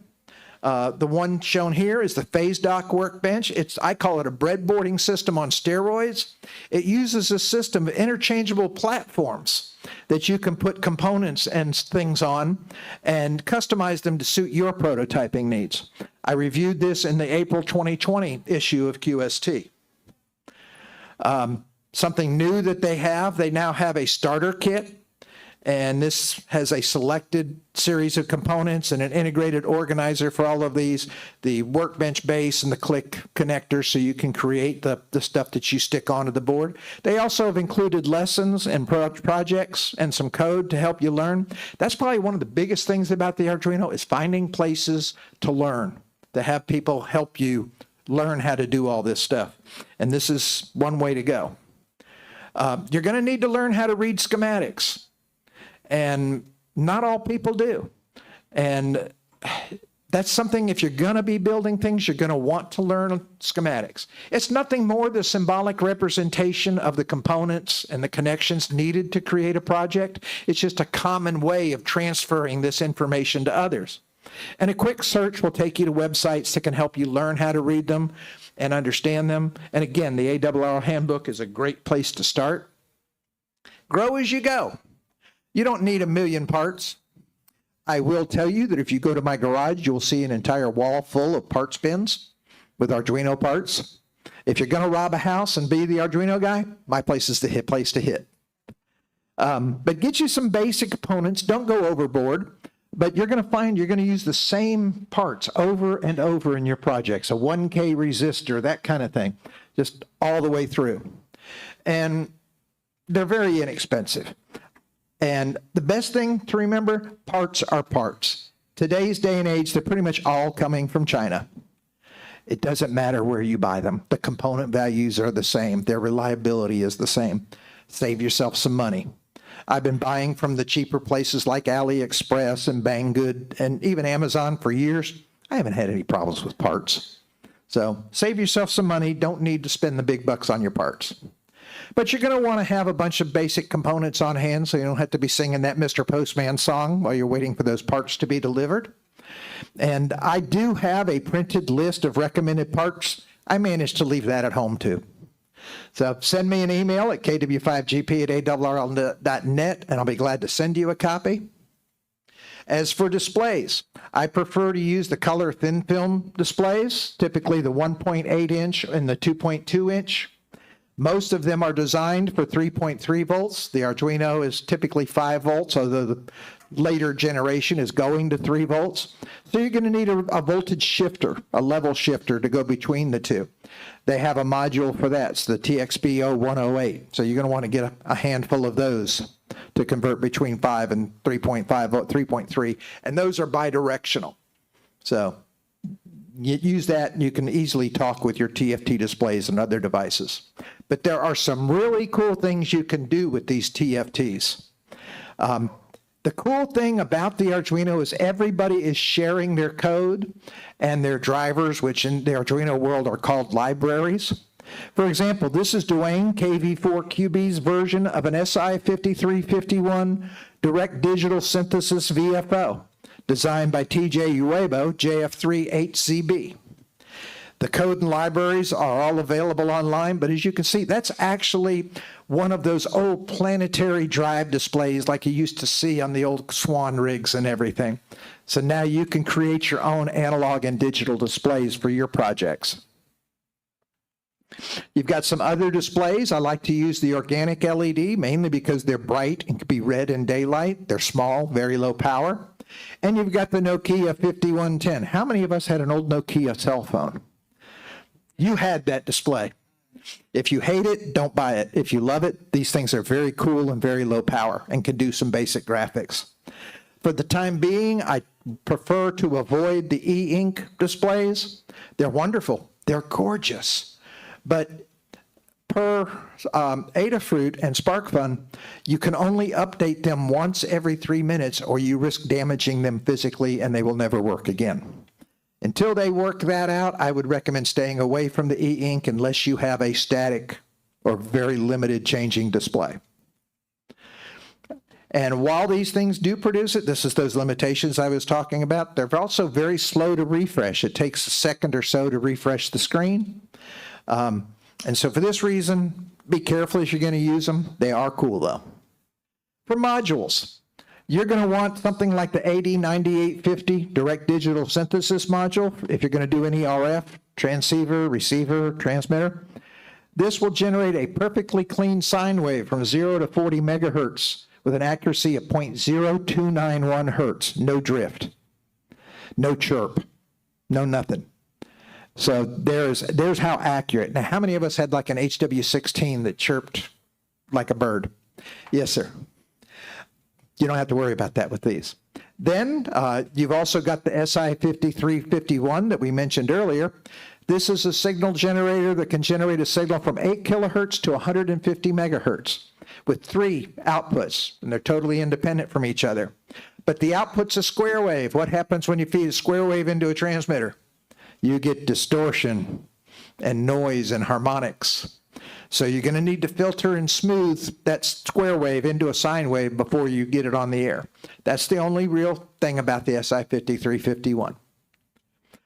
The one shown here is the phase dock workbench. I call it a breadboarding system on steroids. It uses a system of interchangeable platforms that you can put components and things on and customize them to suit your prototyping needs. I reviewed this in the April 2020 issue of QST. Something new that they now have a starter kit. And this has a selected series of components and an integrated organizer for all of these, the workbench base and the click connectors, so you can create the stuff that you stick onto the board. They also have included lessons and projects and some code to help you learn. That's probably one of the biggest things about the Arduino is finding places to learn, to have people help you learn how to do all this stuff. And this is one way to go. You're going to need to learn how to read schematics. And not all people do. And that's something, if you're going to be building things, you're going to want to learn schematics. It's nothing more than symbolic representation of the components and the connections needed to create a project. It's just a common way of transferring this information to others. And a quick search will take you to websites that can help you learn how to read them and understand them. And again, the ARRL handbook is a great place to start. Grow as you go. You don't need 1 million parts. I will tell you that if you go to my garage, you'll see an entire wall full of parts bins with Arduino parts. If you're going to rob a house and be the Arduino guy, my place is the place to hit. But get you some basic components. Don't go overboard. But you're going to find you're going to use the same parts over and over in your projects. A 1K resistor, that kind of thing, just all the way through. And they're very inexpensive. And the best thing to remember, parts are parts. Today's day and age, they're pretty much all coming from China. It doesn't matter where you buy them. The component values are the same. Their reliability is the same. Save yourself some money. I've been buying from the cheaper places like AliExpress and Banggood and even Amazon for years. I haven't had any problems with parts. So save yourself some money. Don't need to spend the big bucks on your parts. But you're going to want to have a bunch of basic components on hand so you don't have to be singing that Mr. Postman song while you're waiting for those parts to be delivered. And I do have a printed list of recommended parts. I managed to leave that at home too. So send me an email at kwgp@arrl.net and I'll be glad to send you a copy. As for displays, I prefer to use the color thin film displays, typically the 1.8 inch and the 2.2 inch. Most of them are designed for 3.3 volts. The Arduino is typically 5 volts, although the later generation is going to 3 volts. So you're going to need a voltage shifter, a level shifter to go between the two. They have a module for that. It's the TXB0108. So you're going to want to get a handful of those to convert between 5 and 3.5, 3.3. And those are bidirectional. So you use that and you can easily talk with your TFT displays and other devices. But there are some really cool things you can do with these TFTs. The cool thing about the Arduino is everybody is sharing their code and their drivers, which in the Arduino world are called libraries. For example, this is Dwayne KV4QB's version of an SI5351 direct digital synthesis VFO, designed by TJ Uebo, JF38CB. The code and libraries are all available online, but as you can see, that's actually one of those old planetary drive displays like you used to see on the old Swan rigs and everything. So now you can create your own analog and digital displays for your projects. You've got some other displays. I like to use the organic LED, mainly because they're bright and can be read in daylight. They're small, very low power. And you've got the Nokia 5110. How many of us had an old Nokia cell phone? You had that display. If you hate it, don't buy it. If you love it, these things are very cool and very low power and can do some basic graphics. For the time being, I prefer to avoid the e-ink displays. They're wonderful. They're gorgeous. But per Adafruit and SparkFun, you can only update them once every 3 minutes or you risk damaging them physically and they will never work again. Until they work that out, I would recommend staying away from the e-ink unless you have a static or very limited changing display. And while these things do produce it, this is those limitations I was talking about, they're also very slow to refresh. It takes a second or so to refresh the screen. And so for this reason, be careful if you're going to use them. They are cool though. For modules, you're going to want something like the AD9850 direct digital synthesis module if you're going to do any RF, transceiver, receiver, transmitter. This will generate a perfectly clean sine wave from 0 to 40 megahertz with an accuracy of 0.0291 hertz, no drift, no chirp, no nothing. So there's how accurate. Now, how many of us had like an HW16 that chirped like a bird? Yes, sir. You don't have to worry about that with these. Then you've also got the SI5351 that we mentioned earlier. This is a signal generator that can generate a signal from 8 kilohertz to 150 megahertz with 3 outputs, and they're totally independent from each other. But the output's a square wave. What happens when you feed a square wave into a transmitter? You get distortion and noise and harmonics. So you're going to need to filter and smooth that square wave into a sine wave before you get it on the air. That's the only real thing about the SI5351.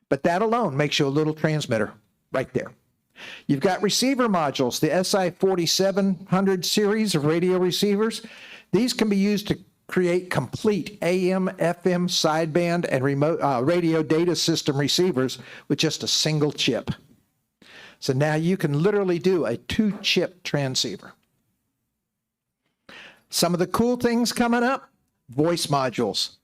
But that alone makes you a little transmitter right there. You've got receiver modules, the SI4700 series of radio receivers. These can be used to create complete AM, FM, sideband, and remote radio data system receivers with just a single chip. So now you can literally do a 2-chip transceiver. Some of the cool things coming up, voice modules.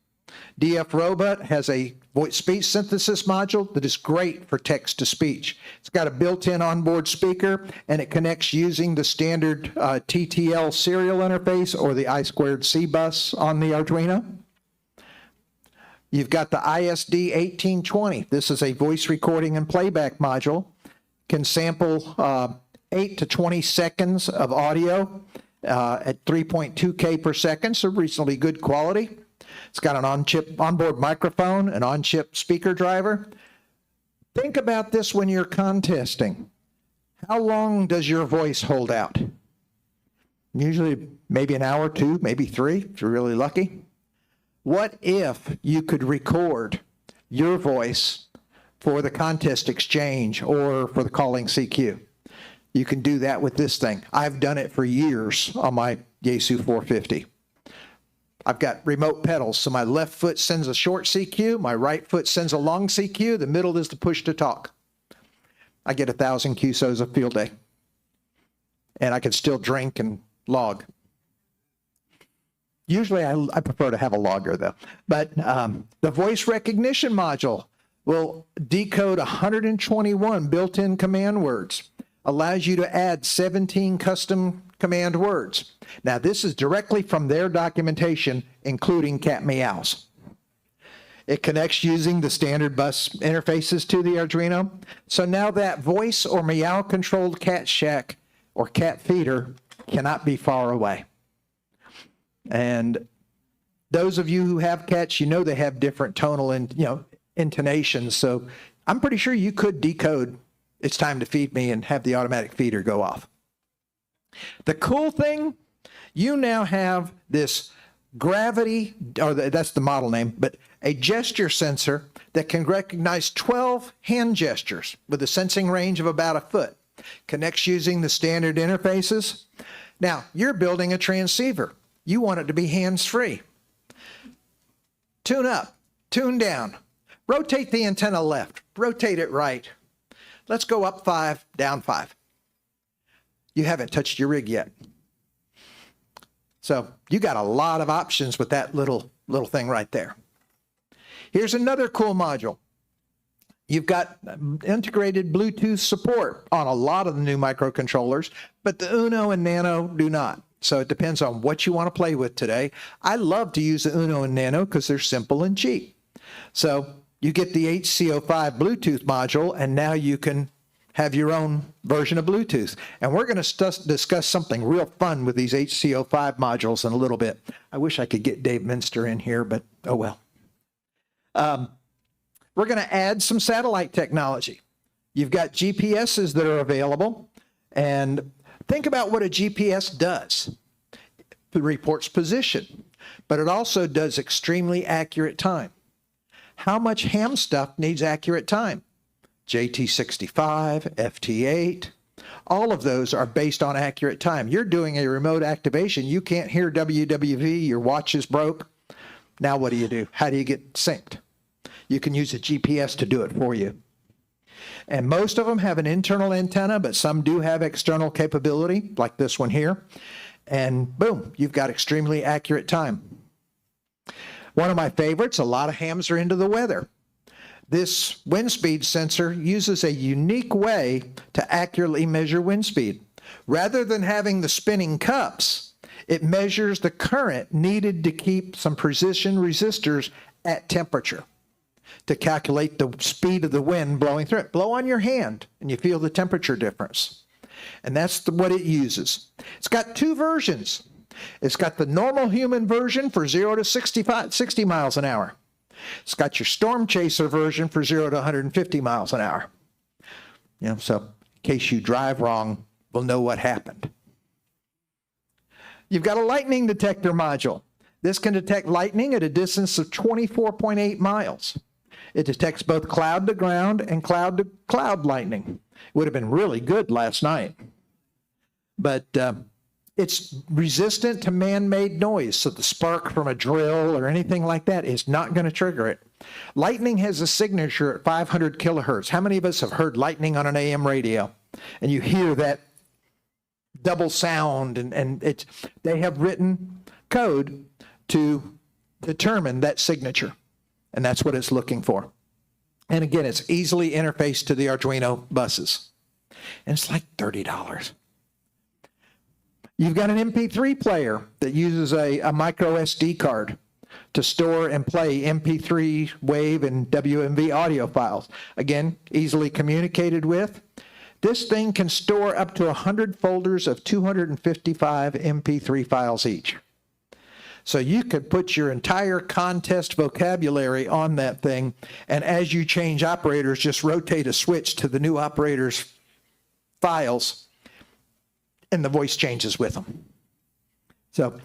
DF Robot has a voice speech synthesis module that is great for text-to-speech. It's got a built-in onboard speaker, and it connects using the standard TTL serial interface or the I2C bus on the Arduino. You've got the ISD 1820. This is a voice recording and playback module. Can sample 8 to 20 seconds of audio at 3.2K per second, so reasonably good quality. It's got an onboard microphone, an on-chip speaker driver. Think about this when you're contesting. How long does your voice hold out? Usually maybe an hour, 2, maybe 3, if you're really lucky. What if you could record your voice for the contest exchange or for the calling CQ? You can do that with this thing. I've done it for years on my Yaesu 450. I've got remote pedals, so my left foot sends a short CQ, my right foot sends a long CQ, the middle is the push to talk. I get 1,000 QSOs a field day. And I can still drink and log. Usually I prefer to have a logger though. But the voice recognition module, will decode 121 built-in command words, allows you to add 17 custom command words. Now, this is directly from their documentation, including cat meows. It connects using the standard bus interfaces to the Arduino. So now that voice or meow-controlled cat shack or cat feeder cannot be far away. And those of you who have cats, you know they have different tonal and intonations. So I'm pretty sure you could decode "it's time to feed me" and have the automatic feeder go off. The cool thing, you now have this gravity, or that's the model name, but a gesture sensor that can recognize 12 hand gestures with a sensing range of about a foot. Connects using the standard interfaces. Now, you're building a transceiver. You want it to be hands-free. Tune up, tune down, rotate the antenna left, rotate it right. Let's go up 5, down 5. You haven't touched your rig yet. So you got a lot of options with that little thing right there. Here's another cool module. You've got integrated Bluetooth support on a lot of the new microcontrollers, but the Uno and Nano do not. So it depends on what you want to play with today. I love to use the Uno and Nano because they're simple and cheap. So you get the HC05 Bluetooth module, and now you can have your own version of Bluetooth. And we're going to discuss something real fun with these HC05 modules in a little bit. I wish I could get Dave Minster in here, but oh well. We're going to add some satellite technology. You've got GPSs that are available, and think about what a GPS does. It reports position, but it also does extremely accurate time. How much ham stuff needs accurate time? JT65, FT8, all of those are based on accurate time. You're doing a remote activation. You can't hear WWV, your watch is broke. Now what do? How do you get synced? You can use a GPS to do it for you. And most of them have an internal antenna, but some do have external capability, like this one here. And boom, you've got extremely accurate time. One of my favorites, a lot of hams are into the weather. This wind speed sensor uses a unique way to accurately measure wind speed. Rather than having the spinning cups, it measures the current needed to keep some precision resistors at temperature to calculate the speed of the wind blowing through it. Blow on your hand and you feel the temperature difference. And that's what it uses. It's got 2 versions. It's got the normal human version for 0 to 60 miles an hour. It's got your Storm Chaser version for 0 to 150 miles an hour. So in case you drive wrong, we'll know what happened. You've got a lightning detector module. This can detect lightning at a distance of 24.8 miles. It detects both cloud to ground and cloud to cloud lightning. It would have been really good last night. But it's resistant to man-made noise, so the spark from a drill or anything like that is not going to trigger it. Lightning has a signature at 500 kilohertz. How many of us have heard lightning on an AM radio? And you hear that double sound, and they have written code to determine that signature, and that's what it's looking for. And again, it's easily interfaced to the Arduino buses, and it's like $30. You've got an MP3 player that uses a micro SD card to store and play MP3 WAV and WMV audio files. Again, easily communicated with. This thing can store up to 100 folders of 255 MP3 files each. So you could put your entire contest vocabulary on that thing, and as you change operators, just rotate a switch to the new operator's files, and the voice changes with them. So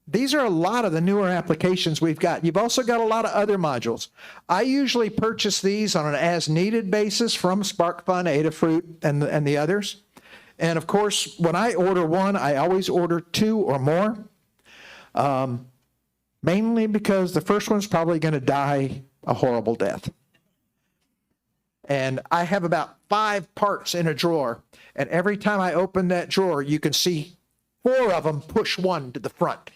these are a lot of the newer applications we've got. You've also got a lot of other modules. I usually purchase these on an as-needed basis from SparkFun, Adafruit, and the others. And of course, when I order one, I always order 2 or more. Mainly because the first one's probably going to die a horrible death. And I have about 5 parts in a drawer, and every time I open that drawer, you can see 4 of them push one to the front.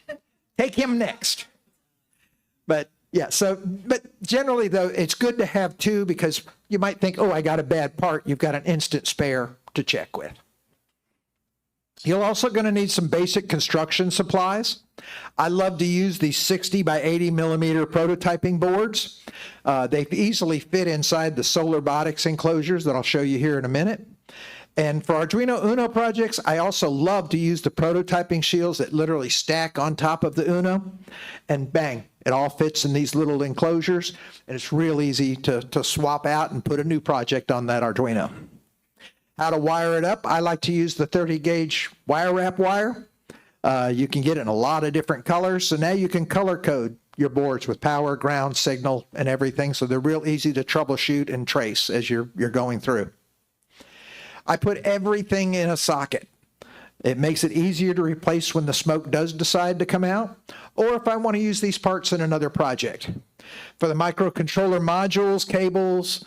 Take him next. But Yeah, so, but generally though, it's good to have two because you might think, oh, I got a bad part. You've got an instant spare to check with. You're also going to need some basic construction supplies. I love to use these 60 by 80 millimeter prototyping boards. They easily fit inside the solar botics enclosures that I'll show you here in a minute. And for Arduino Uno projects, I also love to use the prototyping shields that literally stack on top of the Uno, and bang, it all fits in these little enclosures, and it's real easy to swap out and put a new project on that Arduino. How to wire it up? I like to use the 30 gauge wire wrap wire. You can get it in a lot of different colors, so now you can color code your boards with power, ground, signal, and everything, so they're real easy to troubleshoot and trace as you're going through. I put everything in a socket. It makes it easier to replace when the smoke does decide to come out, or if I want to use these parts in another project. For the microcontroller modules, cables,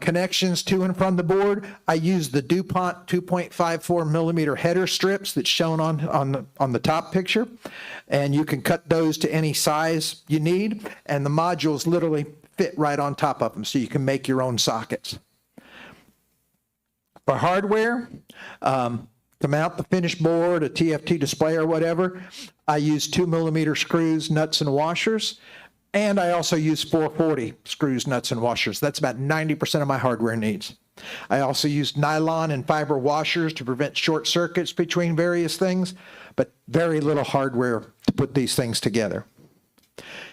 connections to and from the board, I use the DuPont 2.54 millimeter header strips that's shown on the top picture, and you can cut those to any size you need, and the modules literally fit right on top of them, so you can make your own sockets. For hardware, to mount the finished board, a TFT display or whatever, I use 2 millimeter screws, nuts, and washers. And I also use 440 screws, nuts, and washers. That's about 90% of my hardware needs. I also use nylon and fiber washers to prevent short circuits between various things, but very little hardware to put these things together.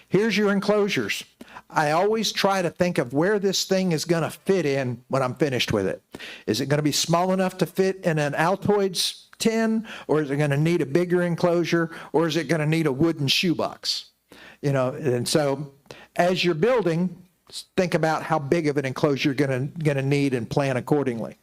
Here's your enclosures. I always try to think of where this thing is going to fit in when I'm finished with it. Is it going to be small enough to fit in an Altoids tin, or is it going to need a bigger enclosure, or is it going to need a wooden shoebox? You know, and so as you're building, think about how big of an enclosure you're going to need and plan accordingly.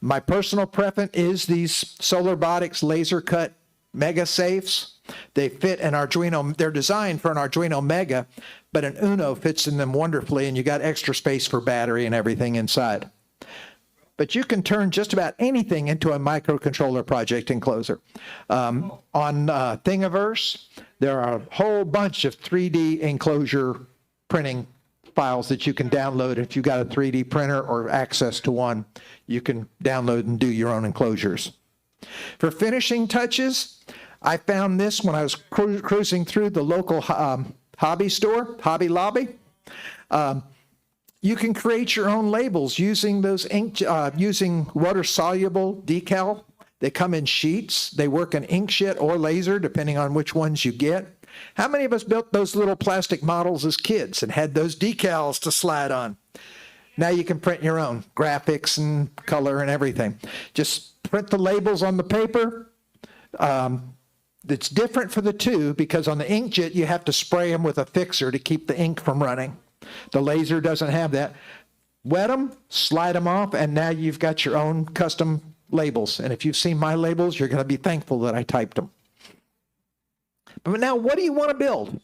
My personal preference is these Solar Botics laser cut Mega safes. They fit an Arduino. They're designed for an Arduino Mega, but an Uno fits in them wonderfully, and you got extra space for battery and everything inside. But you can turn just about anything into a microcontroller project enclosure. On Thingiverse, there are a whole bunch of 3D enclosure printing files that you can download. If you've got a 3D printer or access to one, you can download and do your own enclosures. For finishing touches, I found this when I was cruising through the local hobby store, Hobby Lobby. You can create your own labels using those using water-soluble decal. They come in sheets. They work in inkjet or laser, depending on which ones you get. How many of us built those little plastic models as kids and had those decals to slide on? Now you can print your own graphics and color and everything. Just print the labels on the paper. It's different for the two because on the inkjet, you have to spray them with a fixer to keep the ink from running. The laser doesn't have that. Wet them, slide them off, and now you've got your own custom labels. And if you've seen my labels, you're going to be thankful that I typed them. But now, what do you want to build?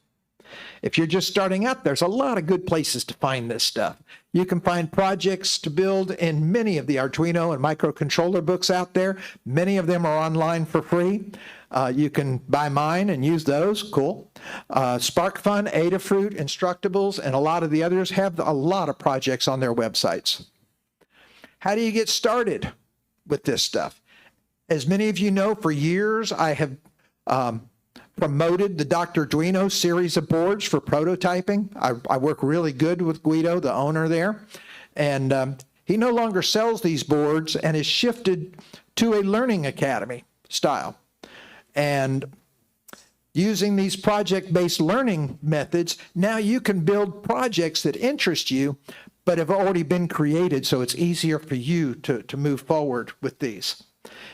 If you're just starting out, there's a lot of good places to find this stuff. You can find projects to build in many of the Arduino and microcontroller books out there. Many of them are online for free. You can buy mine and use those. Cool. SparkFun, Adafruit, Instructables, and a lot of the others have a lot of projects on their websites. How do you get started with this stuff? As many of you know, for years I have promoted the Dr. Arduino series of boards for prototyping. I work really good with Guido, the owner there, and he no longer sells these boards and has shifted to a learning academy style. And using these project-based learning methods, now you can build projects that interest you, but have already been created, so it's easier for you to move forward with these.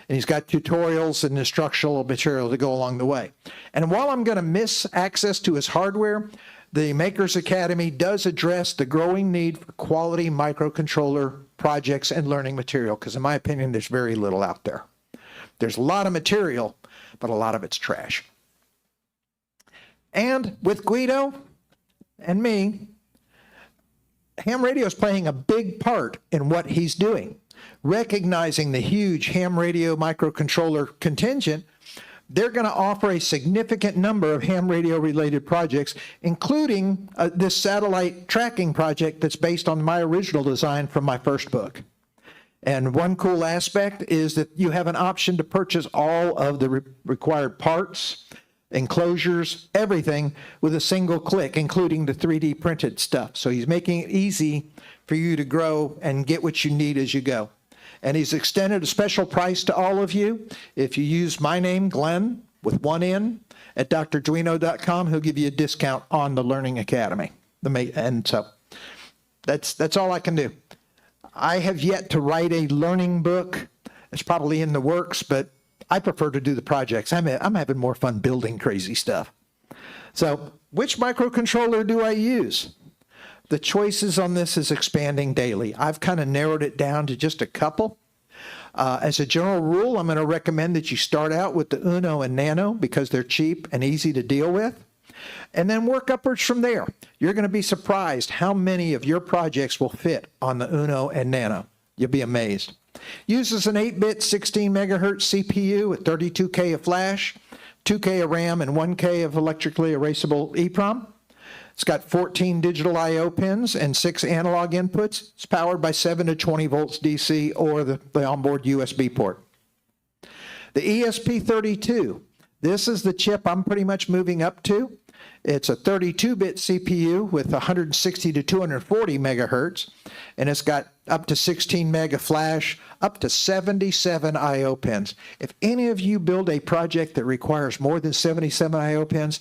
And he's got tutorials and instructional material to go along the way. And while I'm going to miss access to his hardware, the Makers Academy does address the growing need for quality microcontroller projects and learning material, because in my opinion, there's very little out there. There's a lot of material, but a lot of it's trash. And with Guido and me, ham radio is playing a big part in what he's doing. Recognizing the huge ham radio microcontroller contingent, they're going to offer a significant number of ham radio related projects, including this satellite tracking project that's based on my original design from my first book. And one cool aspect is that you have an option to purchase all of the required parts, enclosures, everything with a single click, including the 3D printed stuff. So he's making it easy for you to grow and get what you need as you go. And he's extended a special price to all of you. If you use my name, Glenn, with one N, at drduino.com, he'll give you a discount on the Learning Academy. And so that's all I can do. I have yet to write a learning book. It's probably in the works, but I prefer to do the projects. I'm having more fun building crazy stuff. So which microcontroller do I use? The choices on this is expanding daily. I've kind of narrowed it down to just a couple. As a general rule, I'm going to recommend that you start out with the Uno and Nano because they're cheap and easy to deal with, and then work upwards from there. You're going to be surprised how many of your projects will fit on the Uno and Nano. You'll be amazed. Uses an 8-bit 16 megahertz CPU with 32K of flash, 2K of RAM, and 1K of electrically erasable EEPROM. It's got 14 digital I/O pins and 6 analog inputs. It's powered by 7 to 20 volts DC or the onboard USB port. The ESP32, this is the chip I'm pretty much moving up to. It's a 32-bit CPU with 160 to 240 megahertz, and it's got up to 16 meg of flash, up to 77 I/O pins. If any of you build a project that requires more than 77 I/O pins,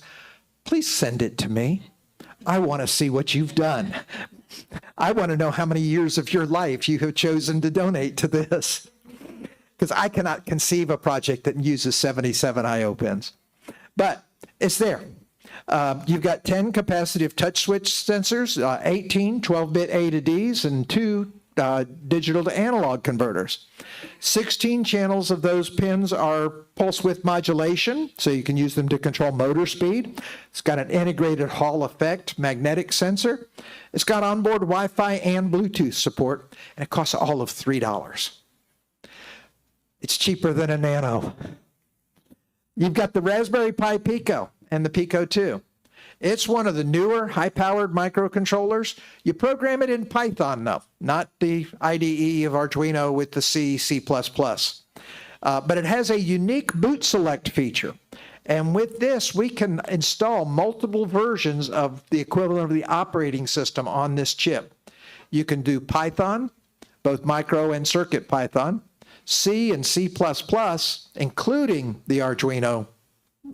please send it to me. I want to see what you've done. I want to know how many years of your life you have chosen to donate to this, because I cannot conceive a project that uses 77 I/O pins. But it's there. You've got 10 capacitive touch switch sensors, 18 12-bit A to Ds, and 2 digital to analog converters. 16 channels of those pins are pulse width modulation, so you can use them to control motor speed. It's got an integrated Hall effect magnetic sensor. It's got onboard Wi-Fi and Bluetooth support, and it costs all of $3. It's cheaper than a Nano. You've got the Raspberry Pi Pico and the Pico 2. It's one of the newer high-powered microcontrollers. You program it in Python, though, not the IDE of Arduino with the C, C++. But it has a unique boot select feature. And with this, we can install multiple versions of the equivalent of the operating system on this chip. You can do Python, both micro and circuit Python, C and C++, including the Arduino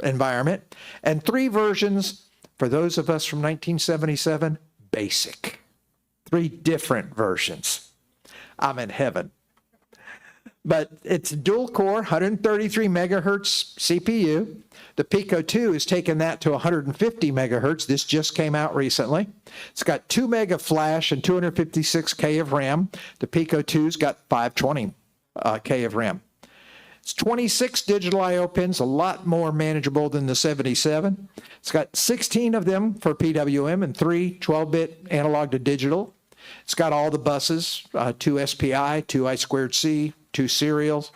environment, and 3 versions for those of us from 1977, BASIC. 3 different versions. I'm in heaven. But it's dual core, 133 megahertz CPU. The Pico 2 has taken that to 150 megahertz. This just came out recently. It's got 2 meg of flash and 256K of RAM. The Pico 2's got 520K of RAM. It's 26 digital I/O pins, a lot more manageable than the 77. It's got 16 of them for PWM and 3 12-bit analog to digital. It's got all the buses, 2 SPI, 2 I2C, 2 serials.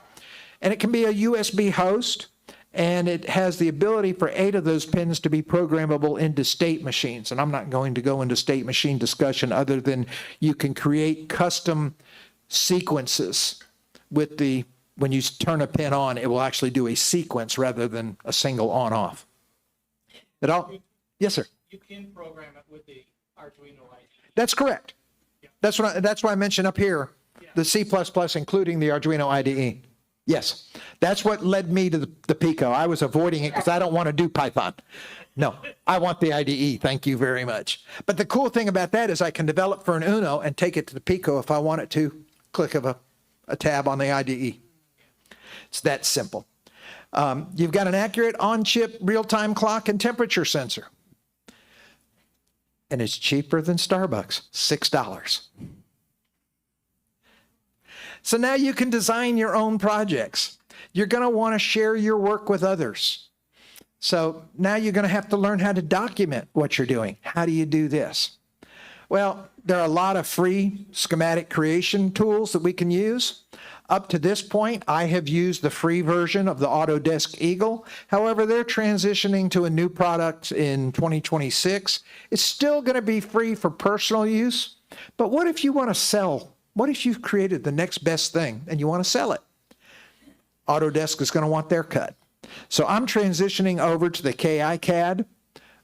And it can be a USB host, and it has the ability for 8 of those pins to be programmable into state machines. And I'm not going to go into state machine discussion other than you can create custom sequences with the when you turn a pin on, it will actually do a sequence rather than a single on-off. Yes, sir. You can program it with the Arduino IDE. That's correct. That's why I mentioned up here, the C++, including the Arduino IDE. Yes, that's what led me to the Pico. I was avoiding it because I don't want to do Python. No, I want the IDE. Thank you very much. But the cool thing about that is I can develop for an Uno and take it to the Pico if I want it to. Click of a tab on the IDE. It's that simple. You've got an accurate on-chip real-time clock and temperature sensor. And it's cheaper than Starbucks, $6. So now you can design your own projects. You're going to want to share your work with others. So now you're going to have to learn how to document what you're doing. How do you do this? Well, there are a lot of free schematic creation tools that we can use. Up to this point, I have used the free version of the Autodesk Eagle. However, they're transitioning to a new product in 2026. It's still going to be free for personal use, but what if you want to sell? What if you've created the next best thing and you want to sell it? Autodesk is going to want their cut. So I'm transitioning over to the KI CAD.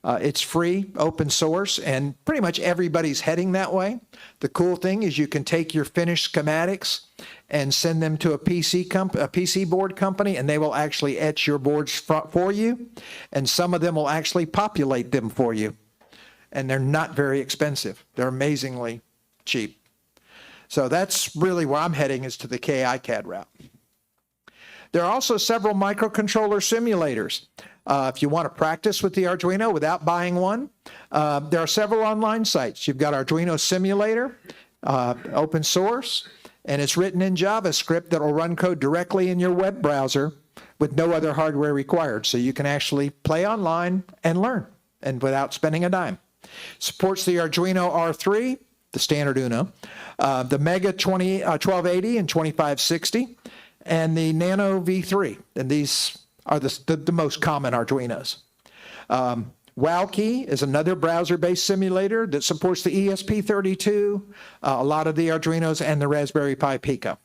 It's free, open source, and pretty much everybody's heading that way. The cool thing is you can take your finished schematics and send them to a PC board company, and they will actually etch your boards for you, and some of them will actually populate them for you. And they're not very expensive. They're amazingly cheap. So that's really where I'm heading, is to the KI CAD route. There are also several microcontroller simulators. If you want to practice with the Arduino without buying one, there are several online sites. You've got Arduino Simulator, open source, and it's written in JavaScript that will run code directly in your web browser with no other hardware required. So you can actually play online and learn, and without spending a dime. Supports the Arduino R3, the standard Uno, the Mega 1280 and 2560, and the Nano V3. And these are the most common Arduinos. WowKey is another browser-based simulator that supports the ESP32, a lot of the Arduinos, and the Raspberry Pi Pico.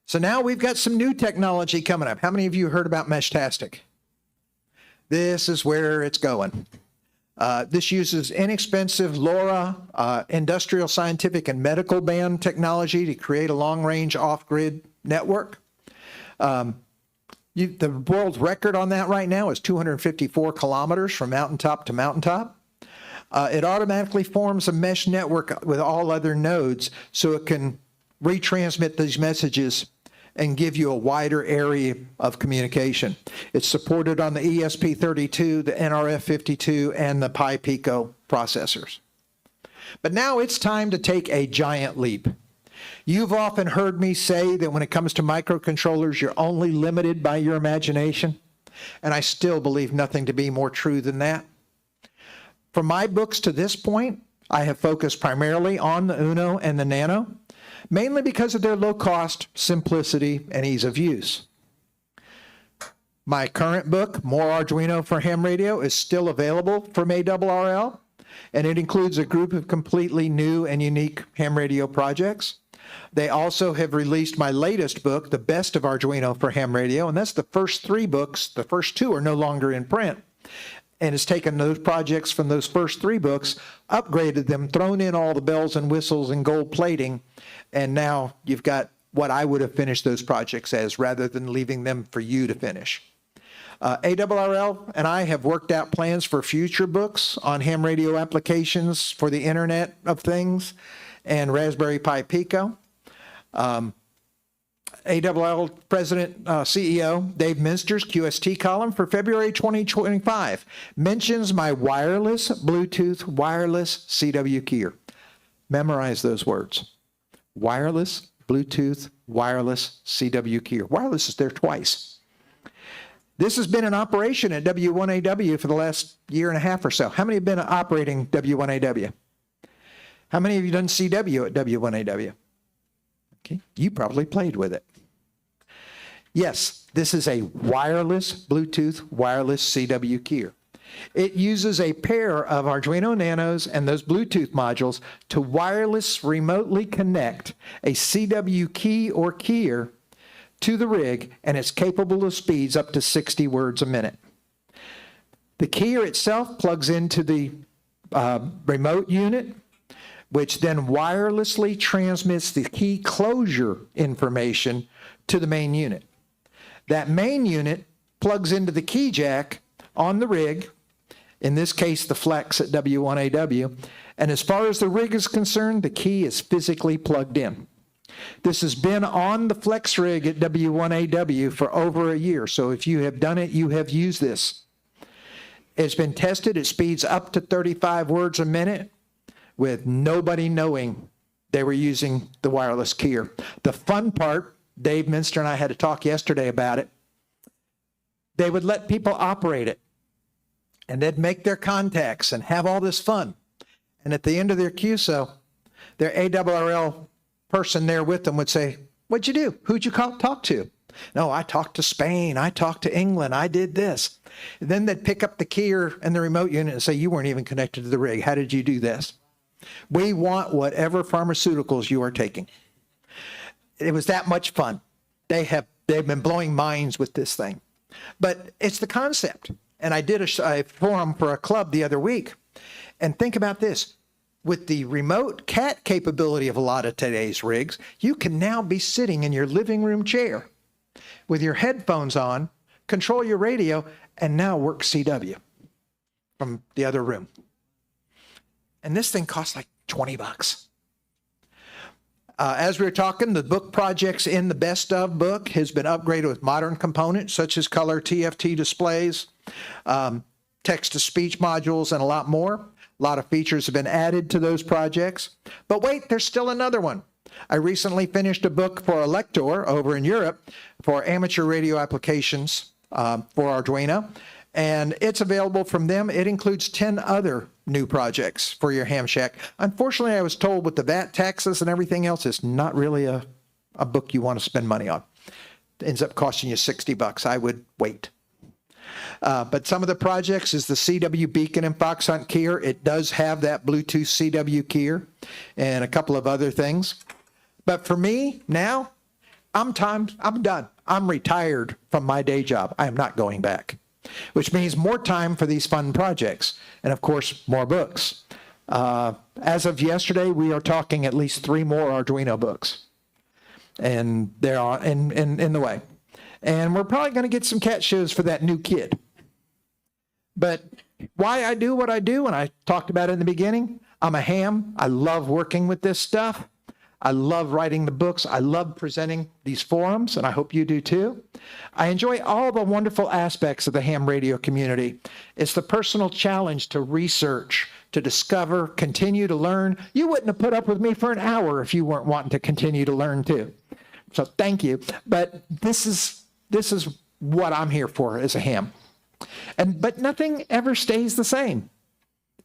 So now we've got some new technology coming up. How many of you heard about Meshtastic? This is where it's going. This uses inexpensive LoRa, industrial, scientific, and medical band technology to create a long-range off-grid network. The world record on that right now is 254 kilometers from mountaintop to mountaintop. It automatically forms a mesh network with all other nodes, so it can retransmit these messages and give you a wider area of communication. It's supported on the ESP32, the NRF52, and the Pi Pico processors. But now it's time to take a giant leap. You've often heard me say that when it comes to microcontrollers, you're only limited by your imagination, and I still believe nothing to be more true than that. From my books to this point, I have focused primarily on the Uno and the Nano, mainly because of their low cost, simplicity, and ease of use. My current book, More Arduino for Ham Radio, is still available from ARRL, and it includes a group of completely new and unique ham radio projects. They also have released my latest book, The Best of Arduino for Ham Radio, and that's the first 3 books. The first 2 are no longer in print. And it's taken those projects from those first 3 books, upgraded them, thrown in all the bells and whistles and gold plating, and now you've got what I would have finished those projects as, rather than leaving them for you to finish. ARRL and I have worked out plans for future books on ham radio applications for the Internet of Things and Raspberry Pi Pico. ARRL President, CEO Dave Minster's QST column for February 2025 mentions my wireless Bluetooth wireless CW keyer. Memorize those words. Wireless Bluetooth wireless CW keyer. Wireless is there twice. This has been in operation at W1AW for the last year and a half or so. How many have been operating W1AW? How many of you done CW at W1AW? Okay, you probably played with it. Yes, this is a wireless Bluetooth wireless CW keyer. It uses a pair of Arduino Nanos and those Bluetooth modules to wireless remotely connect a CW key or keyer to the rig, and it's capable of speeds up to 60 words a minute. The keyer itself plugs into the remote unit, which then wirelessly transmits the key closure information to the main unit. That main unit plugs into the key jack on the rig, in this case the Flex at W1AW, and as far as the rig is concerned, the key is physically plugged in. This has been on the Flex rig at W1AW for over a year, so if you have done it, you have used this. It's been tested, it speeds up to 35 words a minute with nobody knowing they were using the wireless keyer. The fun part, Dave Minster and I had a talk yesterday about it, they would let people operate it, and they'd make their contacts and have all this fun. And at the end of their QSO, their ARRL person there with them would say, "What'd you do? Who'd you talk to?" "No, I talked to Spain. I talked to England. I did this." Then they'd pick up the keyer and the remote unit and say, "You weren't even connected to the rig. How did you do this?" We want whatever pharmaceuticals you are taking. It was that much fun. They've been blowing minds with this thing. But it's the concept. And I did a forum for a club the other week. And think about this. With the remote CAT capability of a lot of today's rigs, you can now be sitting in your living room chair with your headphones on, control your radio, and now work CW from the other room. And this thing costs like $20. As we were talking, the book projects in the Best Of book has been upgraded with modern components such as color TFT displays, text-to-speech modules, and a lot more. A lot of features have been added to those projects. But wait, there's still another one. I recently finished a book for Elector over in Europe for amateur radio applications for Arduino, and it's available from them. It includes 10 other new projects for your ham shack. Unfortunately, I was told with the VAT taxes and everything else, it's not really a book you want to spend money on. It ends up costing you $60. I would wait. But some of the projects is the CW Beacon and Fox Hunt keyer. It does have that Bluetooth CW keyer and a couple of other things. But for me now, I'm done. I'm retired from my day job. I am not going back, which means more time for these fun projects. And of course, more books. As of yesterday, we are talking at least 3 more Arduino books. And they're in the way. And we're probably going to get some cat shows for that new kid. But why I do what I do, and I talked about it in the beginning, I'm a ham. I love working with this stuff. I love writing the books. I love presenting these forums, and I hope you do too. I enjoy all the wonderful aspects of the ham radio community. It's the personal challenge to research, to discover, continue to learn. You wouldn't have put up with me for an hour if you weren't wanting to continue to learn too. So thank you. But this is what I'm here for as a ham. But nothing ever stays the same.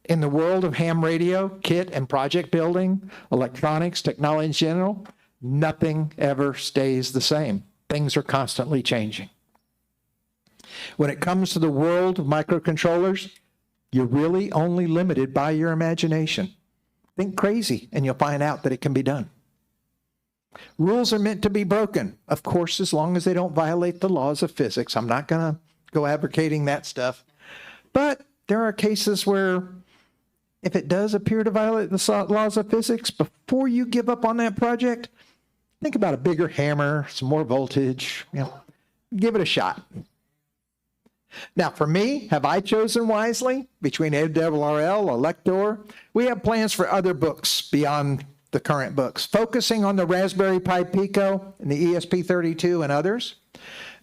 In the world of ham radio, kit and project building, electronics, technology in general, nothing ever stays the same. Things are constantly changing. When it comes to the world of microcontrollers, you're really only limited by your imagination. Think crazy and you'll find out that it can be done. Rules are meant to be broken, of course, as long as they don't violate the laws of physics. I'm not going to go advocating that stuff. But there are cases where if it does appear to violate the laws of physics, before you give up on that project, think about a bigger hammer, some more voltage, give it a shot. Now, for me, have I chosen wisely between ARRL, Elector? We have plans for other books beyond the current books, focusing on the Raspberry Pi Pico and the ESP32 and others.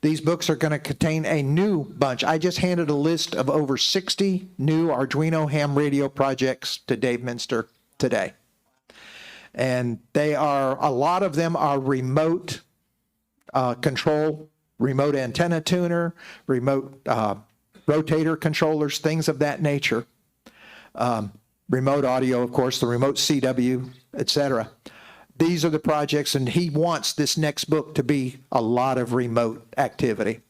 These books are going to contain a new bunch. I just handed a list of over 60 new Arduino ham radio projects to Dave Minster today. And a lot of them are remote control, remote antenna tuner, remote rotator controllers, things of that nature. Remote audio, of course, the remote CW, etc. These are the projects, and he wants this next book to be a lot of remote activity.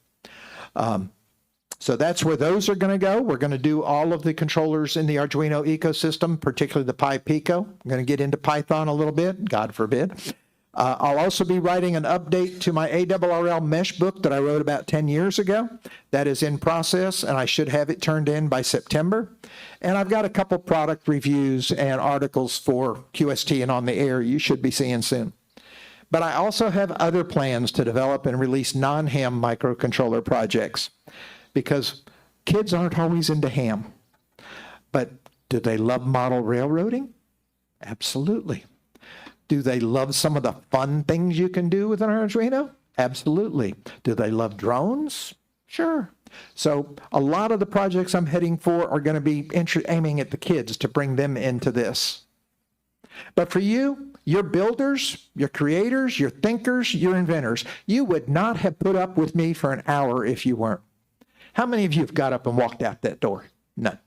So that's where those are going to go. We're going to do all of the controllers in the Arduino ecosystem, particularly the Pi Pico. I'm going to get into Python a little bit, God forbid. I'll also be writing an update to my ARRL mesh book that I wrote about 10 years ago. That is in process, and I should have it turned in by September. And I've got a couple product reviews and articles for QST and On the Air you should be seeing soon. But I also have other plans to develop and release non-ham microcontroller projects, because kids aren't always into ham. But do they love model railroading? Absolutely. Do they love some of the fun things you can do with an Arduino? Absolutely. Do they love drones? Sure. So a lot of the projects I'm heading for are going to be aiming at the kids to bring them into this. But for you, your builders, your creators, your thinkers, your inventors, you would not have put up with me for an hour if you weren't. How many of you have got up and walked out that door? None.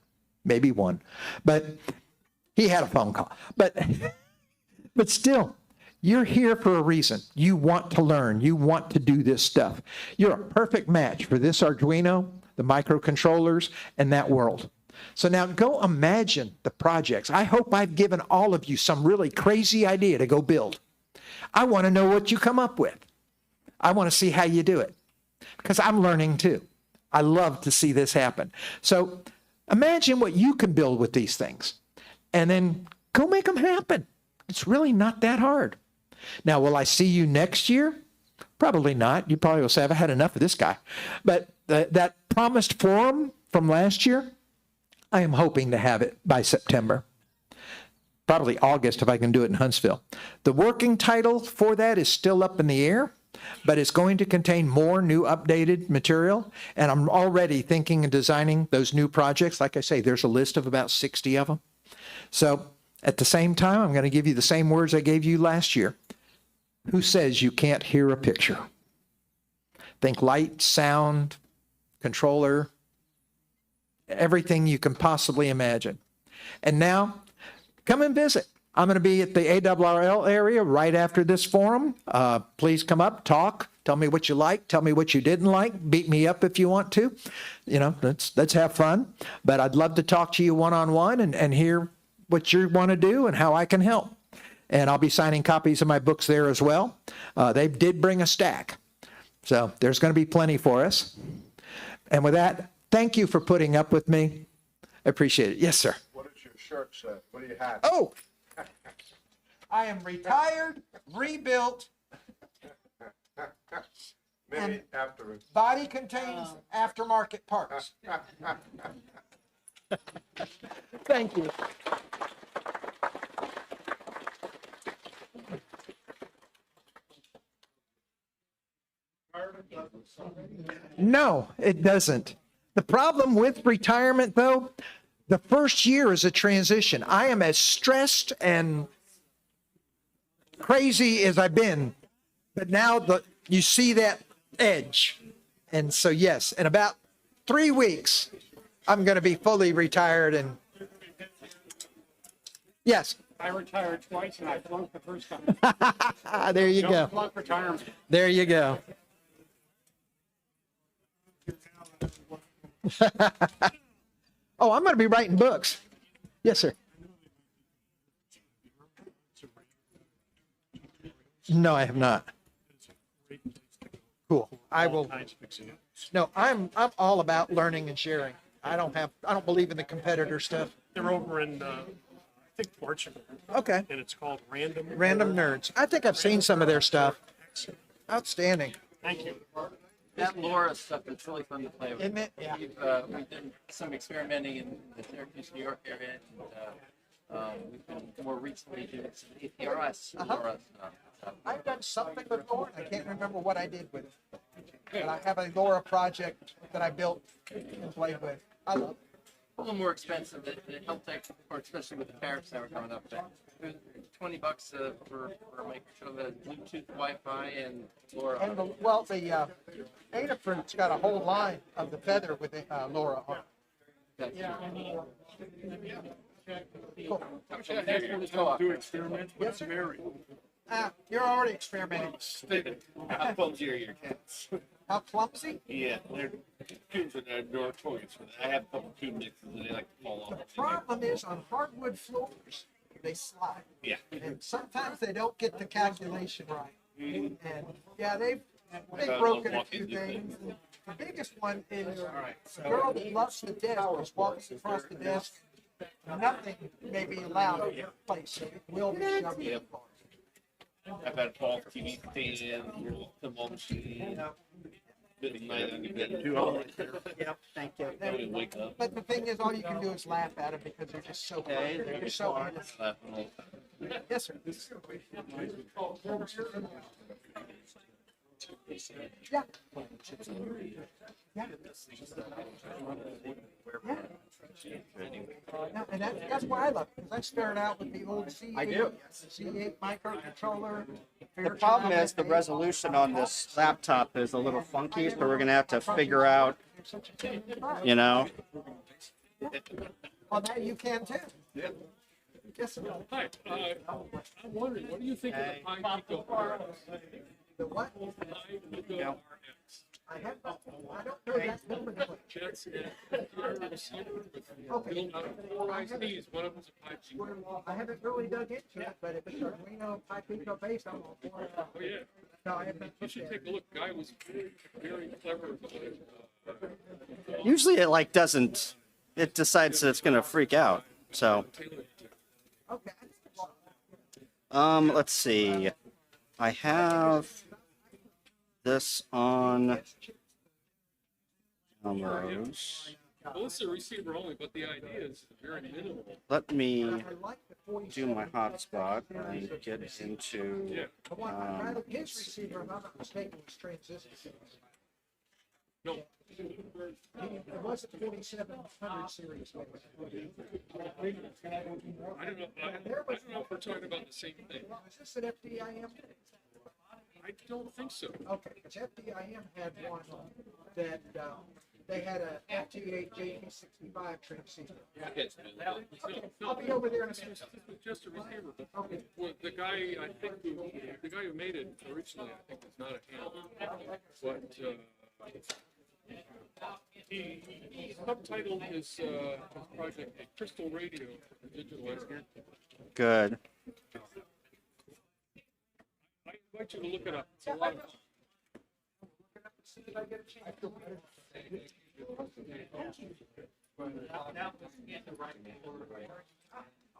Maybe one. But he had a phone call. But still, You're here for a reason. You want to learn. You want to do this stuff. You're a perfect match for this Arduino, the microcontrollers, and that world. So now go imagine the projects. I hope I've given all of you some really crazy idea to go build. I want to know what you come up with. I want to see how you do it because I'm learning too. I love to see this happen. So imagine what you can build with these things and then go make them happen. It's really not that hard. Now, will I see you next year? Probably not. You probably will say, I've had enough of this guy. But that promised forum from last year, I am hoping to have it by September. Probably August if I can do it in Huntsville. The working title for that is still up in the air, but it's going to contain more new updated material. And I'm already thinking and designing those new projects. Like I say, there's a list of about 60 of them. So at the same time, I'm going to give you the same words I gave you last year. Who says you can't hear a picture? Think light, sound, controller, everything you can possibly imagine. And now, come and visit. I'm going to be at the ARRL area right after this forum. Please come up, talk, tell me what you like, tell me what you didn't like, beat me up if you want to. You know, let's have fun. But I'd love to talk to you one-on-one and hear what you want to do and how I can help. And I'll be signing copies of my books there as well. They did bring a stack. So there's going to be plenty for us. And with that, thank you for putting up with me. I appreciate it. Yes, sir. What does your shirt say? What do you have? Oh, I am retired, rebuilt, Maybe after. body contains aftermarket parts. Thank you. No, it doesn't. The problem with retirement, though, the first year is a transition. I am as stressed and crazy as I've been, but now you see that edge. And so, yes, in about 3 weeks, I'm going to be fully retired. And yes. I retired twice and I flunked the first time. There you go. Don't flunk retirement. There you go. Oh, I'm going to be writing books. Yes, sir. No, I have not. Cool. I will. No, I'm all about learning and sharing. I don't believe in the competitor stuff. They're over in, I think, Portugal. Okay. And it's called Random. Random Nerds. I think I've seen some of their stuff. Outstanding. Thank you. That LoRa stuff, it's really fun to play with. Isn't it? Yeah. We've done some experimenting in the Syracuse, New York area, and we've been more recently doing some APRS LoRa stuff. I've done something before, and I can't remember what I did with it. But I have a LoRa project that I built and played with. I love it. A little more expensive. The help tech, or especially with the tariffs that were coming up, it was $20 for a microcontroller, Bluetooth, Wi-Fi, and LoRa. And the Adafruit's got a whole line of the Feather with LoRa on it. Yeah. Cool. Do experiments with Yes, sir. Mary. You're already experimenting. How clumsy are your cats? How clumsy? Yeah, they're kids and they're notorious for that. I have a couple team mixes and they like to fall off. The problem is on hardwood floors, they slide. Yeah. And sometimes they don't get the calculation right. And yeah, they've About broken a walk few into things. The biggest one is a girl that loves the desk is walking across the desk. Nothing may be allowed in place. It will be shoved in. I've had a fall TV stand, the mom machine. Bit of night on your bed, 2 hours. Yep, thank you. Then we wake up. But the thing is, all you can do is laugh at them because they're just so funny. They're so honest. Laughing all the time. Yes, sir. Yeah. Yeah. Yeah, and that's why I love it, because I started out with the old C8, I do. C8 microcontroller. The problem is the resolution on this laptop is a little funky, so we're going to have to figure out, you know. Well, now you can too. Yeah. Yes, sir. Hi, I'm wondering, what do you think of the Pi Pico RX? The what? Pi Pico RX. I don't know that number. That's it. You're a receiver with built out of 4 ICs. One of them's a Pi Pico. I haven't really dug into it, but if it's Arduino Pi Pico based, I'm all for it. Oh, yeah. No, I haven't. You should take a look. Guy was very clever about it. Usually it like doesn't, it decides that it's going to freak out. So, let's see. I have this on numbers. Well, this is a receiver only, but the idea is very minimal. Let me do my hotspot and get into. His receiver, if I'm not mistaken, was transistor. No. It was a 4700 series. I don't know. I don't know if we're talking about the same thing. Is this an FDIM? I don't think so. Okay, because FDIM had one that they had a FT8JP65 transceiver. Okay, I'll be over there in a minute. This was just a receiver. Okay. Well, the guy who made it originally, I think, was not a ham. But he subtitled his project "A Crystal Radio for Digital Engineering." Good. I invite you to look it up. It's a lot of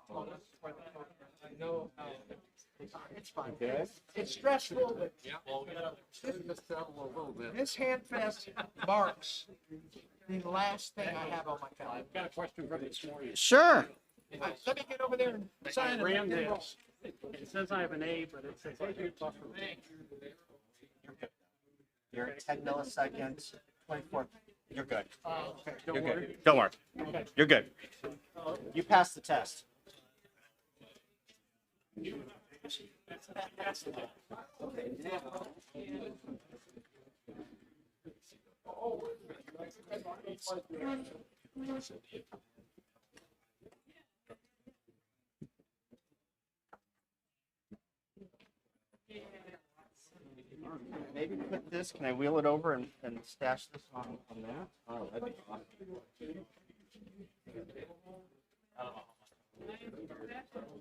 fun. It's fine. It's stressful, but this handfest marks the last thing I have on my calendar. I've got a question for this morning. Sure. Let me get over there and sign it. Ran this. It says I have an A, but it says A buffer. You're at 10 milliseconds, 24. You're good. Okay, You're don't worry. good. Don't worry. Okay. You're good. You passed the test. Maybe put this, can I wheel it over and stash this on there? Oh, that'd be awesome.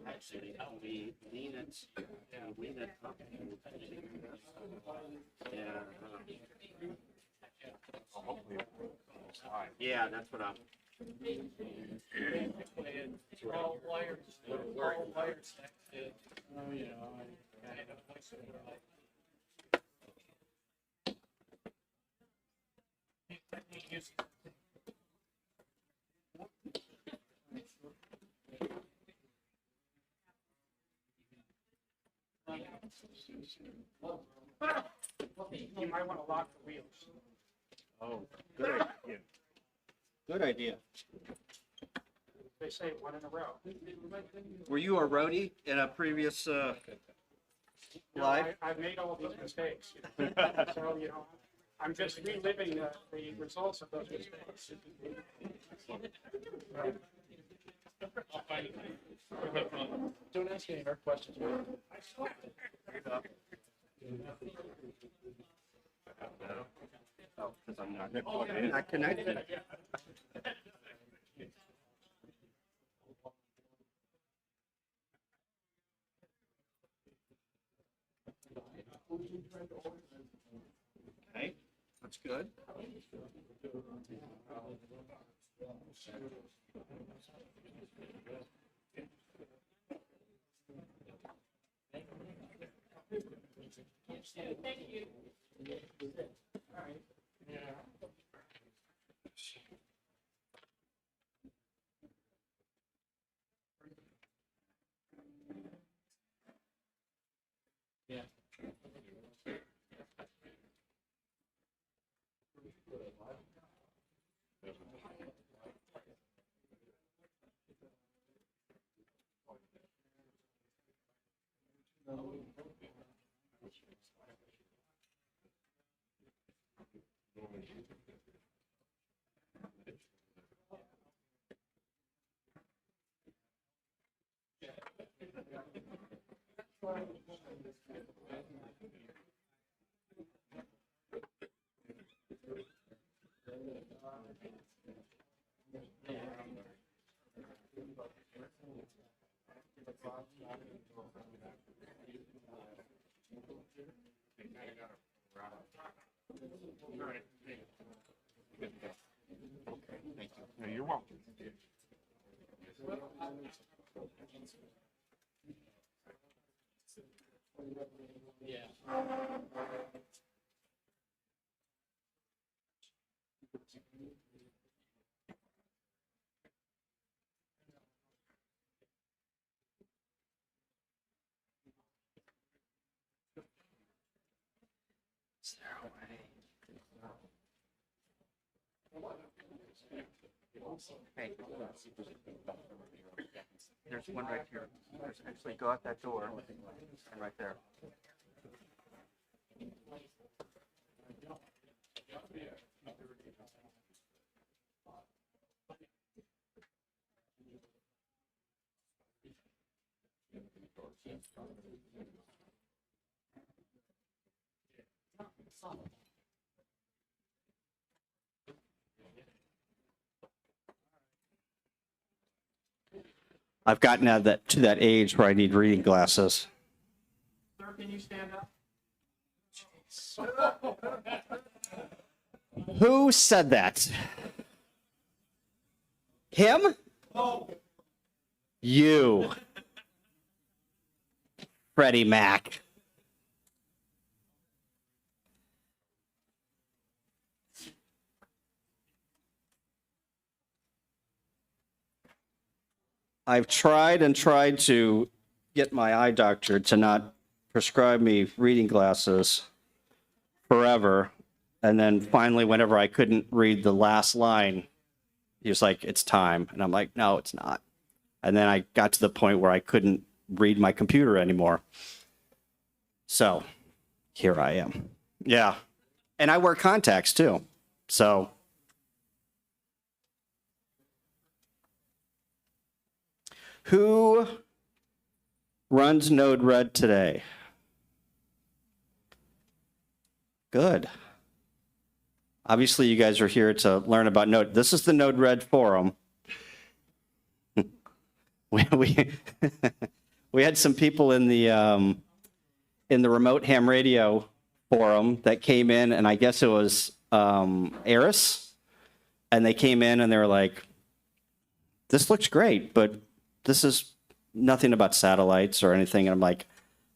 Actually, we lean it up. Yeah, that's what I'm. All wires. All wires. Oh, yeah. You might want to lock the wheels. Oh, good idea. Good idea. They say one in a row. Were you a roadie in a previous No, live? I've made all these mistakes. So, I'm just reliving the results of those mistakes. Don't ask any hard questions. Oh, because I'm not connected. Okay, that's good. You're welcome. Is there a way? Hey, there's one right here. There's actually go out that door and right there. I've gotten to that age where I need reading glasses. Sir, can you stand up? Who said that? Him? You. Freddie Mac. I've tried and tried to get my eye doctor to not prescribe me reading glasses forever. And then finally, whenever I couldn't read the last line, he was like, it's time. And I'm like, no, it's not. And then I got to the point where I couldn't read my computer anymore. So here I am. Yeah. And I wear contacts too. So. Who runs Node-RED today? Good. Obviously, you guys are here to learn about Node. This is the Node-RED forum. we had some people in the remote ham radio forum that came in, and I guess it was Eris, and they came in and they were like, "This looks great, but this is nothing about satellites or anything." And I'm like,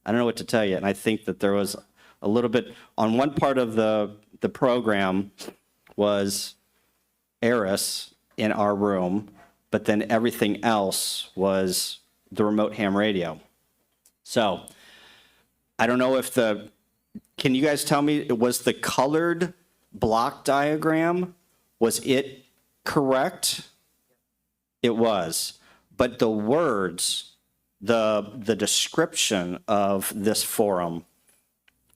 I don't know what to tell you. And I think that there was a little bit on one part of the program was Eris in our room, but then everything else was the remote ham radio. So I don't know if can you guys tell me, was the colored block diagram, was it correct? It was. But the words, the description of this forum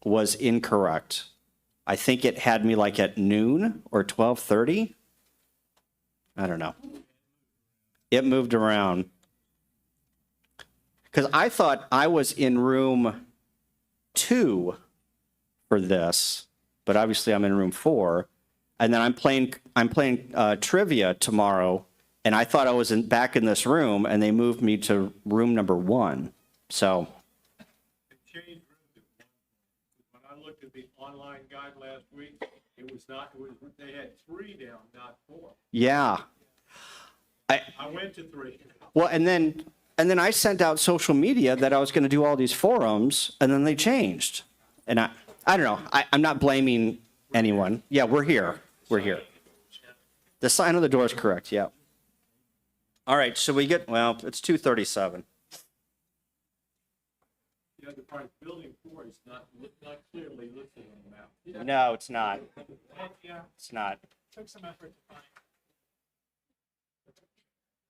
was incorrect. I think it had me like at noon or 12:30. I don't know. It moved around. Because I thought I was in room 2 for this, but obviously I'm in room 4. And then I'm playing trivia tomorrow. And I thought I was back in this room, and they moved me to room number 1. So. When I looked at the online guide last week, it was not, they had 3 down, not 4. Yeah. I went to 3. Well, and then I sent out social media that I was going to do all these forums, and then they changed. And I don't know. I'm not blaming anyone. Yeah, we're here. We're here. The sign on the door is correct. Yeah. All right. So we get, well, it's 2:37. The other part, building 4 is not clearly listed on the map. No, it's not. Yeah. It's not. Took some effort to find.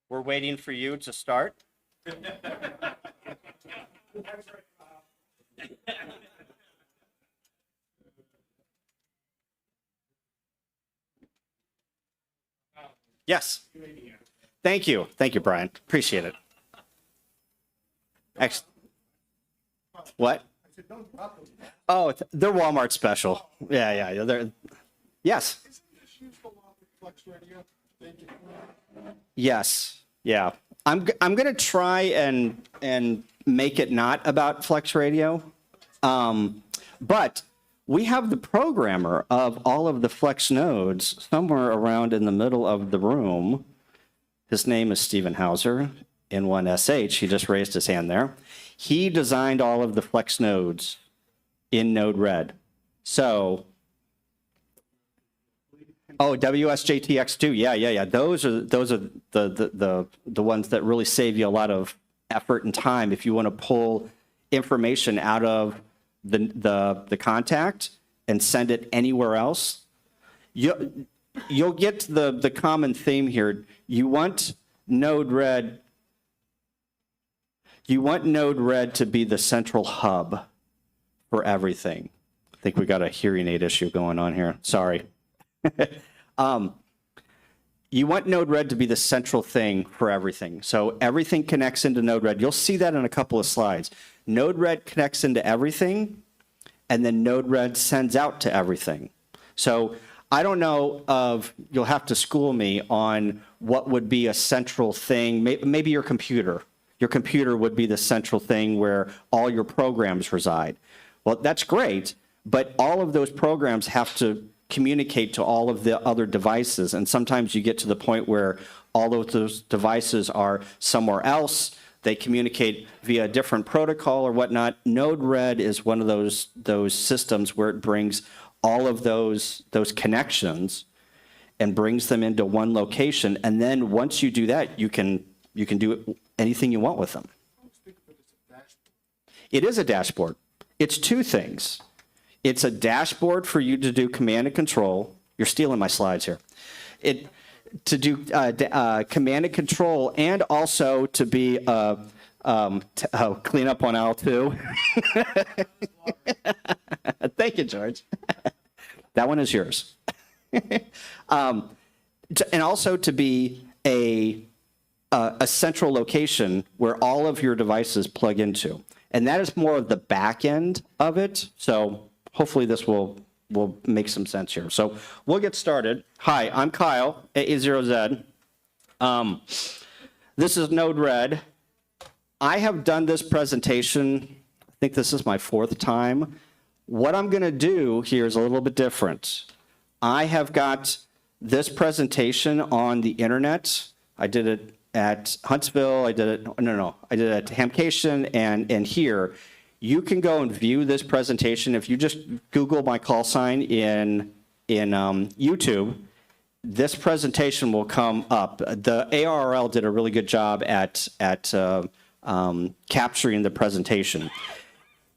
We're waiting for you to start. Yes. Thank you. Thank you, Brian. Appreciate it. What? Oh, they're Walmart special. Yeah. They're, yes. Yes. Yeah. I'm going to try and make it not about Flex Radio. But we have the programmer of all of the Flex nodes somewhere around in the middle of the room. His name is Stephen Hauser, N1SH. He just raised his hand there. He designed all of the Flex nodes in Node-RED. So, oh, WSJTX2, yeah. Those are the ones that really save you a lot of effort and time if you want to pull information out of the contact and send it anywhere else. You'll get the common theme here. You want Node-RED to be the central hub for everything. I think we got a hearing aid issue going on here. Sorry. You want Node-RED to be the central thing for everything. So everything connects into Node-RED. You'll see that in a couple of slides. Node-RED connects into everything, and then Node-RED sends out to everything. So I don't know you'll have to school me on what would be a central thing. Maybe your computer. Your computer would be the central thing where all your programs reside. Well, that's great, but all of those programs have to communicate to all of the other devices. And sometimes you get to the point where all of those devices are somewhere else. They communicate via a different protocol or whatnot. Node-RED is one of those systems where it brings all of those connections and brings them into one location. And then once you do that, you can do anything you want with them. It is a dashboard. It's two things. It's a dashboard for you to do command and control. You're stealing my slides here. To do command and control, and also to be clean up on aisle 2. Thank you, George. That one is yours. And also to be a central location where all of your devices plug into. And that is more of the back end of it. So hopefully this will make some sense here. So we'll get started. Hi, I'm Kyle, A0Z. This is Node-RED. I have done this presentation, I think this is my 4th time. What I'm going to do here is a little bit different. I have got this presentation on the internet. I did it at Huntsville. I did it at Hamvention and here. You can go and view this presentation. If you just Google my call sign in YouTube, this presentation will come up. The ARRL did a really good job at capturing the presentation.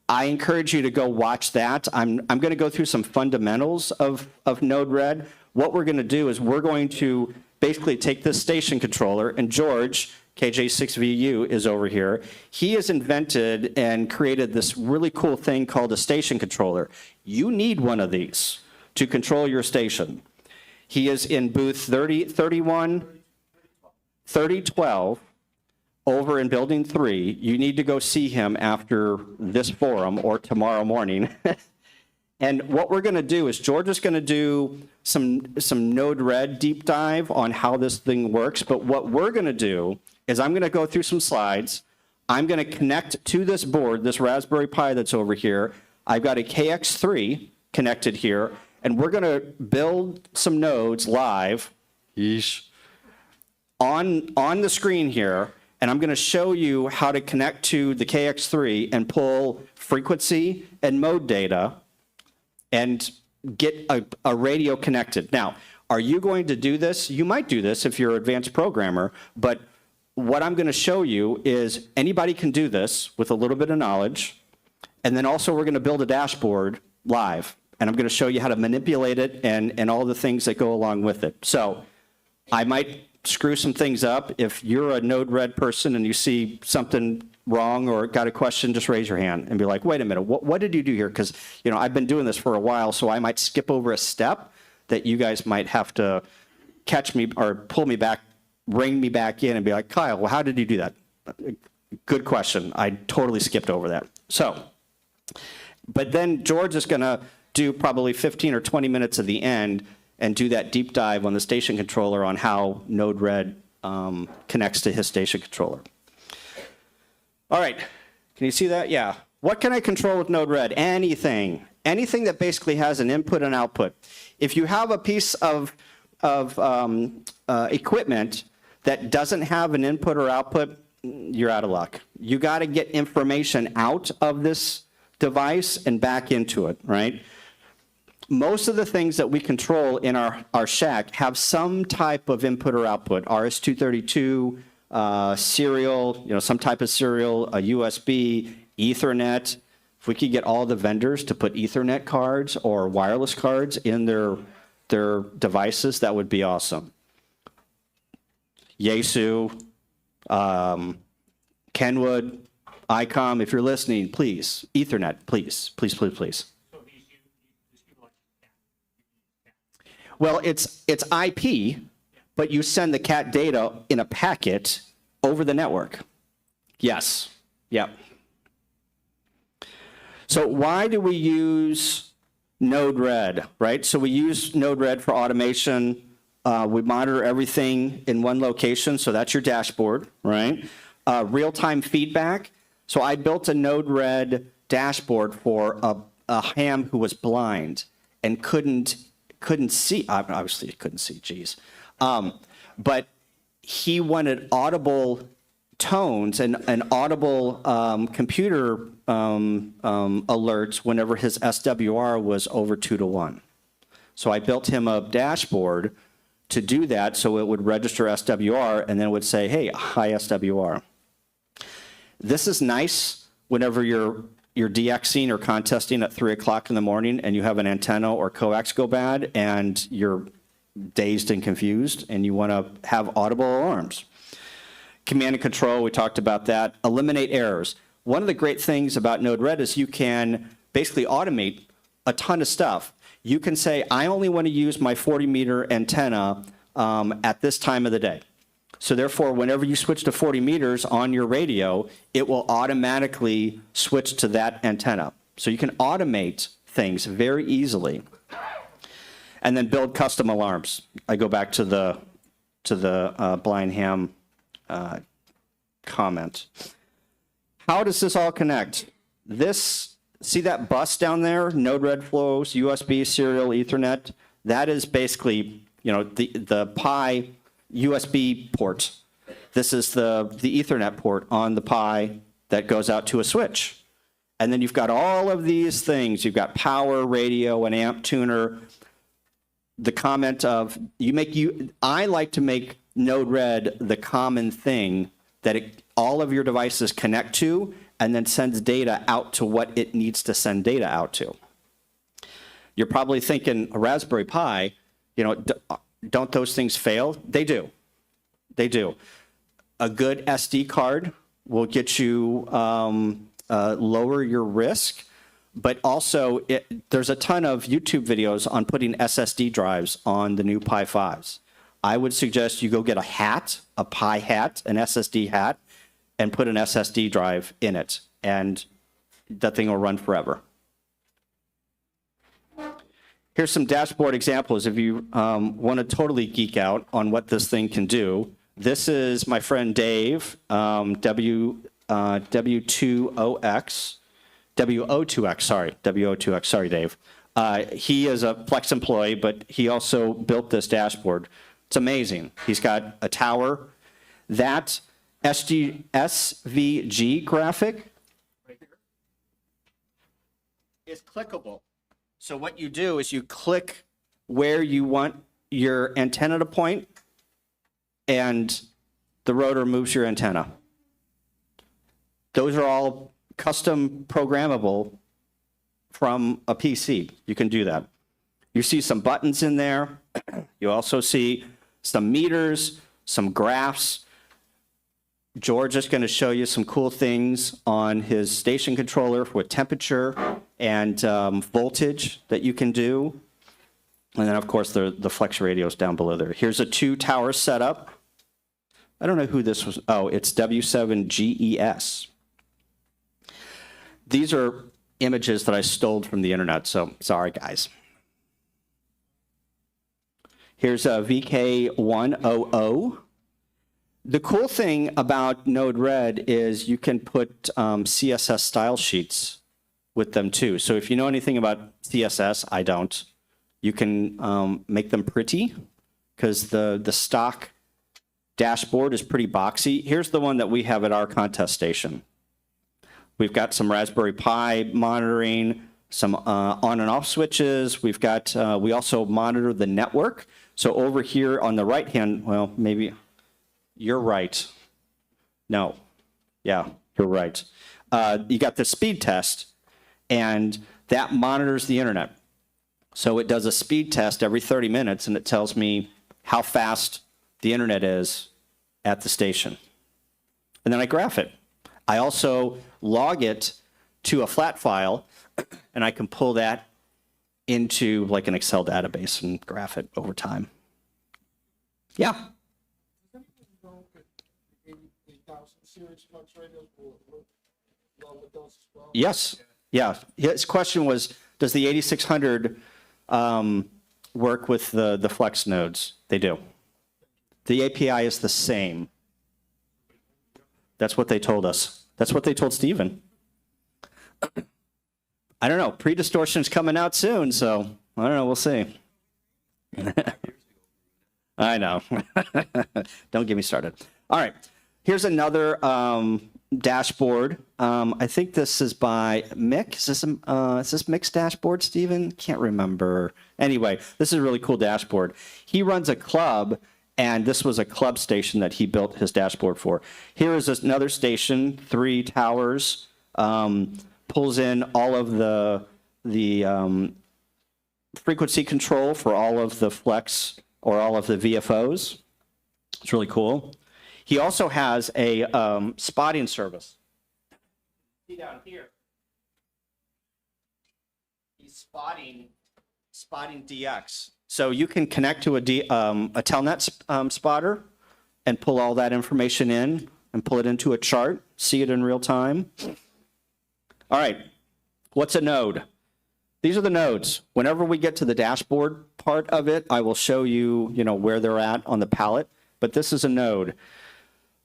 I encourage you to go watch that. I'm going to go through some fundamentals of Node-RED. What we're going to do is we're going to basically take this station controller, and George, KJ6VU, is over here. He has invented and created this really cool thing called a station controller. You need one of these to control your station. He is in booth 3012 over in building 3. You need to go see him after this forum or tomorrow morning. And what we're going to do is George is going to do some Node-RED deep dive on how this thing works. But what we're going to do is I'm going to go through some slides. I'm going to connect to this board, this Raspberry Pi that's over here. I've got a KX3 connected here, and we're going to build some nodes live on the screen here. And I'm going to show you how to connect to the KX3 and pull frequency and mode data and get a radio connected. Now, are you going to do this? You might do this if you're an advanced programmer, but what I'm going to show you is anybody can do this with a little bit of knowledge, and then also we're going to build a dashboard live, and I'm going to show you how to manipulate it and all the things that go along with it. So I might screw some things up. If you're a Node-RED person and you see something wrong or got a question, just raise your hand and be like, wait a minute, what did you do here? Because I've been doing this for a while, so I might skip over a step that you guys might have to catch me or pull me back, bring me back in and be like, Kyle, well, how did you do that? Good question. I totally skipped over that. So, but then George is going to do probably 15 or 20 minutes at the end and do that deep dive on the station controller on how Node-RED connects to his station controller. All right, can you see that? Yeah. What can I control with Node-RED? Anything. Anything that basically has an input and output. If you have a piece of equipment that doesn't have an input or output, you're out of luck. You got to get information out of this device and back into it, right? Most of the things that we control in our shack have some type of input or output, RS-232, serial, some type of serial, a USB, Ethernet. If we could get all the vendors to put Ethernet cards or wireless cards in their devices, that would be awesome. Yaesu, Kenwood, ICOM, if you're listening, please, Ethernet, please, please, please, please. Well, it's IP, but you send the cat data in a packet over the network. Yes, yep. So why do we use Node-RED, right? So we use Node-RED for automation. We monitor everything in one location, so that's your dashboard, right? Real-time feedback. So I built a Node-RED dashboard for a ham who was blind and couldn't see, obviously he couldn't see, geez. But he wanted audible tones and audible computer alerts whenever his SWR was over 2 to 1. So I built him a dashboard to do that so it would register SWR and then it would say, hey, high SWR. This is nice whenever you're DXing or contesting at 3 o'clock in the morning and you have an antenna or coax go bad and you're dazed and confused and you want to have audible alarms. Command and control, we talked about that. Eliminate errors. One of the great things about Node-RED is you can basically automate a ton of stuff. You can say, I only want to use my 40-meter antenna at this time of the day. So therefore, whenever you switch to 40 meters on your radio, it will automatically switch to that antenna. So you can automate things very easily. And then build custom alarms. I go back to the blind ham comment. How does this all connect? See that bus down there? Node-RED flows, USB, serial, Ethernet. That is basically, the Pi USB port. This is the Ethernet port on the Pi that goes out to a switch. And then you've got all of these things. You've got power, radio, an amp tuner. The comment of, I like to make Node-RED the common thing that all of your devices connect to and then sends data out to what it needs to send data out to. You're probably thinking a Raspberry Pi, don't those things fail? They do. They do. A good SD card will get you lower your risk, but also there's a ton of YouTube videos on putting SSD drives on the new Pi 5s. I would suggest you go get a hat, a Pi hat, an SSD hat, and put an SSD drive in it, and that thing will run forever. Here's some dashboard examples if you want to totally geek out on what this thing can do. This is my friend Dave, W02X, sorry, Dave. He is a Flex employee, but he also built this dashboard. It's amazing. He's got a tower. That SVG graphic is clickable. So what you do is you click where you want your antenna to point, and the rotor moves your antenna. Those are all custom programmable from a PC. You can do that. You see some buttons in there. You also see some meters, some graphs. George is going to show you some cool things on his station controller with temperature and voltage that you can do. And then, of course, the Flex radios down below there. Here's a 2-tower setup. I don't know who this was. Oh, it's W7GES. These are images that I stole from the internet, so sorry, guys. Here's a VK100. The cool thing about Node-RED is you can put CSS style sheets with them too. So if you know anything about CSS, I don't, you can make them pretty because the stock dashboard is pretty boxy. Here's the one that we have at our contest station. We've got some Raspberry Pi monitoring, some on and off switches. We've got, we also monitor the network. So over here on the right hand, well, maybe you're right. No, yeah, you're right. You got the speed test, and that monitors the internet. So it does a speed test every 30 minutes, and it tells me how fast the internet is at the station. And then I graph it. I also log it to a flat file, and I can pull that into like an Excel database and graph it over time. Yeah. Yes. Yeah. His question was, does the 8600 work with the Flex nodes? They do. The API is the same. That's what they told us. That's what they told Steven. I don't know. Pre-distortion's coming out soon, so I don't know. We'll see. I know. Don't get me started. All right. Here's another dashboard. I think this is by Mick. Is this Mick's dashboard, Steven? Can't remember. Anyway, this is a really cool dashboard. He runs a club, and this was a club station that he built his dashboard for. Here is another station, 3 towers, pulls in all of the frequency control for all of the Flex or all of the VFOs. It's really cool. He also has a spotting service. See down here. He's spotting DX. So you can connect to a Telnet spotter and pull all that information in and pull it into a chart, see it in real time. All right, what's a node? These are the nodes. Whenever we get to the dashboard part of it, I will show you, where they're at on the palette, but this is a node.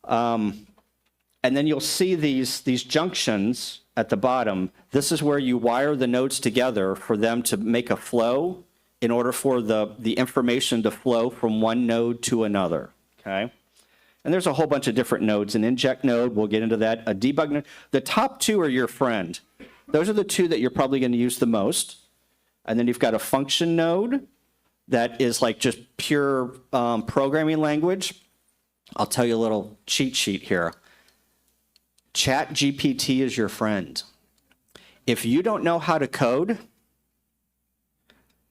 And then you'll see these junctions at the bottom. This is where you wire the nodes together for them to make a flow in order for the information to flow from one node to another, okay? And there's a whole bunch of different nodes. An inject node, we'll get into that. A debug node. The top 2 are your friend. Those are the 2 that you're probably going to use the most. And then you've got a function node that is like just pure programming language. I'll tell you a little cheat sheet here. ChatGPT is your friend. If you don't know how to code,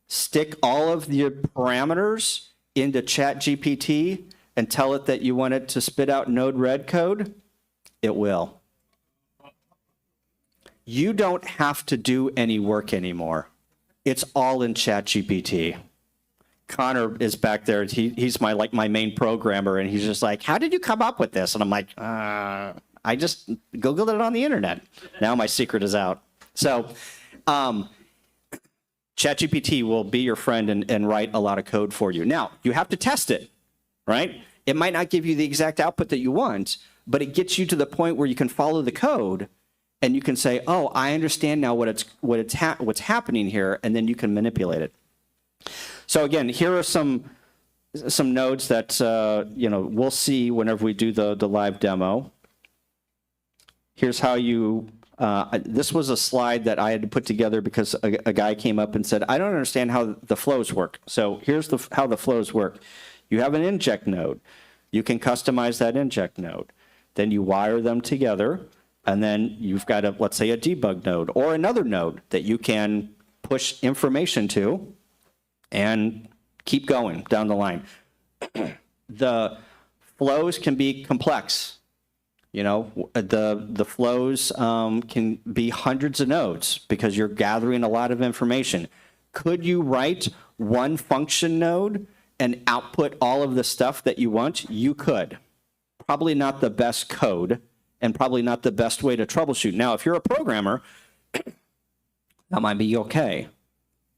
stick all of your parameters into ChatGPT and tell it that you want it to spit out Node-RED code, it will. You don't have to do any work anymore. It's all in ChatGPT. Connor is back there. He's my main programmer, and he's just like, how did you come up with this? And I'm like, I just Googled it on the internet. Now my secret is out. So ChatGPT will be your friend and write a lot of code for you. Now, you have to test it, right? It might not give you the exact output that you want, but it gets you to the point where you can follow the code and you can say, oh, I understand now what's happening here, and then you can manipulate it. So again, here are some nodes that we'll see whenever we do the live demo. Here's how you. This was a slide that I had to put together because a guy came up and said, I don't understand how the flows work. So here's how the flows work. You have an inject node. You can customize that inject node. Then you wire them together, and then you've got let's say a debug node or another node that you can push information to and keep going down the line. The flows can be complex. The flows can be hundreds of nodes because you're gathering a lot of information. Could you write one function node and output all of the stuff that you want? You could. Probably not the best code and probably not the best way to troubleshoot. Now, if you're a programmer, that might be okay,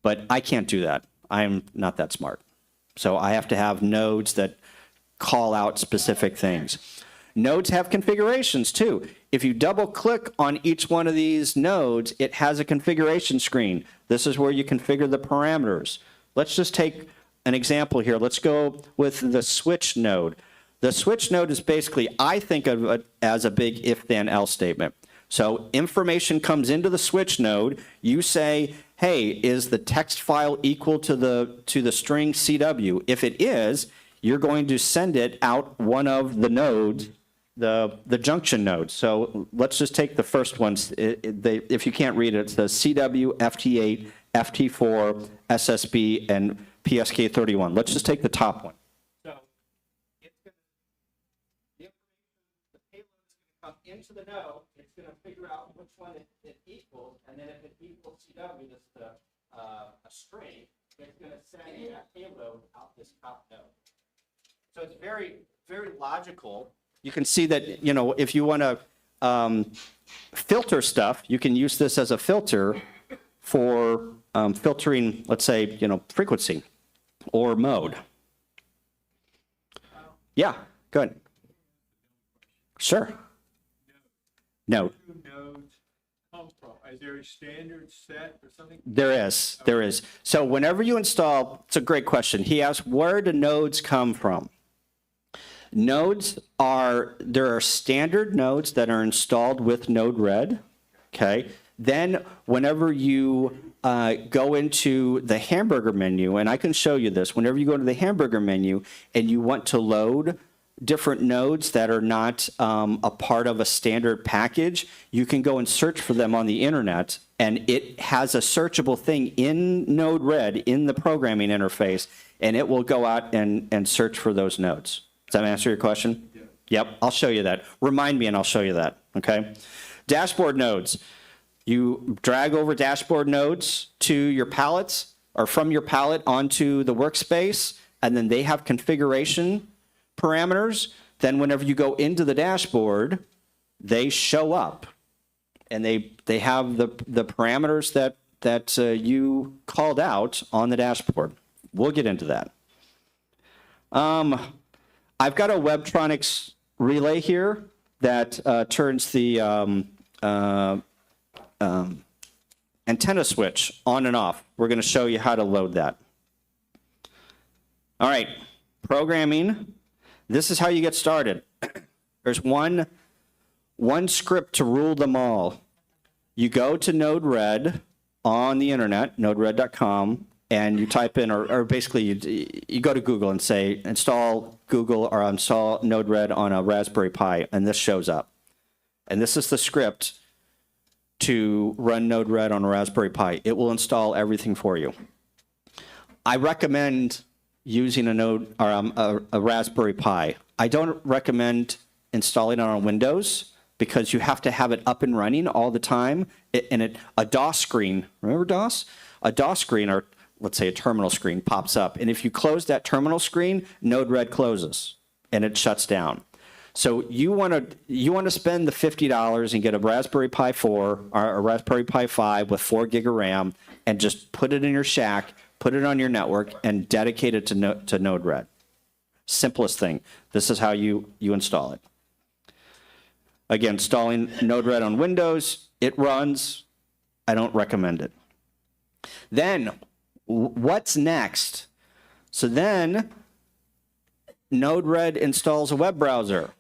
but I can't do that. I'm not that smart. So I have to have nodes that call out specific things. Nodes have configurations too. If you double click on each one of these nodes, it has a configuration screen. This is where you configure the parameters. Let's just take an example here. Let's go with the switch node. The switch node is basically, I think of it as a big if then else statement. So information comes into the switch node. You say, hey, is the text file equal to the string CW? If it is, you're going to send it out one of the nodes, the junction nodes. So let's just take the first ones. If you can't read it, it's the CW, FT8, FT4, SSB, and PSK31. Let's just take the top one. So it's going to, the payload is going to come into the node. It's going to figure out which one it equals, and then if it equals CW, that's a string, it's going to send that payload out this top node. So it's very, very logical. You can see that, you know, if you want to filter stuff, you can use this as a filter for filtering, let's say, you know, frequency or mode. Yeah, good. Sure. No. Nodes come from? Is there a standard set or something? There is. So whenever you install, it's a great question. He asked, where do nodes come from? Nodes there are standard nodes that are installed with Node-RED, okay? Then whenever you go into the hamburger menu, and I can show you this, whenever you go to the hamburger menu and you want to load different nodes that are not a part of a standard package, you can go and search for them on the internet, and it has a searchable thing in Node-RED in the programming interface, and it will go out and search for those nodes. Does that answer your question? Yeah. Yep, I'll show you that. Remind me and I'll show you that, okay? Dashboard nodes. You drag over dashboard nodes to your palettes, or from your palette onto the workspace, and then they have configuration parameters. Then whenever you go into the dashboard, they show up, and they have the parameters that you called out on the dashboard. We'll get into that. I've got a Webtronics relay here that turns the antenna switch on and off. We're going to show you how to load that. All right, programming. This is how you get started. There's one script to rule them all. You go to Node-RED on the internet, nodered.com, and you type in, or basically you go to Google and say, install Google or install Node-RED on a Raspberry Pi, and this shows up. And this is the script to run Node-RED on a Raspberry Pi. It will install everything for you. I recommend using a Raspberry Pi. I don't recommend installing it on Windows because you have to have it up and running all the time. A DOS screen, remember DOS? A DOS screen, or let's say a terminal screen, pops up. And if you close that terminal screen, Node-RED closes and it shuts down. So you want to spend the $50 and get a Raspberry Pi 4 or a Raspberry Pi 5 with 4 gig of RAM and just put it in your shack, put it on your network, and dedicate it to Node-RED. Simplest thing. This is how you install it. Again, installing Node-RED on Windows, it runs. I don't recommend it. Then, what's next? So then, Node-RED installs a web browser.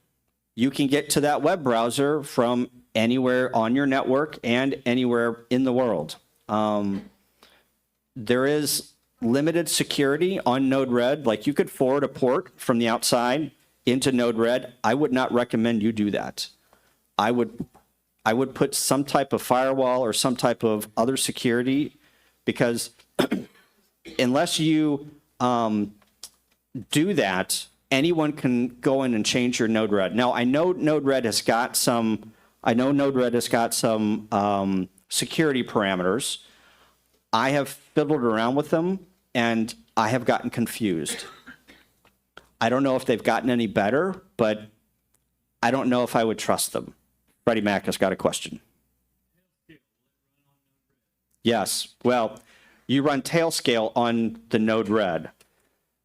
You can get to that web browser from anywhere on your network and anywhere in the world. There is limited security on Node-RED. Like, you could forward a port from the outside into Node-RED. I would not recommend you do that. I would put some type of firewall or some type of other security, because unless you do that, anyone can go in and change your Node-RED. Now, I know Node-RED has got some security parameters. I have fiddled around with them, and I have gotten confused. I don't know if they've gotten any better, but I don't know if I would trust them. Freddie Mac has got a question. Yes. Well, you run Tailscale on the Node-RED.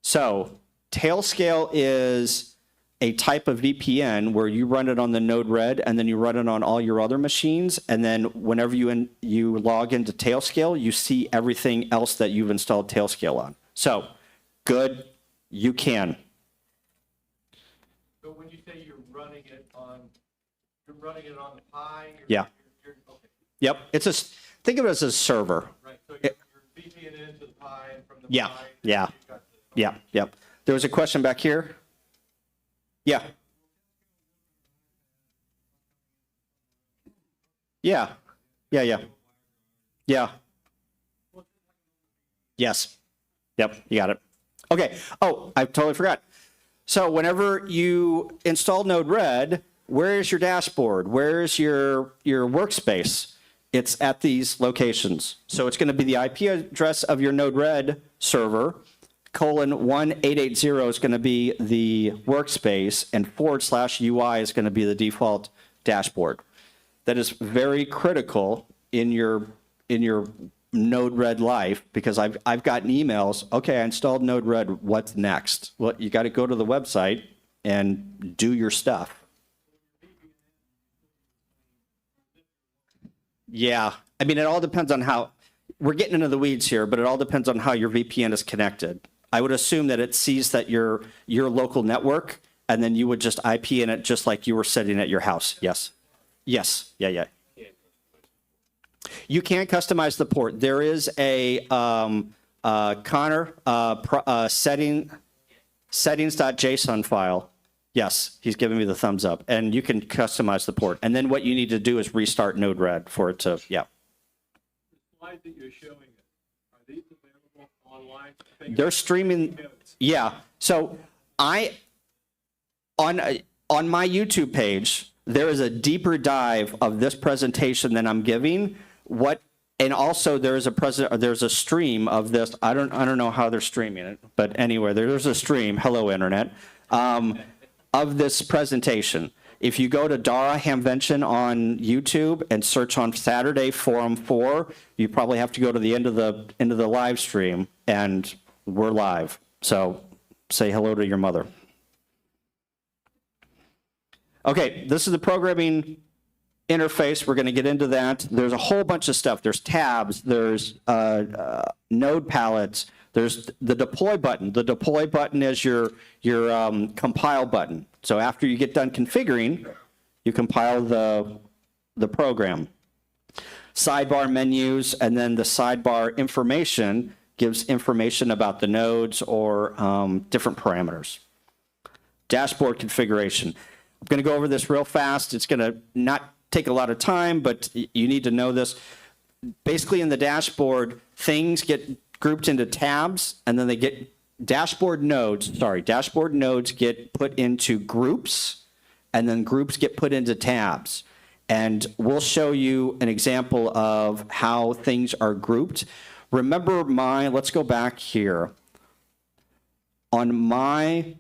So Tailscale is a type of VPN where you run it on the Node-RED and then you run it on all your other machines. And then whenever you log into Tailscale, you see everything else that you've installed Tailscale on. So good, you can. So when you say you're running it on the Pi? Yeah. Okay. Yep. Think of it as a server. Right. So you're VPN into the Pi and from the Yeah. Pi. Yeah. Yeah. Yep. There was a question back here. Yeah. Yeah. Yeah. Yeah. Yeah. Yes. Yep. You got it. Okay. Oh, I totally forgot. So whenever you install Node-RED, where is your dashboard? Where is your workspace? It's at these locations. So it's going to be the IP address of your Node-RED server, :1880 is going to be the workspace, and /UI is going to be the default dashboard. That is very critical in your Node-RED life, because I've gotten emails, okay, I installed Node-RED, what's next? Well, you got to go to the website and do your stuff. Yeah, I mean, it all depends on how, we're getting into the weeds here, but it all depends on how your VPN is connected. I would assume that it sees that your local network, and then you would just IP in it just like you were sitting at your house. Yes. Yes. Yeah, yeah. You can't customize the port. There is a Connor settings.json file. Yes, he's giving me the thumbs up, and you can customize the port. And then what you need to do is restart Node-RED for it to, yeah. The slide that you're showing, are these available online? They're streaming. Yeah. So on my YouTube page, there is a deeper dive of this presentation than I'm giving. And also there's a stream of this. I don't know how they're streaming it, but anyway, there's a stream. Hello, internet. Of this presentation. If you go to DARA Hamvention on YouTube and search on Saturday Forum 4, you probably have to go to the end of the live stream, and we're live. So say hello to your mother. Okay, this is the programming interface. We're going to get into that. There's a whole bunch of stuff. There's tabs. There's node palettes. There's the deploy button. The deploy button is your compile button. So after you get done configuring, you compile the program. Sidebar menus, and then the sidebar information gives information about the nodes or different parameters. Dashboard configuration. I'm going to go over this real fast. It's going to not take a lot of time, but you need to know this. Basically, in the dashboard, things get grouped into tabs, and then they get dashboard nodes get put into groups, and then groups get put into tabs. And we'll show you an example of how things are grouped. Remember let's go back here. On my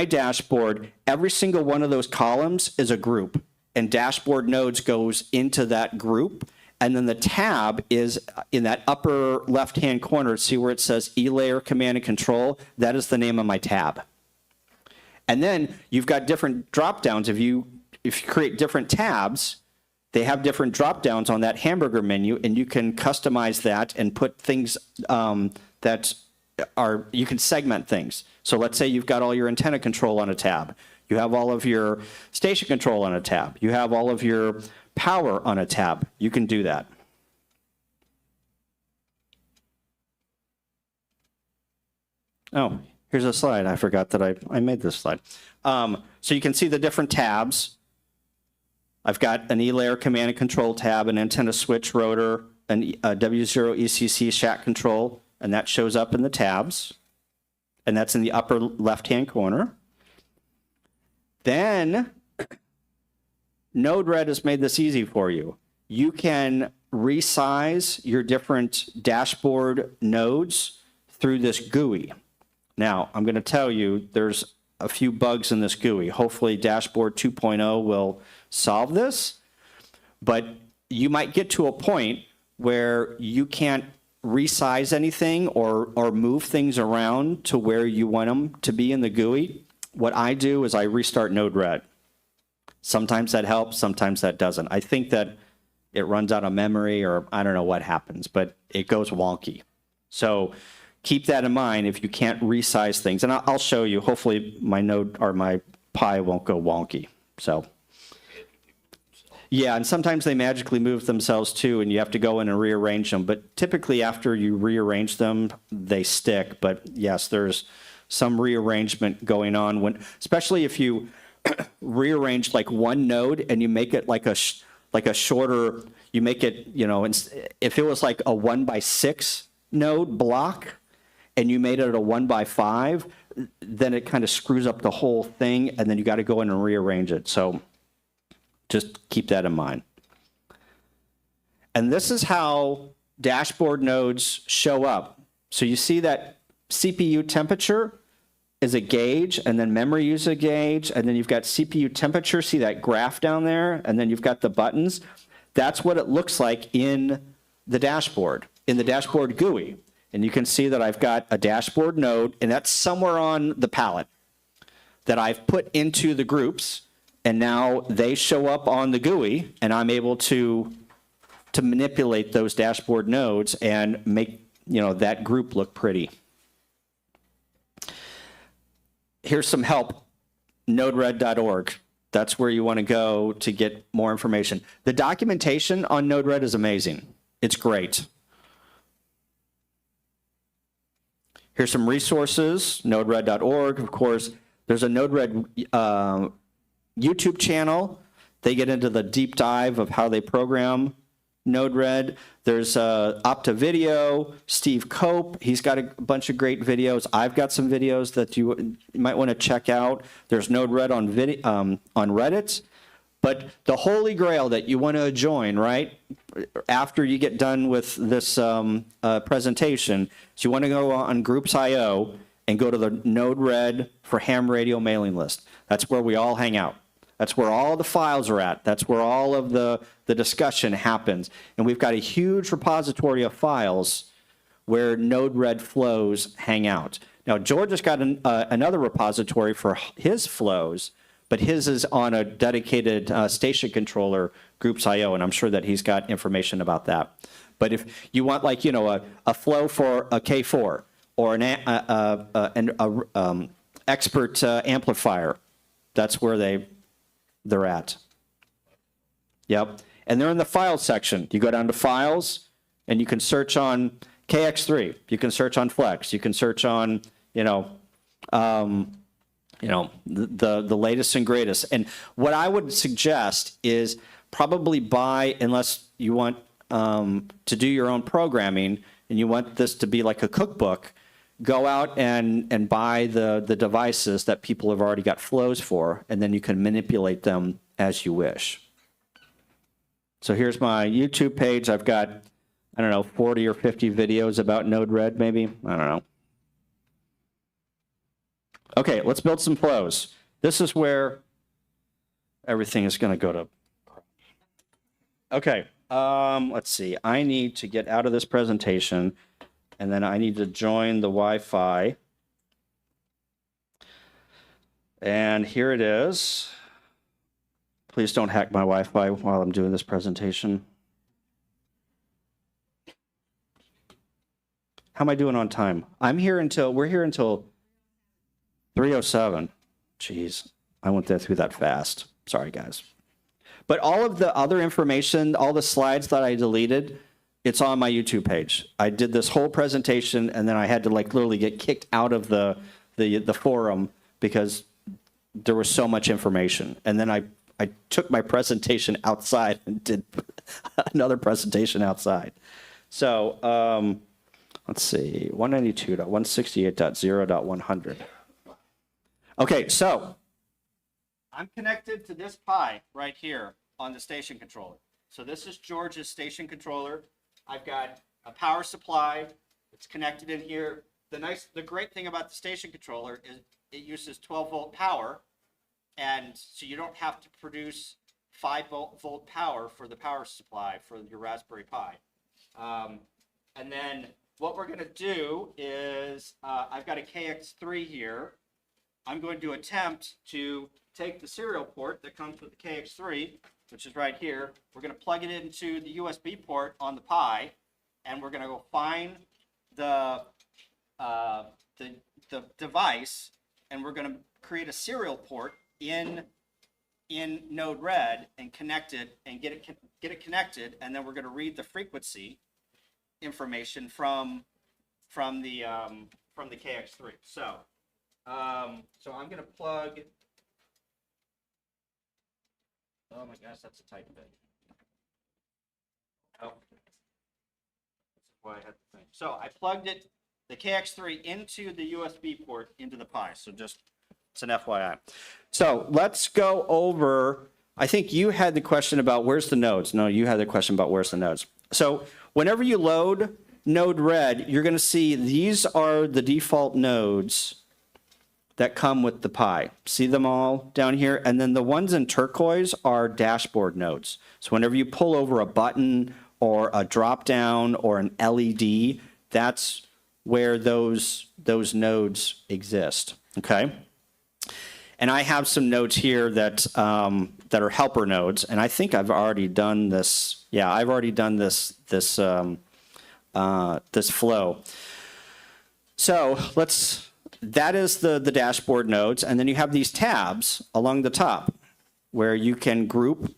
dashboard, every single one of those columns is a group, and dashboard nodes goes into that group. And then the tab is in that upper left-hand corner. See where it says E-layer command and control? That is the name of my tab. And then you've got different drop-downs. If you create different tabs, they have different drop-downs on that hamburger menu, and you can customize that and put things you can segment things. So let's say you've got all your antenna control on a tab. You have all of your station control on a tab. You have all of your power on a tab. You can do that. Oh, here's a slide. I forgot that I made this slide. So you can see the different tabs. I've got an E-layer command and control tab, an antenna switch rotor, a W0 ECC SHAC control, and that shows up in the tabs. And that's in the upper left-hand corner. Then Node-RED has made this easy for you. You can resize your different dashboard nodes through this GUI. Now, I'm going to tell you there's a few bugs in this GUI. Hopefully Dashboard 2.0 will solve this, but you might get to a point where you can't resize anything or move things around to where you want them to be in the GUI, what I do is I restart Node-RED. Sometimes that helps, sometimes that doesn't. I think that it runs out of memory or I don't know what happens, but it goes wonky. So keep that in mind if you can't resize things. And I'll show you, hopefully my Node or my Pi won't go wonky. So yeah, and sometimes they magically move themselves too, and you have to go in and rearrange them. But typically after you rearrange them, they stick. But yes, there's some rearrangement going on when, especially if you rearrange like one node and you make it like a shorter, you make it, you know, if it was like a 1x6 node block and you made it a 1x5, then it kind of screws up the whole thing, and then you got to go in and rearrange it. So just keep that in mind. And this is how dashboard nodes show up. So you see that CPU temperature is a gauge, and then memory use a gauge, and then you've got CPU temperature, see that graph down there, and then you've got the buttons. That's what it looks like in the dashboard GUI. And you can see that I've got a dashboard node, and that's somewhere on the palette that I've put into the groups, and now they show up on the GUI, and I'm able to manipulate those dashboard nodes and make, you know, that group look pretty. Here's some help, node-red.org. That's where you want to go to get more information. The documentation on Node-RED is amazing. It's great. Here's some resources, node-red.org. Of course, there's a Node-RED YouTube channel. They get into the deep dive of how they program Node-RED. There's Opta Video, Steve Cope. He's got a bunch of great videos. I've got some videos that you might want to check out. There's Node-RED on Reddit. But the holy grail that you want to join, right, after you get done with this presentation, is you want to go on Groups.io and go to the Node-RED for Ham Radio mailing list. That's where we all hang out. That's where all the files are at. That's where all of the discussion happens. And we've got a huge repository of files where Node-RED flows hang out. Now, George has got another repository for his flows, but his is on a dedicated station controller, Groups.io, and I'm sure that he's got information about that. But if you want, like, you know, a flow for a K4 or an expert amplifier, that's where they're at. Yep. And they're in the files section. You go down to files, and you can search on KX3. You can search on Flex. You can search on, the latest and greatest. And what I would suggest is probably buy, unless you want to do your own programming and you want this to be like a cookbook, go out and buy the devices that people have already got flows for, and then you can manipulate them as you wish. So here's my YouTube page. I've got, 40 or 50 videos about Node-RED, maybe. I don't know. Okay, let's build some flows. This is where everything is going to go to. Okay, let's see. I need to get out of this presentation, and then I need to join the Wi-Fi. And here it is. Please don't hack my Wi-Fi while I'm doing this presentation. How am I doing on time? We're here until 3:07. Jeez, I went through that fast. Sorry, guys. But all of the other information, all the slides that I deleted, it's on my YouTube page. I did this whole presentation, and then I had to literally get kicked out of the forum because there was so much information. And then I took my presentation outside and did another presentation outside. So let's see, 192.168.0.100. Okay, so I'm connected to this Pi right here on the station controller. So this is George's station controller. I've got a power supply. It's connected in here. The great thing about the station controller is it uses 12-volt power, and so you don't have to produce 5-volt power for the power supply for your Raspberry Pi. And then what we're going to do is I've got a KX3 here. I'm going to attempt to take the serial port that comes with the KX3, which is right here. We're going to plug it into the USB port on the Pi, and we're going to go find the device, and we're going to create a serial port in Node-RED and connect it and get it connected, and then we're going to read the frequency information from the KX3. So I'm going to plug. Oh my gosh, that's a tight fit. Oh, that's why I had the thing. So I plugged it, the KX3, into the USB port into the Pi. So just it's an FYI. So let's go over. I think you had the question about where's the nodes. No, you had the question about where's the nodes. So whenever you load Node-RED, you're going to see these are the default nodes that come with the Pi. See them all down here? And then the ones in turquoise are dashboard nodes. So whenever you pull over a button or a drop down or an LED, that's where those nodes exist, okay? And I have some nodes here that are helper nodes, and I think I've already done this. Yeah, I've already done this flow. So that is the dashboard nodes, and then you have these tabs along the top where you can group.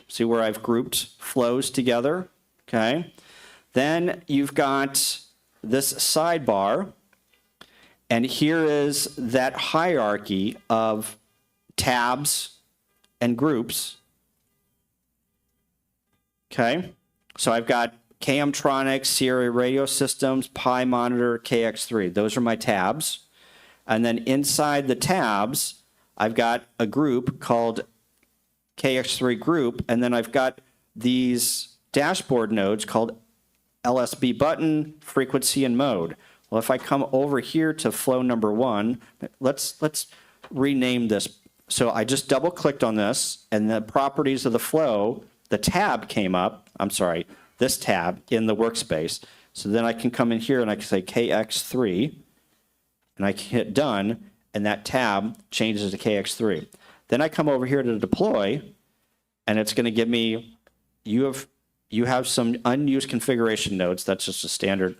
See where I've grouped flows together, okay? Then you've got this sidebar, and here is that hierarchy of tabs and groups, okay? So I've got Hamtronic, Sierra Radio Systems, Pi Monitor, KX3. Those are my tabs. And then inside the tabs, I've got a group called KX3 group, and then I've got these dashboard nodes called LSB button, frequency, and mode. Well, if I come over here to flow number 1, let's rename this. So I just double clicked on this, and the properties of the flow, the tab came up. I'm sorry, this tab in the workspace. So then I can come in here and I can say KX3, and I can hit done, and that tab changes to KX3. Then I come over here to deploy, and it's going to give me, you have some unused configuration nodes. That's just a standard.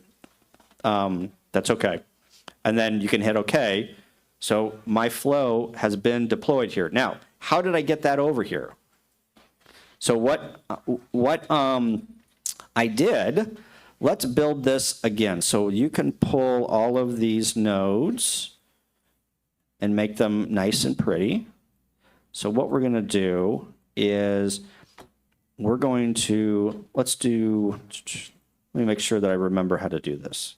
That's okay. And then you can hit OK. So my flow has been deployed here. Now, how did I get that over here? So what I did, let's build this again. So you can pull all of these nodes and make them nice and pretty. So what we're going to do is we're going to, let me make sure that I remember how to do this.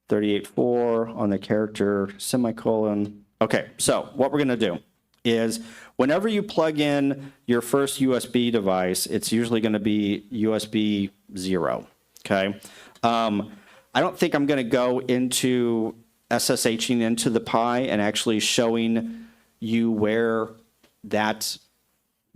.38.4 on the character, semicolon. Okay, so what we're going to do is whenever you plug in your first USB device, it's usually going to be USB 0, okay? I don't think I'm going to go into SSHing into the Pi and actually showing you where that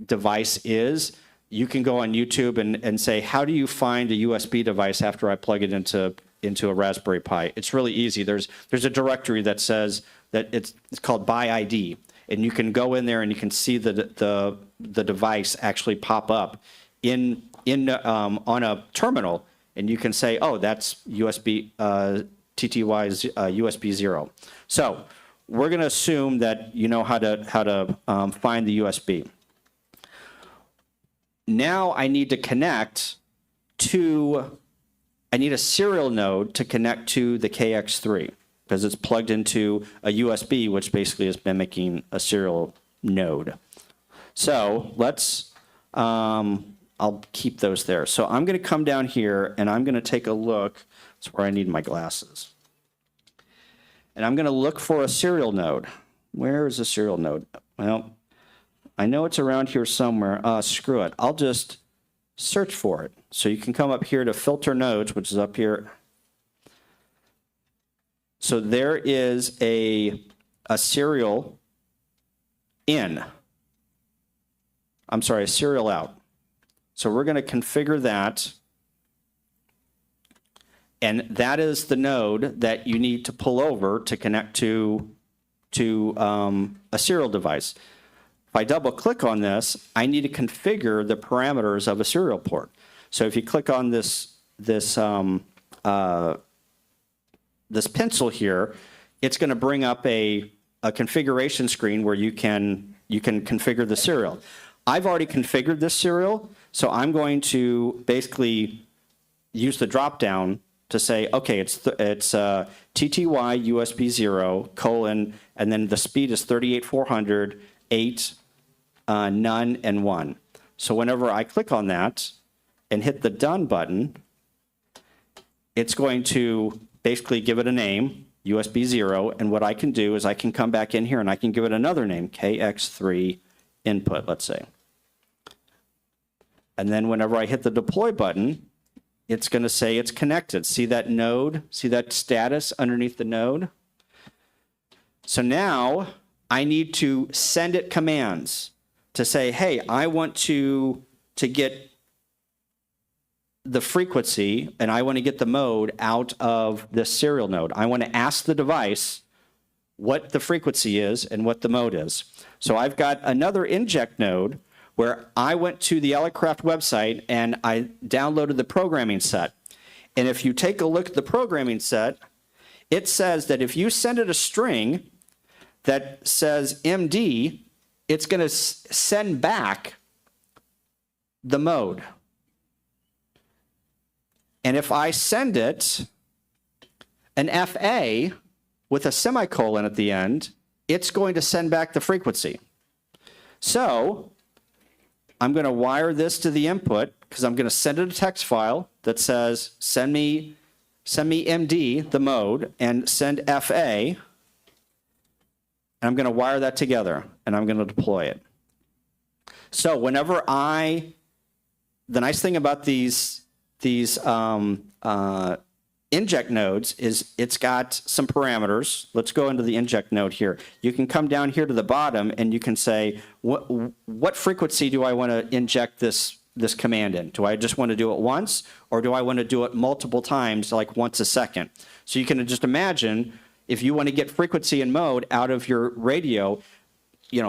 device is. You can go on YouTube and say, how do you find a USB device after I plug it into a Raspberry Pi? It's really easy. There's a directory that says that it's called by ID, and you can go in there and you can see the device actually pop up on a terminal, and you can say, oh, that's USB TTY's USB 0. So we're going to assume that you know how to find the USB. Now I need to connect to. I need a serial node to connect to the KX3 because it's plugged into a USB, which basically is mimicking a serial node. So let's, I'll keep those there. So I'm going to come down here and I'm going to take a look. That's where I need my glasses. And I'm going to look for a serial node. Where is a serial node? Well, I know it's around here somewhere. Screw it. I'll just search for it. So you can come up here to filter nodes, which is up here. So there is a serial in. I'm sorry, a serial out. So we're going to configure that. And that is the node that you need to pull over to connect to a serial device. If I double click on this, I need to configure the parameters of a serial port. So if you click on this pencil here, it's going to bring up a configuration screen where you can configure the serial. I've already configured this serial, so I'm going to basically use the drop down to say, okay, it's TTY USB 0 : and then the speed is 38,400, 8, none, and 1. So whenever I click on that and hit the done button, it's going to basically give it a name, USB 0, and what I can do is I can come back in here and I can give it another name, KX3 input, let's say. And then whenever I hit the deploy button, it's going to say it's connected. See that node? See that status underneath the node? So now I need to send it commands to say, hey, I want to get the frequency and I want to get the mode out of this serial node. I want to ask the device what the frequency is and what the mode is. So I've got another inject node where I went to the Elecraft website and I downloaded the programming set. And if you take a look at the programming set, it says that if you send it a string that says MD, it's going to send back the mode. And if I send it an FA with a semicolon at the end, it's going to send back the frequency. So I'm going to wire this to the input because I'm going to send it a text file that says, send me MD, the mode, and send FA. And I'm going to wire that together and I'm going to deploy it. So whenever the nice thing about these inject nodes is it's got some parameters. Let's go into the inject node here. You can come down here to the bottom and you can say, what frequency do I want to inject this command in? Do I just want to do it once, or do I want to do it multiple times, like once a second? So you can just imagine if you want to get frequency and mode out of your radio, 3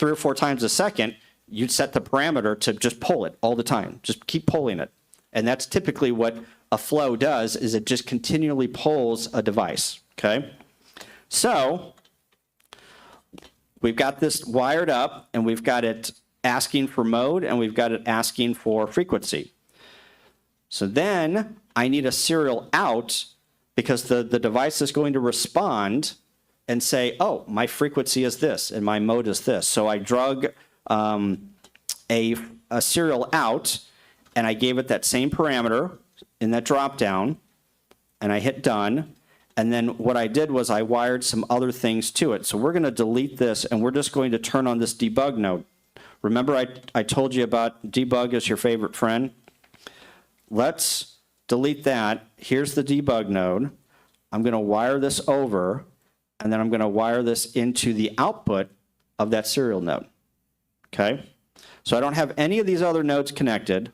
or 4 times a second, you'd set the parameter to just pull it all the time. Just keep pulling it. And that's typically what a flow does, is it just continually pulls a device, okay? So we've got this wired up, and we've got it asking for mode, and we've got it asking for frequency. So then I need a serial out, because the device is going to respond and say, oh, my frequency is this, and my mode is this. So I drug a serial out, and I gave it that same parameter in that drop down, and I hit done. And then what I did was I wired some other things to it. So we're going to delete this, and we're just going to turn on this debug node. Remember I told you about debug is your favorite friend? Let's delete that. Here's the debug node. I'm going to wire this over, and then I'm going to wire this into the output of that serial node. Okay? So I don't have any of these other nodes connected.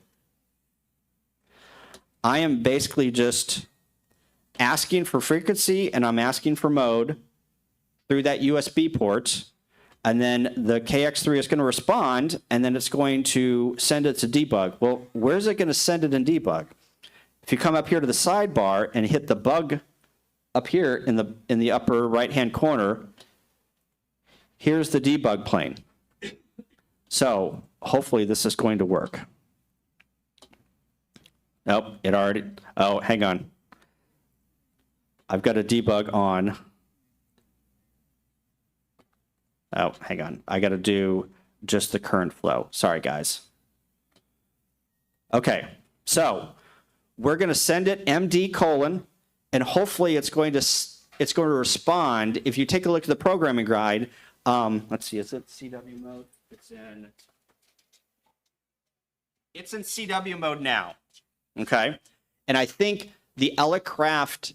I am basically just asking for frequency and I'm asking for mode through that USB port. And then the KX3 is going to respond, and then it's going to send it to debug. Well, where's it going to send it in debug? If you come up here to the sidebar and hit the bug up here in the upper right-hand corner, here's the debug plane. So hopefully this is going to work. Nope, it already, oh, hang on. I've got a debug on. Oh, hang on. I got to do just the current flow. Sorry, guys. Okay, so we're going to send it MD : and hopefully it's going to respond. If you take a look at the programming guide, let's see, is it CW mode? It's in CW mode now. Okay, and I think the Elecraft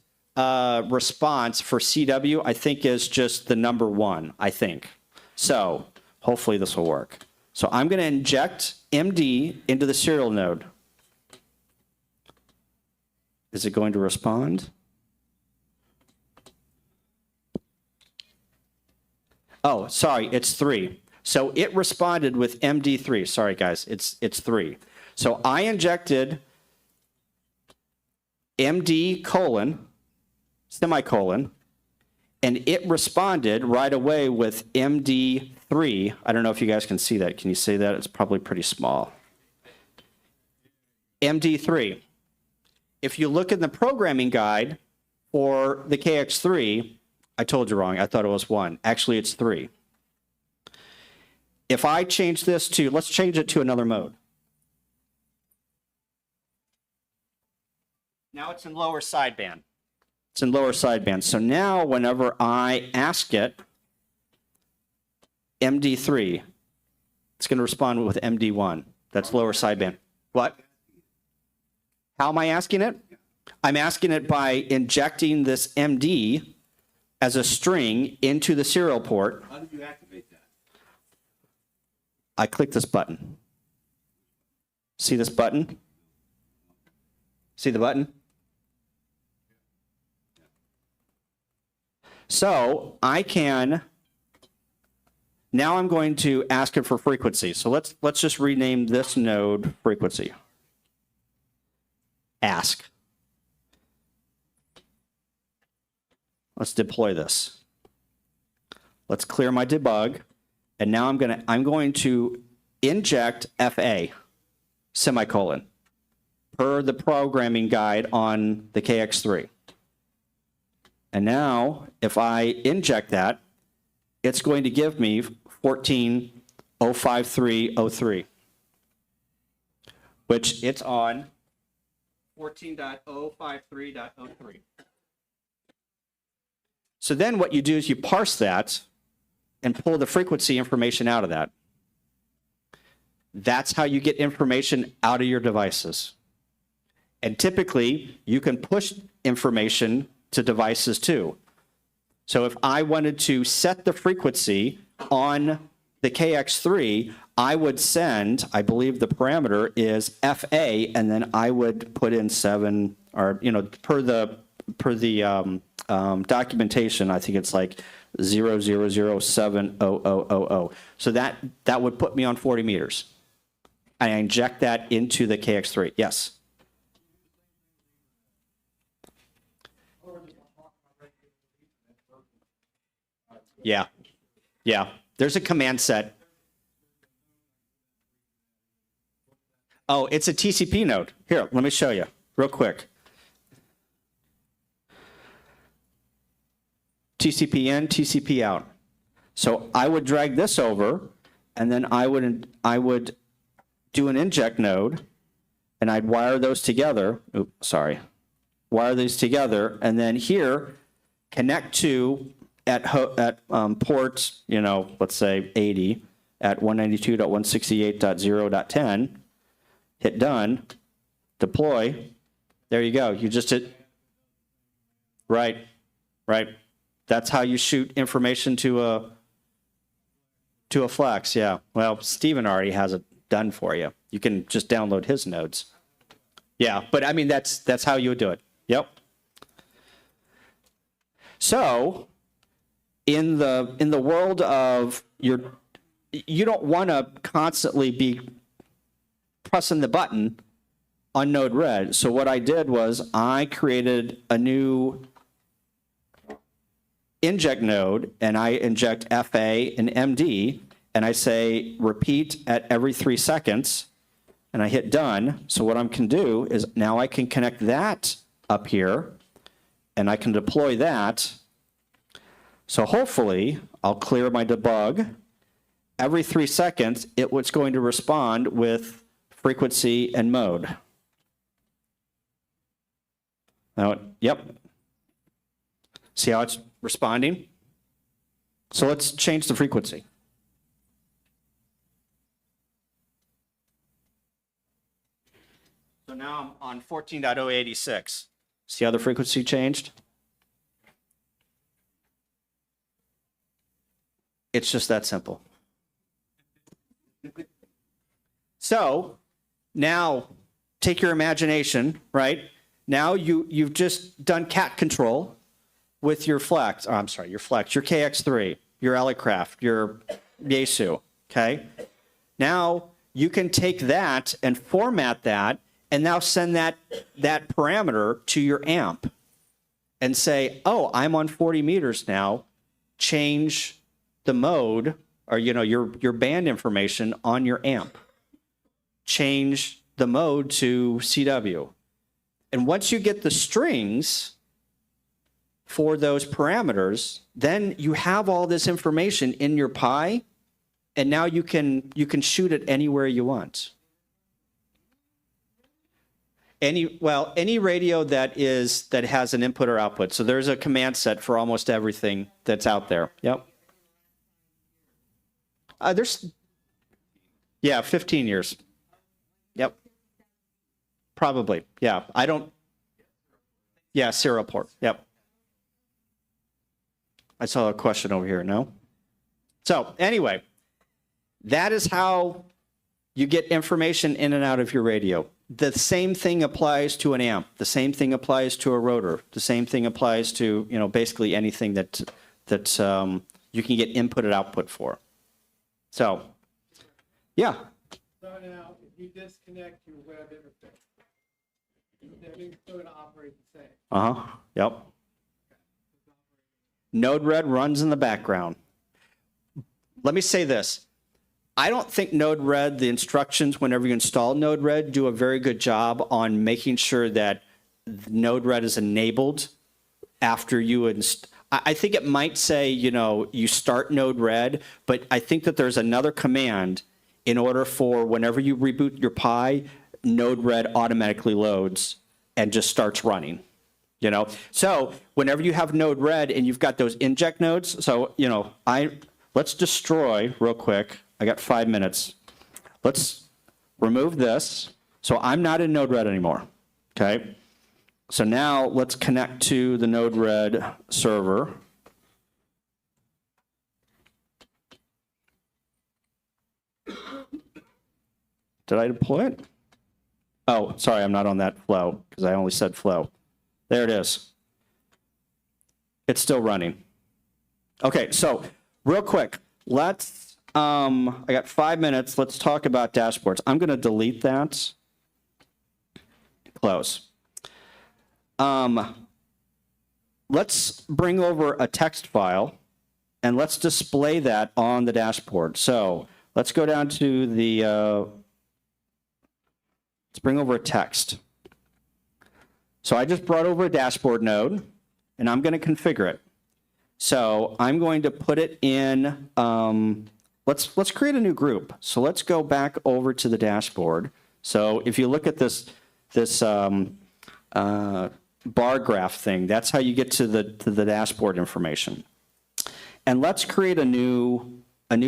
response for CW, I think, is just the number 1, I think. So hopefully this will work. So I'm going to inject MD into the serial node. Is it going to respond? Oh, sorry, it's 3. So it responded with MD3. Sorry, guys, it's 3. So I injected MD colon, semicolon, and it responded right away with MD3. I don't know if you guys can see that. Can you see that? It's probably pretty small. MD3. If you look in the programming guide for the KX3, I told you wrong. I thought it was 1. Actually, it's 3. If I change this to, let's change it to another mode. Now it's in lower sideband. It's in lower sideband. So now whenever I ask it MD3, it's going to respond with MD1. That's lower sideband. What? How am I asking it? I'm asking it by injecting this MD as a string into the serial port. How did you activate that? I click this button. See this button? See the button? So I can, now I'm going to ask it for frequency. So let's just rename this node frequency. Ask. Let's deploy this. Let's clear my debug. And now I'm going to inject FA, semicolon, per the programming guide on the KX3. And now, if I inject that, it's going to give me 14.053.03, which it's on 14.053.03. So then what you do is you parse that and pull the frequency information out of that. That's how you get information out of your devices. And typically, you can push information to devices too. So if I wanted to set the frequency on the KX3, I would send, I believe the parameter is FA, and then I would put in 7, or, you know, per the documentation, I think it's like 0007000. So that would put me on 40 meters. I inject that into the KX3. Yes. Yeah. Yeah. There's a command set. Oh, it's a TCP node. Here, let me show you real quick. TCP in, TCP out. So I would drag this over, and then I would do an inject node, and I'd wire those together. Oops, sorry. Wire these together, and then here connect to at port, you know, let's say 80 at 192.168.0.10. Hit done. Deploy. There you go. You just hit. Right. Right. That's how you shoot information to a Flex. Yeah. Well, Steven already has it done for you. You can just download his nodes. Yeah, but I mean that's how you would do it. Yep. So, in the world of you don't want to constantly be pressing the button on node red. So what I did was I created a new inject node, and I inject FA and MD, and I say repeat at every 3 seconds, and I hit done. So what I can do is now I can connect that up here, and I can deploy that. So hopefully I'll clear my debug. Every 3 seconds, it's going to respond with frequency and mode. Now, yep. See how it's responding? So let's change the frequency. So now I'm on 14.086. See how the frequency changed? It's just that simple. So now take your imagination, right? Now you've just done cat control with your Flex, your KX3, your Elecraft, your Yaesu, okay? Now you can take that and format that and now send that parameter to your amp and say, oh, I'm on 40 meters now, change the mode or, your band information on your amp. Change the mode to CW. And once you get the strings for those parameters, then you have all this information in your Pi, and now you can shoot it anywhere you want. Any radio that has an input or output. So there's a command set for almost everything that's out there. Yep. 15 years. Yep. Probably. Yeah. Serial port. Yep. I saw a question over here. No? So anyway, that is how you get information in and out of your radio. The same thing applies to an amp. The same thing applies to a rotor. The same thing applies to, basically anything that you can get input and output for. So, yeah. So now, if you disconnect your web interface, everything's still going to operate the same. Yep. Node-RED runs in the background. Let me say this. I don't think Node-RED, the instructions whenever you install Node-RED, do a very good job on making sure that Node-RED is enabled after you install. I think it might say, you start Node-RED, but I think that there's another command in order for whenever you reboot your Pi, Node-RED automatically loads and just starts running. So whenever you have Node-RED and you've got those inject nodes, so, let's destroy real quick. I got 5 minutes. Let's remove this. So I'm not in Node-RED anymore, okay? So now let's connect to the Node-RED server. Did I deploy it? Oh, sorry, I'm not on that flow because I only said flow. There it is. It's still running. Okay, so real quick, I got 5 minutes. Let's talk about dashboards. I'm going to delete that. Close. Let's bring over a text file and let's display that on the dashboard. So let's go down to the, let's bring over a text. So I just brought over a dashboard node and I'm going to configure it. So I'm going to put it in, let's create a new group. So let's go back over to the dashboard. So if you look at this bar graph thing, that's how you get to the dashboard information. And let's create a new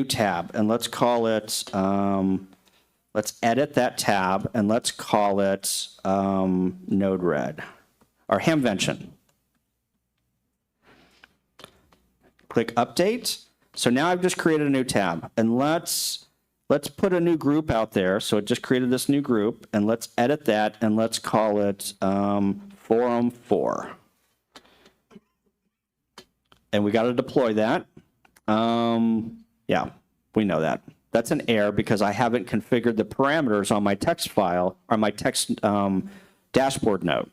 tab, and let's call it, let's edit that tab, and let's call it Node-RED, or Hamvention. Click Update. So now I've just created a new tab, and let's put a new group out there. So it just created this new group, and let's edit that, and let's call it Forum 4. And we got to deploy that. Yeah, we know that. That's an error because I haven't configured the parameters on my text file or my text dashboard node.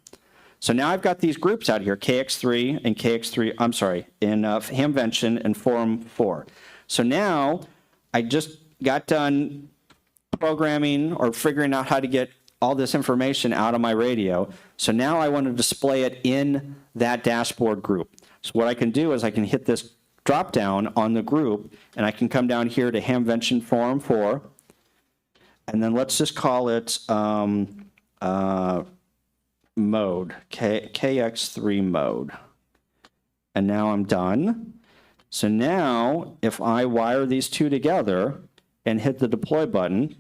So now I've got these groups out here, KX3 and KX3, I'm sorry, in Hamvention and Forum 4. So now I just got done programming or figuring out how to get all this information out of my radio. So now I want to display it in that dashboard group. So what I can do is I can hit this drop down on the group and I can come down here to Hamvention Forum 4. And then let's just call it mode, KX3 mode. And now I'm done. So now if I wire these two together and hit the deploy button,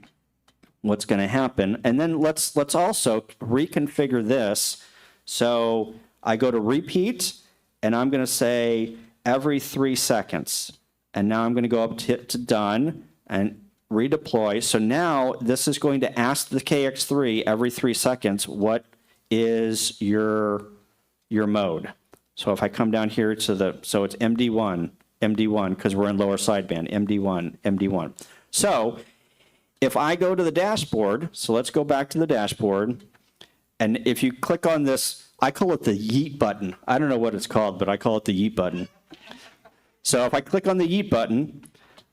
what's going to happen? And then let's also reconfigure this. So I go to repeat and I'm going to say every 3 seconds. And now I'm going to go up to done. And redeploy. So now this is going to ask the KX3 every 3 seconds, what is your mode? So if I come down here to so it's MD1, because we're in lower sideband, MD1, MD1. So if I go to the dashboard, so let's go back to the dashboard, and if you click on this, I call it the yeet button. I don't know what it's called, but I call it the yeet button. So if I click on the yeet button,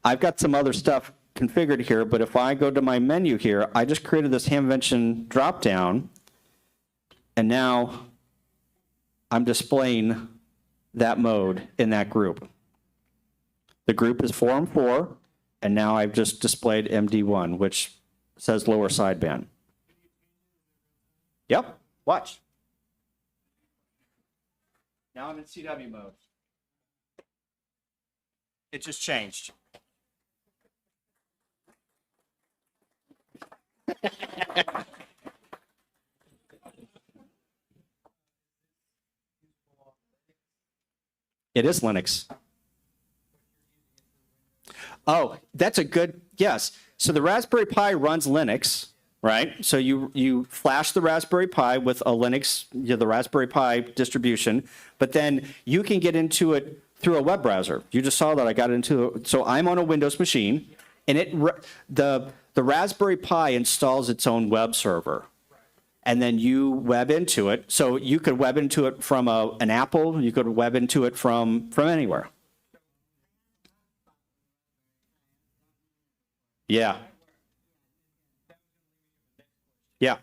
I've got some other stuff configured here, but if I go to my menu here, I just created this Hamvention dropdown, and now I'm displaying that mode in that group. The group is 4 and 4, and now I've just displayed MD1, which says lower sideband. Yep, watch. Now I'm in CW mode. It just changed. It is Linux. Oh, that's a good, yes. So the Raspberry Pi runs Linux, right? So you flash the Raspberry Pi with a Linux, the Raspberry Pi distribution, but then you can get into it through a web browser. You just saw that I got into it. So I'm on a Windows machine, and the Raspberry Pi installs its own web server. And then you web into it. So you could web into it from an Apple. You could web into it from anywhere. Yeah. Yeah.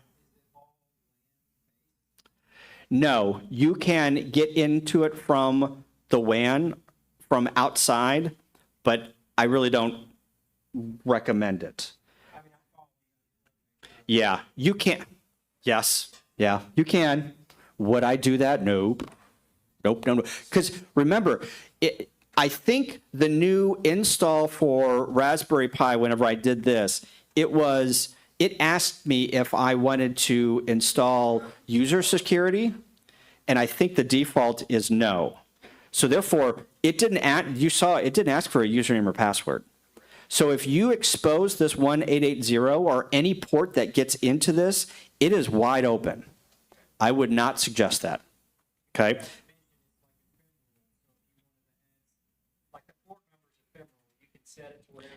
No, you can get into it from the WAN, from outside, but I really don't recommend it. Yeah, you can. Yes, yeah, you can. Would I do that? Nope. Nope, no. Because remember, I think the new install for Raspberry Pi, whenever I did this, it asked me if I wanted to install user security, and I think the default is no. So therefore, it didn't ask for a username or password. So if you expose this 1880 or any port that gets into this, it is wide open. I would not suggest that. Okay?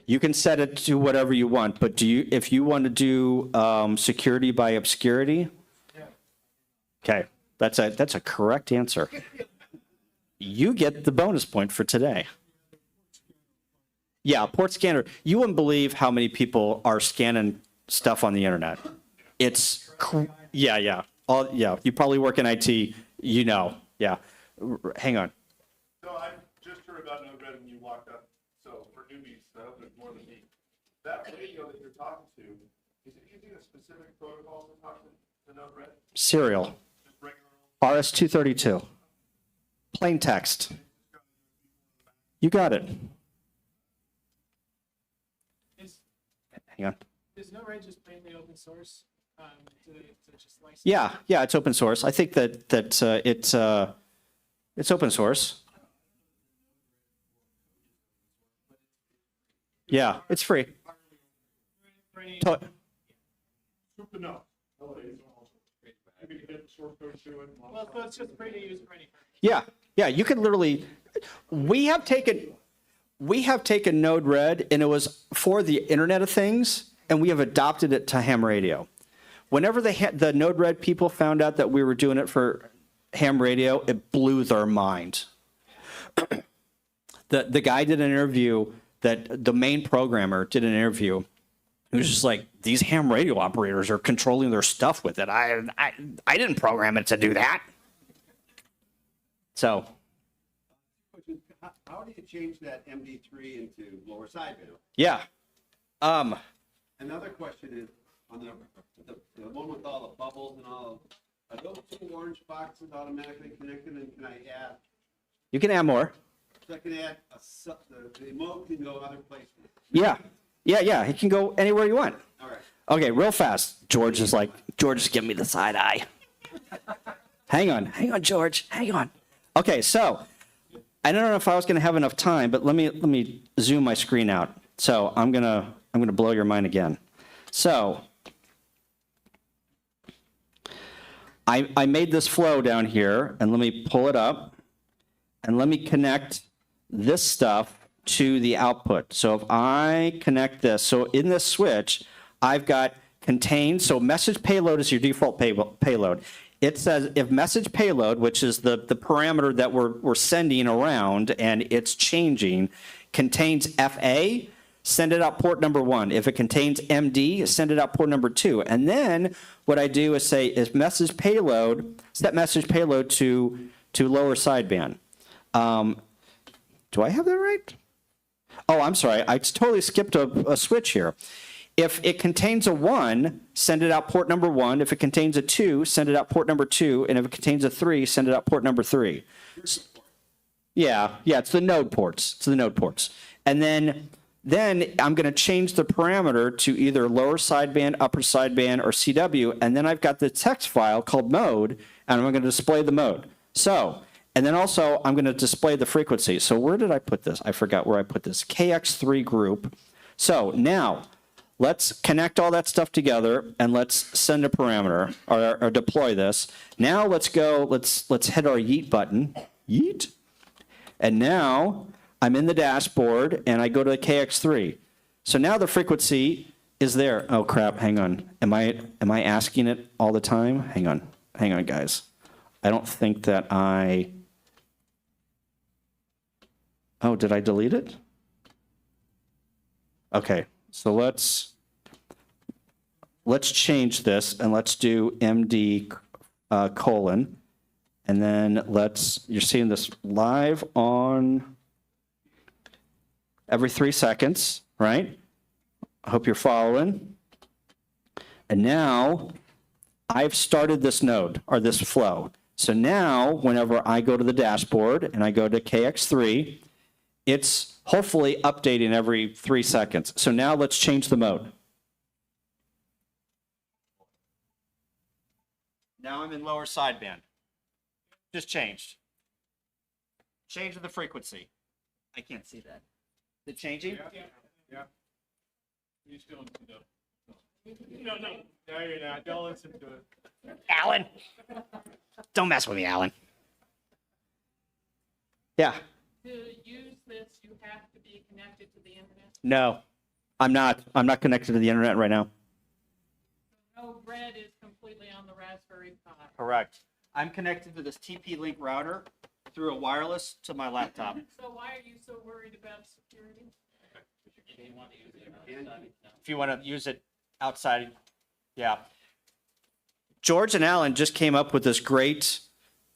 You can set it to whatever you want, but if you want to do security by obscurity? Okay, that's a correct answer. You get the bonus point for today. Yeah, port scanner. You wouldn't believe how many people are scanning stuff on the internet. It's, yeah. Yeah, you probably work in IT, you know. Yeah, hang on. So I just heard about Node-RED when you walked up. So for newbies, I hope there's more than me. That radio that you're talking to, is it using a specific protocol to talk to Node-RED? Serial. RS-232. Plain text. You got it. Hang on. Is Node-RED just mainly open source? To just license? Yeah, it's open source. I think that it's open source. Yeah, it's free. Good to know. Well, so it's just free to use for any purpose. Yeah, you can literally. We have taken Node-RED, and it was for the Internet of Things, and we have adopted it to ham radio. Whenever the Node-RED people found out that we were doing it for ham radio, it blew their mind. The guy did an interview, that the main programmer did an interview. He was just like, these ham radio operators are controlling their stuff with it. I didn't program it to do that. So. How do you change that MD3 into lower sideband? Yeah. Another question is, on the one with all the bubbles and all, are those two orange boxes automatically connected, and can I add? You can add more. So I can add, the remote can go other places. Yeah. It can go anywhere you want. All right. Okay, real fast. George is giving me the side eye. Hang on, George. Hang on. Okay, so I don't know if I was going to have enough time, but let me zoom my screen out. So I'm gonna blow your mind again. So I made this flow down here, and let me pull it up, and let me connect this stuff to the output. So if I connect this, so in this switch, I've got contained, so message payload is your default payload. It says if message payload, which is the parameter that we're sending around and it's changing, contains FA, send it out port number 1. If it contains MD, send it out port number 2. And then what I do is say is message payload, set message payload to lower sideband. Do I have that right? Oh, I'm sorry. I totally skipped a switch here. If it contains a 1, send it out port number 1. If it contains a 2, send it out port number 2. And if it contains a 3, send it out port number 3. Yeah, it's the node ports. It's the node ports. And then I'm going to change the parameter to either lower sideband, upper sideband, or CW. And then I've got the text file called mode, and I'm going to display the mode. So, and then also I'm going to display the frequency. So where did I put this? I forgot where I put this. KX3 group. So now let's connect all that stuff together and let's send a parameter or deploy this. Now let's go, let's hit our yeet button. Yeet. And now I'm in the dashboard and I go to the KX3. So now the frequency is there. Oh crap, hang on. Am I asking it all the time? Hang on guys. I don't think that oh, did I delete it? Okay, so let's change this and let's do MD colon. And then you're seeing this live on every 3 seconds, right? I hope you're following. And now I've started this node or this flow. So now whenever I go to the dashboard and I go to KX3, it's hopefully updating every 3 seconds. So now let's change the mode. Now I'm in lower sideband. Just changed. Change of the frequency. I can't see that. Is it changing? Yeah. You still no, you're not. Don't listen to it. Alan! Don't mess with me, Alan. Yeah. To use this, you have to be connected to the internet. No, I'm not. I'm not connected to the internet right now. No red is completely on the Raspberry Pi. Correct. I'm connected to this TP-Link router through a wireless to my laptop. So why are you so worried about security? If you want to use it outside, yeah. George and Alan just came up with this great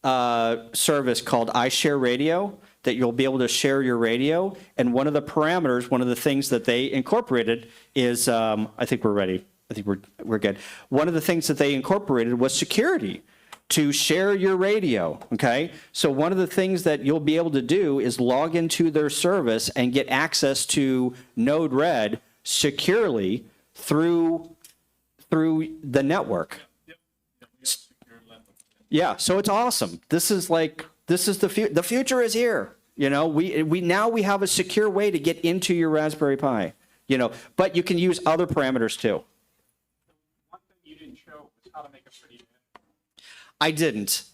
service called iShare Radio that you'll be able to share your radio. And one of the parameters, one of the things that they incorporated is, I think we're ready. I think we're good. One of the things that they incorporated was security to share your radio, okay? So one of the things that you'll be able to do is log into their service and get access to Node-RED securely through the network. Yeah, so it's awesome. This is the future is here. You know, we now have a secure way to get into your Raspberry Pi. You know, but you can use other parameters too. One thing you didn't show was how to make a pretty. I didn't.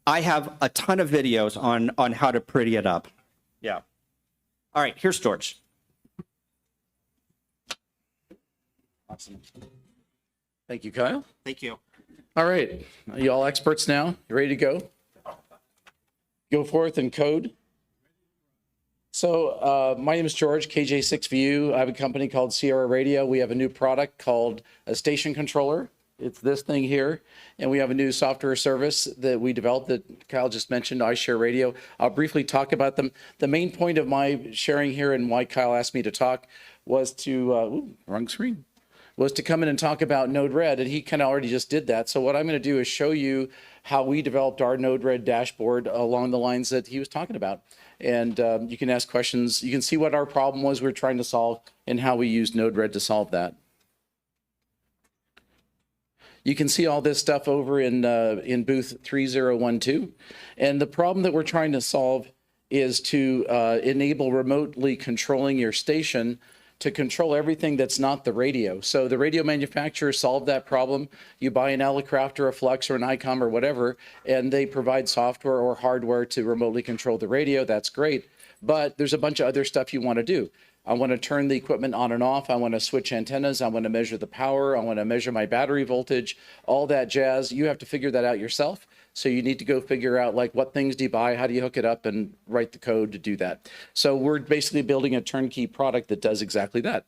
I have a ton of videos on how to pretty it up. Yeah. All right, here's George. Awesome. Thank you, Kyle. Thank you. All right, are you all experts now? You ready to go? Go forth and code. So my name is George, KJ6VU. I have a company called Sierra Radio. We have a new product called a station controller. It's this thing here. And we have a new software service that we developed that Kyle just mentioned, iShare Radio. I'll briefly talk about them. The main point of my sharing here and why Kyle asked me to talk was to, wrong screen, was to come in and talk about Node-RED, and he kind of already just did that. So what I'm going to do is show you how we developed our Node-RED dashboard along the lines that he was talking about. And you can ask questions. You can see what our problem was we're trying to solve and how we used Node-RED to solve that. You can see all this stuff over in booth 3012. And the problem that we're trying to solve is to enable remotely controlling your station to control everything that's not the radio. So the radio manufacturers solve that problem. You buy an Elecraft or a Flux or an ICOM or whatever, and they provide software or hardware to remotely control the radio. That's great. But there's a bunch of other stuff you want to do. I want to turn the equipment on and off. I want to switch antennas. I want to measure the power. I want to measure my battery voltage, all that jazz. You have to figure that out yourself. So you need to go figure out like what things do you buy, how do you hook it up, and write the code to do that. So we're basically building a turnkey product that does exactly that.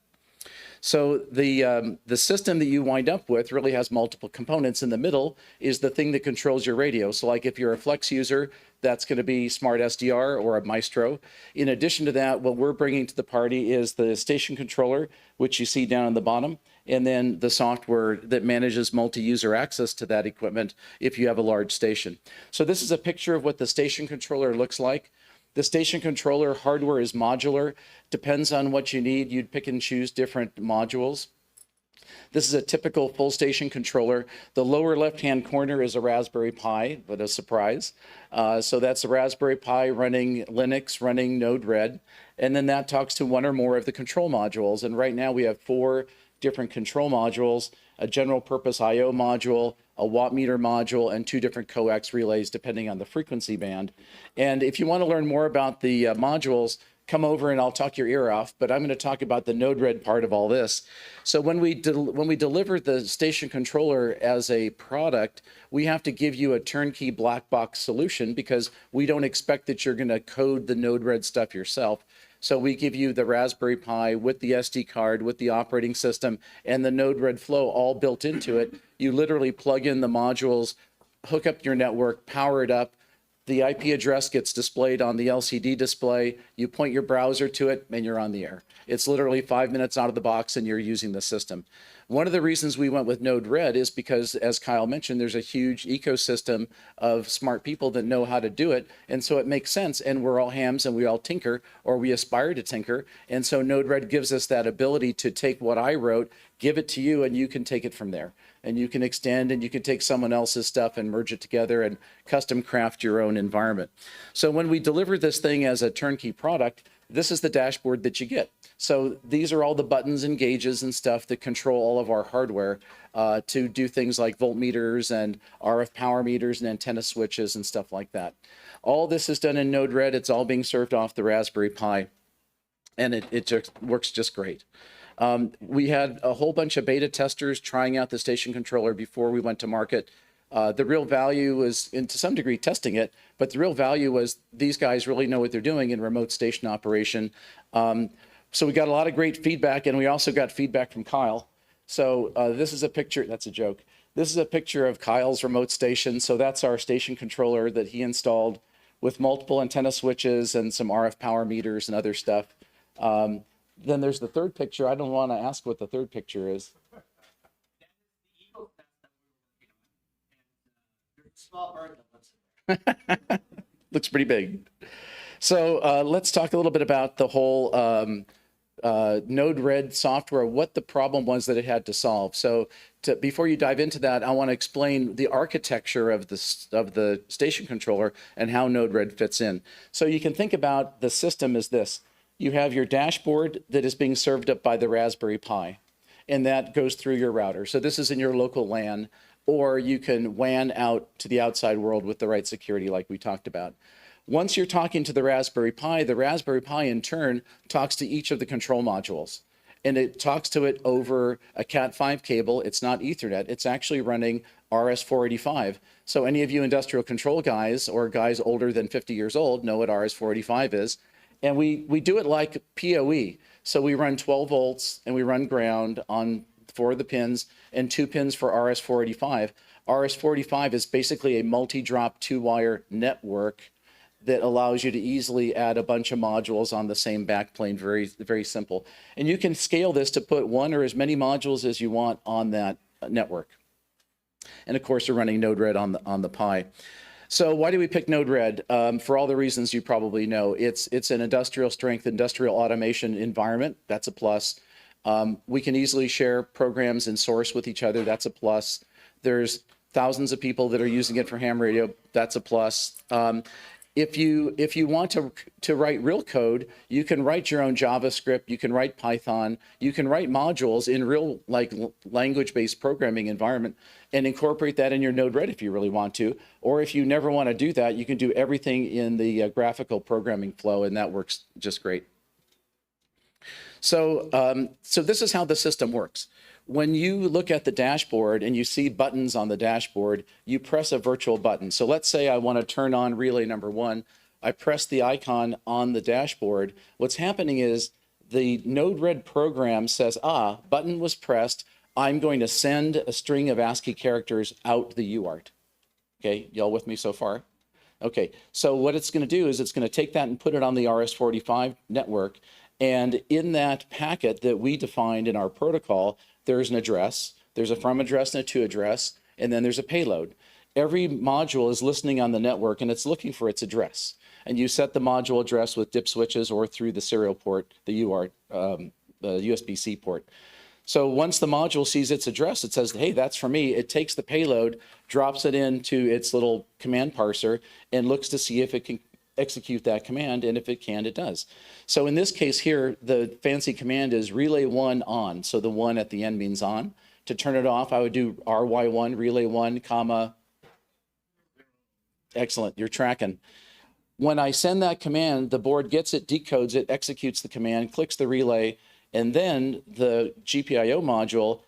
So the system that you wind up with really has multiple components. In the middle is the thing that controls your radio. So like if you're a Flex user, that's going to be Smart SDR or a Maestro. In addition to that, what we're bringing to the party is the station controller, which you see down on the bottom, and then the software that manages multi-user access to that equipment if you have a large station. So this is a picture of what the station controller looks like. The station controller hardware is modular. Depends on what you need. You'd pick and choose different modules. This is a typical full station controller. The lower left-hand corner is a Raspberry Pi, but a surprise. So that's a Raspberry Pi running Linux, running Node-RED. And then that talks to one or more of the control modules. And right now we have 4 different control modules, a general purpose IO module, a watt meter module, and 2 different coax relays depending on the frequency band. And if you want to learn more about the modules, come over and I'll talk your ear off, but I'm going to talk about the Node-RED part of all this. So when we deliver the station controller as a product, we have to give you a turnkey black box solution because we don't expect that you're going to code the Node-RED stuff yourself. So we give you the Raspberry Pi with the SD card, with the operating system, and the Node-RED flow all built into it. You literally plug in the modules, hook up your network, power it up. The IP address gets displayed on the LCD display. You point your browser to it, and you're on the air. It's literally 5 minutes out of the box, and you're using the system. One of the reasons we went with Node-RED is because, as Kyle mentioned, there's a huge ecosystem of smart people that know how to do it. And so it makes sense. And we're all hams and we all tinker, or we aspire to tinker. And so Node-RED gives us that ability to take what I wrote, give it to you, and you can take it from there. And you can extend and you can take someone else's stuff and merge it together and custom craft your own environment. So when we deliver this thing as a turnkey product, this is the dashboard that you get. So these are all the buttons and gauges and stuff that control all of our hardware to do things like voltmeters and RF power meters and antenna switches and stuff like that. All this is done in Node-RED. It's all being served off the Raspberry Pi, and it just works just great. We had a whole bunch of beta testers trying out the station controller before we went to market. The real value was, and to some degree, testing it, but the real value was these guys really know what they're doing in remote station operation. So we got a lot of great feedback, and we also got feedback from Kyle. So this is a picture, that's a joke. This is a picture of Kyle's remote station. So that's our station controller that he installed with multiple antenna switches and some RF power meters and other stuff. Then there's the third picture. I don't want to ask what the third picture is. Looks pretty big. So let's talk a little bit about the whole Node-RED software, what the problem was that it had to solve. So before you dive into that, I want to explain the architecture of the station controller and how Node-RED fits in. So you can think about the system as this. You have your dashboard that is being served up by the Raspberry Pi, and that goes through your router. So this is in your local LAN, or you can WAN out to the outside world with the right security like we talked about. Once you're talking to the Raspberry Pi in turn talks to each of the control modules. And it talks to it over a Cat5 cable. It's not Ethernet. It's actually running RS-485. So any of you industrial control guys or guys older than 50 years old know what RS-485 is. And we do it like PoE. So we run 12 volts and we run ground on 4 of the pins and 2 pins for RS-485. RS-485 is basically a multi-drop 2-wire network that allows you to easily add a bunch of modules on the same backplane, very, very simple. And you can scale this to put 1 or as many modules as you want on that network. And of course, we're running Node-RED on the Pi. So why do we pick Node-RED? For all the reasons you probably know. It's an industrial strength, industrial automation environment. That's a plus. We can easily share programs and source with each other. That's a plus. There's thousands of people that are using it for ham radio. That's a plus. If you want to write real code, you can write your own JavaScript, you can write Python, you can write modules in real language-based programming environment and incorporate that in your Node-RED if you really want to. Or if you never want to do that, you can do everything in the graphical programming flow, and that works just great. So this is how the system works. When you look at the dashboard and you see buttons on the dashboard, you press a virtual button. So let's say I want to turn on relay number 1. I press the icon on the dashboard. What's happening is the Node-RED program says, button was pressed. I'm going to send a string of ASCII characters out the UART. Okay, y'all with me so far? Okay, so what it's going to do is it's going to take that and put it on the RS-45 network. And in that packet that we defined in our protocol, there's an address, there's a from address and a to address, and then there's a payload. Every module is listening on the network and it's looking for its address. And you set the module address with dip switches or through the serial port, the UART, the USB-C port. So once the module sees its address, it says, hey, that's for me. It takes the payload, drops it into its little command parser, and looks to see if it can execute that command, and if it can, it does. So in this case here, the fancy command is relay 1 on. So the 1 at the end means on. To turn it off, I would do ry1, relay 1, comma. Excellent, you're tracking. When I send that command, the board gets it, decodes it, executes the command, clicks the relay, and then the GPIO module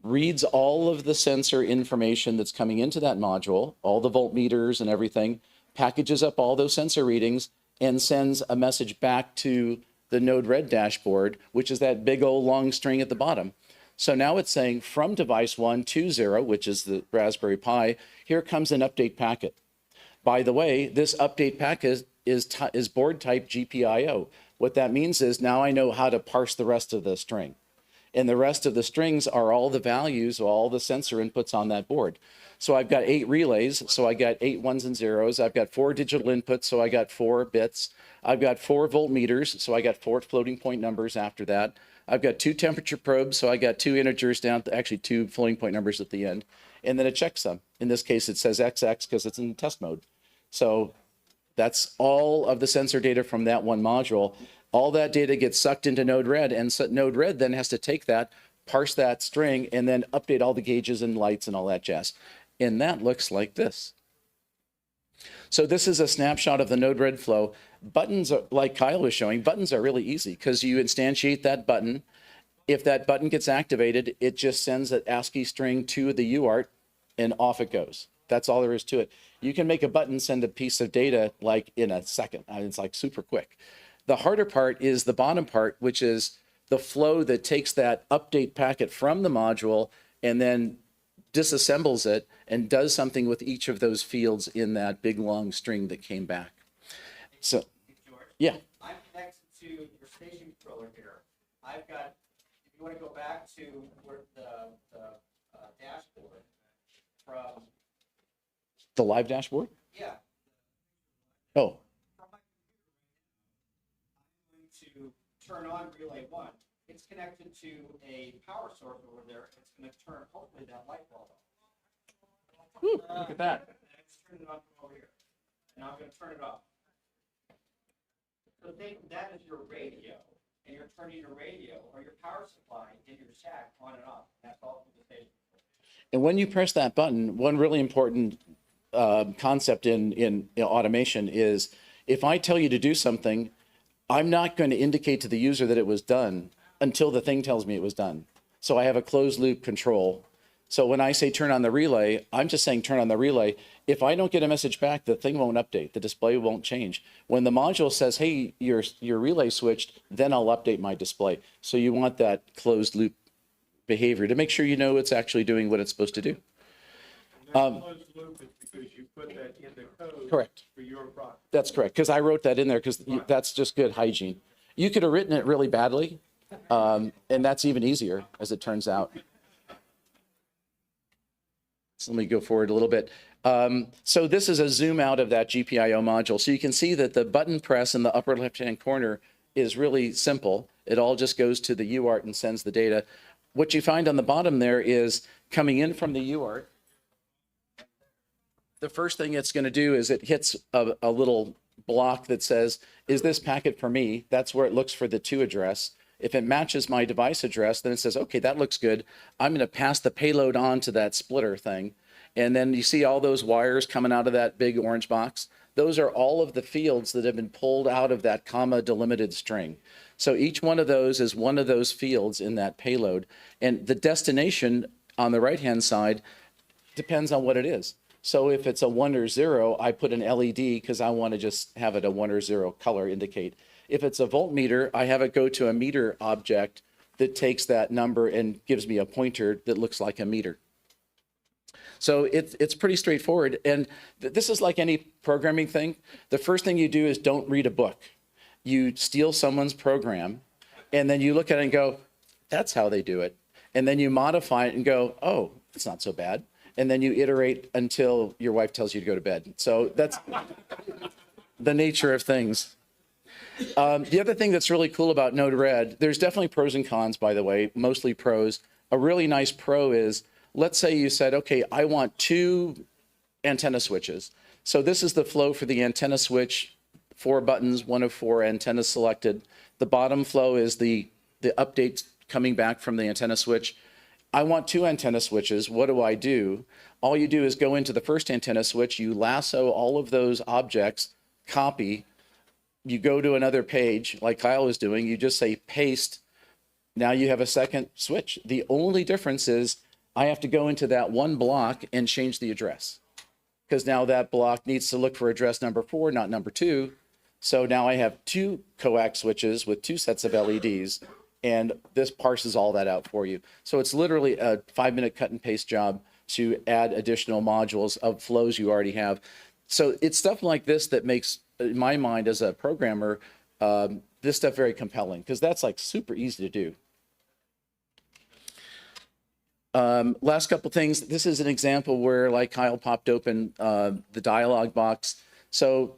reads all of the sensor information that's coming into that module, all the voltmeters and everything, packages up all those sensor readings, and sends a message back to the Node-RED dashboard, which is that big old long string at the bottom. So now it's saying from device 1 to 0, which is the Raspberry Pi, here comes an update packet. By the way, this update packet is board type GPIO. What that means is now I know how to parse the rest of the string. And the rest of the strings are all the values, all the sensor inputs on that board. So I've got 8 relays, so I got 8 ones and zeros. I've got 4 digital inputs, so I got 4 bits. I've got 4 voltmeters, so I got 4 floating point numbers after that. I've got 2 temperature probes, so I got 2 integers down, actually 2 floating point numbers at the end. And then a checksum. In this case, it says XX because it's in test mode. So that's all of the sensor data from that one module. All that data gets sucked into Node-RED, and so Node-RED then has to take that, parse that string, and then update all the gauges and lights and all that jazz. And that looks like this. So this is a snapshot of the Node-RED flow. Buttons, are, like Kyle was showing, buttons are really easy because you instantiate that button. If that button gets activated, it just sends an ASCII string to the UART, and off it goes. That's all there is to it. You can make a button send a piece of data like in a second. It's like super quick. The harder part is the bottom part, which is the flow that takes that update packet from the module and then disassembles it and does something with each of those fields in that big long string that came back. So, yeah. I'm connected to your station controller here. I've got, if you want to go back to where the dashboard from. The live dashboard? Yeah. Oh. To turn on relay 1. It's connected to a power source over there. It's going to turn hopefully that light bulb on. Whew, look at that. Let's turn it on from over here. And I'm going to turn it off. So think that is your radio, and you're turning your radio or your power supply in your shack on and off. That's all for the station. And when you press that button, one really important concept in automation is if I tell you to do something, I'm not going to indicate to the user that it was done until the thing tells me it was done. So I have a closed loop control. So when I say turn on the relay, I'm just saying turn on the relay. If I don't get a message back, the thing won't update. The display won't change. When the module says, hey, your relay switched, then I'll update my display. So you want that closed loop behavior to make sure you know it's actually doing what it's supposed to do. Closed loop is because you put that in the code. Correct. For your product. That's correct, because I wrote that in there because that's just good hygiene. You could have written it really badly, and that's even easier, as it turns out. So let me go forward a little bit. So this is a zoom out of that GPIO module. So you can see that the button press in the upper left-hand corner is really simple. It all just goes to the UART and sends the data. What you find on the bottom there is coming in from the UART. The first thing it's going to do is it hits a little block that says, is this packet for me? That's where it looks for the to address. If it matches my device address, then it says, okay, that looks good. I'm going to pass the payload on to that splitter thing. And then you see all those wires coming out of that big orange box. Those are all of the fields that have been pulled out of that comma delimited string. So each one of those is one of those fields in that payload. And the destination on the right-hand side depends on what it is. So if it's a 1 or 0, I put an LED because I want to just have it a 1 or 0 color indicate. If it's a voltmeter, I have it go to a meter object that takes that number and gives me a pointer that looks like a meter. So it's pretty straightforward. And this is like any programming thing. The first thing you do is don't read a book. You steal someone's program, and then you look at it and go, that's how they do it. And then you modify it and go, oh, it's not so bad. And then you iterate until your wife tells you to go to bed. So that's the nature of things. The other thing that's really cool about Node-RED, there's definitely pros and cons, by the way, mostly pros. A really nice pro is, let's say you said, okay, I want 2 antenna switches. So this is the flow for the antenna switch, 4 buttons, 1 of 4 antennas selected. The bottom flow is the updates coming back from the antenna switch. I want 2 antenna switches. What do? All you do is go into the first antenna switch, you lasso all of those objects, copy, you go to another page like Kyle was doing, you just say paste. Now you have a second switch. The only difference is I have to go into that one block and change the address, because now that block needs to look for address number 4, not number 2. So now I have 2 coax switches with 2 sets of LEDs, and this parses all that out for you. So it's literally a 5-minute cut and paste job to add additional modules of flows you already have. So it's stuff like this that makes, in my mind as a programmer, this stuff very compelling, because that's like super easy to do. Last couple things. This is an example where, like, Kyle popped open the dialog box. So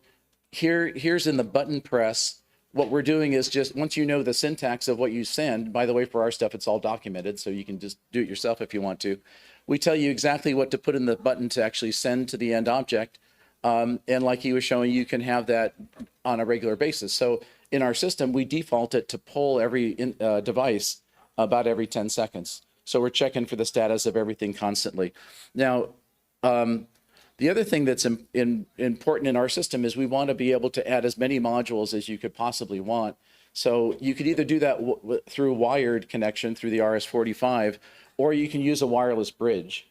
here's in the button press. What we're doing is just, once you know the syntax of what you send, by the way, for our stuff, it's all documented, so you can just do it yourself if you want to. We tell you exactly what to put in the button to actually send to the end object. And like he was showing, you can have that on a regular basis. So in our system, we default it to pull every device about every 10 seconds. So we're checking for the status of everything constantly. Now, the other thing that's important in our system is we want to be able to add as many modules as you could possibly want. So you could either do that through wired connection through the RS-45, or you can use a wireless bridge.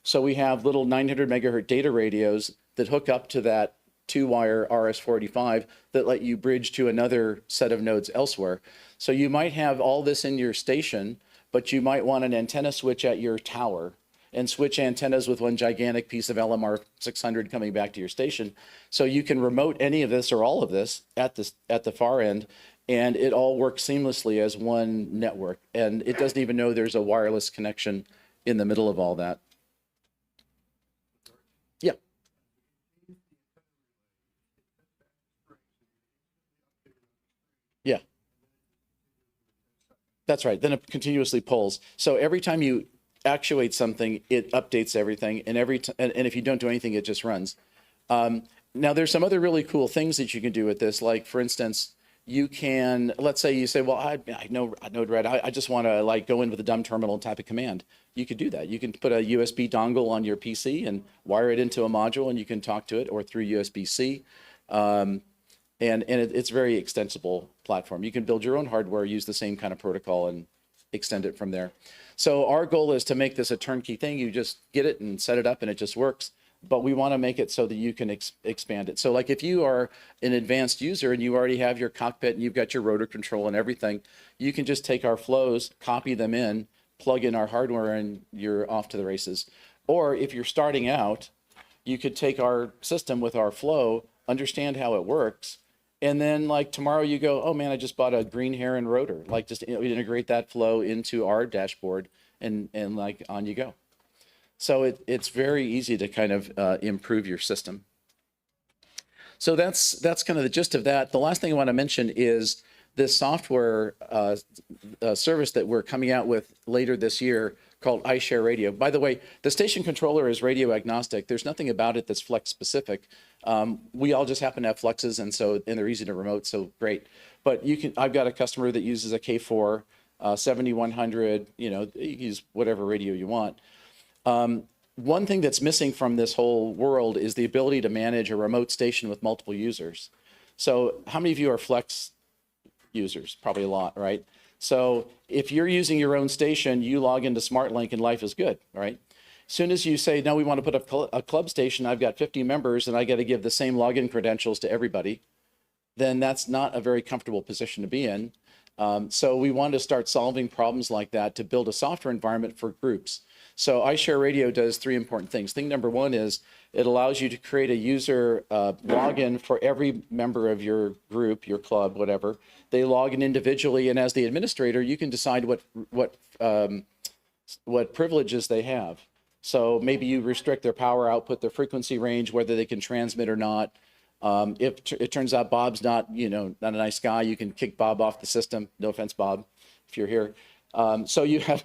So we have little 900 megahertz data radios that hook up to that 2-wire RS-45 that let you bridge to another set of nodes elsewhere. So you might have all this in your station, but you might want an antenna switch at your tower and switch antennas with one gigantic piece of LMR 600 coming back to your station. So you can remote any of this or all of this at the far end, and it all works seamlessly as one network. And it doesn't even know there's a wireless connection in the middle of all that. Yeah. Yeah. That's right. Then it continuously pulls. So every time you actuate something, it updates everything, and and if you don't do anything, it just runs. Now there's some other really cool things that you can do with this. Like, for instance, you can, let's say you say, well, I know Node-RED, I just want to like go in with a dumb terminal type of command. You could do that. You can put a USB dongle on your PC and wire it into a module, and you can talk to it, or through USB-C. And it's a very extensible platform. You can build your own hardware, use the same kind of protocol, and extend it from there. So our goal is to make this a turnkey thing. You just get it and set it up, and it just works. But we want to make it so that you can expand it. So like if you are an advanced user and you already have your cockpit and you've got your rotor control and everything, you can just take our flows, copy them in, plug in our hardware, and you're off to the races. Or if you're starting out, you could take our system with our flow, understand how it works, and then like tomorrow you go, oh man, I just bought a green heron rotor. Like just integrate that flow into our dashboard, and like on you go. So it's very easy to kind of improve your system. So that's kind of the gist of that. The last thing I want to mention is this software service that we're coming out with later this year called iShare Radio. By the way, the station controller is radio agnostic. There's nothing about it that's Flex specific. We all just happen to have Flexes, and they're easy to remote, so great. But I've got a customer that uses a K4, 7100, you can use whatever radio you want. One thing that's missing from this whole world is the ability to manage a remote station with multiple users. So how many of you are Flex users? Probably a lot, right? So if you're using your own station, you log into SmartLink and life is good, right? As soon as you say, no, we want to put up a club station, I've got 50 members and I got to give the same login credentials to everybody, then that's not a very comfortable position to be in. So we want to start solving problems like that to build a software environment for groups. So iShare Radio does 3 important things. Thing number 1 is it allows you to create a user login for every member of your group, your club, whatever. They log in individually, and as the administrator, you can decide what privileges they have. So maybe you restrict their power output, their frequency range, whether they can transmit or not. If it turns out Bob's not a nice guy, you can kick Bob off the system. No offense, Bob, if you're here. So you have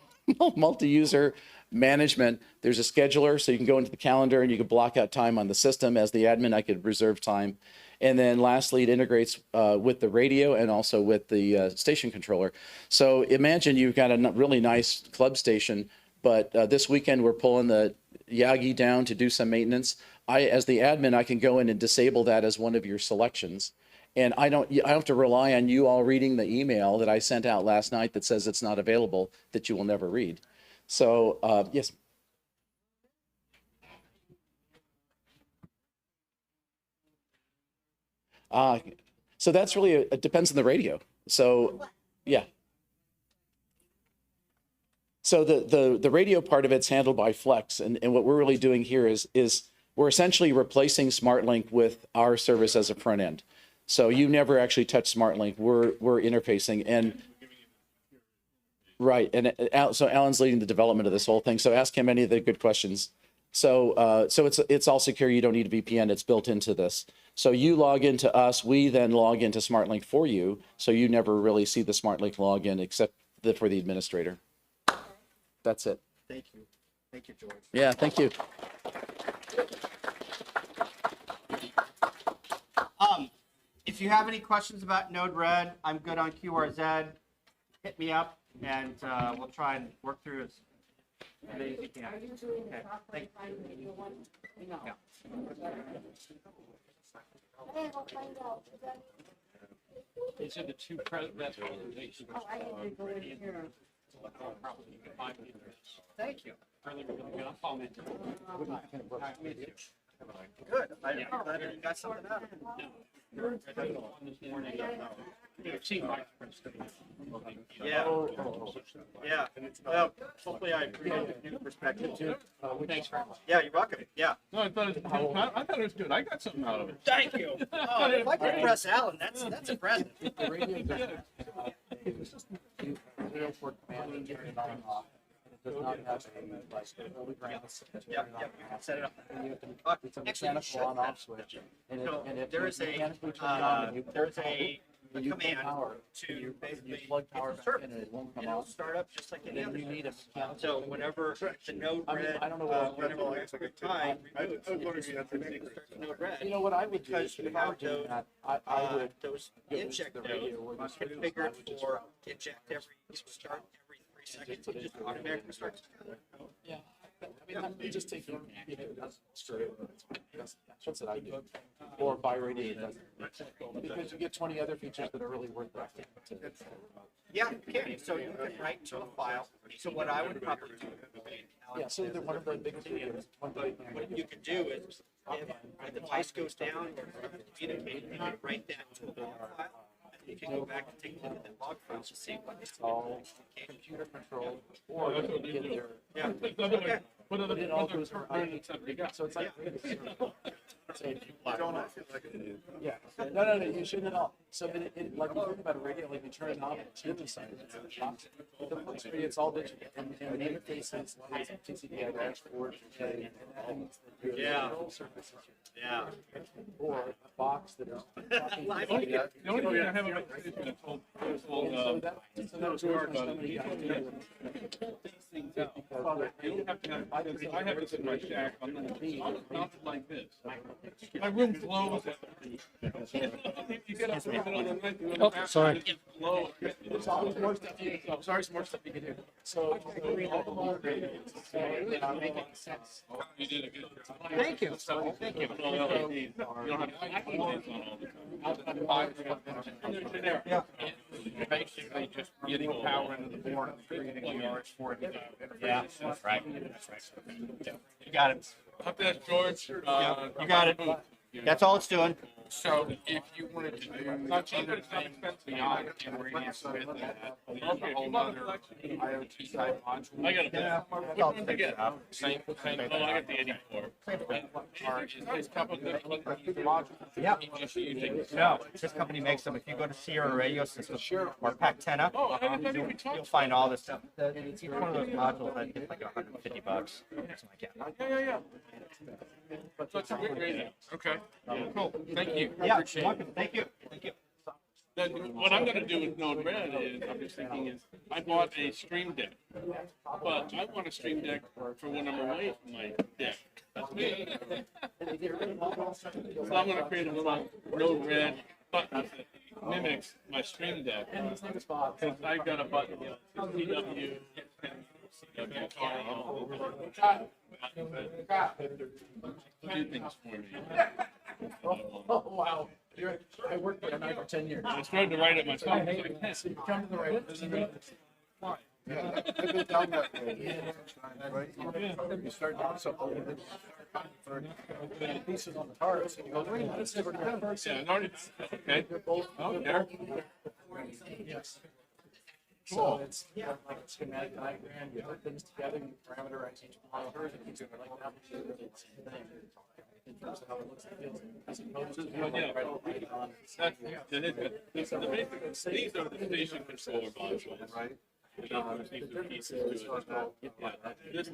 multi-user management. There's a scheduler, so you can go into the calendar and you can block out time on the system. As the admin, I could reserve time. And then lastly, it integrates with the radio and also with the station controller. So imagine you've got a really nice club station, but this weekend we're pulling the Yagi down to do some maintenance. As the admin, I can go in and disable that as one of your selections. And I don't have to rely on you all reading the email that I sent out last night that says it's not available, that you will never read. So, yes. So that's really, it depends on the radio. So, yeah. So the radio part of it's handled by Flex. And what we're really doing here is we're essentially replacing SmartLink with our service as a front end. So you never actually touch SmartLink. We're interfacing and right. And so Alan's leading the development of this whole thing. So ask him any of the good questions. So it's all secure. You don't need a VPN. It's built into this. So you log into us. We then log into SmartLink for you. So you never really see the SmartLink login except for the administrator. That's it. Thank you. Thank you, George. Yeah, thank you. If you have any questions about Node-RED, I'm good on QRZ. Hit me up, and we'll try and work through as many as you can. Okay. Thank you. Yeah. These are the 2 best presentations. Thank you. I'll comment. Good. I'm glad you got something out of it. This morning, I've seen my presentation. Yeah. Yeah. Well, hopefully I created a new perspective too. Thanks very much. Yeah, you're welcome. Yeah. No, I thought it was good. I got something out of it. Thank you. Oh, if I can impress Alan, that's impressive. Does not have a holy ground. Yep, you can set it up. It's a mechanical on-off switch. And if there is a command to basically plug power it's a service. in and it won't come It'll off. start up just like any other. You need a mechanical. So whenever the Node-RED, I don't know whenever the time removes, it starts Node-RED. You know what I would do because is you have those, I would those go inject to the nodes radio where the screws, configured I would just for inject start every 3 seconds. It just automatically starts. Yeah. I mean, you just take straight. That's what I do. Or by radio. Because you get 20 other features that are really worth it. Yeah, you can. So you can write to a file. So what I would probably do. Yeah, so they're one of the biggest features. What you can do is, if the device goes down or communicate, you can write that to a log file. You can go back and take a look at that log file to see what it's all computer controlled or you can get there. Yeah. Okay. But it all goes for so it's like so you don't yeah. No, you shouldn't at all. So it like you think about a radio, like you turn it on and the side. It's all digital and the interfaces TCP dashboard and yeah. Yeah. Or box that is. The only thing I have on my station is whole, you don't have to have, I have this in my shack, I'm mounted like this. My room glows. You get up in the middle of the night, you go to the bathroom, sorry. it glows. Sorry, some more stuff you can do. So. Making sense. You did a good job. Thank you. Thank you. You don't have to put on all the time. Yeah. Basically just getting power into the board and creating the yards for it. Yeah, that's right. That's right. You got it. Up there, George. You got it. That's all it's doing. So if you wanted to do other things beyond Ham Radio with that, there's a whole other IoT type module. I got it. Which one did you get? Same. Oh, I got the 84. Or is this company modules? Yeah. You just using? No, this company makes them. If you go to Sierra Radio System or Pactena, you'll find all this stuff. It's each one of those modules that is like $150, something like that. Yeah. So it's a great radio. Okay. Cool. Thank you. Yeah, Appreciate it. thank you. Thank you. Then what I'm gonna do with Node Red is, I'm just thinking is, I bought a Stream Deck. But I want a Stream Deck for when I'm away from my deck. That's me. So I'm gonna create a little Node Red button that mimics my Stream Deck. Cause I've got a button, you know, CW, do things for me. Oh, wow. I worked there now for 10 years. I tried to write it myself. So you come to the right place. Yeah, I've been down that road. Right? You start doing something. Pieces on the parts, and you go, wait, that's never done. Yeah, I already, okay. Oh, there. Yes. So it's like a schematic diagram, you put things together, you parameterize each motor, and you do it like that. It's the thing. In terms of how it looks and feels, as opposed to right on. These are the station controller modules. Right. These are pieces to it. This is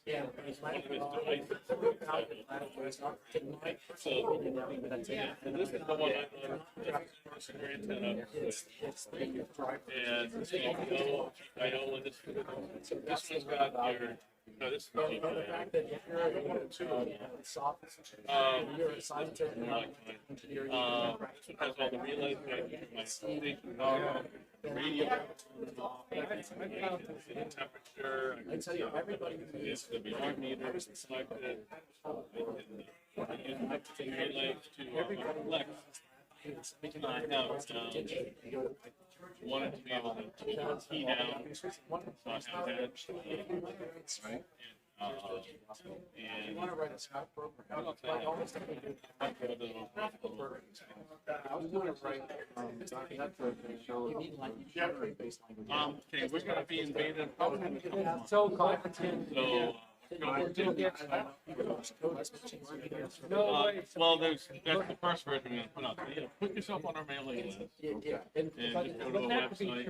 Yeah. one of his devices. So, and this is the one I love. This is a great setup. And so I know when this one's got your. No, this is the fact that if you're you're a scientist, this one has all the relays, my station, the radio, the temperature. I tell you, everybody It's the beyond meter selected. I use the relays to flex. Wanted to be able to key down, not have that. Right. You want to write a Scott program. Like almost everything. I was going to write that program show. You need like based language. Okay, we're gonna be in beta. So competent. So. No, Well, that's the first version we're gonna put out. Yeah, put yourself on our mailing list. Yeah, and just go to the website.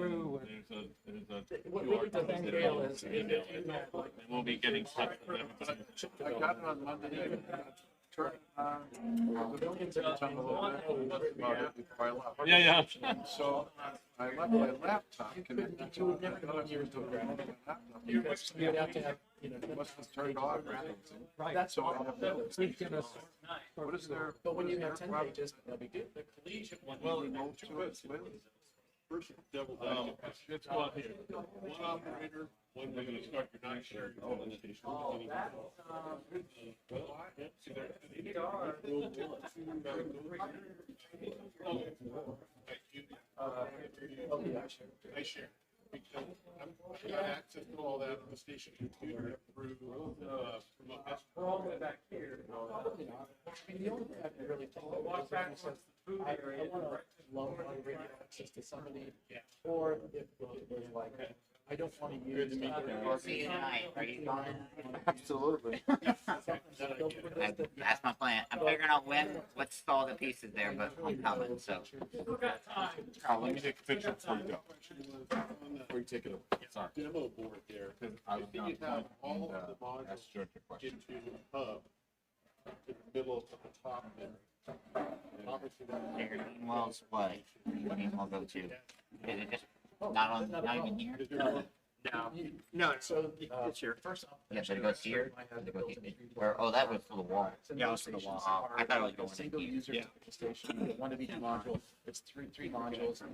There's a what we did to Gail is and we'll be getting stuff from everybody. I got it on Monday. Turn it on. The millions of times about it before I left. Yeah. So I left my laptop connected to it. You'd have to have, It must have turned off. right, that's So I have to. what is there? But when you have 10 pages, that'll be good. The collegiate one. Well, first double let's go out here. One operator, one we're gonna start your night shift. See there? I share. Because I got access to all that on the station computer through remote desktop. We're all the way back here. The only thing I can really think of is I want to loan my radio access to somebody, or if it was like, I don't want to use. Absolutely. That's my plan. I'm figuring out what's all the pieces there, but I'm coming, so. Carl, let me take a picture before you go. Before you take it over. Sorry. Demo board there, because I was you have all of the modules into the hub. in the middle of the top there. Your Meanwhil's what? Your Meanwhil go to? Is it just not on, not even here? No, so it's here. Yeah, should it go here? Should it go here? Or, oh, that was for the wall. Yeah, it was for the wall. Oh, I thought it was going Single in here. user station, one of each module. It's three modules. To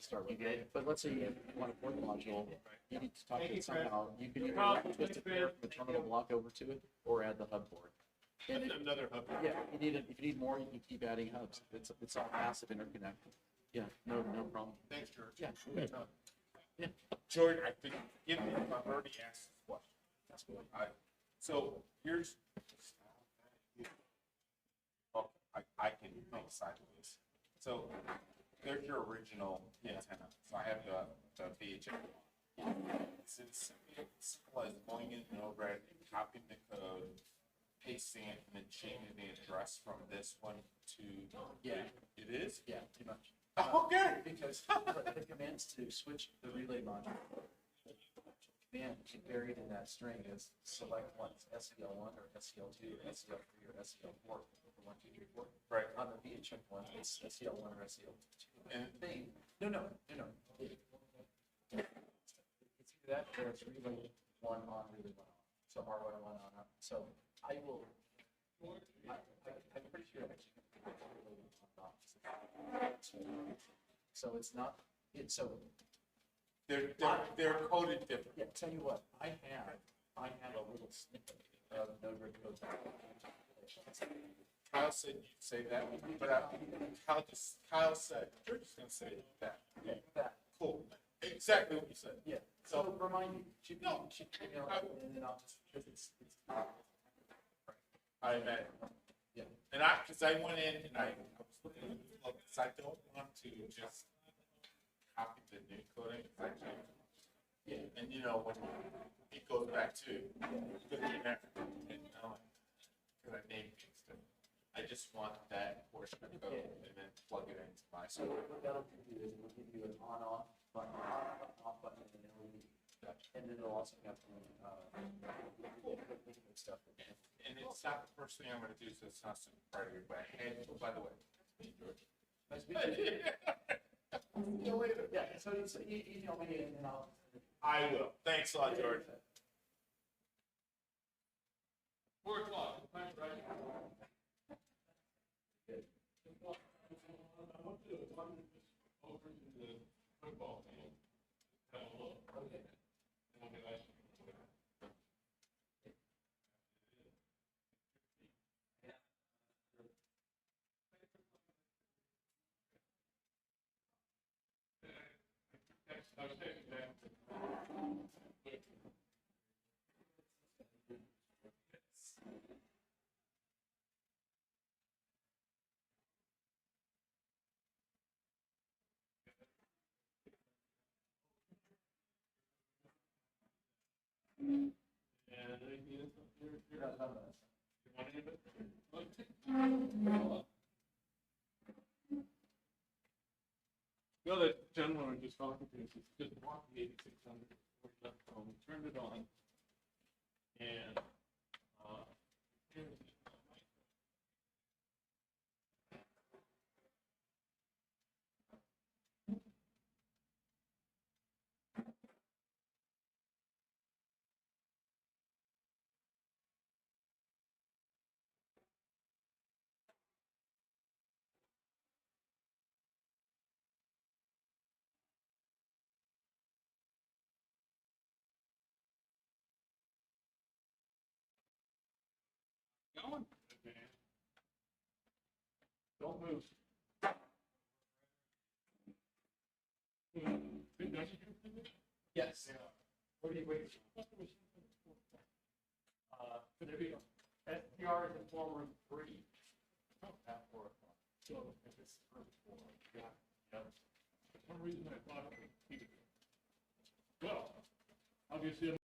start with. But let's say you want a fourth module, you need to talk to it somehow. You can either twist it there from the terminal block over to it, or add the hub board. Another hub. Yeah, if you need more, you can keep adding hubs. It's all passive interconnect. Yeah, no problem. Thanks, George. Yeah. Yeah. George, I think, give me, I've already asked this question. That's good. So here's, oh, I can think sideways. So there's your original antenna. So I have the VHF. It's as simple as going in Node-RED, copying the code, pasting it, and then changing the address from this one to. Yeah. It is? Yeah, pretty much. Okay. Because the commands to switch the relay module. Command buried in that string is select one, SCL1 or SCL2 or SCL3 or SCL4 for 1, 2, 3, 4. Right. On the VHF one, it's SCL1 or SCL2. And thing. No. It's either that or it's relay one on, relay one on. So R1 on, on. So I'm pretty sure I'm actually going to relay one on. So it's not, so. They're coded different. Yeah, tell you what, I have a little snippet of Node-RED code. Kyle said you'd say that, but Kyle said, you're just gonna say that. That. Cool. Exactly what you said. Yeah, so remind me, and then I'll just, because it's. I bet. Yeah. And because I went in and I was looking at the book, because I don't want to just copy the new coding. Yeah. And you know, when it goes back to, because I named things to, I just want that portion of code and then plug it into my. So what that'll do is it'll give you an on-off button, off button, and an LED. And then it'll also have some stuff. And it's not the first thing I'm gonna do, so it's not super priority, but hey, by the way, me, George. Nice to meet you. See you later. Yeah, so you email me and then I'll. I will. Thanks a lot, George. 4 o'clock. Time, right? Over to the football field. Have a look. Okay. And we'll get ice cream. I was taking that. And anything else up there? You want any of it? The other gentleman I was just talking to, he just bought the 8600 before he left home, turned it on, and here's going. Don't move. Yes. What do you wait? There you go. SPR is in form room 3. At 4 o'clock. So if it's room 4, yeah. For some reason I thought it was. Well, obviously I'm